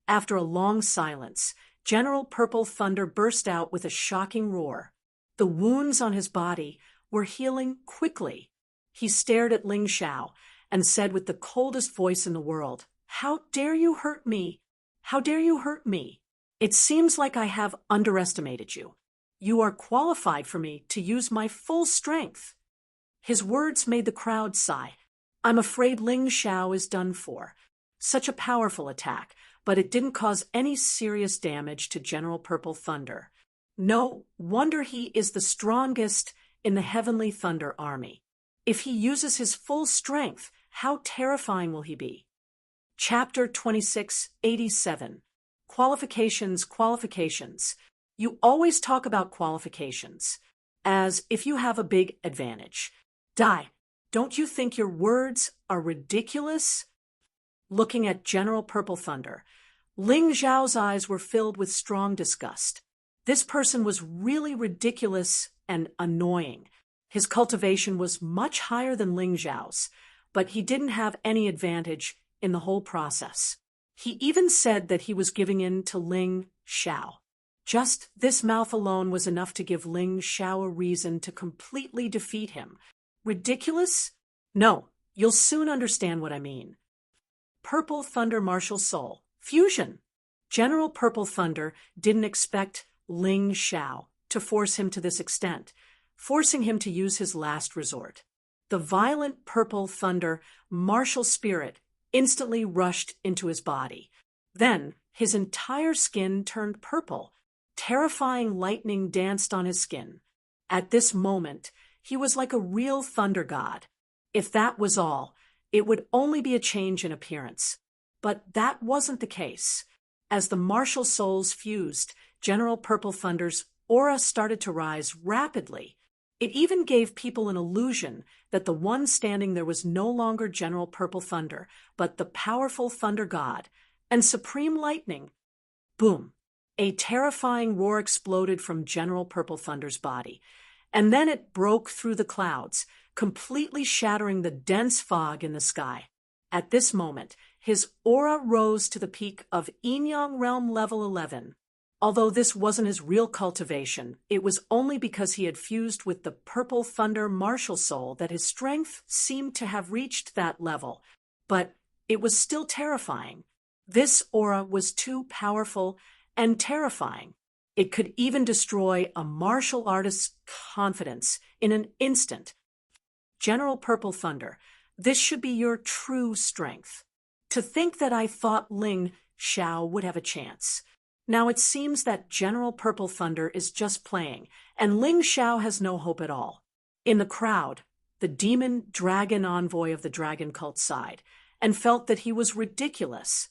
After a long silence, General Purple Thunder burst out with a shocking roar. The wounds on his body were healing quickly. He stared at Ling Xiao and said with the coldest voice in the world, "How dare you hurt me? How dare you hurt me? It seems like I have underestimated you. You are qualified for me to use my full strength." His words made the crowd sigh. I'm afraid Ling Xiao is done for. Such a powerful attack, but it didn't cause any serious damage to General Purple Thunder. No wonder he is the strongest in the Heavenly Thunder Army. If he uses his full strength, how terrifying will he be? Chapter 2687. Qualifications, qualifications. You always talk about qualifications. as if you have a big advantage. Die. Don't you think your words are ridiculous? Looking at General Purple Thunder, Ling Zhao's eyes were filled with strong disgust. This person was really ridiculous and annoying. His cultivation was much higher than Ling Zhao's, but he didn't have any advantage in the whole process. He even said that he was giving in to Ling Xiao. Just this mouth alone was enough to give Ling Xiao a reason to completely defeat him. Ridiculous? No, you'll soon understand what I mean. Purple Thunder Martial Soul. Fusion. General Purple Thunder didn't expect Ling Xiao to force him to this extent, forcing him to use his last resort. The violent Purple Thunder martial spirit instantly rushed into his body. Then his entire skin turned purple. Terrifying lightning danced on his skin. At this moment, he was like a real thunder god. If that was all, it would only be a change in appearance. But that wasn't the case. As the martial souls fused, General Purple Thunder's aura started to rise rapidly. It even gave people an illusion that the one standing there was no longer General Purple Thunder, but the powerful Thunder God and Supreme Lightning. Boom! A terrifying roar exploded from General Purple Thunder's body, and then it broke through the clouds, completely shattering the dense fog in the sky. At this moment, his aura rose to the peak of Yin-Yang Realm Level 11. Although this wasn't his real cultivation, it was only because he had fused with the Purple Thunder Martial Soul that his strength seemed to have reached that level. But it was still terrifying. This aura was too powerful and terrifying. It could even destroy a martial artist's confidence in an instant. General Purple Thunder, this should be your true strength. To think that I thought Ling Xiao would have a chance. Now it seems that General Purple Thunder is just playing, and Ling Xiao has no hope at all. In the crowd, the demon dragon envoy of the dragon cult sighed, and felt that he was ridiculous.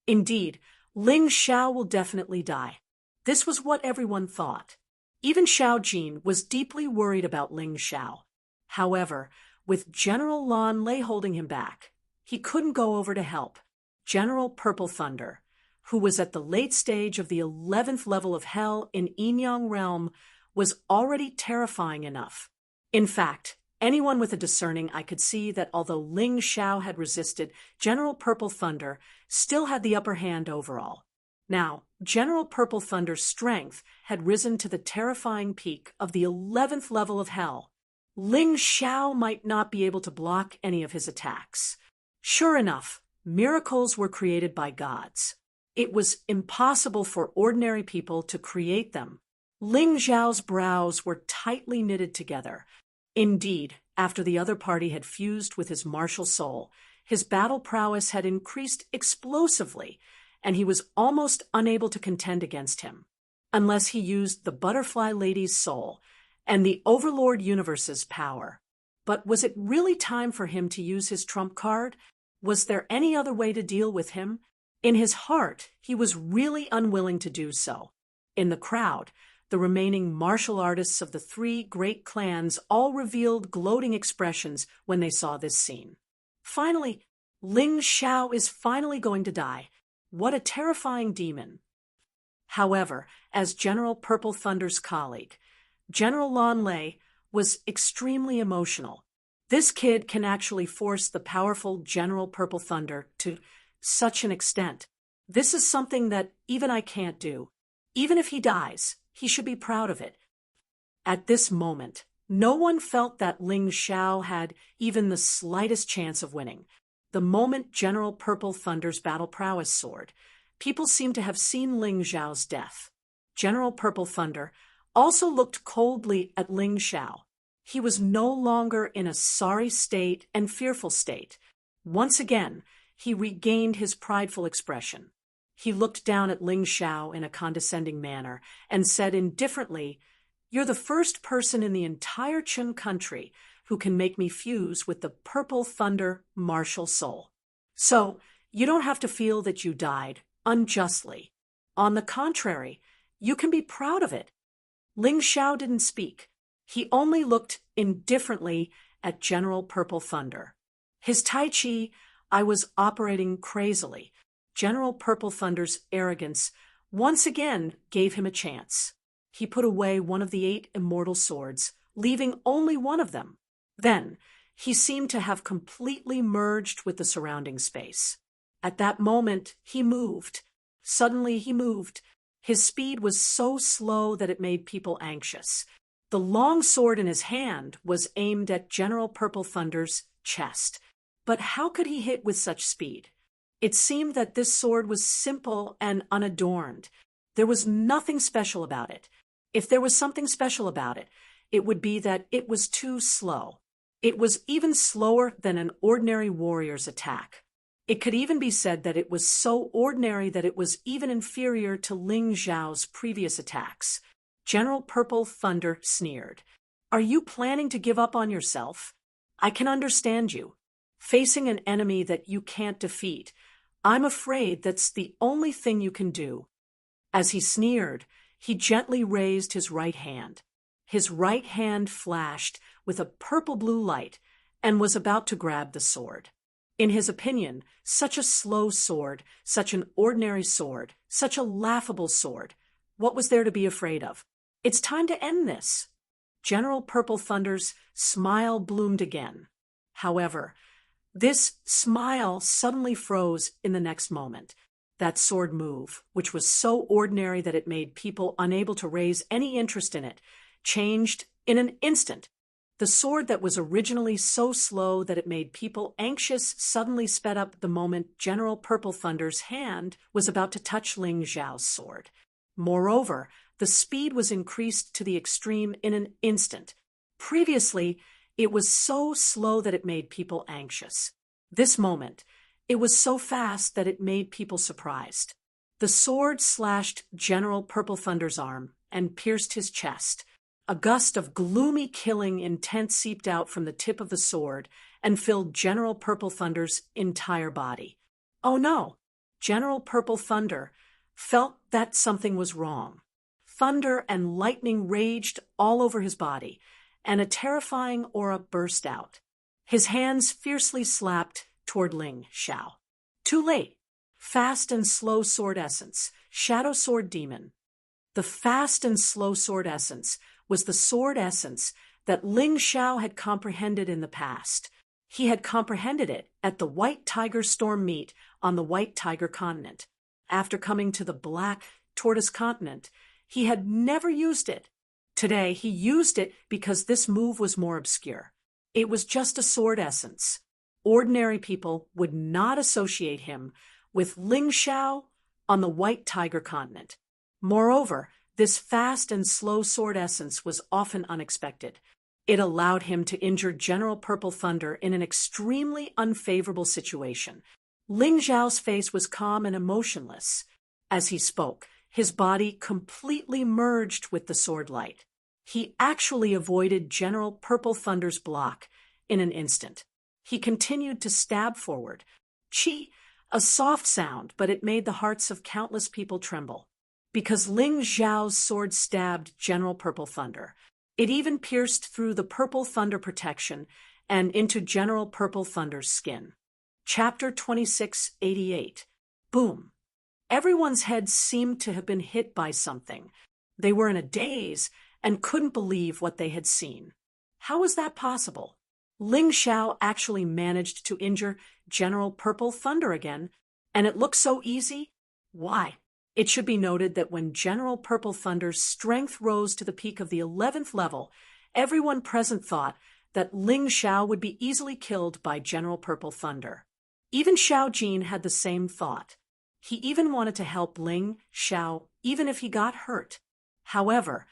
Indeed, Ling Xiao will definitely die. This was what everyone thought. Even Xiao Jin was deeply worried about Ling Xiao. However, with General Lan Lei holding him back, he couldn't go over to help. General Purple Thunder, who was at the late stage of the 11th level of hell in Yin-Yang Realm, was already terrifying enough. In fact, anyone with a discerning eye could see that although Ling Xiao had resisted, General Purple Thunder still had the upper hand overall. Now, General Purple Thunder's strength had risen to the terrifying peak of the 11th level of hell. Ling Xiao might not be able to block any of his attacks. Sure enough, miracles were created by gods. It was impossible for ordinary people to create them. Ling Xiao's brows were tightly knitted together. Indeed, after the other party had fused with his martial soul, his battle prowess had increased explosively, and he was almost unable to contend against him, unless he used the Butterfly Lady's soul and the Overlord Universe's power. But was it really time for him to use his trump card? Was there any other way to deal with him? In his heart, he was really unwilling to do so. In the crowd, the remaining martial artists of the three great clans all revealed gloating expressions when they saw this scene. Finally, Ling Xiao is finally going to die. What a terrifying demon. However, as General Purple Thunder's colleague, General Lan Lei was extremely emotional. This kid can actually force the powerful General Purple Thunder to such an extent. This is something that even I can't do. Even if he dies, he should be proud of it. At this moment, no one felt that Ling Xiao had even the slightest chance of winning. The moment General Purple Thunder's battle prowess soared, people seemed to have seen Ling Xiao's death. General Purple Thunder also looked coldly at Ling Xiao. He was no longer in a sorry state and fearful state. Once again, he regained his prideful expression. He looked down at Ling Xiao in a condescending manner and said indifferently, "You're the first person in the entire Chun country who can make me fuse with the Purple Thunder martial soul. So, you don't have to feel that you died unjustly. On the contrary, you can be proud of it." Ling Xiao didn't speak. He only looked indifferently at General Purple Thunder. His Tai Chi, I was operating crazily. General Purple Thunder's arrogance once again gave him a chance. He put away one of the 8 immortal swords, leaving only one of them. Then, he seemed to have completely merged with the surrounding space. At that moment, he moved. Suddenly he moved. His speed was so slow that it made people anxious. The long sword in his hand was aimed at General Purple Thunder's chest. But how could he hit with such speed? It seemed that this sword was simple and unadorned. There was nothing special about it. If there was something special about it, it would be that it was too slow. It was even slower than an ordinary warrior's attack. It could even be said that it was so ordinary that it was even inferior to Ling Zhao's previous attacks. General Purple Thunder sneered. "Are you planning to give up on yourself? I can understand you. Facing an enemy that you can't defeat, I'm afraid that's the only thing you can do." As he sneered, he gently raised his right hand. His right hand flashed with a purple-blue light and was about to grab the sword. In his opinion, such a slow sword, such an ordinary sword, such a laughable sword. What was there to be afraid of? It's time to end this. General Purple Thunder's smile bloomed again. However, this smile suddenly froze in the next moment. That sword move, which was so ordinary that it made people unable to raise any interest in it, changed in an instant. The sword that was originally so slow that it made people anxious suddenly sped up the moment General Purple Thunder's hand was about to touch Ling Zhao's sword. Moreover, the speed was increased to the extreme in an instant. Previously, it was so slow that it made people anxious. This moment, it was so fast that it made people surprised. The sword slashed General Purple Thunder's arm and pierced his chest. A gust of gloomy killing intent seeped out from the tip of the sword and filled General Purple Thunder's entire body. Oh no! General Purple Thunder felt that something was wrong. Thunder and lightning raged all over his body, and a terrifying aura burst out. His hands fiercely slapped toward Ling Zhao. Too late. Fast and slow sword essence, shadow sword demon. The fast and slow sword essence was the sword essence that Ling Zhao had comprehended in the past. He had comprehended it at the White Tiger Storm meet on the White Tiger continent. After coming to the Black Tortoise continent, he had never used it. Today, he used it because this move was more obscure. It was just a sword essence. Ordinary people would not associate him with Ling Zhao on the White Tiger continent. Moreover, this fast and slow sword essence was often unexpected. It allowed him to injure General Purple Thunder in an extremely unfavorable situation. Ling Zhao's face was calm and emotionless. As he spoke, his body completely merged with the sword light. He actually avoided General Purple Thunder's block in an instant. He continued to stab forward. Chi, a soft sound, but it made the hearts of countless people tremble. Because Ling Zhao's sword stabbed General Purple Thunder. It even pierced through the Purple Thunder protection and into General Purple Thunder's skin. Chapter 2688. Boom. Everyone's heads seemed to have been hit by something. They were in a daze and couldn't believe what they had seen. How was that possible? Ling Zhao actually managed to injure General Purple Thunder again, and it looked so easy? Why? It should be noted that when General Purple Thunder's strength rose to the peak of the 11th level, everyone present thought that Ling Zhao would be easily killed by General Purple Thunder. Even Xiao Jin had the same thought. He even wanted to help Ling Zhao even if he got hurt. However,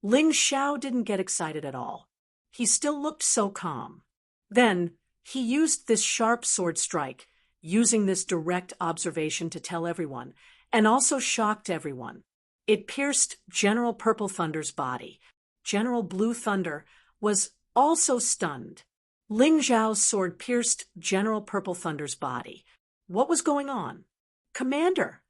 Ling Zhao didn't get excited at all. He still looked so calm. Then, he used this sharp sword strike, using this direct observation to tell everyone, and also shocked everyone. It pierced General Purple Thunder's body. General Blue Thunder was also stunned. Ling Zhao's sword pierced General Purple Thunder's body. What was going on? Commander!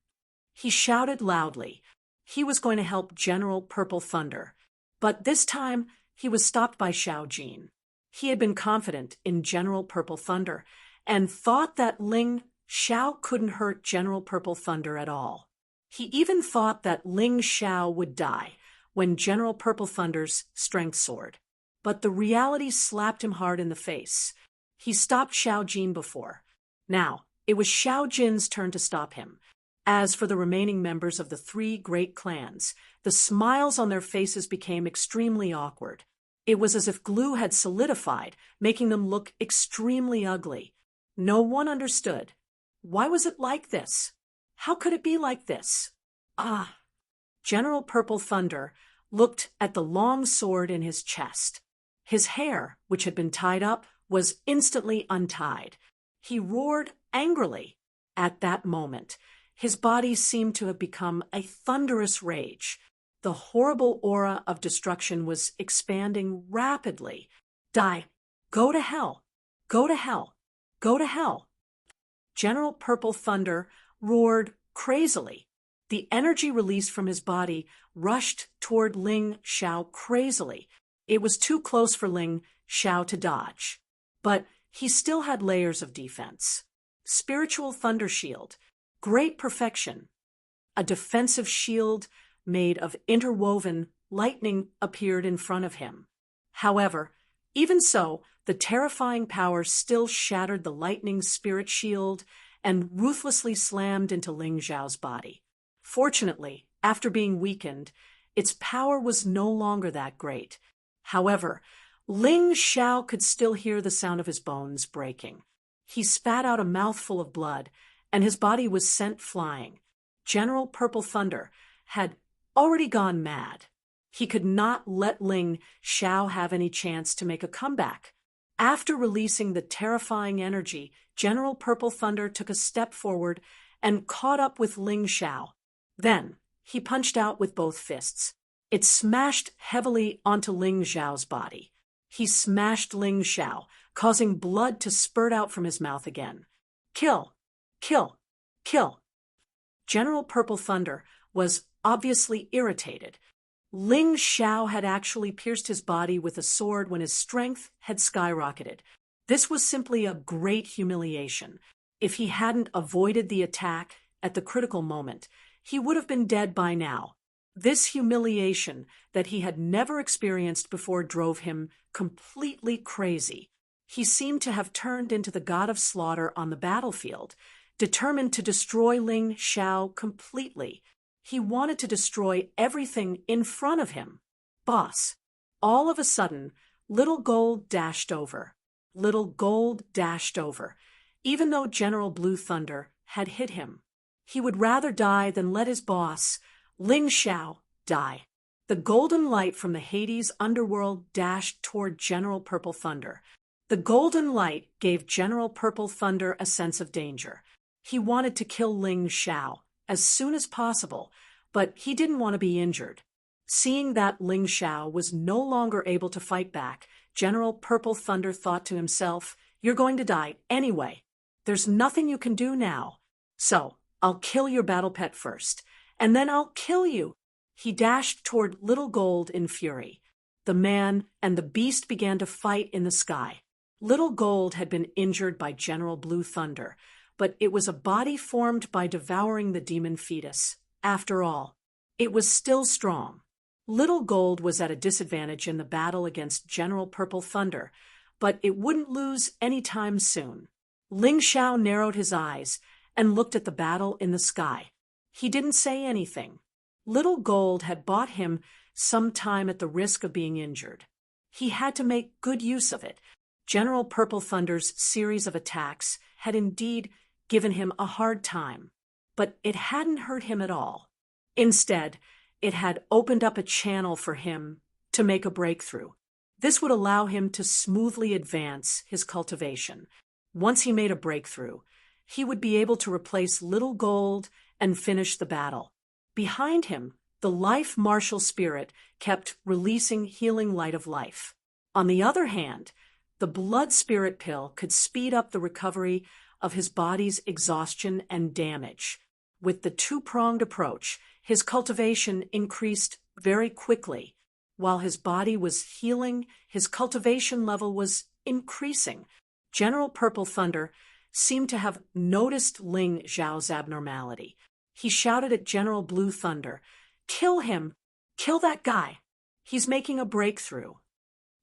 He shouted loudly. He was going to help General Purple Thunder. But this time, he was stopped by Xiao Jin. He had been confident in General Purple Thunder and thought that Ling Xiao couldn't hurt General Purple Thunder at all. He even thought that Ling Xiao would die when General Purple Thunder's strength soared. But the reality slapped him hard in the face. He stopped Xiao Jin before. Now, it was Xiao Jin's turn to stop him. As for the remaining members of the three great clans, the smiles on their faces became extremely awkward. It was as if glue had solidified, making them look extremely ugly. No one understood. Why was it like this? How could it be like this? Ah! General Purple Thunder looked at the long sword in his chest. His hair, which had been tied up, was instantly untied. He roared angrily. At that moment, his body seemed to have become a thunderous rage. The horrible aura of destruction was expanding rapidly. Die! Go to hell! Go to hell! Go to hell! General Purple Thunder roared crazily. The energy released from his body rushed toward Ling Xiao crazily. It was too close for Ling Xiao to dodge. But he still had layers of defense. Spiritual Thunder Shield. Great perfection. A defensive shield made of interwoven lightning appeared in front of him. However, even so, the terrifying power still shattered the lightning spirit shield and ruthlessly slammed into Ling Xiao's body. Fortunately, after being weakened, its power was no longer that great. However, Ling Xiao could still hear the sound of his bones breaking. He spat out a mouthful of blood, and his body was sent flying. General Purple Thunder had already gone mad. He could not let Ling Xiao have any chance to make a comeback. After releasing the terrifying energy, General Purple Thunder took a step forward and caught up with Ling Xiao. Then, he punched out with both fists. It smashed heavily onto Ling Xiao's body. He smashed Ling Xiao, causing blood to spurt out from his mouth again. Kill! Kill! Kill! General Purple Thunder was obviously irritated. Ling Xiao had actually pierced his body with a sword when his strength had skyrocketed. This was simply a great humiliation. If he hadn't avoided the attack at the critical moment, he would have been dead by now. This humiliation that he had never experienced before drove him completely crazy. He seemed to have turned into the god of slaughter on the battlefield, determined to destroy Ling Xiao completely. He wanted to destroy everything in front of him. Boss. All of a sudden, Little Gold dashed over. Little Gold dashed over, even though General Blue Thunder had hit him. He would rather die than let his boss, Ling Xiao, die. The golden light from the Hades underworld dashed toward General Purple Thunder. The golden light gave General Purple Thunder a sense of danger. He wanted to kill Ling Xiao as soon as possible, but he didn't want to be injured. Seeing that Ling Xiao was no longer able to fight back, General Purple Thunder thought to himself, "You're going to die anyway. There's nothing you can do now. So, I'll kill your battle pet first, and then I'll kill you." He dashed toward Little Gold in fury. The man and the beast began to fight in the sky. Little Gold had been injured by General Blue Thunder, but it was a body formed by devouring the demon fetus. After all, it was still strong. Little Gold was at a disadvantage in the battle against General Purple Thunder, but it wouldn't lose any time soon. Ling Xiao narrowed his eyes and looked at the battle in the sky. He didn't say anything. Little Gold had bought him some time at the risk of being injured. He had to make good use of it. General Purple Thunder's series of attacks had indeed given him a hard time, but it hadn't hurt him at all. Instead, it had opened up a channel for him to make a breakthrough. This would allow him to smoothly advance his cultivation. Once he made a breakthrough, he would be able to replace Little Gold and finish the battle. Behind him, the life martial spirit kept releasing healing light of life. On the other hand, the blood spirit pill could speed up the recovery of his body's exhaustion and damage. With the two-pronged approach, his cultivation increased very quickly. While his body was healing, his cultivation level was increasing. General Purple Thunder seemed to have noticed Ling Zhao's abnormality. He shouted at General Blue Thunder, "Kill him! Kill that guy! He's making a breakthrough."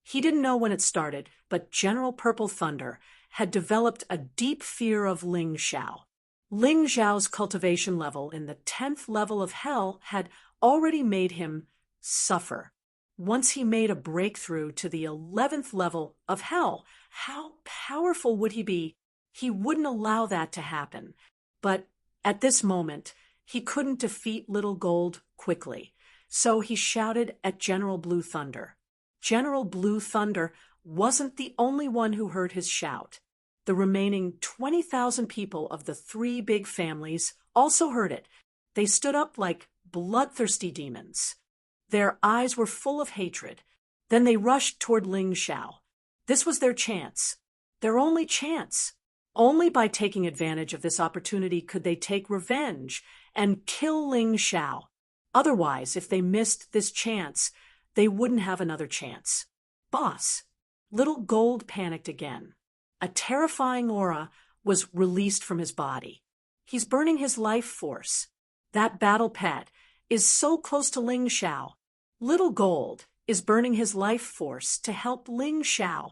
He didn't know when it started, but General Purple Thunder had developed a deep fear of Ling Zhao. Ling Zhao's cultivation level in the 10th level of hell had already made him suffer. Once he made a breakthrough to the 11th level of hell, how powerful would he be? He wouldn't allow that to happen. But at this moment, he couldn't defeat Little Gold quickly. So he shouted at General Blue Thunder. General Blue Thunder wasn't the only one who heard his shout. The remaining 20,000 people of the three big families also heard it. They stood up like bloodthirsty demons. Their eyes were full of hatred. Then they rushed toward Ling Zhao. This was their chance. Their only chance. Only by taking advantage of this opportunity could they take revenge and kill Ling Zhao. Otherwise, if they missed this chance, they wouldn't have another chance. Boss. Little Gold panicked again. A terrifying aura was released from his body. He's burning his life force. That battle pet is so close to Ling Zhao. Little Gold is burning his life force to help Ling Zhao.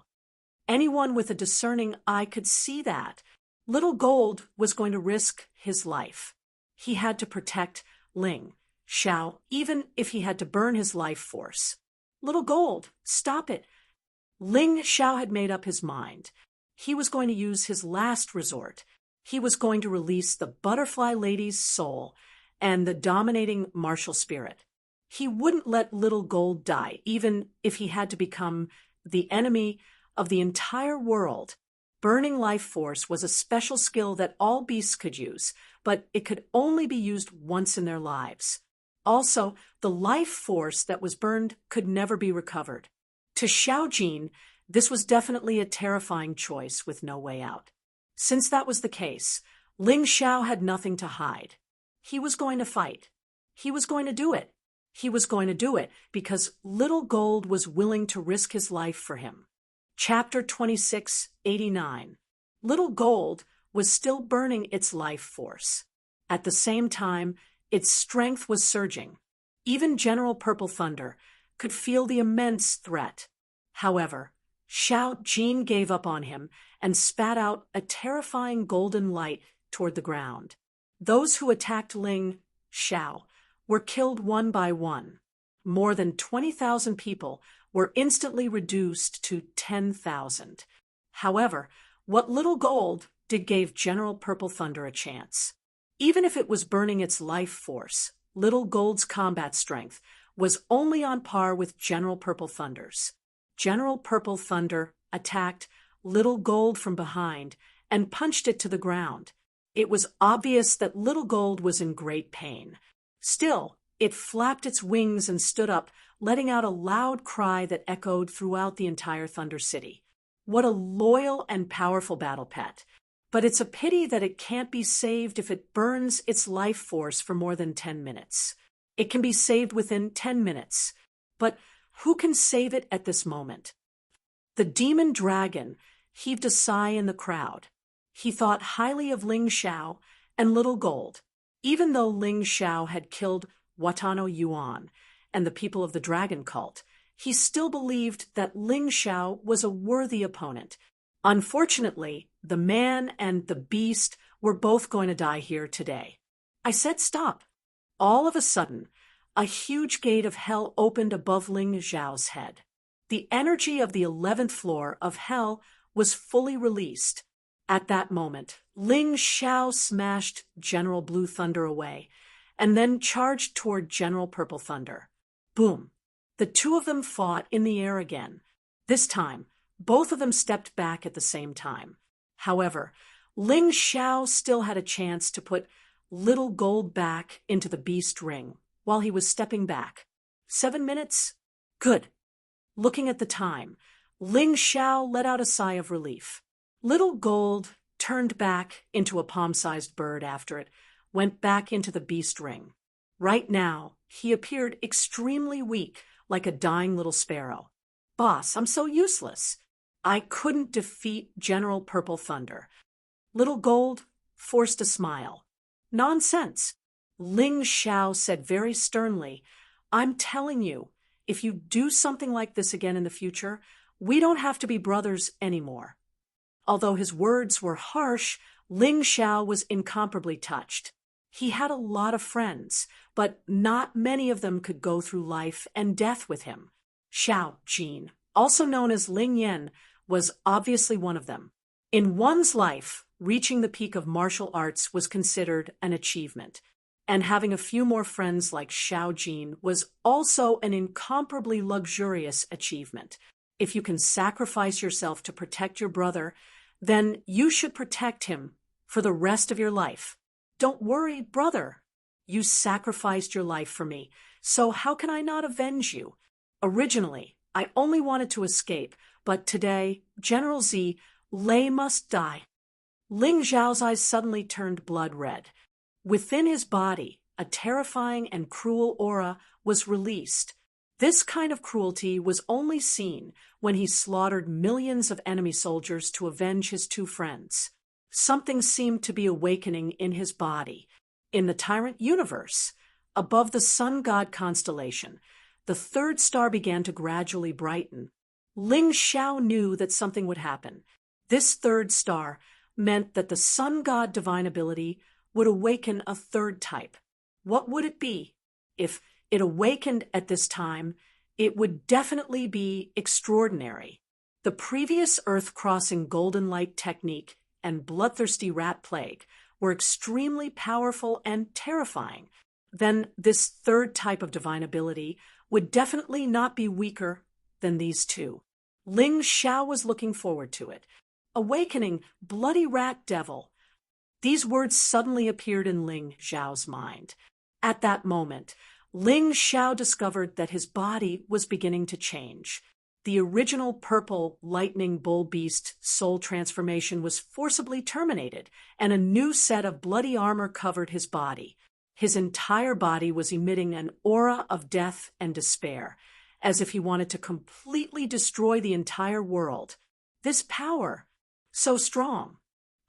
Anyone with a discerning eye could see that. Little Gold was going to risk his life. He had to protect Ling Zhao, even if he had to burn his life force. Little Gold, stop it. Ling Zhao had made up his mind. He was going to use his last resort. He was going to release the butterfly lady's soul and the dominating martial spirit. He wouldn't let Little Gold die, even if he had to become the enemy of the entire world. Burning life force was a special skill that all beasts could use, but it could only be used once in their lives. Also, the life force that was burned could never be recovered. To Xiao Jin, this was definitely a terrifying choice with no way out. Since that was the case, Ling Zhao had nothing to hide. He was going to fight. He was going to do it. He was going to do it because Little Gold was willing to risk his life for him. Chapter 2689. Little Gold was still burning its life force. At the same time, its strength was surging. Even General Purple Thunder could feel the immense threat. However, Xiao Jin gave up on him and spat out a terrifying golden light toward the ground. Those who attacked Ling Zhao were killed one by one. More than 20,000 people were instantly reduced to 10,000. However, what Little Gold did gave General Purple Thunder a chance. Even if it was burning its life force, Little Gold's combat strength was only on par with General Purple Thunder's. General Purple Thunder attacked Little Gold from behind and punched it to the ground. It was obvious that Little Gold was in great pain. Still, it flapped its wings and stood up, letting out a loud cry that echoed throughout the entire Thunder City. What a loyal and powerful battle pet. But it's a pity that it can't be saved if it burns its life force for more than 10 minutes. It can be saved within 10 minutes. But who can save it at this moment? The demon dragon heaved a sigh in the crowd. He thought highly of Ling Zhao and Little Gold. Even though Ling Zhao had killed Watano Yuan and the people of the dragon cult, he still believed that Ling Zhao was a worthy opponent. Unfortunately, the man and the beast were both going to die here today. I said stop. All of a sudden, a huge gate of hell opened above Ling Zhao's head. The energy of the 11th floor of hell was fully released. At that moment, Ling Zhao smashed General Blue Thunder away and then charged toward General Purple Thunder. Boom! The two of them fought in the air again. This time, both of them stepped back at the same time. However, Ling Zhao still had a chance to put Little Gold back into the beast ring while he was stepping back. 7 minutes? Good. Looking at the time, Ling Zhao let out a sigh of relief. Little Gold turned back into a palm-sized bird after it went back into the beast ring. Right now, he appeared extremely weak, like a dying little sparrow. Boss, I'm so useless. I couldn't defeat General Purple Thunder. Little Gold forced a smile. Nonsense. Ling Xiao said very sternly, I'm telling you, if you do something like this again in the future, we don't have to be brothers anymore. Although his words were harsh, Ling Xiao was incomparably touched. He had a lot of friends, but not many of them could go through life and death with him. Xiao Jin, also known as Ling Yan, was obviously one of them. In one's life, reaching the peak of martial arts was considered an achievement, and having a few more friends like Xiao Jin was also an incomparably luxurious achievement. If you can sacrifice yourself to protect your brother, then you should protect him for the rest of your life. Don't worry, brother. You sacrificed your life for me, so how can I not avenge you? Originally, I only wanted to escape, but today, General Z, Lei must die. Ling Zhao's eyes suddenly turned blood red. Within his body, a terrifying and cruel aura was released. This kind of cruelty was only seen when he slaughtered millions of enemy soldiers to avenge his two friends. Something seemed to be awakening in his body. In the Tyrant universe, above the sun god constellation, the third star began to gradually brighten. Ling Xiao knew that something would happen. This third star meant that the sun god divine ability would awaken a third type. What would it be? If it awakened at this time, it would definitely be extraordinary. The previous Earth-crossing golden light technique and bloodthirsty rat plague were extremely powerful and terrifying. Then this third type of divine ability would definitely not be weaker than these two. Ling Xiao was looking forward to it. Awakening bloody rat devil. These words suddenly appeared in Ling Xiao's mind. At that moment, Ling Xiao discovered that his body was beginning to change. The original purple lightning bull beast soul transformation was forcibly terminated, and a new set of bloody armor covered his body. His entire body was emitting an aura of death and despair, as if he wanted to completely destroy the entire world. This power, so strong.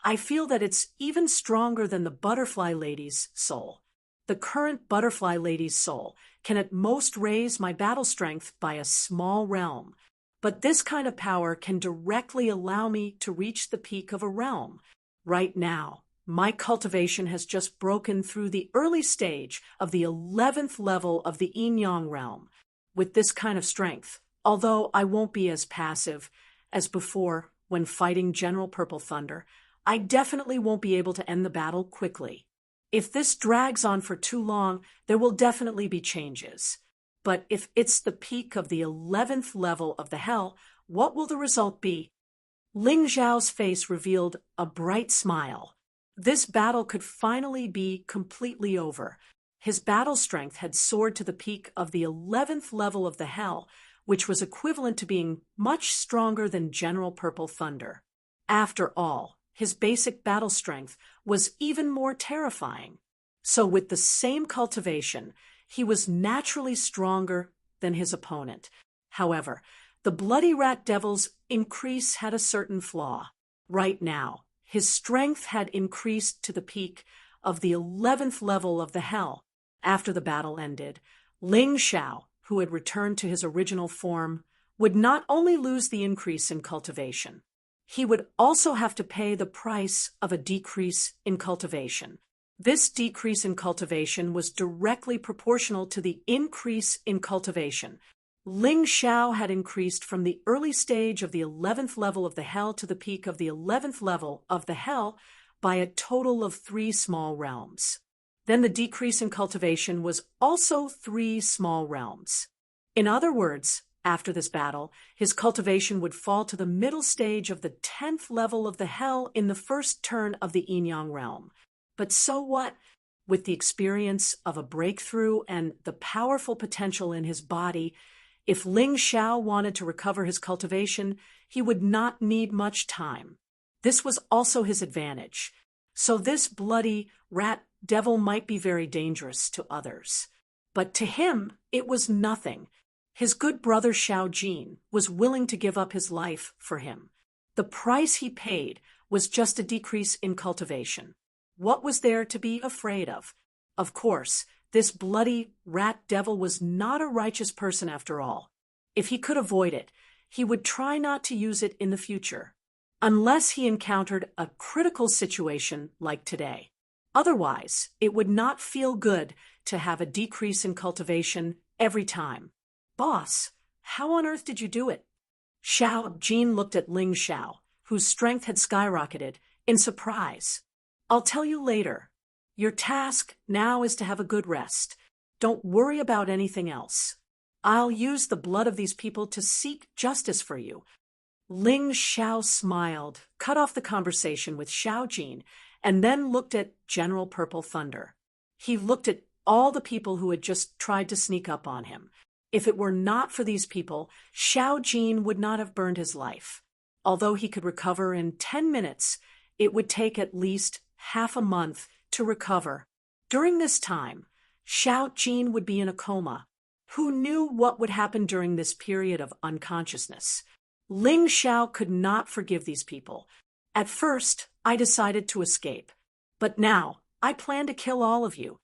I feel that it's even stronger than the butterfly lady's soul. The current butterfly lady's soul can at most raise my battle strength by a small realm, but this kind of power can directly allow me to reach the peak of a realm. Right now, my cultivation has just broken through the early stage of the 11th level of the Yin-Yang realm. With this kind of strength, although I won't be as passive as before when fighting General Purple Thunder, I definitely won't be able to end the battle quickly. If this drags on for too long, there will definitely be changes. But if it's the peak of the 11th level of the hell, what will the result be? Ling Zhao's face revealed a bright smile. This battle could finally be completely over. His battle strength had soared to the peak of the 11th level of the hell, which was equivalent to being much stronger than General Purple Thunder. After all, his basic battle strength was even more terrifying. So with the same cultivation, he was naturally stronger than his opponent. However, the bloody rat devil's increase had a certain flaw. Right now, his strength had increased to the peak of the 11th level of the hell. After the battle ended, Ling Xiao, who had returned to his original form, would not only lose the increase in cultivation, he would also have to pay the price of a decrease in cultivation. This decrease in cultivation was directly proportional to the increase in cultivation. Ling Xiao had increased from the early stage of the 11th level of the hell to the peak of the 11th level of the hell by a total of 3 small realms. Then the decrease in cultivation was also 3 small realms. In other words, after this battle, his cultivation would fall to the middle stage of the 10th level of the hell in the first turn of the Yin-Yang realm. But so what? With the experience of a breakthrough and the powerful potential in his body, if Ling Xiao wanted to recover his cultivation, he would not need much time. This was also his advantage. So this bloody rat devil might be very dangerous to others. But to him, it was nothing. His good brother Xiao Jin was willing to give up his life for him. The price he paid was just a decrease in cultivation. What was there to be afraid of? Of course, this bloody rat devil was not a righteous person after all. If he could avoid it, he would try not to use it in the future, unless he encountered a critical situation like today. Otherwise, it would not feel good to have a decrease in cultivation every time. Boss, how on earth did you do it? Xiao Jin looked at Ling Xiao, whose strength had skyrocketed, in surprise. I'll tell you later. Your task now is to have a good rest. Don't worry about anything else. I'll use the blood of these people to seek justice for you. Ling Xiao smiled, cut off the conversation with Xiao Jin, and then looked at General Purple Thunder. He looked at all the people who had just tried to sneak up on him. If it were not for these people, Xiao Jin would not have burned his life. Although he could recover in 10 minutes, it would take at least half a month to recover. During this time, Xiao Jin would be in a coma. Who knew what would happen during this period of unconsciousness? Ling Xiao could not forgive these people. At first, I decided to escape. But now, I plan to kill all of you.